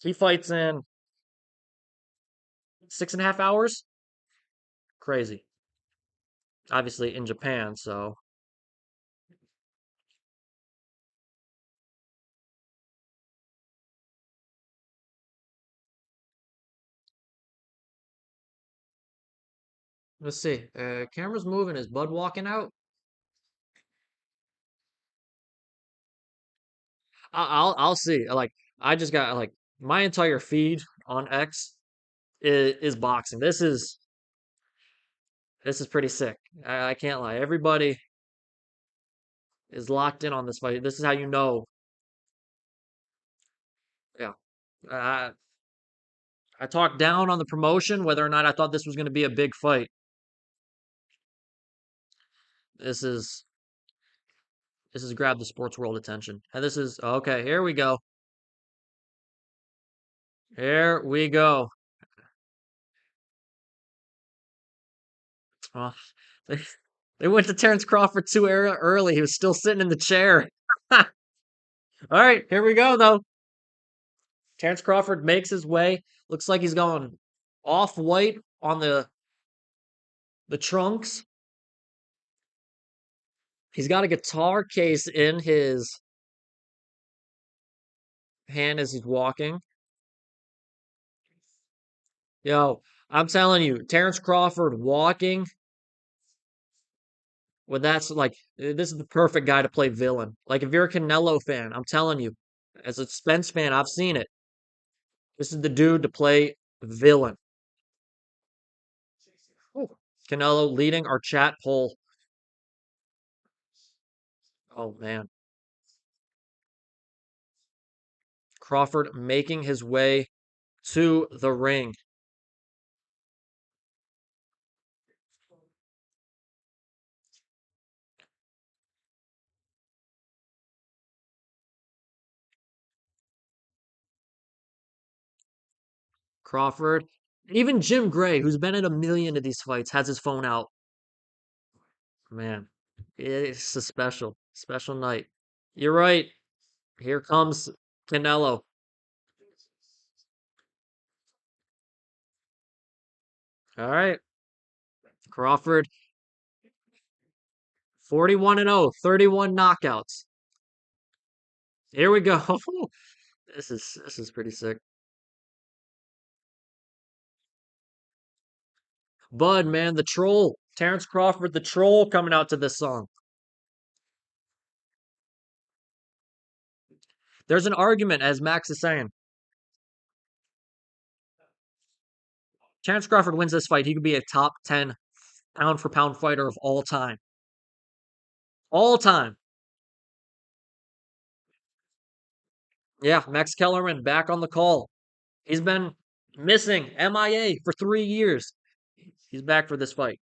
He fights in 6.5 hours. Crazy. Obviously in Japan, so Let's see. Camera's moving. Is Bud walking out? I'll see. Like I just got like my entire feed on X is boxing. This is pretty sick. I can't lie. Everybody is locked in on this fight. This is how you know. Yeah. Uh, I talked down on the promotion whether or not I thought this was going to be a big fight. This is this has grabbed the sports world attention. And this is okay, here we go. Here we go. Oh, they, they went to Terence Crawford too early. He was still sitting in the chair. All right, here we go though. Terence Crawford makes his way. Looks like he's going off white on the trunks. He's got a guitar case in his hand as he's walking. Yo, I'm telling you, Terence Crawford walking well, that's like this is the perfect guy to play villain. Like if you're a Canelo fan, I'm telling you, as a Spence fan, I've seen it. This is the dude to play villain. Ooh. Canelo leading our chat poll. Oh man, Crawford making his way to the ring. Crawford, even Jim Gray, who's been in a million of these fights, has his phone out. Man, it's a special night. You're right. Here comes Canelo. All right, Crawford 41 and 0, 31 knockouts. Here we go. This is pretty sick. Bud, man, the troll. Terence Crawford, the troll, coming out to this song. There's an argument, as Max is saying. Terence Crawford wins this fight. He could be a top 10 pound for pound fighter of all time. All time. Yeah, Max Kellerman back on the call. He's been missing, MIA, for 3 years. He's back for this fight.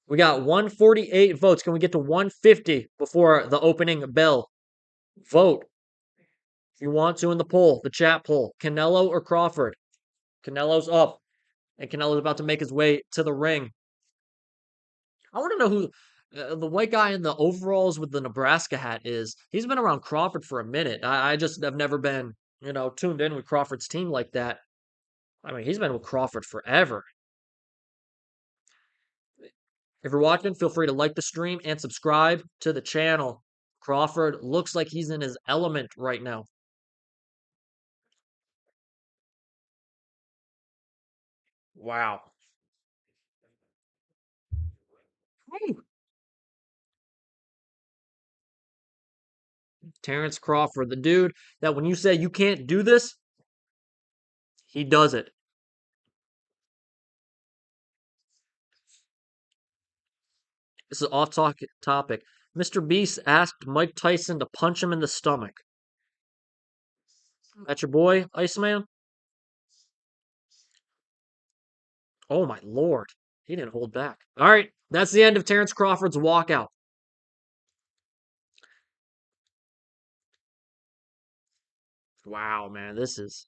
We got 148 votes. Can we get to 150 before the opening bell? Vote if you want to in the poll, the chat poll. Canelo or Crawford? Canelo's up, and Canelo's about to make his way to the ring. I want to know who the white guy in the overalls with the Nebraska hat is. He's been around Crawford for a minute. I just have never been, tuned in with Crawford's team like that. I mean, he's been with Crawford forever. If you're watching, feel free to like the stream and subscribe to the channel. Crawford looks like he's in his element right now. Wow. Woo. Terence Crawford, the dude that when you say you can't do this, he does it. This is off topic. Mr. Beast asked Mike Tyson to punch him in the stomach. That's your boy, Iceman? Oh my lord. He didn't hold back. All right. That's the end of Terence Crawford's walkout. Wow, man. This is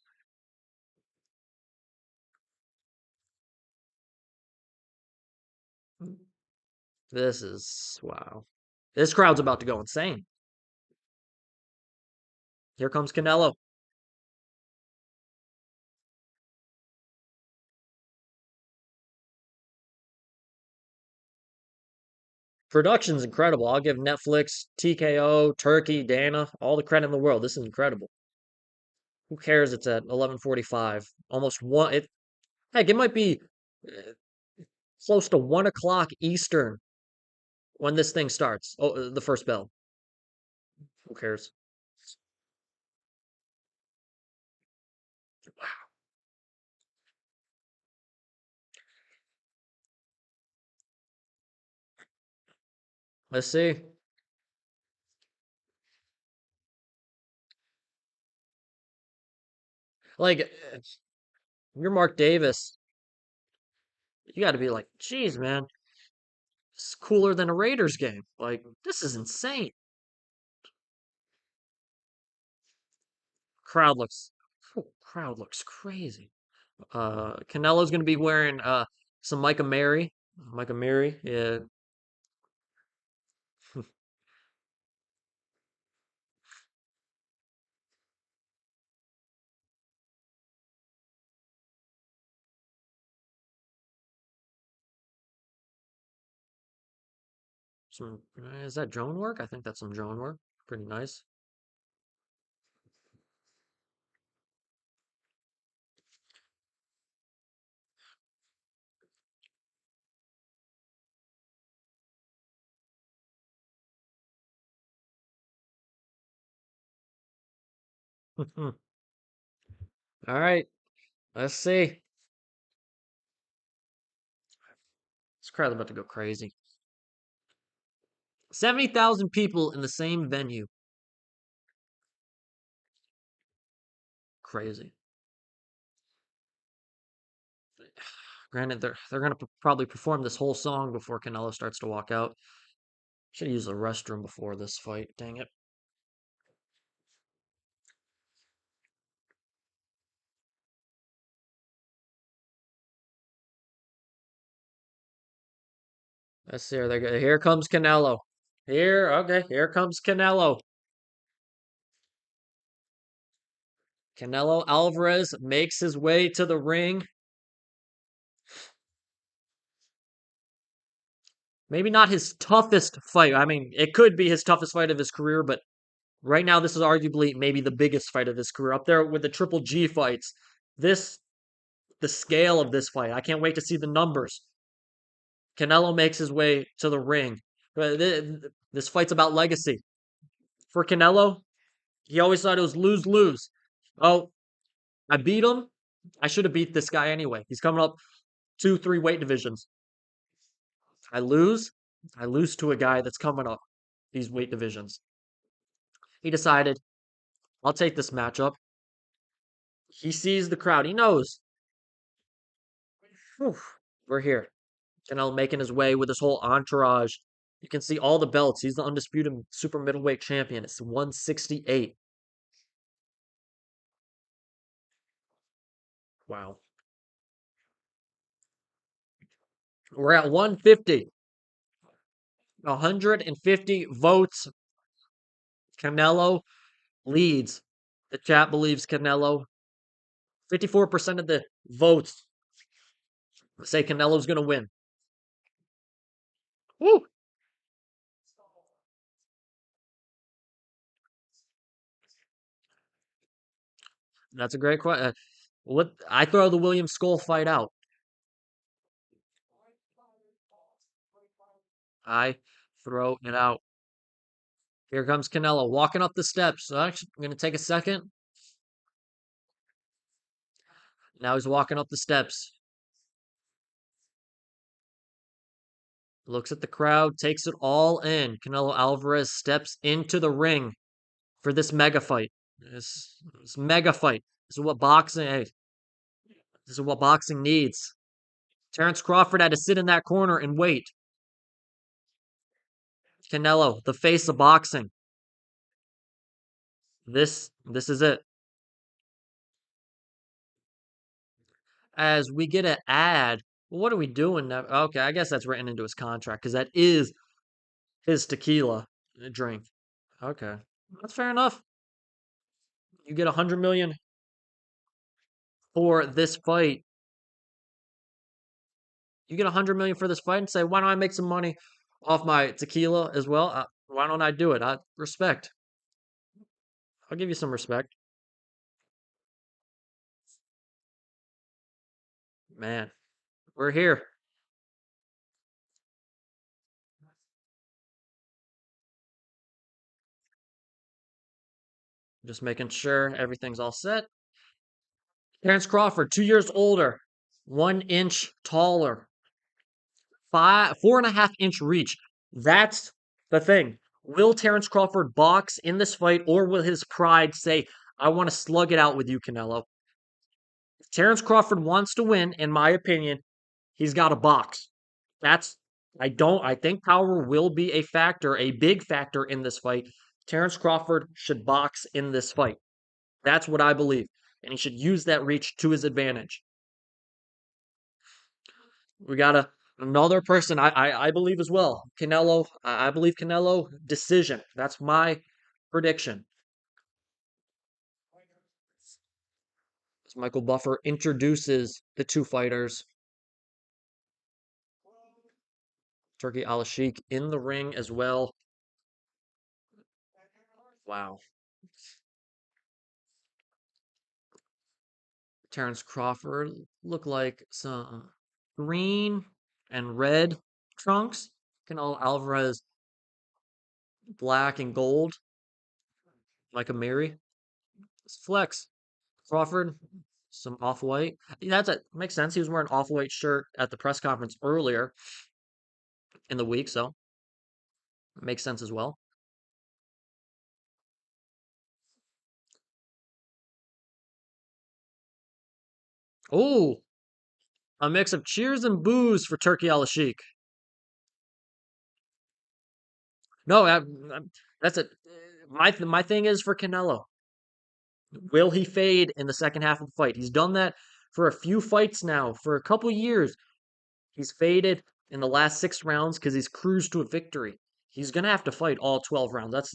wow. This crowd's about to go insane. Here comes Canelo. Production's incredible. I'll give Netflix, TKO, Turkey, Dana all the credit in the world. This is incredible. Who cares? It's at 11:45. Almost one. Heck, it might be. close to 1 o'clock Eastern when this thing starts. Oh, the first bell. Who cares? Let's see. Like, you're Mark Davis. You got to be like, geez, man, this is cooler than a Raiders game. Like, this is insane. Crowd looks crazy. Canelo's gonna be wearing some Micah Mary, yeah. Some is that drone work? I think that's some drone work. Pretty nice. All right, let's see. This crowd's about to go crazy. 70,000 people in the same venue. Crazy. Granted, they're gonna probably perform this whole song before Canelo starts to walk out. Should use the restroom before this fight. Dang it. Let's see. Here comes Canelo. Okay. Here comes Canelo. Canelo Alvarez makes his way to the ring. Maybe not his toughest fight. I mean, it could be his toughest fight of his career, but right now this is arguably maybe the biggest fight of his career, up there with the Triple G fights. This, the scale of this fight. I can't wait to see the numbers. Canelo makes his way to the ring. This fight's about legacy. For Canelo, he always thought it was lose-lose. Oh, I beat him. I should have beat this guy anyway. He's coming up 2, 3 weight divisions. I lose. I lose to a guy that's coming up these weight divisions. He decided, I'll take this matchup. He sees the crowd. He knows, whew, we're here. Canelo making his way with his whole entourage. You can see all the belts. He's the undisputed super middleweight champion. It's 168. Wow. We're at 150. 150 votes. Canelo leads. The chat believes Canelo. 54% of the votes say Canelo's going to win. Woo! That's a great question. What I throw the William Skull fight out. I throw it out. Here comes Canelo walking up the steps. Actually, I'm going to take a second. Now he's walking up the steps. Looks at the crowd, takes it all in. Canelo Alvarez steps into the ring for this mega fight. This mega fight. This is what boxing. Hey, this is what boxing needs. Terence Crawford had to sit in that corner and wait. Canelo, the face of boxing. This is it. As we get an ad, what are we doing now? Okay, I guess that's written into his contract because that is his tequila drink. Okay, that's fair enough. You get 100 million for this fight. You get 100 million for this fight and say, why don't I make some money off my tequila as well? Why don't I do it? I respect. I'll give you some respect, man. We're here. Just making sure everything's all set. Terence Crawford, 2 years older, 1 inch taller, 4.5 inch reach. That's the thing. Will Terence Crawford box in this fight, or will his pride say, I want to slug it out with you, Canelo? If Terence Crawford wants to win, in my opinion, he's got to box. That's I think power will be a factor, a big factor in this fight. Terence Crawford should box in this fight. That's what I believe. And he should use that reach to his advantage. We got another person I believe as well. Canelo. I believe Canelo decision. That's my prediction. As Michael Buffer introduces the two fighters, Turkey Al-Sheikh in the ring as well. Wow. Terence Crawford look like some green and red trunks. Canelo Alvarez black and gold, like a Mary. It's flex. Crawford, some off-white. Makes sense. He was wearing an off-white shirt at the press conference earlier in the week, so it makes sense as well. Oh, a mix of cheers and boos for Turkey Al-Sheikh. No, that's it. My thing is for Canelo. Will he fade in the second half of the fight? He's done that for a few fights now, for a couple years. He's faded in the last 6 rounds because he's cruised to a victory. He's gonna have to fight all 12 rounds.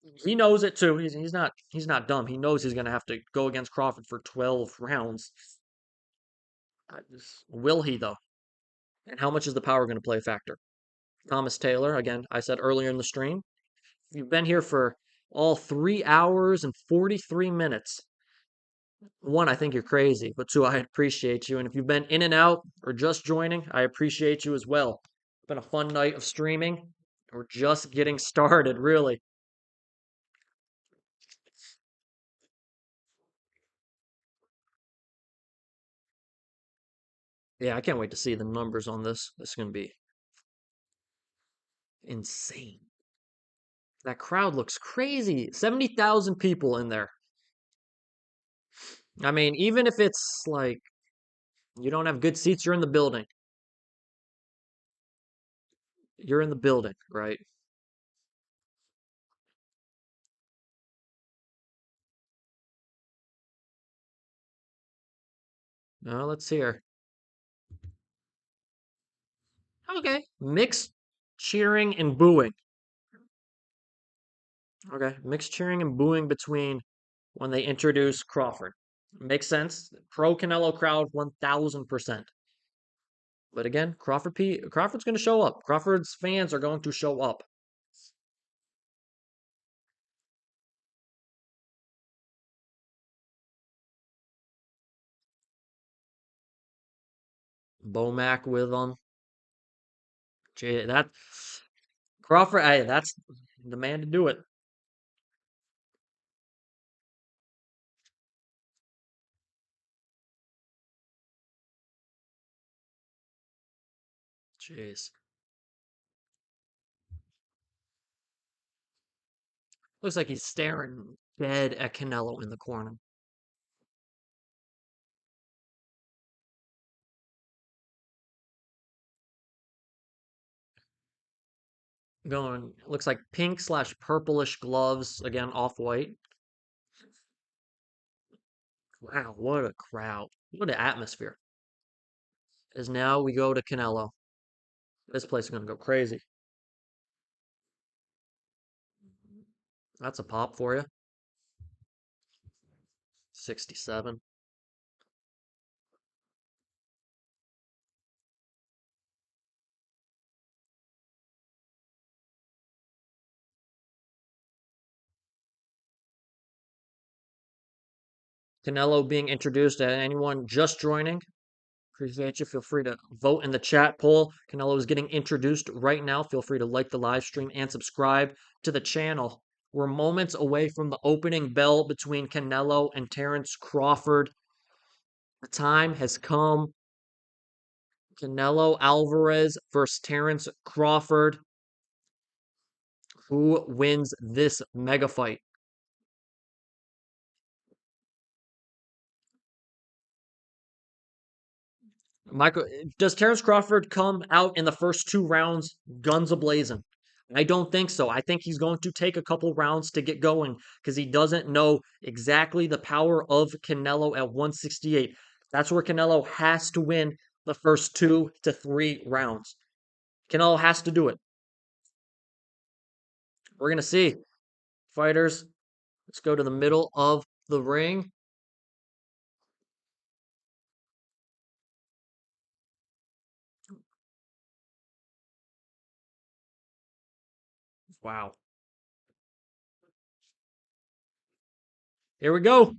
He knows it too. He's not dumb. He knows he's gonna have to go against Crawford for 12 rounds. Will he though? And how much is the power going to play a factor? Thomas Taylor, again, I said earlier in the stream, if you've been here for all 3 hours and 43 minutes, one, I think you're crazy, but two, I appreciate you. And if you've been in and out or just joining, I appreciate you as well. It's been a fun night of streaming. We're just getting started, really. Yeah, I can't wait to see the numbers on this. This is going to be insane. That crowd looks crazy. 70,000 people in there. I mean, even if it's like you don't have good seats, you're in the building. You're in the building, right? Now let's hear. Okay. Mixed cheering and booing. Okay. Mixed cheering and booing between when they introduce Crawford. Makes sense. Pro Canelo crowd 1000%. But again, Crawford's going to show up. Crawford's fans are going to show up. Bomac with them. That Crawford, hey, that's the man to do it. Jeez. Looks like he's staring dead at Canelo in the corner. Going, looks like pink slash purplish gloves, again, off-white. Wow, what a crowd. What an atmosphere. As now we go to Canelo. This place is going to go crazy. That's a pop for you. 67. Canelo being introduced to anyone just joining. Appreciate you. Feel free to vote in the chat poll. Canelo is getting introduced right now. Feel free to like the live stream and subscribe to the channel. We're moments away from the opening bell between Canelo and Terence Crawford. The time has come. Canelo Alvarez versus Terence Crawford. Who wins this mega fight? Michael, does Terence Crawford come out in the first two rounds guns a-blazing? I don't think so. I think he's going to take a couple rounds to get going because he doesn't know exactly the power of Canelo at 168. That's where Canelo has to win the first 2 to 3 rounds. Canelo has to do it. We're going to see. Fighters, let's go to the middle of the ring. Wow. Here we go.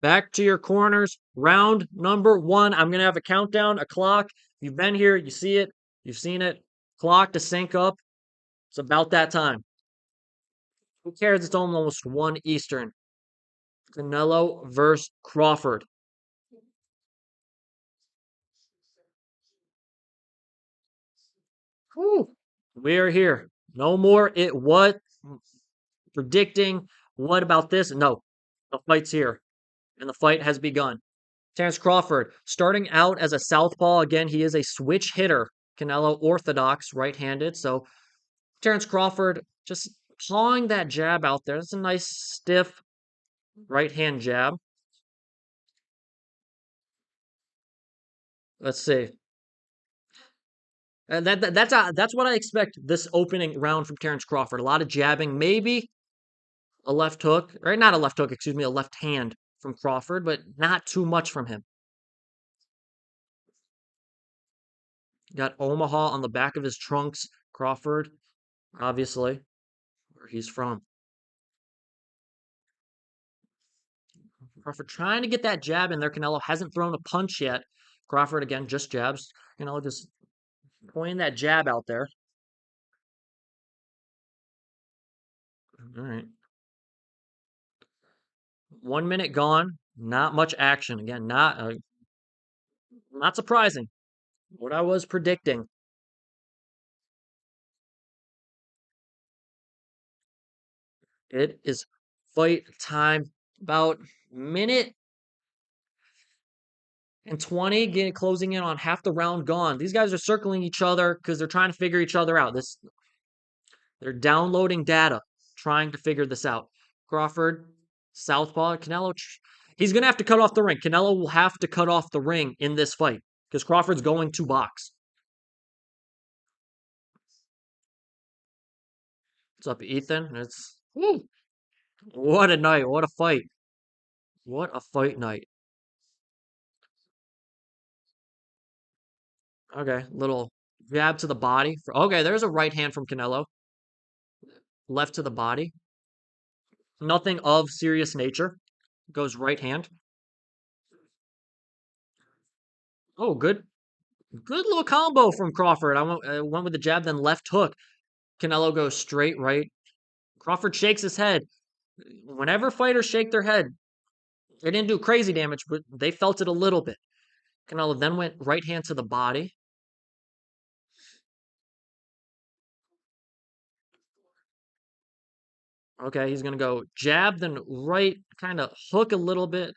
Back to your corners. Round number 1. I'm going to have a countdown, a clock. You've been here, you see it, you've seen it. Clock to sync up. It's about that time. Who cares? It's almost 1 Eastern. Canelo versus Crawford. Whew. We are here. No more what predicting. What about this? No. The fight's here. And the fight has begun. Terence Crawford, starting out as a southpaw. Again, he is a switch hitter. Canelo orthodox, right-handed. So Terence Crawford just pawing that jab out there. That's a nice stiff right-hand jab. Let's see. And that's what I expect this opening round from Terence Crawford. A lot of jabbing, maybe a left hook, or not a left hook, excuse me, a left hand from Crawford, but not too much from him. Got Omaha on the back of his trunks. Crawford, obviously, where he's from. Crawford trying to get that jab in there. Canelo hasn't thrown a punch yet. Crawford again, just jabs. Canelo just pointing that jab out there. All right. 1 minute gone. Not much action. Again, not surprising. What I was predicting. It is fight time. About minute and 20, getting closing in on half the round gone. These guys are circling each other because they're trying to figure each other out. They're downloading data, trying to figure this out. Crawford, southpaw, Canelo. He's gonna have to cut off the ring. Canelo will have to cut off the ring in this fight because Crawford's going to box. What's up, Ethan? What a night! What a fight! What a fight night! Okay, little jab to the body. Okay, there's a right hand from Canelo. Left to the body. Nothing of serious nature. Goes right hand. Oh, good little combo from Crawford. I went with the jab, then left hook. Canelo goes straight right. Crawford shakes his head. Whenever fighters shake their head, they didn't do crazy damage, but they felt it a little bit. Canelo then went right hand to the body. Okay, he's gonna go jab, then right, kind of hook a little bit.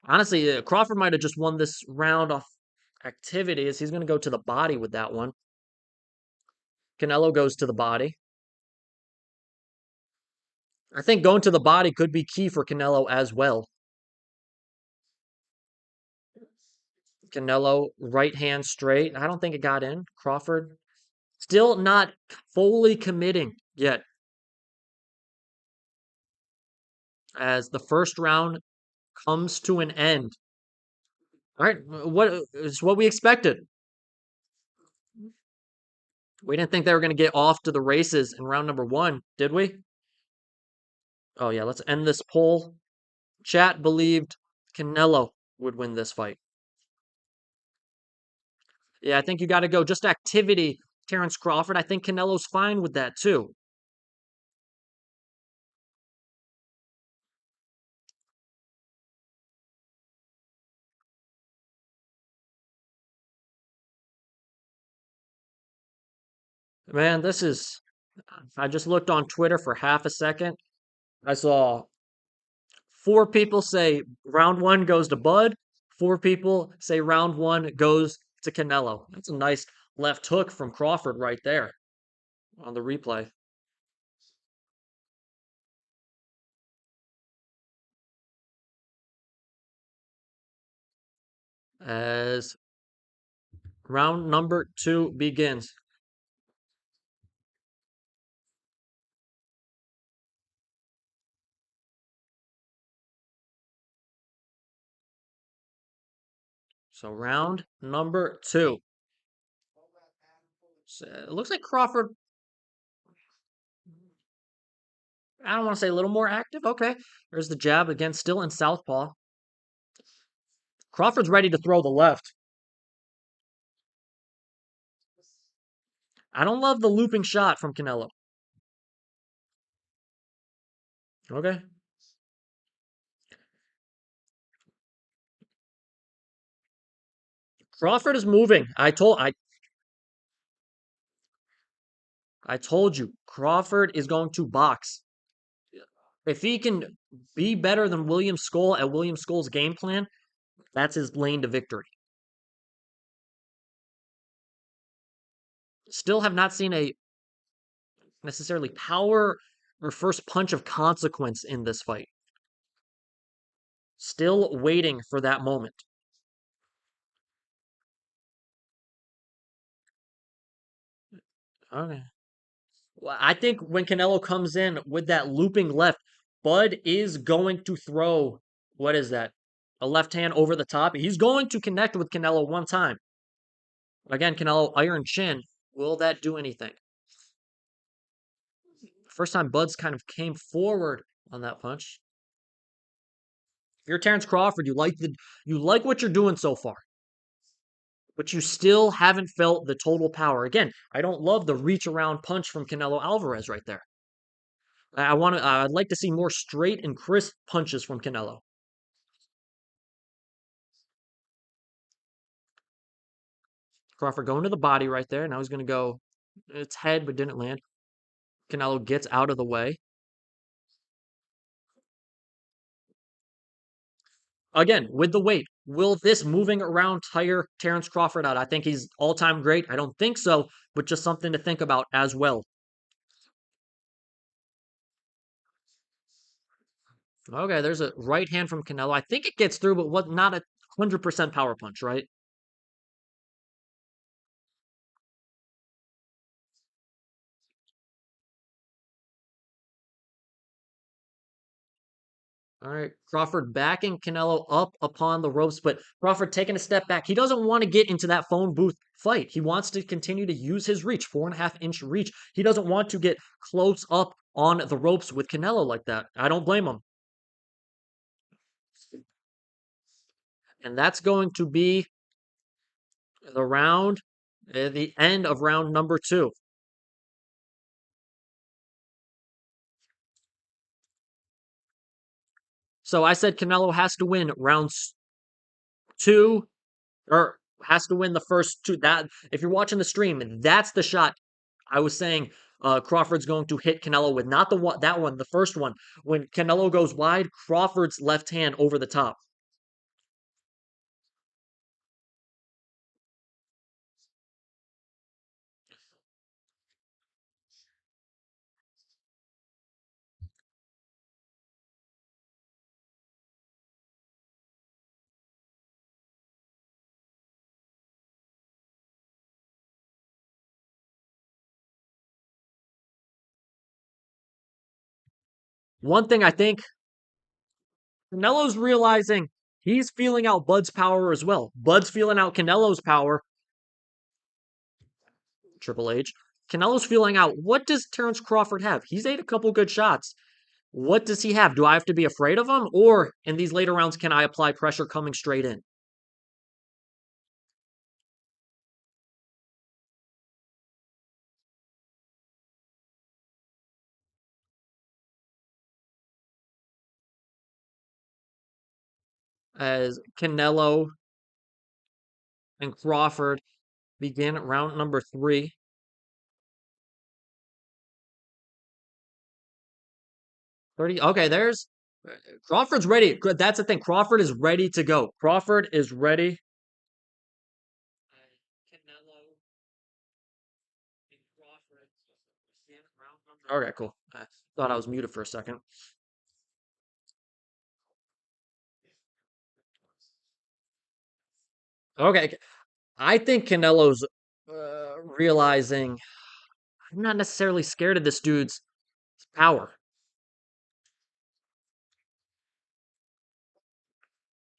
Honestly, Crawford might have just won this round off activities. He's gonna go to the body with that one. Canelo goes to the body. I think going to the body could be key for Canelo as well. Canelo, right hand straight. I don't think it got in. Crawford still not fully committing yet. As the first round comes to an end. All right, what is what we expected? We didn't think they were going to get off to the races in round number 1, did we? Oh yeah, let's end this poll. Chat believed Canelo would win this fight. Yeah, I think you got to go just activity, Terence Crawford. I think Canelo's fine with that too. Man, I just looked on Twitter for half a second. I saw four people say round one goes to Bud. Four people say round one goes to Canelo. That's a nice left hook from Crawford right there on the replay. As round number two begins. So round number two. So it looks like Crawford, I don't want to say a little more active. Okay. There's the jab again, still in southpaw. Crawford's ready to throw the left. I don't love the looping shot from Canelo. Okay. Crawford is moving. I told you, Crawford is going to box. If he can be better than William Skull at William Skull's game plan, that's his lane to victory. Still have not seen a necessarily power or first punch of consequence in this fight. Still waiting for that moment. Okay. Well, I think when Canelo comes in with that looping left, Bud is going to throw, what is that? A left hand over the top. He's going to connect with Canelo one time. Again, Canelo, iron chin. Will that do anything? First time Bud's kind of came forward on that punch. If you're Terence Crawford, you like what you're doing so far, but you still haven't felt the total power. Again, I don't love the reach around punch from Canelo Alvarez right there. I'd like to see more straight and crisp punches from Canelo. Crawford going to the body right there. Now he's going to go, it's head, but didn't land. Canelo gets out of the way. Again, with the weight, will this moving around tire Terence Crawford out? I think he's all time great. I don't think so, but just something to think about as well. Okay, there's a right hand from Canelo. I think it gets through, but what? Not a 100% power punch, right? All right, Crawford backing Canelo up upon the ropes, but Crawford taking a step back. He doesn't want to get into that phone booth fight. He wants to continue to use his reach, 4.5 inch reach. He doesn't want to get close up on the ropes with Canelo like that. I don't blame him. And that's going to be the round, the end of round number two. So I said Canelo has to win rounds two, or has to win the first two. That if you're watching the stream, that's the shot I was saying. Crawford's going to hit Canelo with not the one, that one, the first one. When Canelo goes wide, Crawford's left hand over the top. One thing I think Canelo's realizing he's feeling out Bud's power as well. Bud's feeling out Canelo's power. Triple H. Canelo's feeling out what does Terence Crawford have? He's ate a couple good shots. What does he have? Do I have to be afraid of him? Or in these later rounds, can I apply pressure coming straight in? As Canelo and Crawford begin round number three. 30. Okay, there's Crawford's ready. That's the thing. Crawford is ready to go. Crawford is ready. Okay, cool. I thought I was muted for a second. Okay, I think Canelo's realizing I'm not necessarily scared of this dude's power.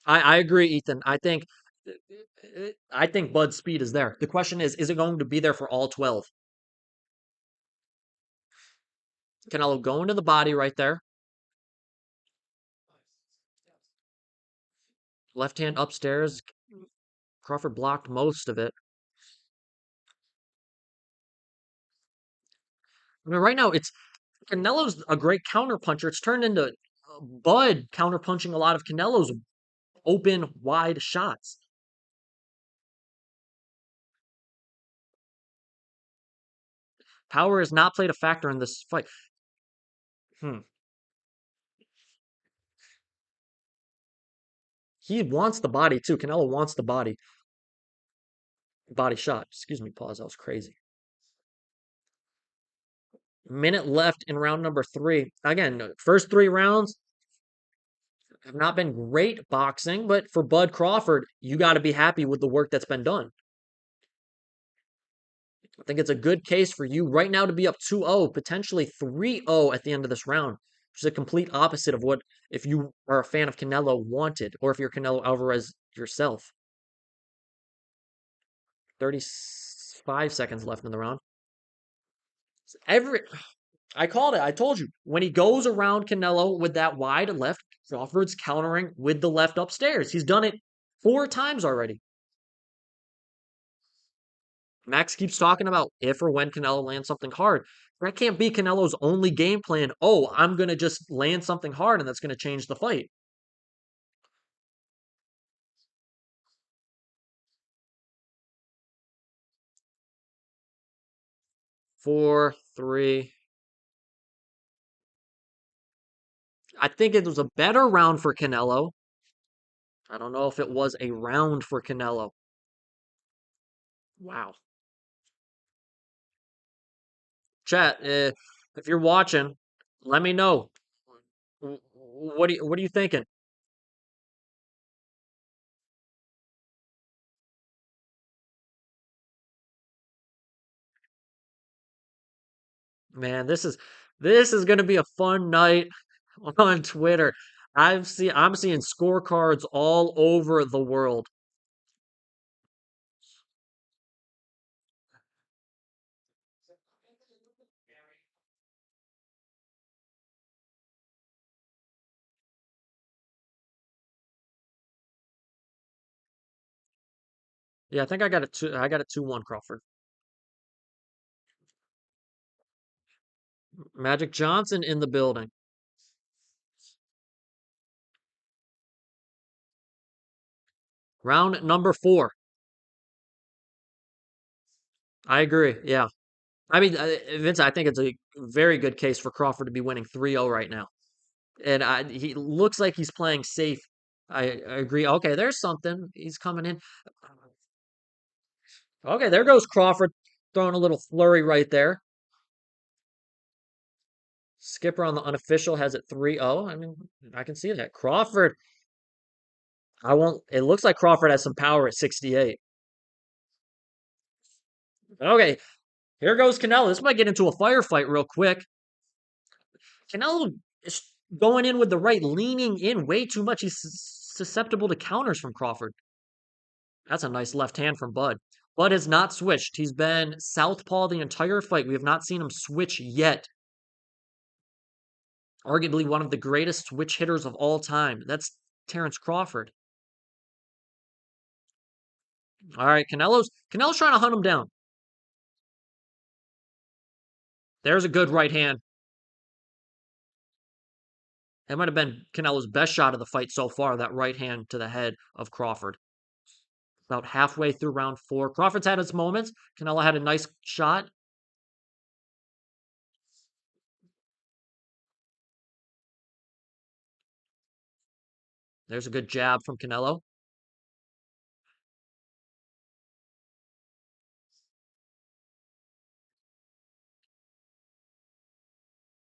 I agree, Ethan. I think Bud's speed is there. The question is it going to be there for all 12? Canelo going to the body right there. Left hand upstairs. Crawford blocked most of it. I mean, right now it's Canelo's a great counter puncher. It's turned into Bud counter punching a lot of Canelo's open, wide shots. Power has not played a factor in this fight. Hmm. He wants the body too. Canelo wants the body. Body shot. Excuse me, pause. That was crazy. Minute left in round number 3. Again, first 3 rounds have not been great boxing, but for Bud Crawford, you got to be happy with the work that's been done. I think it's a good case for you right now to be up 2-0, potentially 3-0 at the end of this round, which is a complete opposite of what if you are a fan of Canelo wanted, or if you're Canelo Alvarez yourself. 35 seconds left in the round. Every I called it. I told you. When he goes around Canelo with that wide left, Crawford's countering with the left upstairs. He's done it 4 times already. Max keeps talking about if or when Canelo lands something hard. That can't be Canelo's only game plan. Oh, I'm going to just land something hard and that's going to change the fight. 4, 3. I think it was a better round for Canelo. I don't know if it was a round for Canelo. Wow. Chat, if you're watching, let me know. What are you thinking? Man, this is going to be a fun night on Twitter. I'm seeing scorecards all over the world. Yeah, I think I got a 2-1 Crawford. Magic Johnson in the building. Round number 4. I agree. Yeah. I mean, Vince, I think it's a very good case for Crawford to be winning 3-0 right now. And he looks like he's playing safe. I agree. Okay, there's something. He's coming in. Okay, there goes Crawford throwing a little flurry right there. Skipper on the unofficial has it 3-0. I mean, I can see that. Crawford, I won't. It looks like Crawford has some power at 68. Okay, here goes Canelo. This might get into a firefight real quick. Canelo is going in with the right, leaning in way too much. He's susceptible to counters from Crawford. That's a nice left hand from Bud. Bud has not switched. He's been southpaw the entire fight. We have not seen him switch yet. Arguably one of the greatest switch hitters of all time. That's Terence Crawford. All right, Canelo's trying to hunt him down. There's a good right hand. That might have been Canelo's best shot of the fight so far, that right hand to the head of Crawford. About halfway through round 4. Crawford's had his moments. Canelo had a nice shot. There's a good jab from Canelo.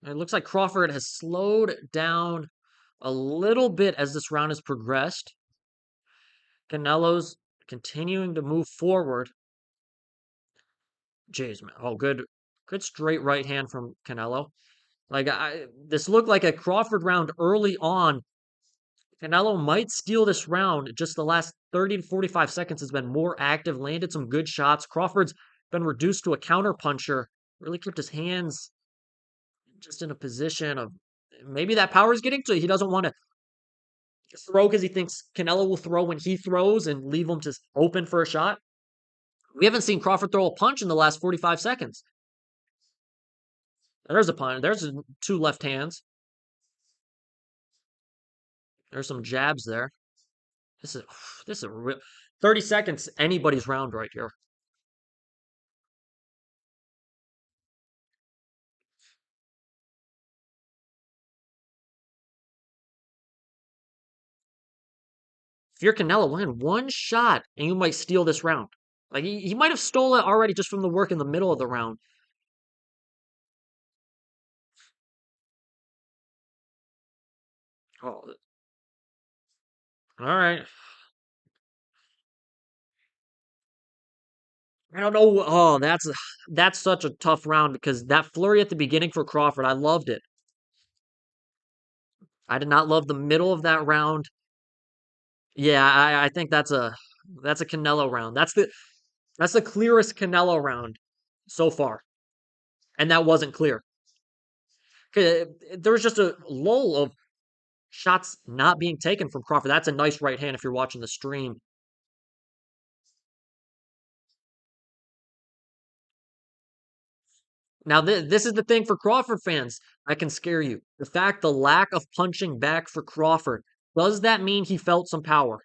And it looks like Crawford has slowed down a little bit as this round has progressed. Canelo's continuing to move forward. Jeez, man. Oh, good straight right hand from Canelo. Like this looked like a Crawford round early on. Canelo might steal this round. Just the last 30 to 45 seconds has been more active, landed some good shots. Crawford's been reduced to a counter puncher. Really kept his hands just in a position of maybe that power is getting to. He doesn't want to throw because he thinks Canelo will throw when he throws and leave him just open for a shot. We haven't seen Crawford throw a punch in the last 45 seconds. There's a punch. There's two left hands. There's some jabs there. This is this is a real 30 seconds, anybody's round right here. If you're Canelo, land one shot and you might steal this round. Like he might have stolen it already just from the work in the middle of the round. Oh, all right. I don't know. Oh, that's such a tough round because that flurry at the beginning for Crawford, I loved it. I did not love the middle of that round. Yeah, I think that's a Canelo round. That's the clearest Canelo round so far, and that wasn't clear. 'Cause there was just a lull of shots not being taken from Crawford. That's a nice right hand if you're watching the stream. Now, this is the thing for Crawford fans. I can scare you. The lack of punching back for Crawford. Does that mean he felt some power?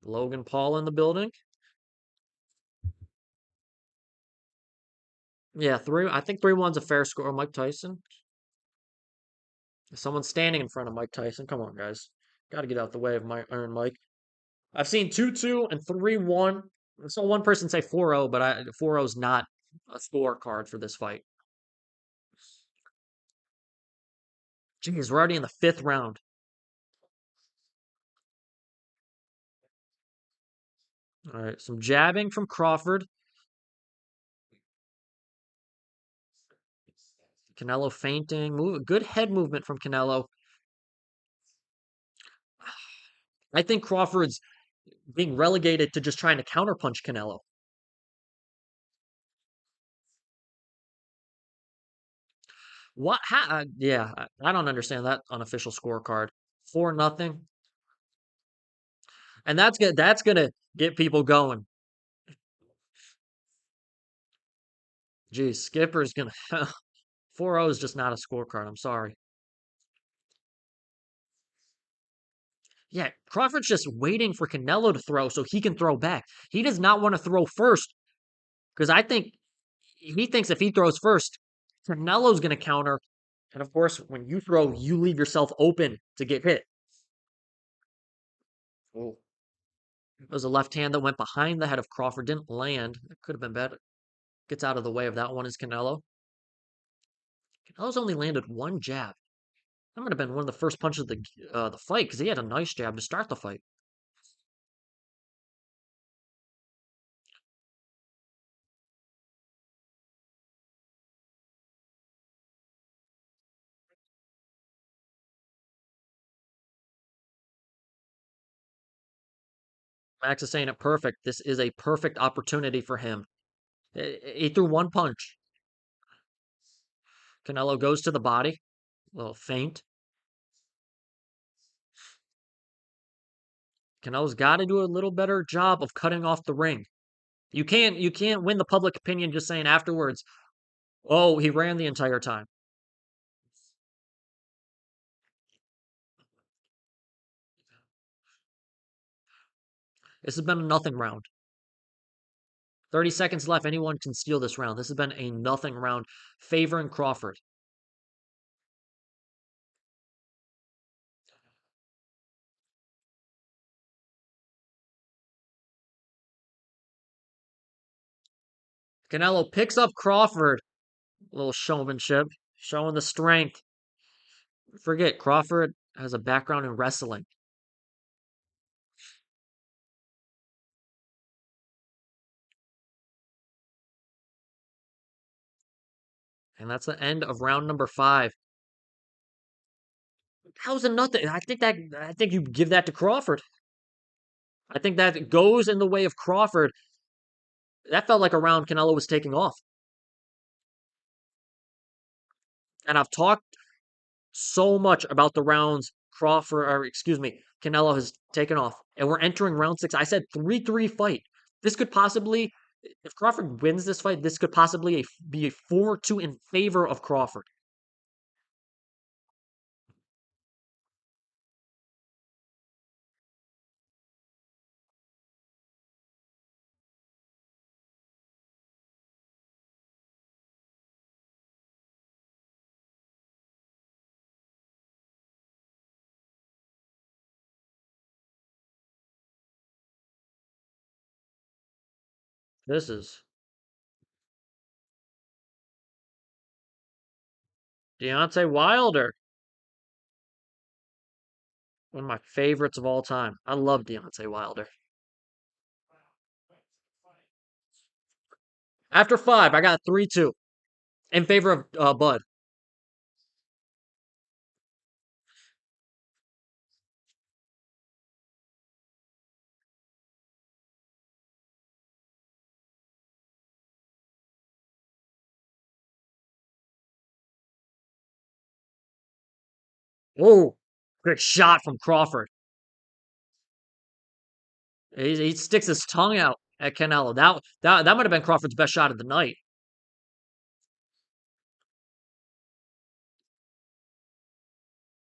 Logan Paul in the building. Yeah, three. I think 3-1's a fair score. Mike Tyson. Someone's standing in front of Mike Tyson. Come on, guys. Got to get out the way of my Iron Mike. I've seen 2-2 and 3-1. I saw one person say 4-0, but 4-0 is not a scorecard for this fight. Jeez, we're already in the fifth round. All right, some jabbing from Crawford. Canelo feinting. Good head movement from Canelo. I think Crawford's being relegated to just trying to counterpunch Canelo. What? Yeah, I don't understand that unofficial scorecard. 4-0, and that's gonna get people going. Geez, Skipper's gonna 4-0 is just not a scorecard. I'm sorry. Yeah, Crawford's just waiting for Canelo to throw so he can throw back. He does not want to throw first because I think he thinks if he throws first, Canelo's going to counter. And of course, when you throw, you leave yourself open to get hit. Oh. It was a left hand that went behind the head of Crawford, didn't land. It could have been better. Gets out of the way of that one is Canelo. Canelo's only landed one jab. That might have been one of the first punches of the fight because he had a nice jab to start the fight. Max is saying it perfect. This is a perfect opportunity for him. He threw one punch. Canelo goes to the body. A little feint. Canelo's got to do a little better job of cutting off the ring. You can't win the public opinion just saying afterwards, "Oh, he ran the entire time." This has been a nothing round. 30 seconds left. Anyone can steal this round. This has been a nothing round favoring Crawford. Canelo picks up Crawford. A little showmanship, showing the strength. Forget, Crawford has a background in wrestling. And that's the end of round number 5. How's it nothing? I think you give that to Crawford. I think that goes in the way of Crawford. That felt like a round Canelo was taking off. And I've talked so much about the rounds Crawford, or excuse me, Canelo has taken off. And we're entering round 6. I said 3-3 fight. This could possibly, if Crawford wins this fight, this could possibly be a 4-2 in favor of Crawford. This is Deontay Wilder, one of my favorites of all time. I love Deontay Wilder. After 5, I got 3-2 in favor of Bud. Oh, great shot from Crawford. He sticks his tongue out at Canelo. That might have been Crawford's best shot of the night.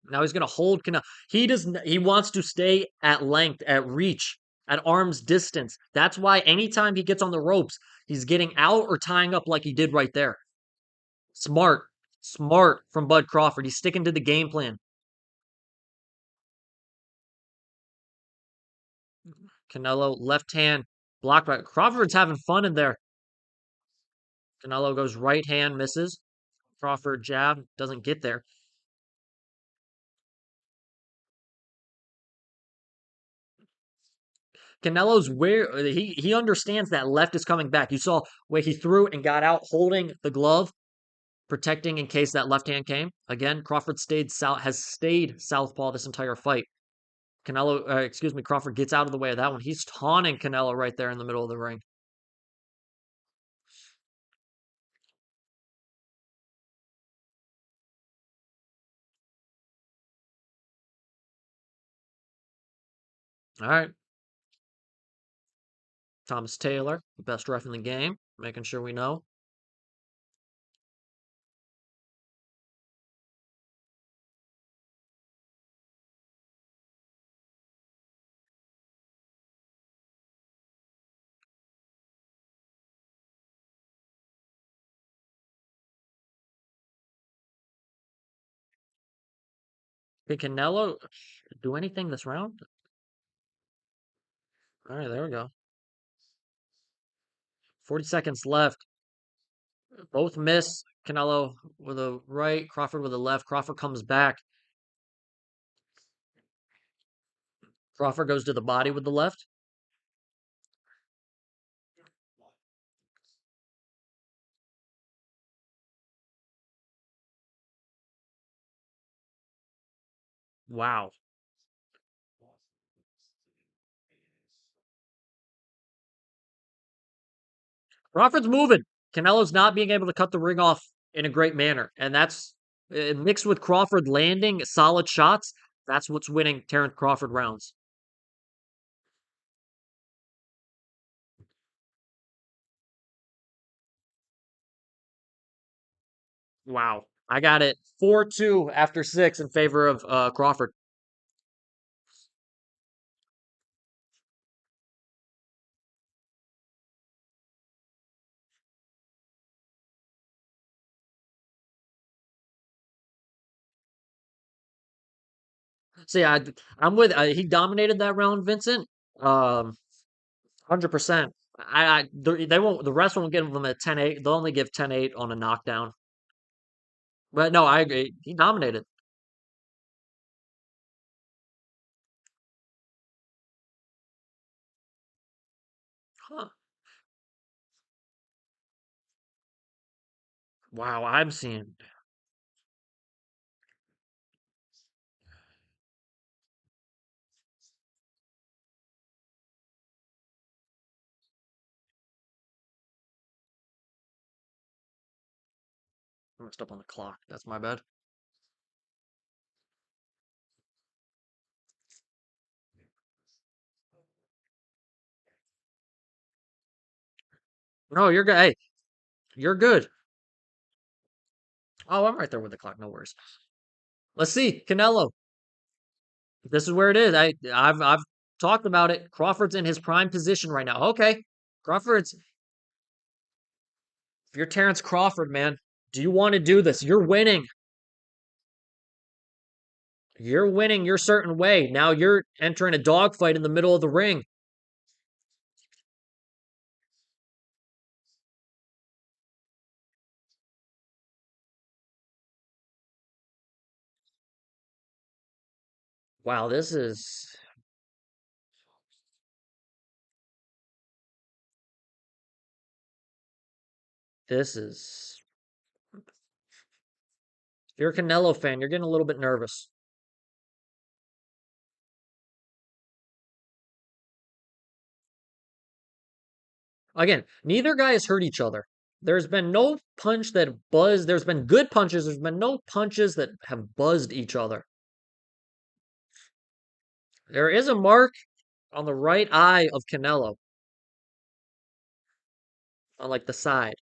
Now he's going to hold Canelo. He wants to stay at length, at reach, at arm's distance. That's why anytime he gets on the ropes, he's getting out or tying up like he did right there. Smart, smart from Bud Crawford. He's sticking to the game plan. Canelo left hand blocked by Crawford's having fun in there. Canelo goes right hand, misses. Crawford jab doesn't get there. Canelo's where he understands that left is coming back. You saw where he threw and got out holding the glove, protecting in case that left hand came. Again, Crawford has stayed southpaw this entire fight. Crawford gets out of the way of that one. He's taunting Canelo right there in the middle of the ring. All right. Thomas Taylor, the best ref in the game, making sure we know. Can Canelo do anything this round? All right, there we go. 40 seconds left. Both miss. Canelo with a right, Crawford with a left. Crawford comes back. Crawford goes to the body with the left. Wow. Crawford's moving. Canelo's not being able to cut the ring off in a great manner. And that's mixed with Crawford landing solid shots. That's what's winning Terence Crawford rounds. Wow. I got it 4-2 after 6 in favor of Crawford. See, I'm with he dominated that round, Vincent. 100%. They won't the rest won't give them a 10-8. They'll only give 10-8 on a knockdown. But no, I agree. He dominated. Huh. Wow, I'm seeing. I messed up on the clock. That's my bad. No, you're good. Hey, you're good. Oh, I'm right there with the clock. No worries. Let's see. Canelo. This is where it is. I've talked about it. Crawford's in his prime position right now. Okay. Crawford's if you're Terence Crawford, man, do you want to do this? You're winning. You're winning your certain way. Now you're entering a dogfight in the middle of the ring. Wow, this is if you're a Canelo fan, you're getting a little bit nervous. Again, neither guy has hurt each other. There's been no punch that buzzed. There's been good punches. There's been no punches that have buzzed each other. There is a mark on the right eye of Canelo, on like the side.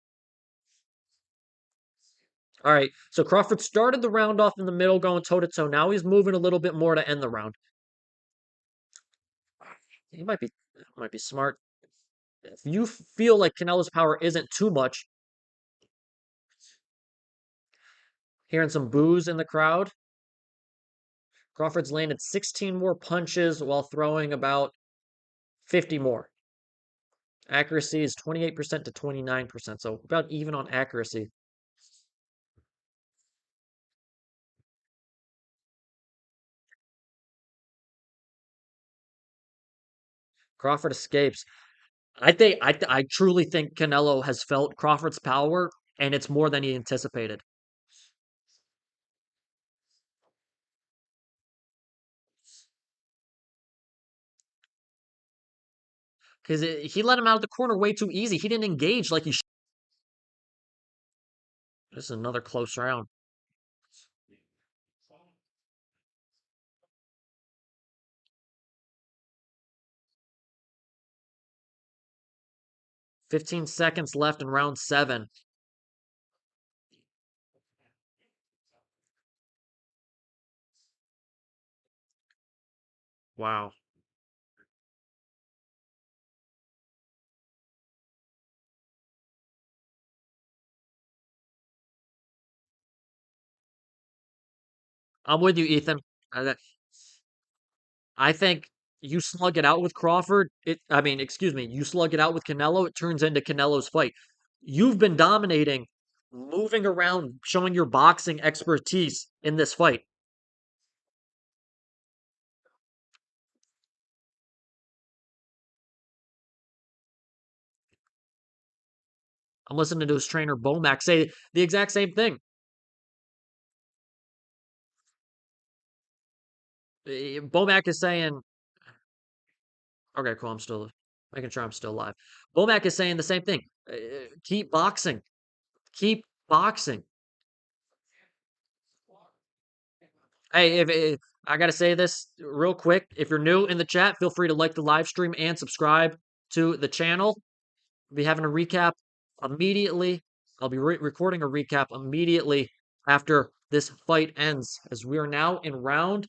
All right, so Crawford started the round off in the middle, going toe to toe. Now he's moving a little bit more to end the round. He might be smart. If you feel like Canelo's power isn't too much, hearing some boos in the crowd, Crawford's landed 16 more punches while throwing about 50 more. Accuracy is 28% to 29%, so about even on accuracy. Crawford escapes. I truly think Canelo has felt Crawford's power, and it's more than he anticipated. Because he let him out of the corner way too easy. He didn't engage like he should. This is another close round. 15 seconds left in round seven. Wow. I'm with you, Ethan. Uh, I think you slug it out with Crawford. Excuse me, you slug it out with Canelo, it turns into Canelo's fight. You've been dominating, moving around, showing your boxing expertise in this fight. I'm listening to his trainer Bomac say the exact same thing. Bomac is saying, okay, cool, I'm still making sure I'm still alive. Bomac is saying the same thing. Keep boxing. Keep boxing. Hey, if I gotta say this real quick, if you're new in the chat, feel free to like the live stream and subscribe to the channel. We'll be having a recap immediately. I'll be recording a recap immediately after this fight ends, as we are now in round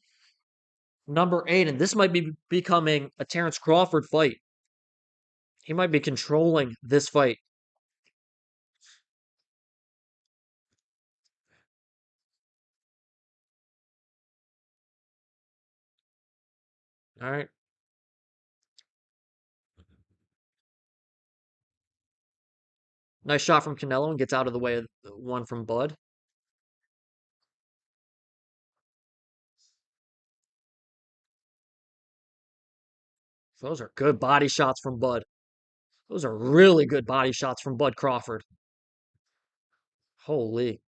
number 8, and this might be becoming a Terence Crawford fight. He might be controlling this fight. All right. Nice shot from Canelo and gets out of the way of the one from Bud. Those are good body shots from Bud. Those are really good body shots from Bud Crawford. Holy.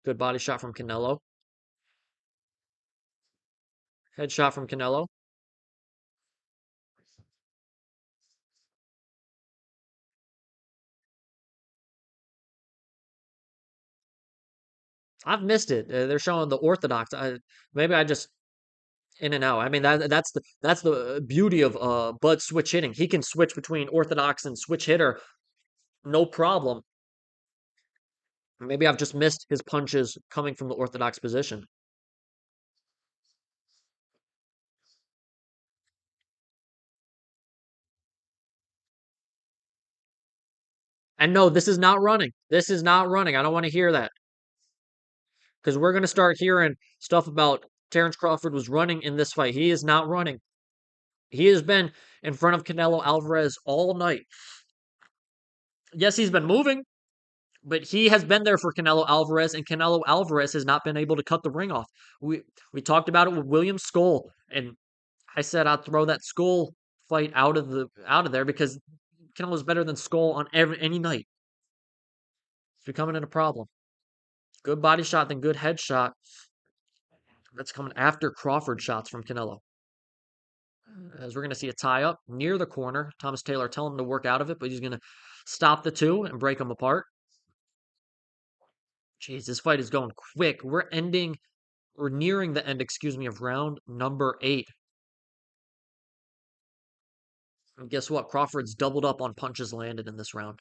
Good body shot from Canelo. Headshot from Canelo. I've missed it. They're showing the orthodox. Maybe I just in and out. I mean that's the beauty of Bud switch hitting. He can switch between orthodox and switch hitter, no problem. Maybe I've just missed his punches coming from the orthodox position. And no, this is not running. This is not running. I don't want to hear that because we're going to start hearing stuff about Terence Crawford was running in this fight. He is not running. He has been in front of Canelo Alvarez all night. Yes, he's been moving, but he has been there for Canelo Alvarez, and Canelo Alvarez has not been able to cut the ring off. We talked about it with William Skull, and I said I'd throw that Skull fight out of there because Canelo's better than Skull on any night. It's becoming a problem. Good body shot, then good head shot. That's coming after Crawford shots from Canelo. As we're going to see a tie up near the corner. Thomas Taylor telling him to work out of it, but he's going to stop the two and break them apart. Jeez, this fight is going quick. We're nearing the end, excuse me, of round number 8. And guess what? Crawford's doubled up on punches landed in this round.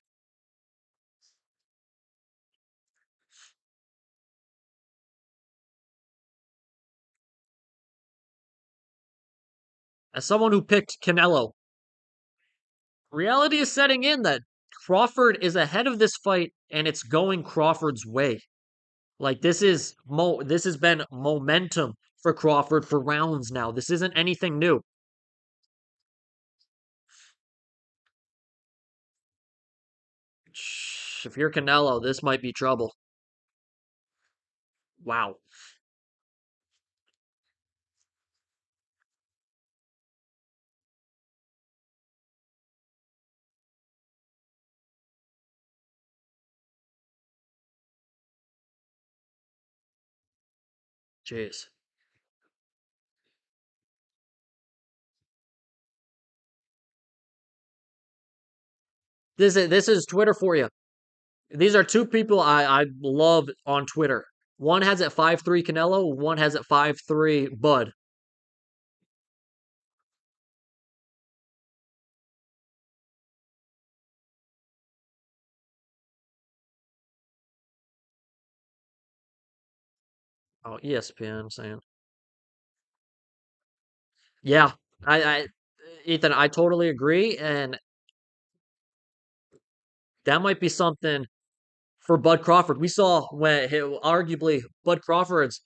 As someone who picked Canelo, reality is setting in that Crawford is ahead of this fight and it's going Crawford's way. Like this has been momentum for Crawford for rounds now. This isn't anything new. If you're Canelo, this might be trouble. Wow. Jeez. This is Twitter for you. These are two people I love on Twitter. One has it 5-3 Canelo, one has it 5-3 Bud. Oh, ESPN saying. Yeah, I Ethan, I totally agree, and that might be something for Bud Crawford. We saw when arguably Bud Crawford's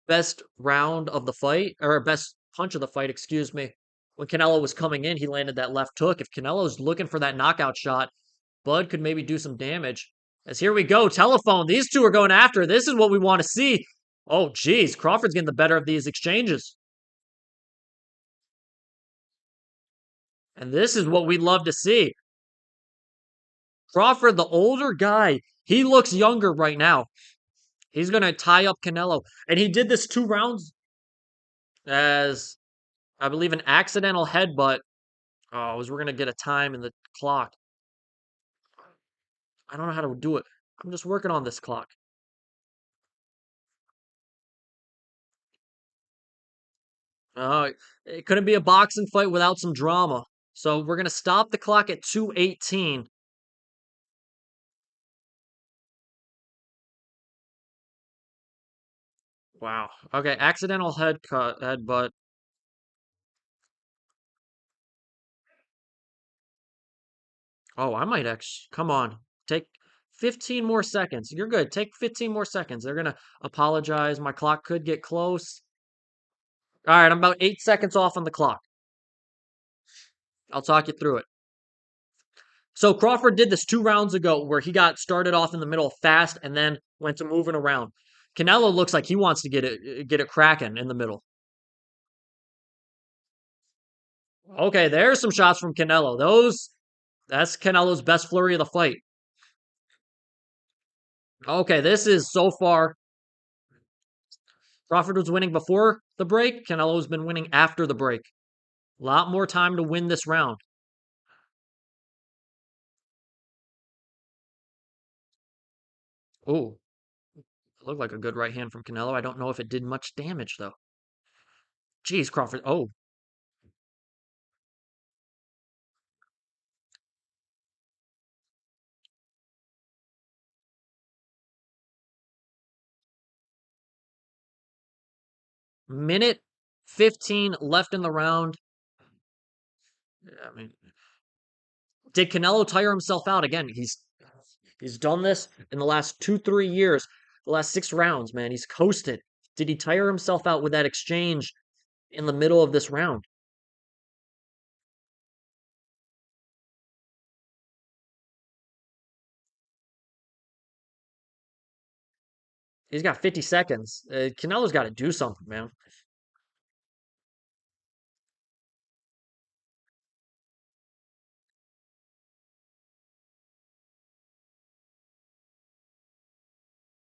best round of the fight, or best punch of the fight, excuse me. When Canelo was coming in, he landed that left hook. If Canelo's looking for that knockout shot, Bud could maybe do some damage. As here we go, telephone. These two are going after. This is what we want to see. Oh, geez, Crawford's getting the better of these exchanges. And this is what we love to see. Crawford, the older guy, he looks younger right now. He's going to tie up Canelo. And he did this 2 rounds as, I believe, an accidental headbutt. Oh, as we're going to get a time in the clock. I don't know how to do it. I'm just working on this clock. It couldn't be a boxing fight without some drama. So we're going to stop the clock at 2:18. Wow. Okay, accidental headbutt. Oh, I might actually. Come on. Take 15 more seconds. You're good. Take 15 more seconds. They're going to apologize. My clock could get close. All right, I'm about 8 seconds off on the clock. I'll talk you through it. So Crawford did this 2 rounds ago where he got started off in the middle fast and then went to moving around. Canelo looks like he wants to get it cracking in the middle. Okay, there's some shots from Canelo. That's Canelo's best flurry of the fight. Okay, this is so far. Crawford was winning before the break. Canelo's been winning after the break. A lot more time to win this round. Oh, looked like a good right hand from Canelo. I don't know if it did much damage though. Jeez, Crawford. Oh, minute 15 left in the round. I mean, did Canelo tire himself out again? He's done this in the last 2, 3 years, the last 6 rounds, man. He's coasted. Did he tire himself out with that exchange in the middle of this round? He's got 50 seconds. Canelo's got to do something, man.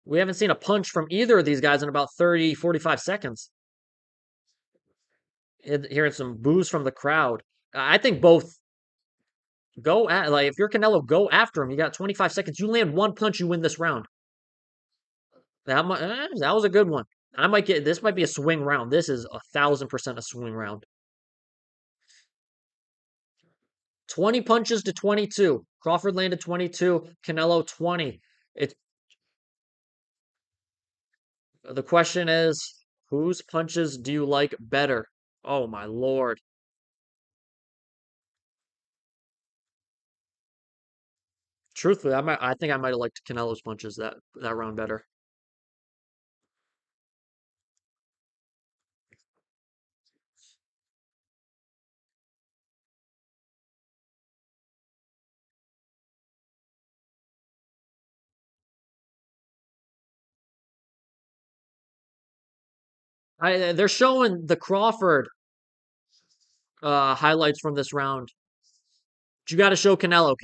We haven't seen a punch from either of these guys in about 30, 45 seconds. Hearing some boos from the crowd. I think both go at, like, if you're Canelo, go after him. You got 25 seconds. You land one punch, you win this round. That was a good one. This might be a swing round. This is 1,000% a swing round. 20 punches to 22. Crawford landed 22, Canelo 20. It's the question is, whose punches do you like better? Oh my lord. Truthfully, I think I might have liked Canelo's punches that round better. They're showing the Crawford highlights from this round. But you got to show Canelo.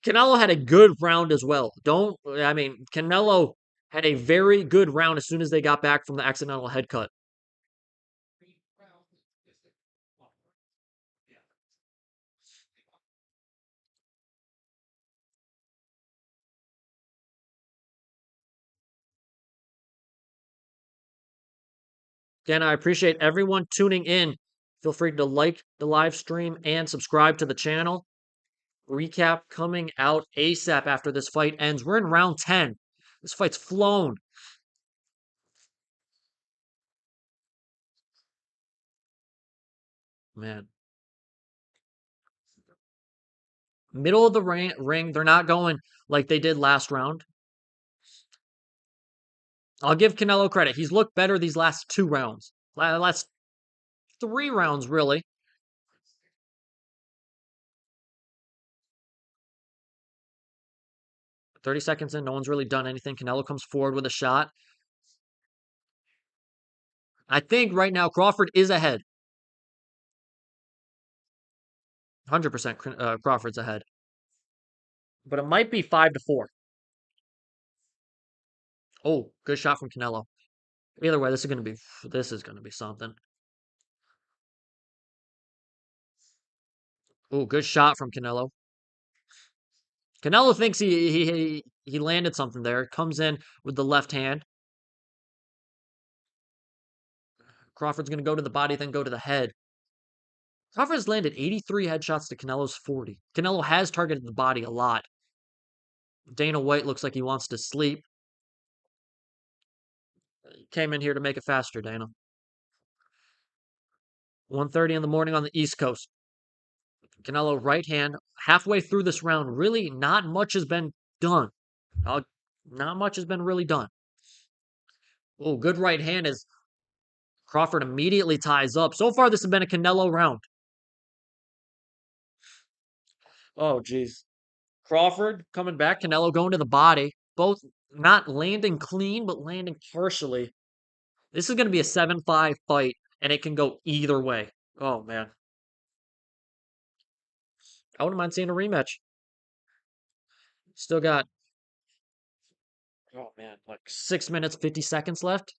Canelo had a good round as well. Canelo had a very good round as soon as they got back from the accidental head cut. Again, I appreciate everyone tuning in. Feel free to like the live stream and subscribe to the channel. Recap coming out ASAP after this fight ends. We're in round 10. This fight's flown. Man. Middle of the ring. They're not going like they did last round. I'll give Canelo credit. He's looked better these last 2 rounds. Last 3 rounds, really. 30 seconds in, no one's really done anything. Canelo comes forward with a shot. I think right now Crawford is ahead. 100% Crawford's ahead. But it might be 5-4. Oh, good shot from Canelo. Either way, this is gonna be something. Oh, good shot from Canelo. Canelo thinks he landed something there. Comes in with the left hand. Crawford's gonna go to the body, then go to the head. Crawford's landed 83 headshots to Canelo's 40. Canelo has targeted the body a lot. Dana White looks like he wants to sleep. Came in here to make it faster, Dana. 1:30 in the morning on the East Coast. Canelo right hand. Halfway through this round, really not much has been done. Uh, Not much has been really done. Oh, good right hand as Crawford immediately ties up. So far, this has been a Canelo round. Oh, jeez. Crawford coming back. Canelo going to the body. Both not landing clean, but landing partially. This is going to be a 7-5 fight, and it can go either way. Oh, man. I wouldn't mind seeing a rematch. Still got, oh, man, like 6 minutes, 50 seconds left.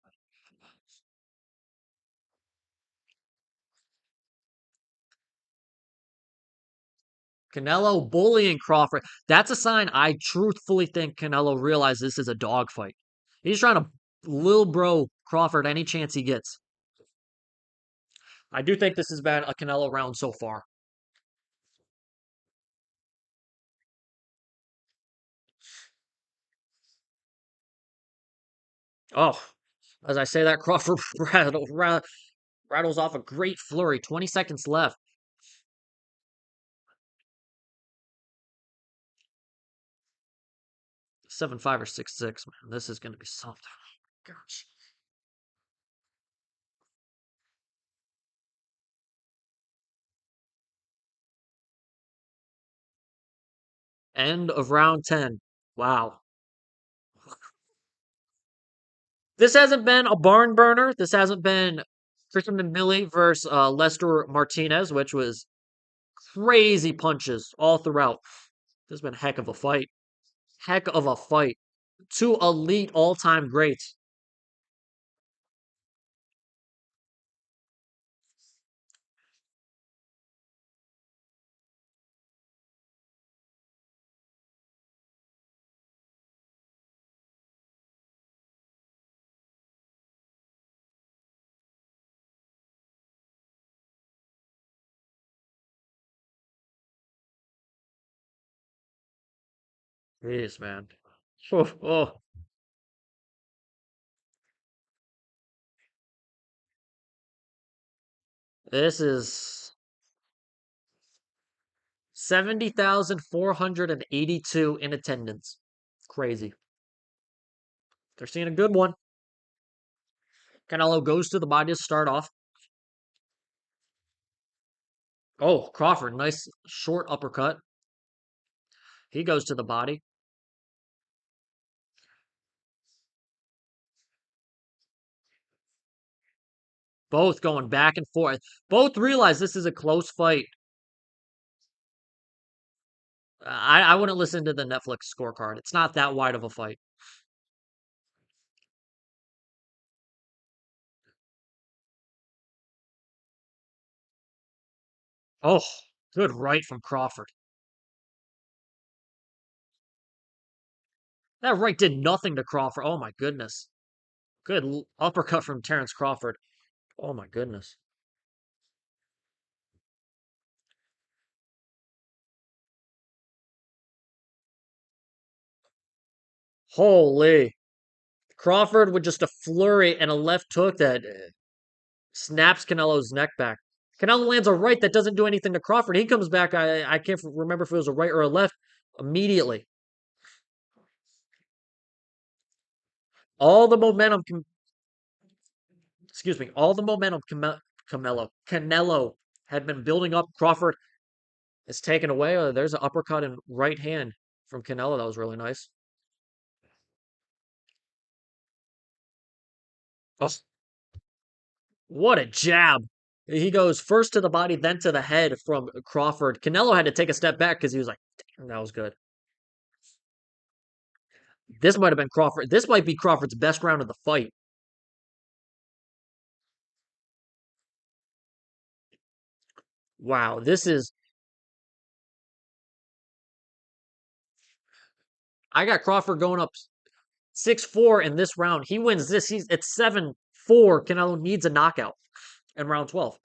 Canelo bullying Crawford. That's a sign I truthfully think Canelo realized this is a dogfight. He's trying to little bro Crawford any chance he gets. I do think this has been a Canelo round so far. Oh, as I say that, Crawford rattles off a great flurry. 20 seconds left. 7-5 or 6-6, man. This is going to be something. Gosh. End of round 10. Wow. This hasn't been a barn burner. This hasn't been Christian Mbilli versus Lester Martinez, which was crazy punches all throughout. This has been a heck of a fight. Heck of a fight. Two elite all-time greats. Jeez, man. Oh, oh. This is 70,482 in attendance. Crazy. They're seeing a good one. Canelo goes to the body to start off. Oh, Crawford, nice short uppercut. He goes to the body. Both going back and forth. Both realize this is a close fight. I wouldn't listen to the Netflix scorecard. It's not that wide of a fight. Oh, good right from Crawford. That right did nothing to Crawford. Oh my goodness. Good uppercut from Terence Crawford. Oh my goodness. Holy. Crawford with just a flurry and a left hook that snaps Canelo's neck back. Canelo lands a right that doesn't do anything to Crawford. He comes back. I can't remember if it was a right or a left immediately. All the momentum, excuse me, all the momentum Canelo had been building up. Crawford is taken away. There's an uppercut and right hand from Canelo. That was really nice. Oh, what a jab. He goes first to the body, then to the head from Crawford. Canelo had to take a step back because he was like, damn, that was good. This might have been Crawford. This might be Crawford's best round of the fight. Wow, this is. I got Crawford going up 6-4 in this round. He wins this. He's it's 7-4. Canelo needs a knockout in round 12.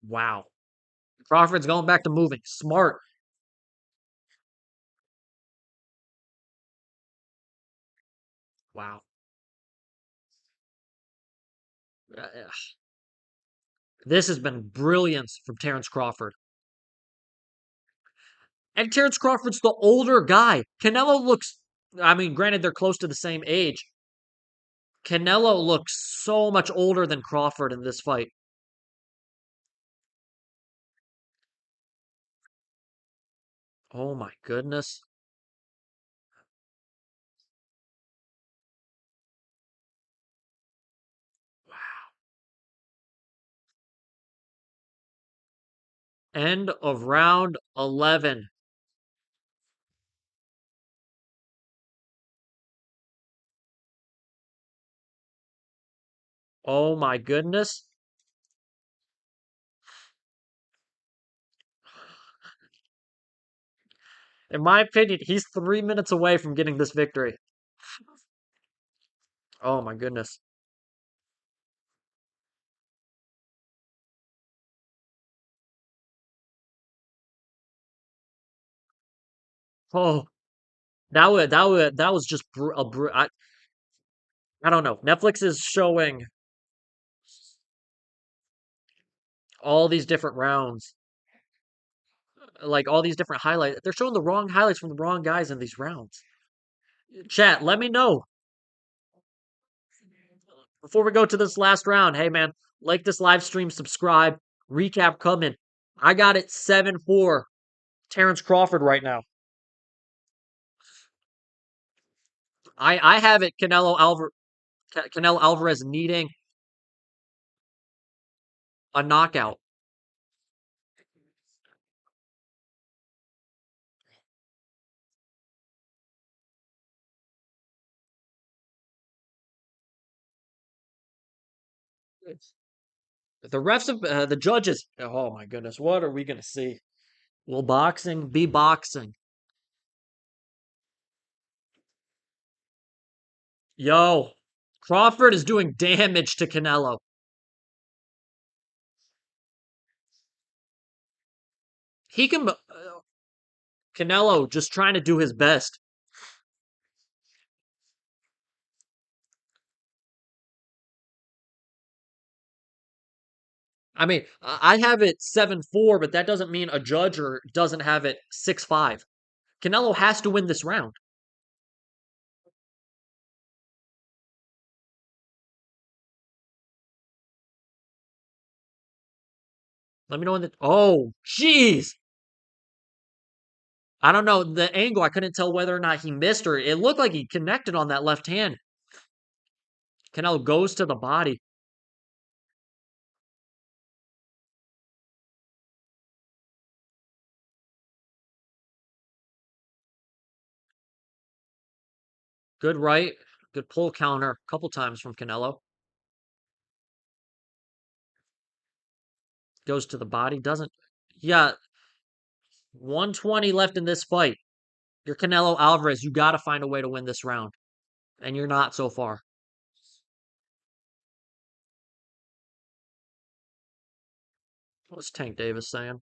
Wow. Crawford's going back to moving. Smart. Wow. This has been brilliance from Terence Crawford. And Terence Crawford's the older guy. Canelo looks, I mean, granted, they're close to the same age. Canelo looks so much older than Crawford in this fight. Oh my goodness. End of round 11. Oh my goodness. In my opinion, he's 3 minutes away from getting this victory. Oh my goodness. Oh, that was just I don't know. Netflix is showing all these different rounds, like all these different highlights. They're showing the wrong highlights from the wrong guys in these rounds. Chat, let me know before we go to this last round. Hey man, like this live stream, subscribe, recap coming. I got it 7-4 Terence Crawford right now. I have it Canelo Alvarez needing a knockout. The refs have the judges. Oh my goodness, what are we gonna see? Will boxing be boxing? Yo, Crawford is doing damage to Canelo. He can. Canelo just trying to do his best. I mean, I have it 7-4, but that doesn't mean a judge or doesn't have it 6-5. Canelo has to win this round. Let me know when the. Oh, jeez. I don't know the angle. I couldn't tell whether or not he missed or it looked like he connected on that left hand. Canelo goes to the body. Good right, good pull counter a couple times from Canelo. Goes to the body, doesn't. Yeah, 120 left in this fight. You're Canelo Alvarez. You got to find a way to win this round, and you're not so far. What's Tank Davis saying?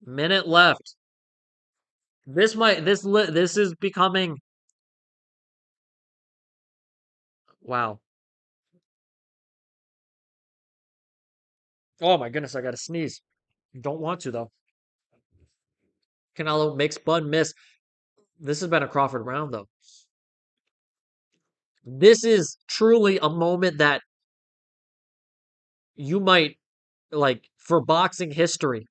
Minute left. This is becoming. Wow. Oh my goodness, I got to sneeze. Don't want to though. Canelo makes Bud miss. This has been a Crawford round though. This is truly a moment that you might like for boxing history.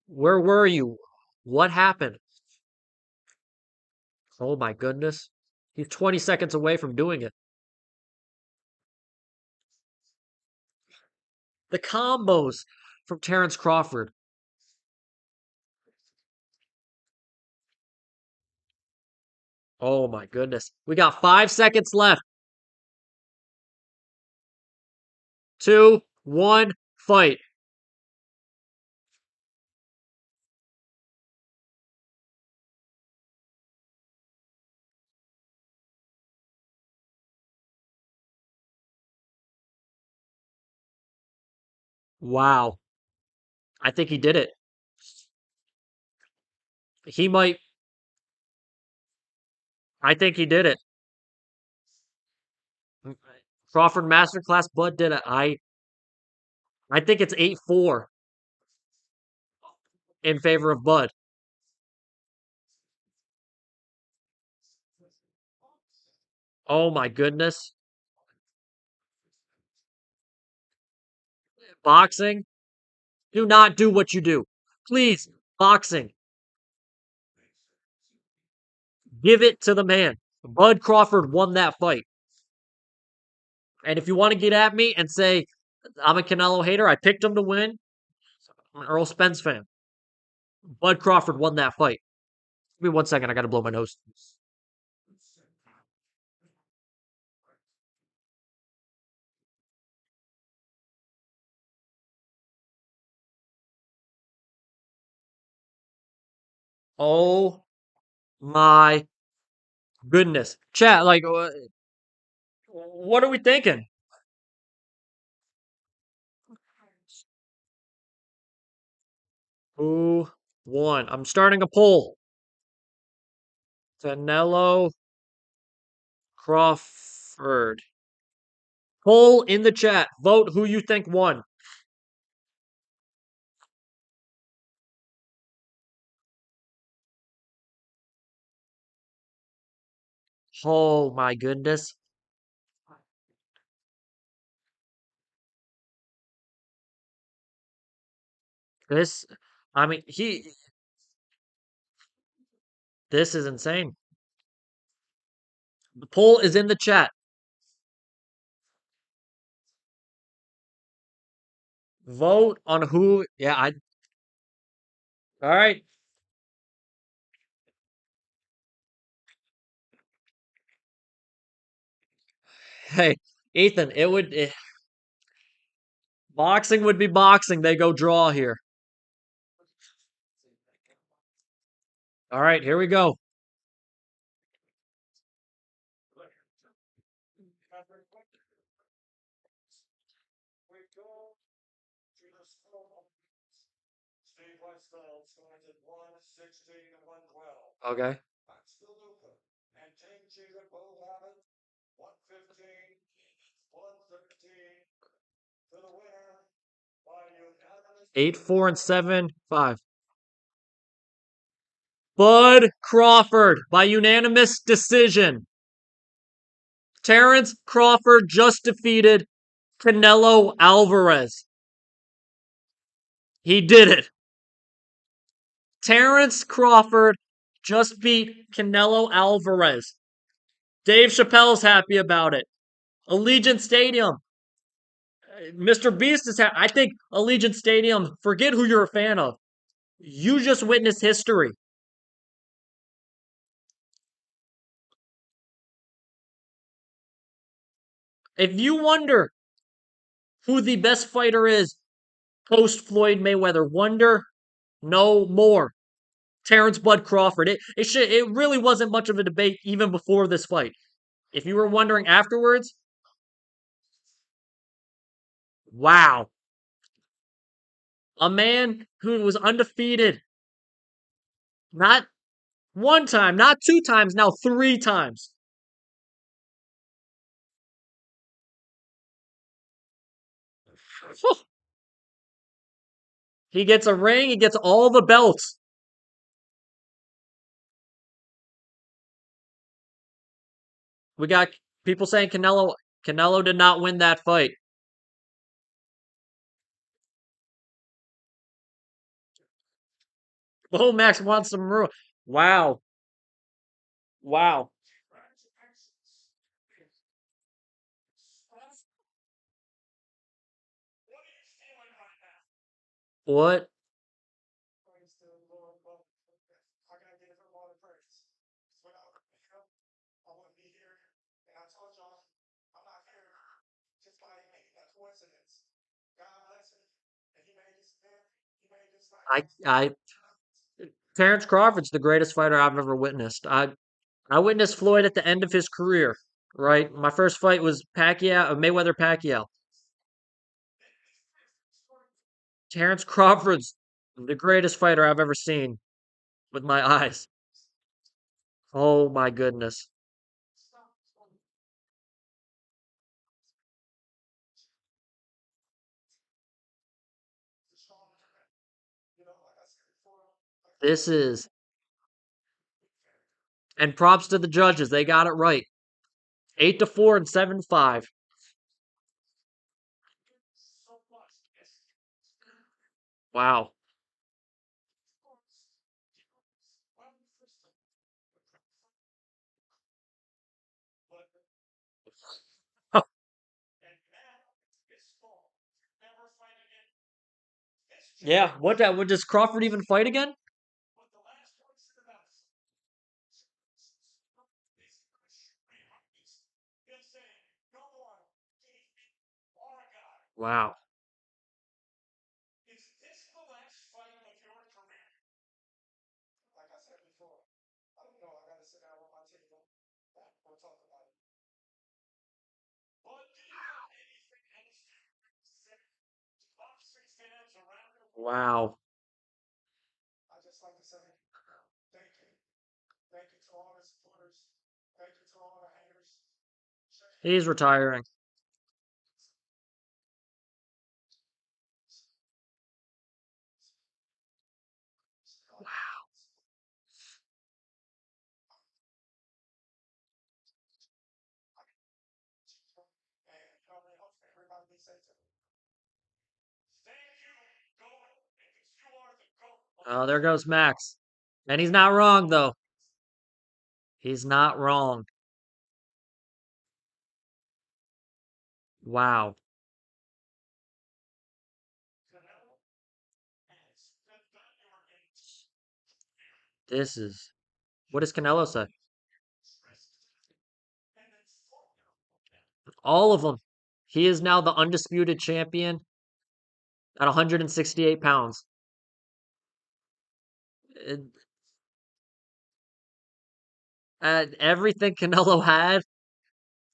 Where were you? What happened? Oh my goodness. He's 20 seconds away from doing it. The combos from Terence Crawford. Oh my goodness. We got 5 seconds left. 2, 1, fight. Wow. I think he did it. He might. I think he did it. Crawford masterclass. Bud did it. I think it's 8-4 in favor of Bud. Oh my goodness. Boxing. Do not do what you do. Please, boxing. Give it to the man. Bud Crawford won that fight. And if you want to get at me and say I'm a Canelo hater, I picked him to win. I'm an Earl Spence fan. Bud Crawford won that fight. Give me 1 second. I got to blow my nose. Oh my goodness. Chat, like, what are we thinking? Who won? I'm starting a poll. Canelo Crawford. Poll in the chat. Vote who you think won. Oh my goodness. This, I mean, this is insane. The poll is in the chat. Vote on who, yeah, all right. Hey, Ethan, boxing would be boxing. They go draw here. All right, here we go. Okay. Eight, 4, and 7, 5. Bud Crawford by unanimous decision. Terence Crawford just defeated Canelo Alvarez. He did it. Terence Crawford just beat Canelo Alvarez. Dave Chappelle's happy about it. Allegiant Stadium. Mr. Beast is happy. I think Allegiant Stadium, forget who you're a fan of. You just witnessed history. If you wonder who the best fighter is post Floyd Mayweather, wonder no more. Terence Bud Crawford. It really wasn't much of a debate even before this fight. If you were wondering afterwards, wow. A man who was undefeated, not one time, not two times, now three times. He gets a ring, he gets all the belts. We got people saying Canelo did not win that fight. Oh, Max wants some room. Wow. Wow. What? I Terence Crawford's the greatest fighter I've ever witnessed. I witnessed Floyd at the end of his career, right? My first fight was Mayweather Pacquiao. Terence Crawford's the greatest fighter I've ever seen. with my eyes. Oh my goodness. This is, and props to the judges. They got it right. 8-4 and 7-5. Wow. Yeah. What does Crawford even fight again? Wow. Wow. He's retiring. Oh, there goes Max. And he's not wrong though. He's not wrong. Wow. This is, what does Canelo say? All of them. He is now the undisputed champion at 168 pounds. It- everything Canelo had,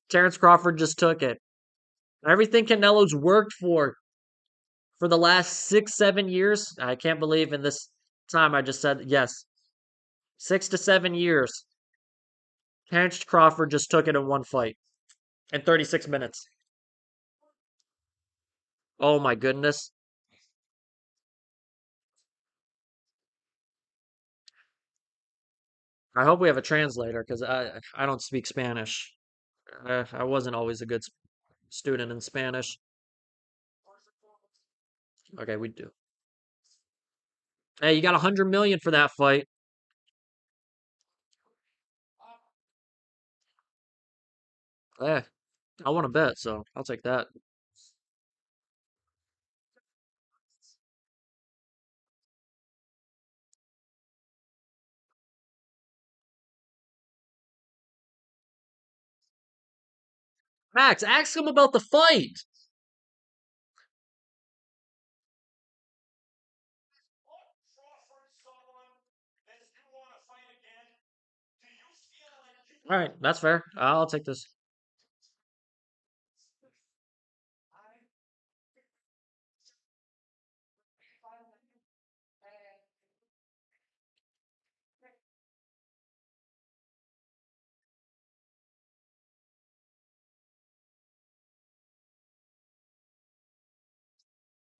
Terence Crawford just took it. Everything Canelo's worked for the last 6, 7 years. I can't believe in this time I just said yes. 6 to 7 years. Terence Crawford just took it in one fight in 36 minutes. Oh my goodness. I hope we have a translator because I don't speak Spanish. I wasn't always a good student in Spanish. Okay, we do. Hey, you got 100 million for that fight. Eh, I want to bet, so I'll take that. Max, ask him about the fight. All right, that's fair. I'll take this.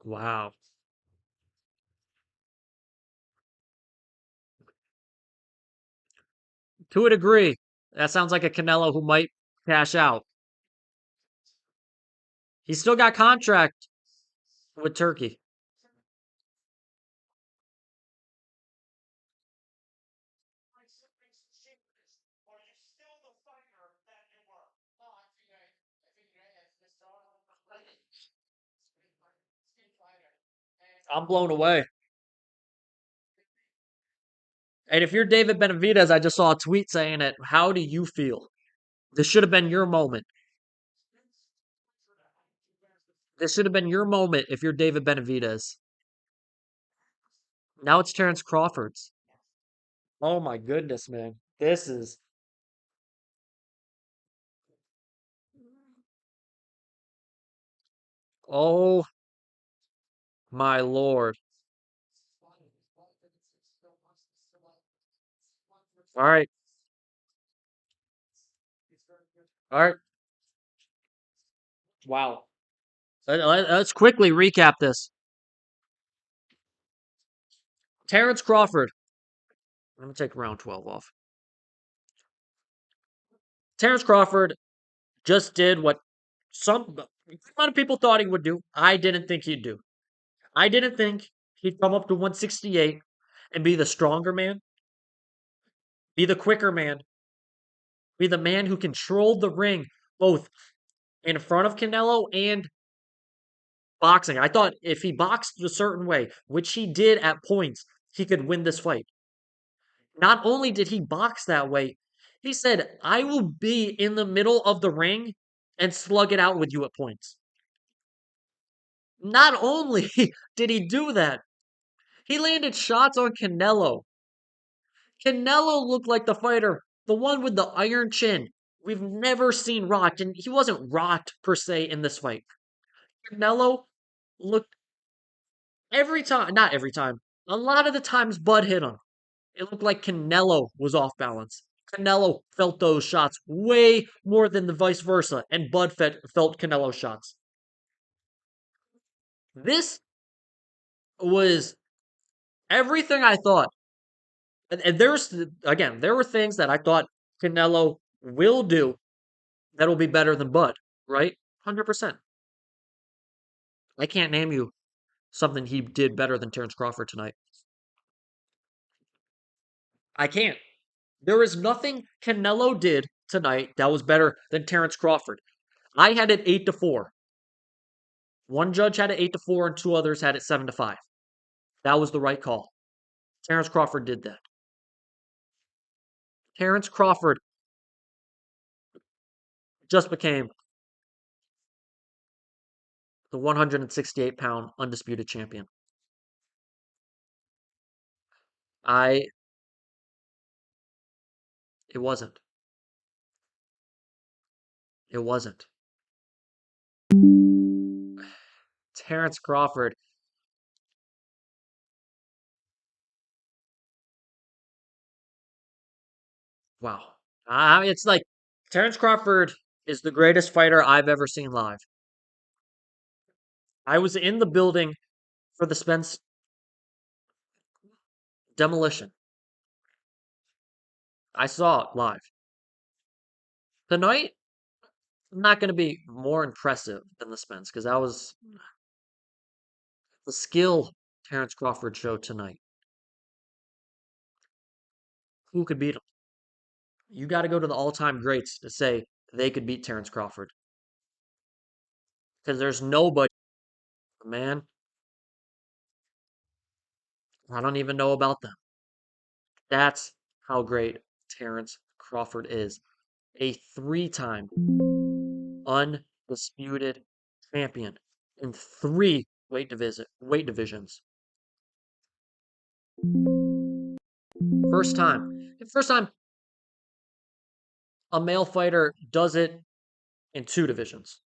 Wow. To a degree, that sounds like a Canelo who might cash out. He's still got contract with Turkey. I'm blown away. And if you're David Benavidez, I just saw a tweet saying it. How do you feel? This should have been your moment. This should have been your moment if you're David Benavidez. Now it's Terence Crawford's. Oh my goodness, man. This is, oh my lord. All right. All right. Wow. Let's quickly recap this. Terence Crawford. I'm going to take round 12 off. Terence Crawford just did what a lot of people thought he would do. I didn't think he'd do. I didn't think he'd come up to 168 and be the stronger man, be the quicker man, be the man who controlled the ring both in front of Canelo and boxing. I thought if he boxed a certain way, which he did at points, he could win this fight. Not only did he box that way, he said, I will be in the middle of the ring and slug it out with you at points. Not only did he do that, he landed shots on Canelo. Canelo looked like the fighter, the one with the iron chin. We've never seen rocked, and he wasn't rocked per se in this fight. Canelo looked every time, not every time, a lot of the times Bud hit him. It looked like Canelo was off balance. Canelo felt those shots way more than the vice versa, and Bud felt Canelo's shots. This was everything I thought. And there were things that I thought Canelo will do that'll be better than Bud, right? 100%. I can't name you something he did better than Terence Crawford tonight. I can't. There is nothing Canelo did tonight that was better than Terence Crawford. I had it 8-4. One judge had it 8-4, and two others had it 7-5. That was the right call. Terence Crawford did that. Terence Crawford just became the 168-pound undisputed champion. I It wasn't. It wasn't. Terence Crawford. Wow. It's like Terence Crawford is the greatest fighter I've ever seen live. I was in the building for the Spence demolition. I saw it live. Tonight, not going to be more impressive than the Spence because that was the skill Terence Crawford showed tonight. Who could beat him? You got to go to the all-time greats to say they could beat Terence Crawford because there's nobody. Man, I don't even know about them. That's how great Terence Crawford is. A three-time undisputed champion in three weight divisions. First time. First time a male fighter does it in two divisions.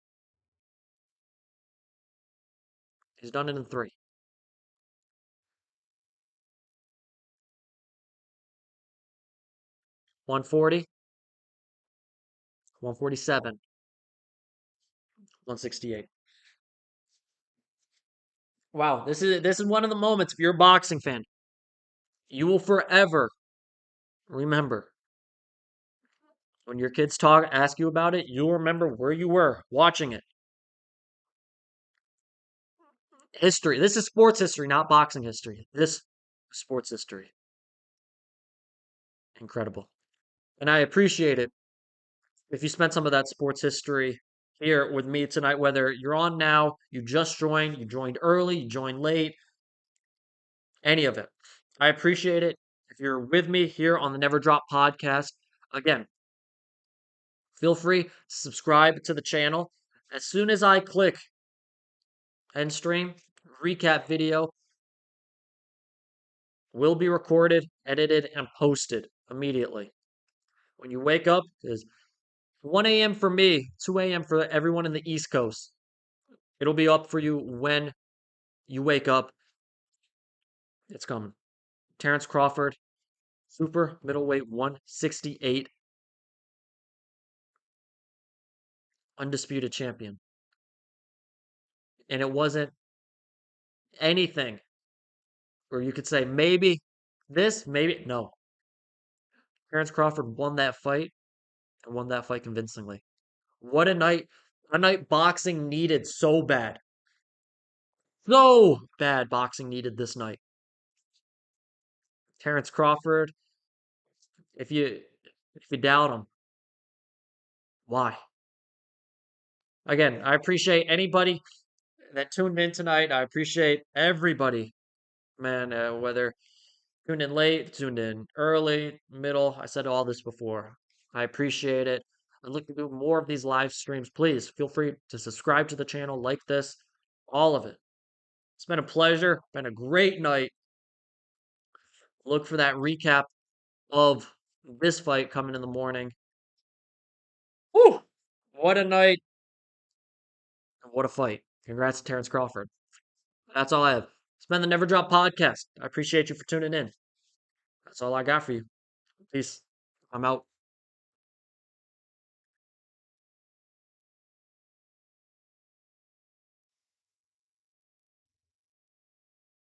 He's done it in three. 140, 147, 168. Wow, this is one of the moments if you're a boxing fan, you will forever remember. When your kids ask you about it, you'll remember where you were watching it. History. This is sports history, not boxing history. This sports history. Incredible. And I appreciate it if you spent some of that sports history here with me tonight, whether you're on now, you just joined, you joined early, you joined late, any of it. I appreciate it. If you're with me here on the Never Drop podcast, again, feel free to subscribe to the channel. As soon as I click end stream, recap video will be recorded, edited, and posted immediately. When you wake up, because 1 a.m. for me, 2 a.m. for everyone in the East Coast. It'll be up for you when you wake up. It's coming. Terence Crawford, Super Middleweight 168 Undisputed Champion. And it wasn't anything where you could say maybe this, maybe no. Terence Crawford won that fight and won that fight convincingly. What a night. A night boxing needed so bad. So bad boxing needed this night. Terence Crawford, if you doubt him, why? Again, I appreciate anybody that tuned in tonight. I appreciate everybody, man, whether tuned in late, tuned in early, middle. I said all this before. I appreciate it. I'd like to do more of these live streams. Please feel free to subscribe to the channel, like this, all of it. It's been a pleasure. Been a great night. Look for that recap of this fight coming in the morning. Whew! What a night. What a fight. Congrats to Terence Crawford. That's all I have. It's been the Never Drop Podcast. I appreciate you for tuning in. That's all I got for you. Peace. I'm out.